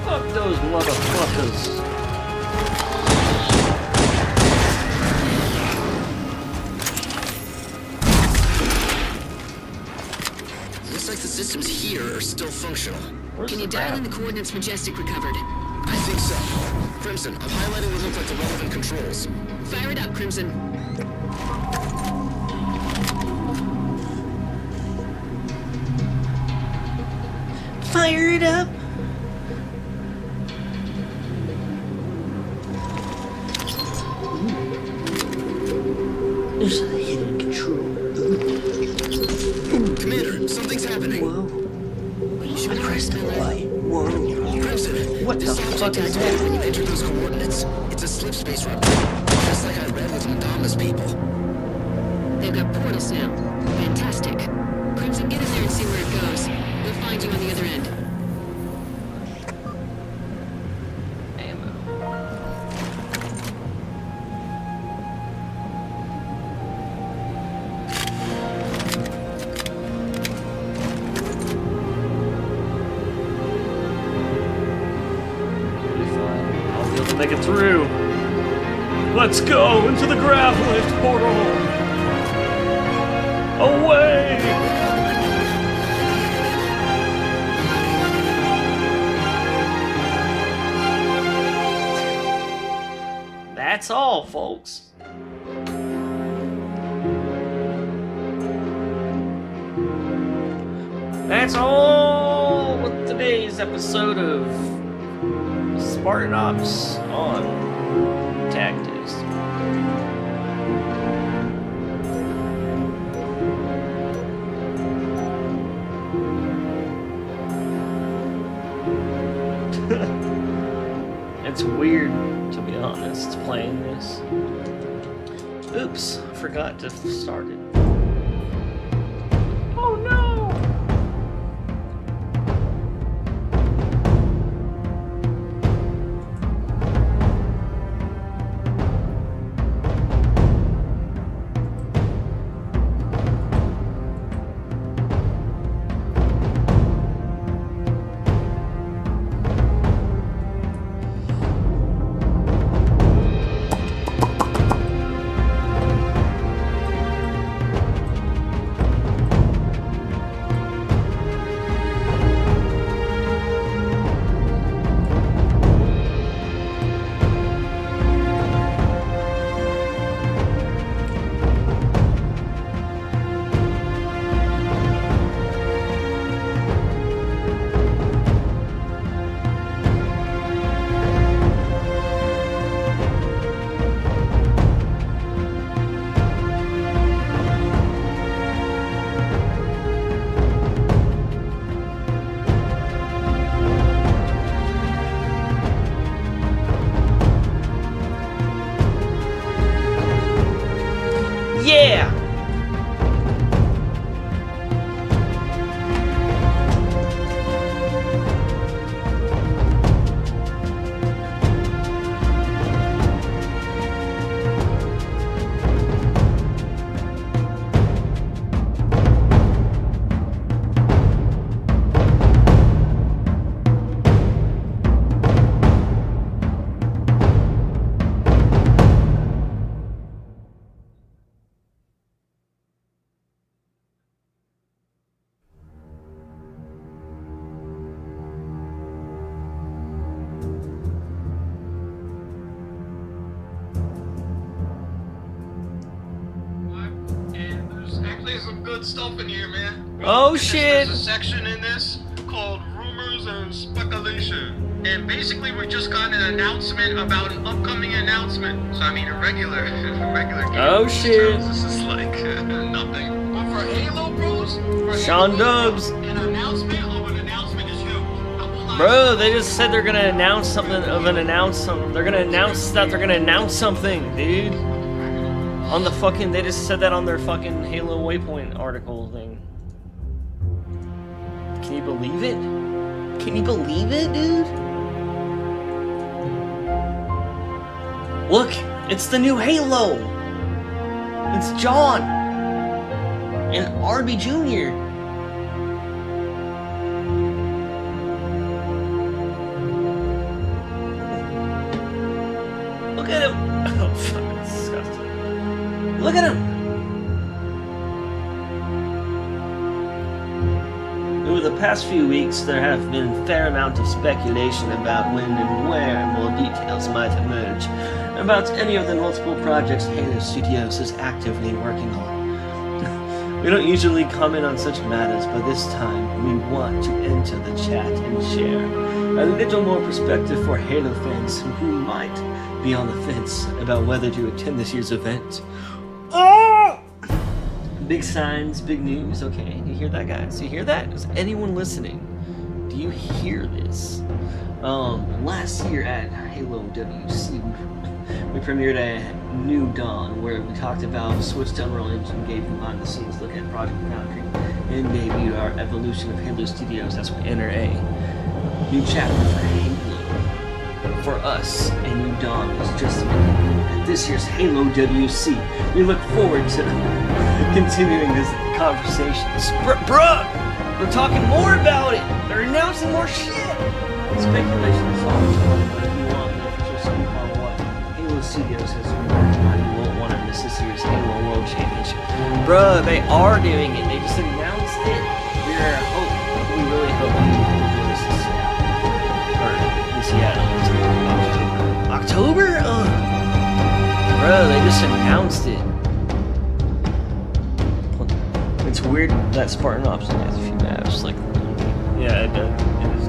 Speaker 1: Fuck those motherfuckers.
Speaker 4: Looks like the systems here are still functional.
Speaker 1: Where's
Speaker 4: Can
Speaker 1: the
Speaker 4: you dial
Speaker 1: map?
Speaker 4: in the coordinates Majestic recovered?
Speaker 3: I think so. Crimson, I'm highlighting what look like the relevant controls.
Speaker 4: Fire it up, Crimson.
Speaker 1: Fire it up. There's a hidden control.
Speaker 3: Commander, something's happening.
Speaker 1: Whoa.
Speaker 4: Are you sure?
Speaker 1: I pressed the light. Whoa.
Speaker 3: Crimson,
Speaker 1: What the
Speaker 3: this
Speaker 1: fuck
Speaker 3: object
Speaker 1: is
Speaker 3: activated
Speaker 1: that?
Speaker 3: when you entered those coordinates. It's a slip space rupture. Just like I read with Madama's people.
Speaker 4: They've got portals now. Fantastic. Crimson, get in there and see where it goes. We'll find you on the other end.
Speaker 1: Ammo. We'll be fine. I'll be able to make it through. Let's go into the Gravelift portal. Away! That's all, folks. That's all with today's episode of Spartan Ops on Tactics. It's weird, to be honest, playing this. Oops, I forgot to start it. Oh no! Yeah!
Speaker 5: And there's actually some good stuff in here, man.
Speaker 1: Oh,
Speaker 5: There's
Speaker 1: shit.
Speaker 5: a section in this called Rumors and Speculation. And basically, we just got an announcement about an upcoming announcement. So, I mean, a regular game.
Speaker 1: Oh, shit.
Speaker 5: This is like nothing. But for Halo Bros, for
Speaker 1: Sean
Speaker 5: Halo
Speaker 1: Dubs.
Speaker 5: Bros, an announcement of an announcement is huge. A whole lot of
Speaker 1: Bro,
Speaker 5: stuff.
Speaker 1: they just said they're gonna announce something of an announcement. They're gonna announce that they're gonna announce something, dude. On the fucking, they just said that on their fucking Halo Waypoint article thing. Can you believe it? Can you believe it, dude? Look, it's the new Halo. It's John and Arby Jr. Look at him. Oh, fucking disgusting. Look at him. Over the past few weeks, there have been a fair amount of speculation about when and where more details might emerge about any of the multiple projects Halo Studios is actively working on. We don't usually comment on such matters, but this time we want to enter the chat and share a little more perspective for Halo fans who might be on the fence about whether to attend this year's event. Oh! Big signs, big news. Okay, you hear that, guys? You hear that? Is anyone listening? Do you hear this? Last year at Halo WC, we premiered a New Dawn where we talked about switched Unreal Engine, gave behind-the-scenes look at Project Foundry, and debuted our evolution of Halo Studios as we enter a new chapter for Halo. For us, a New Dawn was just the beginning. At this year's Halo WC, we look forward to continuing this conversation. Bruh! We're talking more about it! They're announcing more shit! Speculation is always fun, but if you want the official scoop on what Halo Studios has been working on, you won't want to miss this year's Halo World Championship. Bruh, they are doing it. They just announced it. We really hope we will do this in Seattle. Or in Seattle. October? Ugh. Bro, they just announced it. It's weird that Spartan Ops only has a few maps. Like, yeah, it does. It is.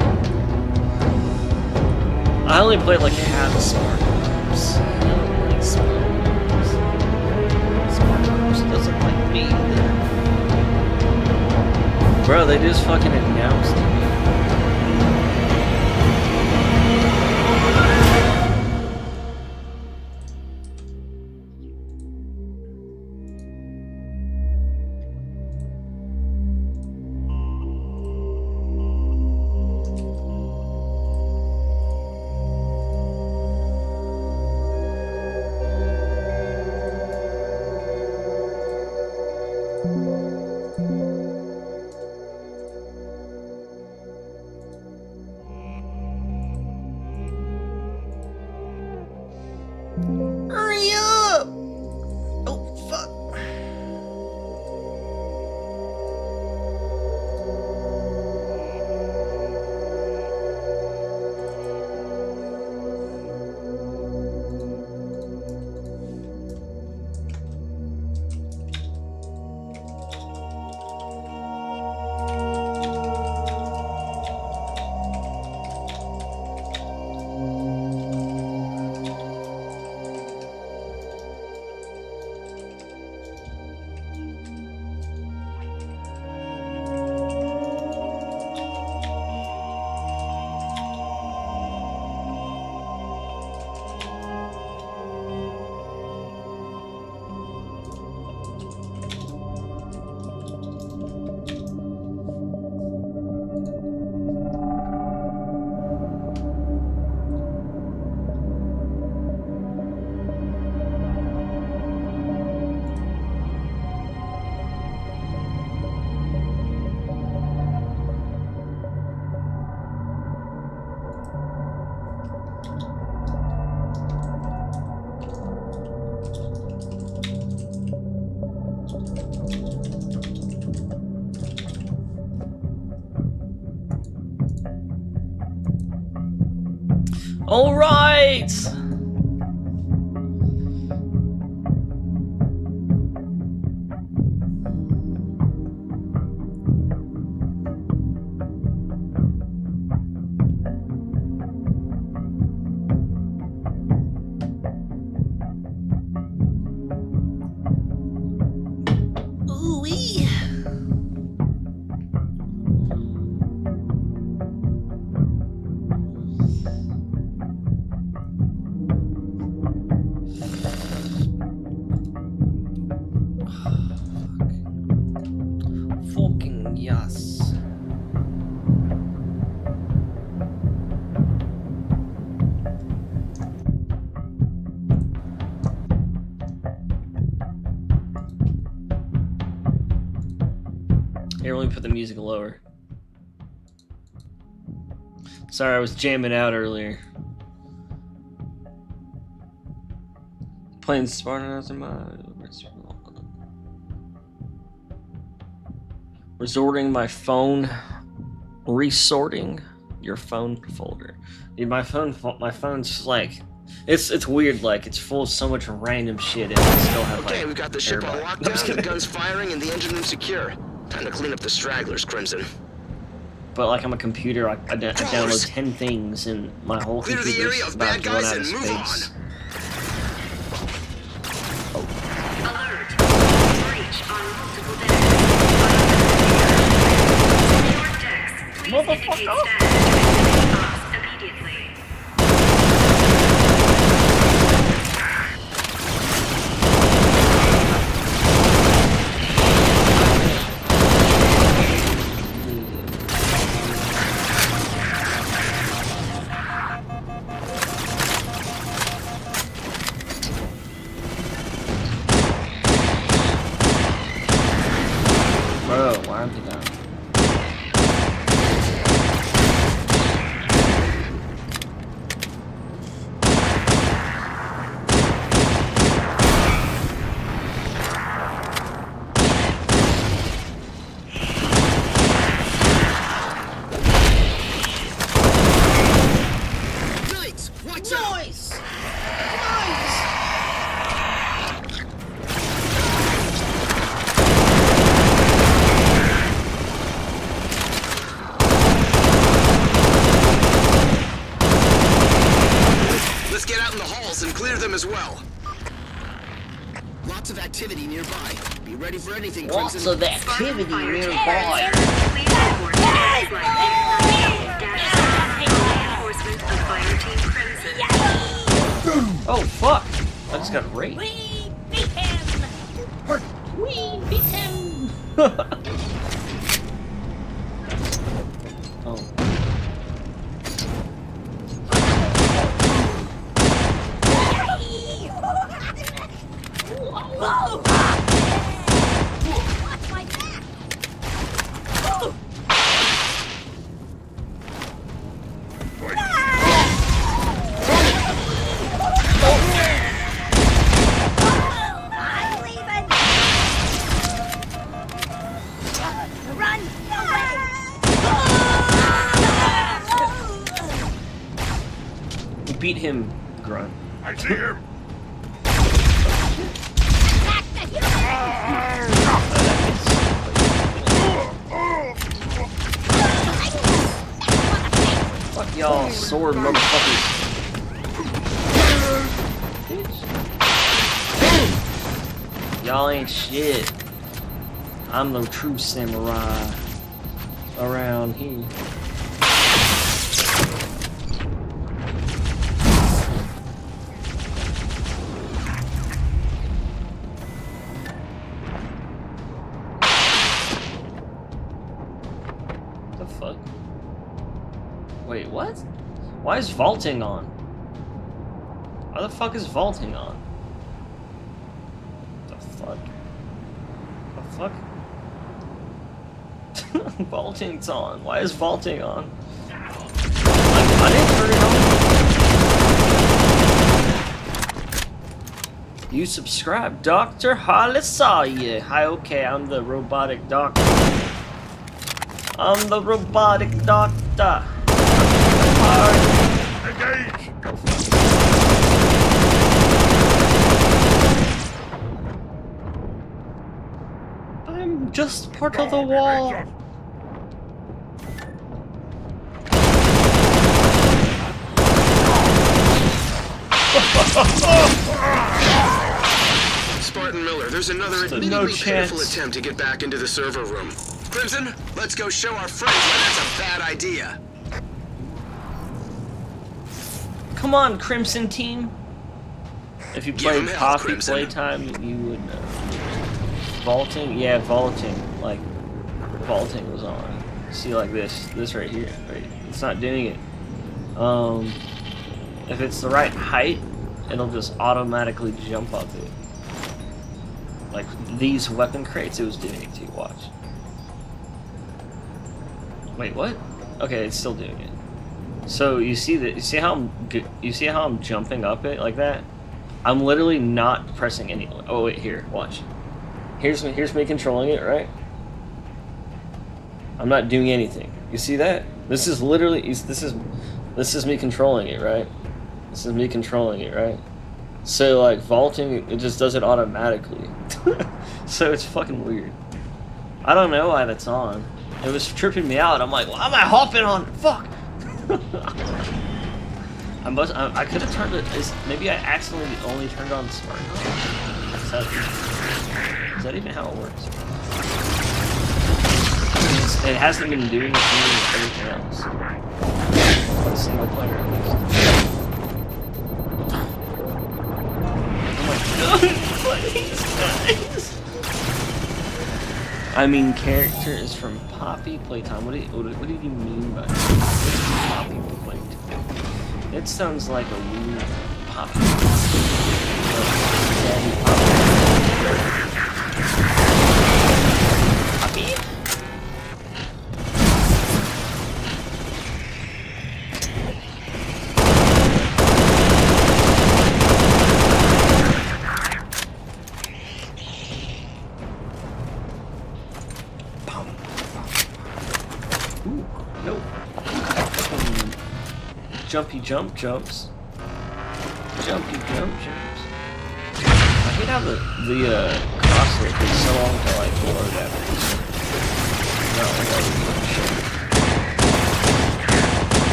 Speaker 1: I only played like half of Spartan Ops. I don't like Spartan Ops. Spartan Ops doesn't like me either. Bro, they just fucking announced it. All right. Ooh-wee. Fucking yes. Here, let me put the music lower. Sorry, I was jamming out earlier. Playing Spartan as my resorting my phone, resorting your phone folder. Dude, my phone's like, it's weird. Like it's full of so much random shit, and I still have like.
Speaker 6: Okay, we've got the ship on
Speaker 1: everybody. I'm just
Speaker 6: lockdown, the
Speaker 1: kidding.
Speaker 6: guns firing, and the engine room secure. Time to clean up the stragglers, Crimson.
Speaker 1: But like I'm a computer, I download 10 things, and my whole
Speaker 6: Clear the
Speaker 1: computer's
Speaker 6: area of
Speaker 1: about
Speaker 6: bad
Speaker 1: to run
Speaker 6: guys
Speaker 1: out
Speaker 6: and
Speaker 1: of
Speaker 6: move
Speaker 1: space.
Speaker 4: Alert. Breach on multiple decks. Your decks, please indicate status. Off immediately.
Speaker 1: Bro, why aren't they down?
Speaker 6: Knights, watch out!
Speaker 1: Nice!
Speaker 6: Let's get out in the halls and clear them as well. Lots of activity nearby. Be ready for anything,
Speaker 1: Lots
Speaker 6: Crimson.
Speaker 1: of activity
Speaker 4: Fire
Speaker 1: nearby.
Speaker 4: Please report status line reinforcement of Fire Team Crimson.
Speaker 1: Oh fuck! I just got raped.
Speaker 7: We beat him! We beat him!
Speaker 1: Oh.
Speaker 7: Whoa! Watch my back! I'm leaving! Run away!
Speaker 1: We beat him, Grunt.
Speaker 3: I see him.
Speaker 7: Back to
Speaker 1: Fuck y'all, sword motherfuckers. Y'all ain't shit. I'm the true samurai around here. The fuck? Wait, what? Why is vaulting on? Why the fuck is vaulting on? The fuck? The fuck? Vaulting's on. Why is vaulting on? I didn't turn it on. You subscribe, Dr. Holly saw you. Hi, okay, I'm the robotic doctor. I'm the robotic doctor.
Speaker 3: Engage.
Speaker 1: I'm just part of the wall.
Speaker 6: Spartan Miller, there's another
Speaker 1: No
Speaker 6: admittedly pitiful
Speaker 1: chance.
Speaker 6: attempt to get back into the server room. Crimson, let's go show our friends why that's a bad idea.
Speaker 1: Come on, Crimson Team. If you
Speaker 6: Give
Speaker 1: played
Speaker 6: 'em hell,
Speaker 1: Coffee
Speaker 6: Crimson.
Speaker 1: Playtime, you would know. Vaulting? Yeah, vaulting. Like, vaulting was on. See, like this right here. Right? It's not doing it. If it's the right height, it'll just automatically jump up it. Like these weapon crates, it was doing it too. Watch. Wait, what? Okay, it's still doing it. So you see that? You see how I'm jumping up it like that? I'm literally not pressing any. Oh wait, here, watch. Here's me controlling it, right? I'm not doing anything. You see that? This is literally this is me controlling it, right? This is me controlling it, right? So like vaulting, it just does it automatically. So it's fucking weird. I don't know why that's on. It was tripping me out. I'm like, why am I hopping on it? Fuck. I could have turned it. Maybe I accidentally only turned on smart. Is that even how it works? It hasn't been doing it with everything else. Like single player at least. Oh my god! Please, guys! I mean, character is from Poppy Playtime. What do you mean by that? Poppy Playtime? It sounds like a weird Poppy. Daddy Poppy. Poppy? Ooh, no. Jumpy jump jumps. Jumpy jump jumps. I hate how the crosshair takes so long to like load after.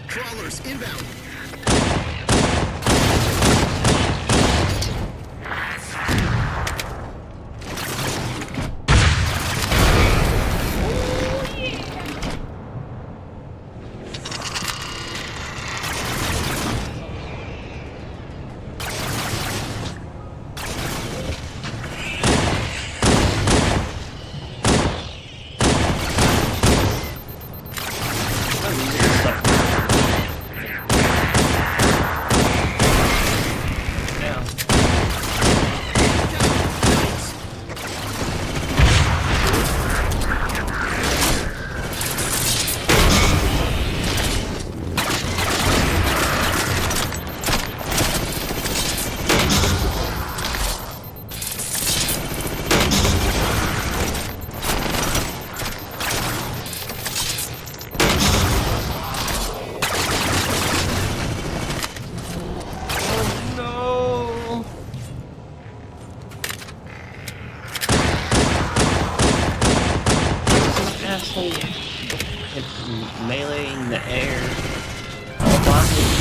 Speaker 3: Crawlers inbound. Asshole meleeing the air. All bodies.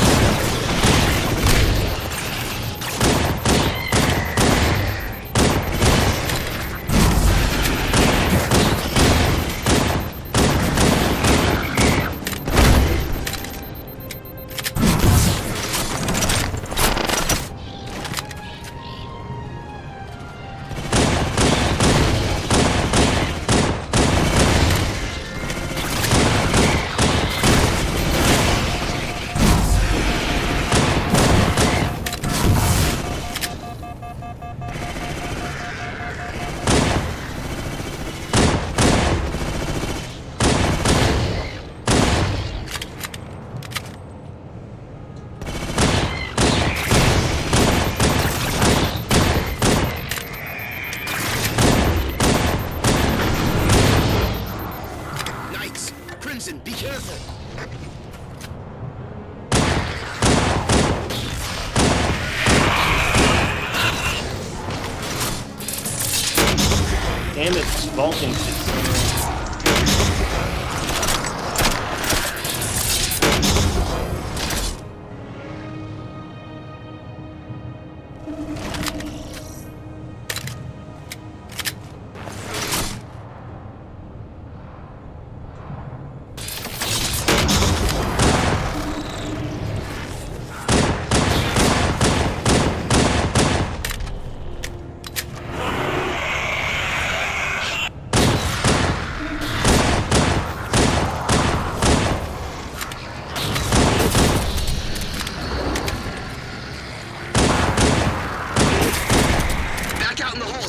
Speaker 6: Crimson, be careful!
Speaker 1: Damn it, it's vaulting shit.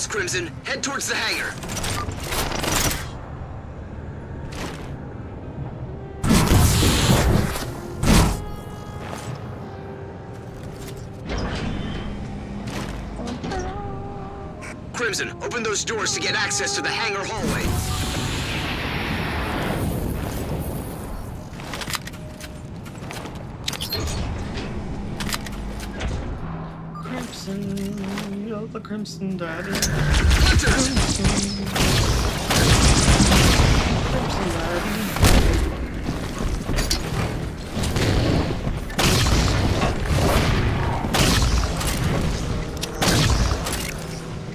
Speaker 6: Crimson, head towards the hangar. Crimson, open those doors to get access to the hangar hallway.
Speaker 1: Crimson, you're the Crimson Daddy.
Speaker 6: Hunters!
Speaker 1: Crimson Daddy.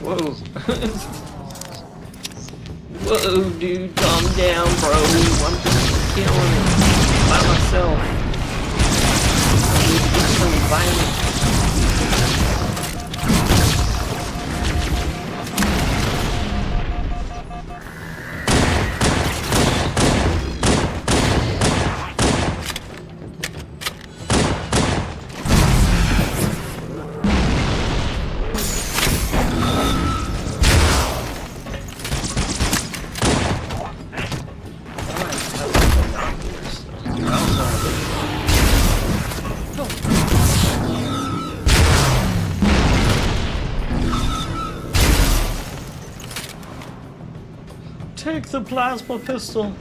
Speaker 1: Whoa. Whoa, dude, calm down, bro. I'm just killing it by myself. I need to get some violence. Take the plasma pistol.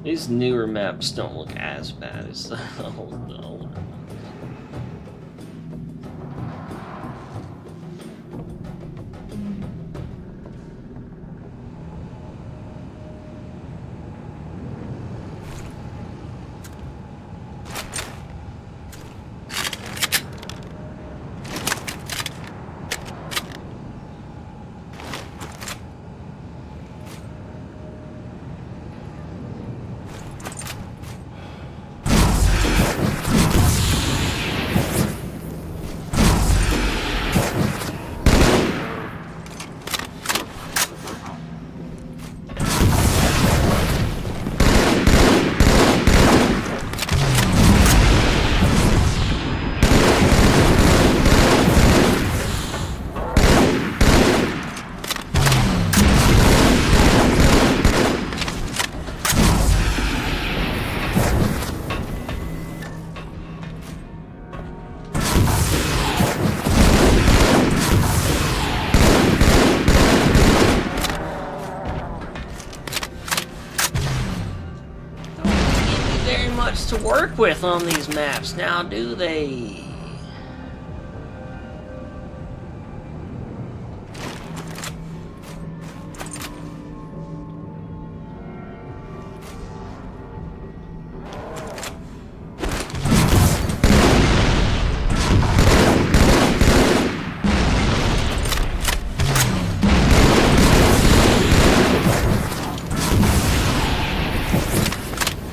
Speaker 1: These newer maps don't look as bad as the old one. To work with on these maps now, do they?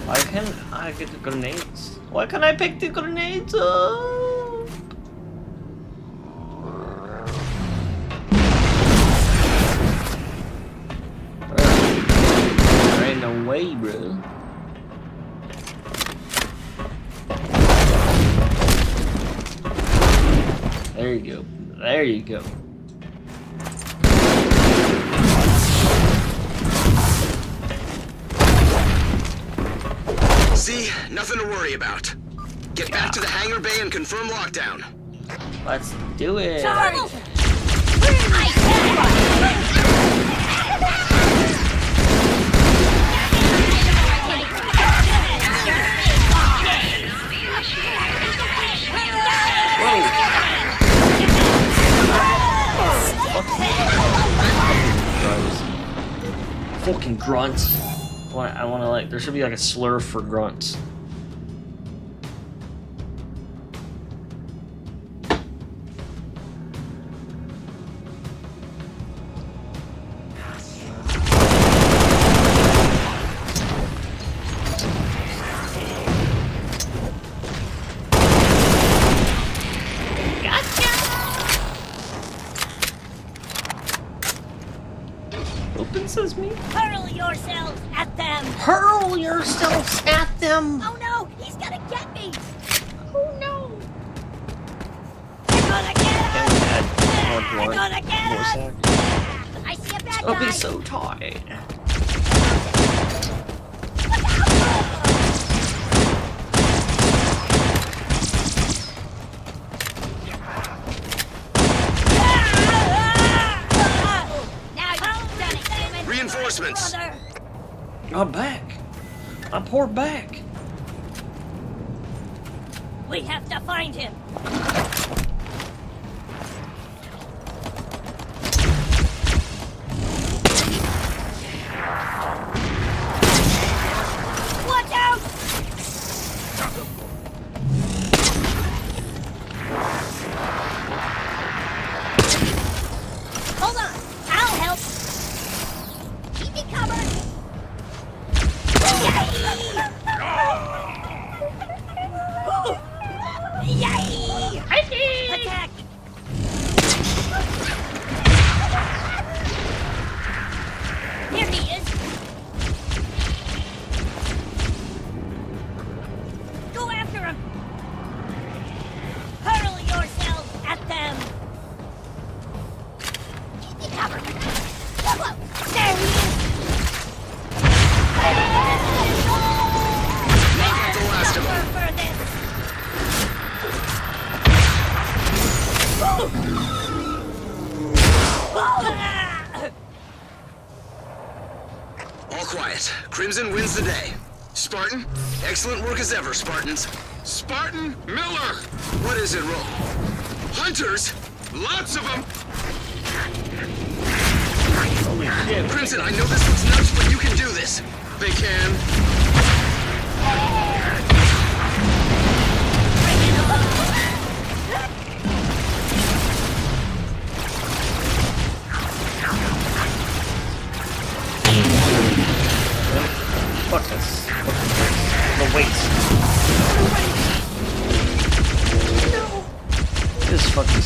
Speaker 1: Why can't I get the grenades? Why can't I pick the grenades up? There ain't no way, bro. There you go. There you go.
Speaker 6: See? Nothing to worry about. Get back to the hangar bay and confirm lockdown.
Speaker 1: Let's do it.
Speaker 7: Charge!
Speaker 1: Fucking grunts. I want to like. There should be like a slur for grunts. Open sesame.
Speaker 7: Hurl yourselves at them!
Speaker 1: Hurl yourselves at them.
Speaker 7: Oh no! He's gonna get me! Oh no! They're gonna get us! They're gonna get us! I see a bad
Speaker 1: I'll
Speaker 7: guy!
Speaker 1: be so tired.
Speaker 7: Now you've done it, Damon!
Speaker 6: Reinforcements.
Speaker 7: Brother.
Speaker 1: I'm back. I'm poor back.
Speaker 7: We have to find him! Watch out! Hold on! I'll help! Keep me covered! Yay! Attack! Here he is! Go after him! Hurl yourselves at them! Keep me covered! There he is!
Speaker 6: Not the last of them.
Speaker 7: For this!
Speaker 6: All quiet. Crimson wins the day. Spartan, excellent work as ever, Spartans.
Speaker 3: Spartan Miller!
Speaker 6: What is it, Roll? Hunters?
Speaker 3: Lots of them!
Speaker 1: Holy shit.
Speaker 6: Crimson, I know this looks nuts, but you can do this.
Speaker 3: They can.
Speaker 1: Fuck this. The weight. This fucking.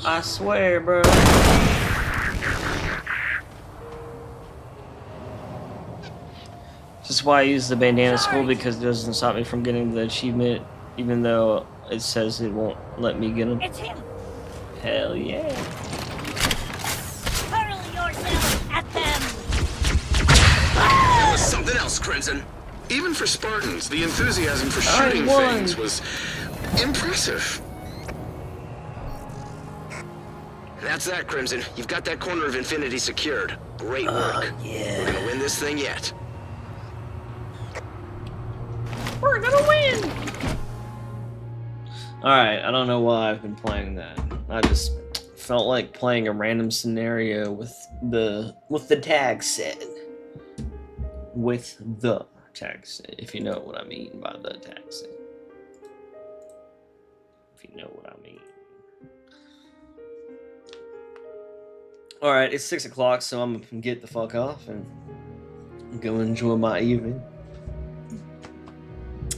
Speaker 1: I swear, bro. This is why I use the bandana school, because it doesn't stop me from getting the achievement, even though it says it won't let me get them.
Speaker 7: It's him!
Speaker 1: Hell yeah.
Speaker 7: Hurl yourself at them!
Speaker 6: That was something else, Crimson.
Speaker 3: Even for Spartans, the enthusiasm for
Speaker 1: I
Speaker 3: shooting
Speaker 1: won.
Speaker 3: things was impressive.
Speaker 6: That's that, Crimson. You've got that corner of Infinity secured. Great work. We're gonna win this thing yet.
Speaker 1: We're gonna win! Alright, I don't know why I've been playing that. I just felt like playing a random scenario with the tag set. With the tag set, if you know what I mean by the tag set. If you know what I mean. Alright, it's 6 o'clock, so I'm gonna get the fuck off and go enjoy my evening.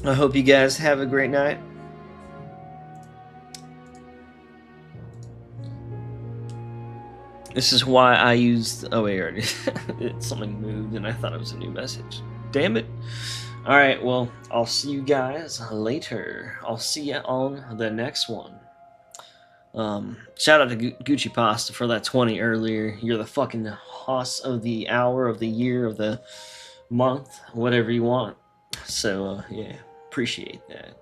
Speaker 1: I hope you guys have a great night. This is why I used... Oh, wait, already. Something moved and I thought it was a new message. Damn it. Alright, well, I'll see you guys later. I'll see you on the next one. Shout out to Gucci Pasta for that 20 earlier. You're the fucking hoss of the hour, of the year, of the month, whatever you want. So, yeah, appreciate that.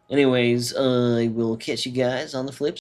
Speaker 1: Anyways, I will catch you guys on the flip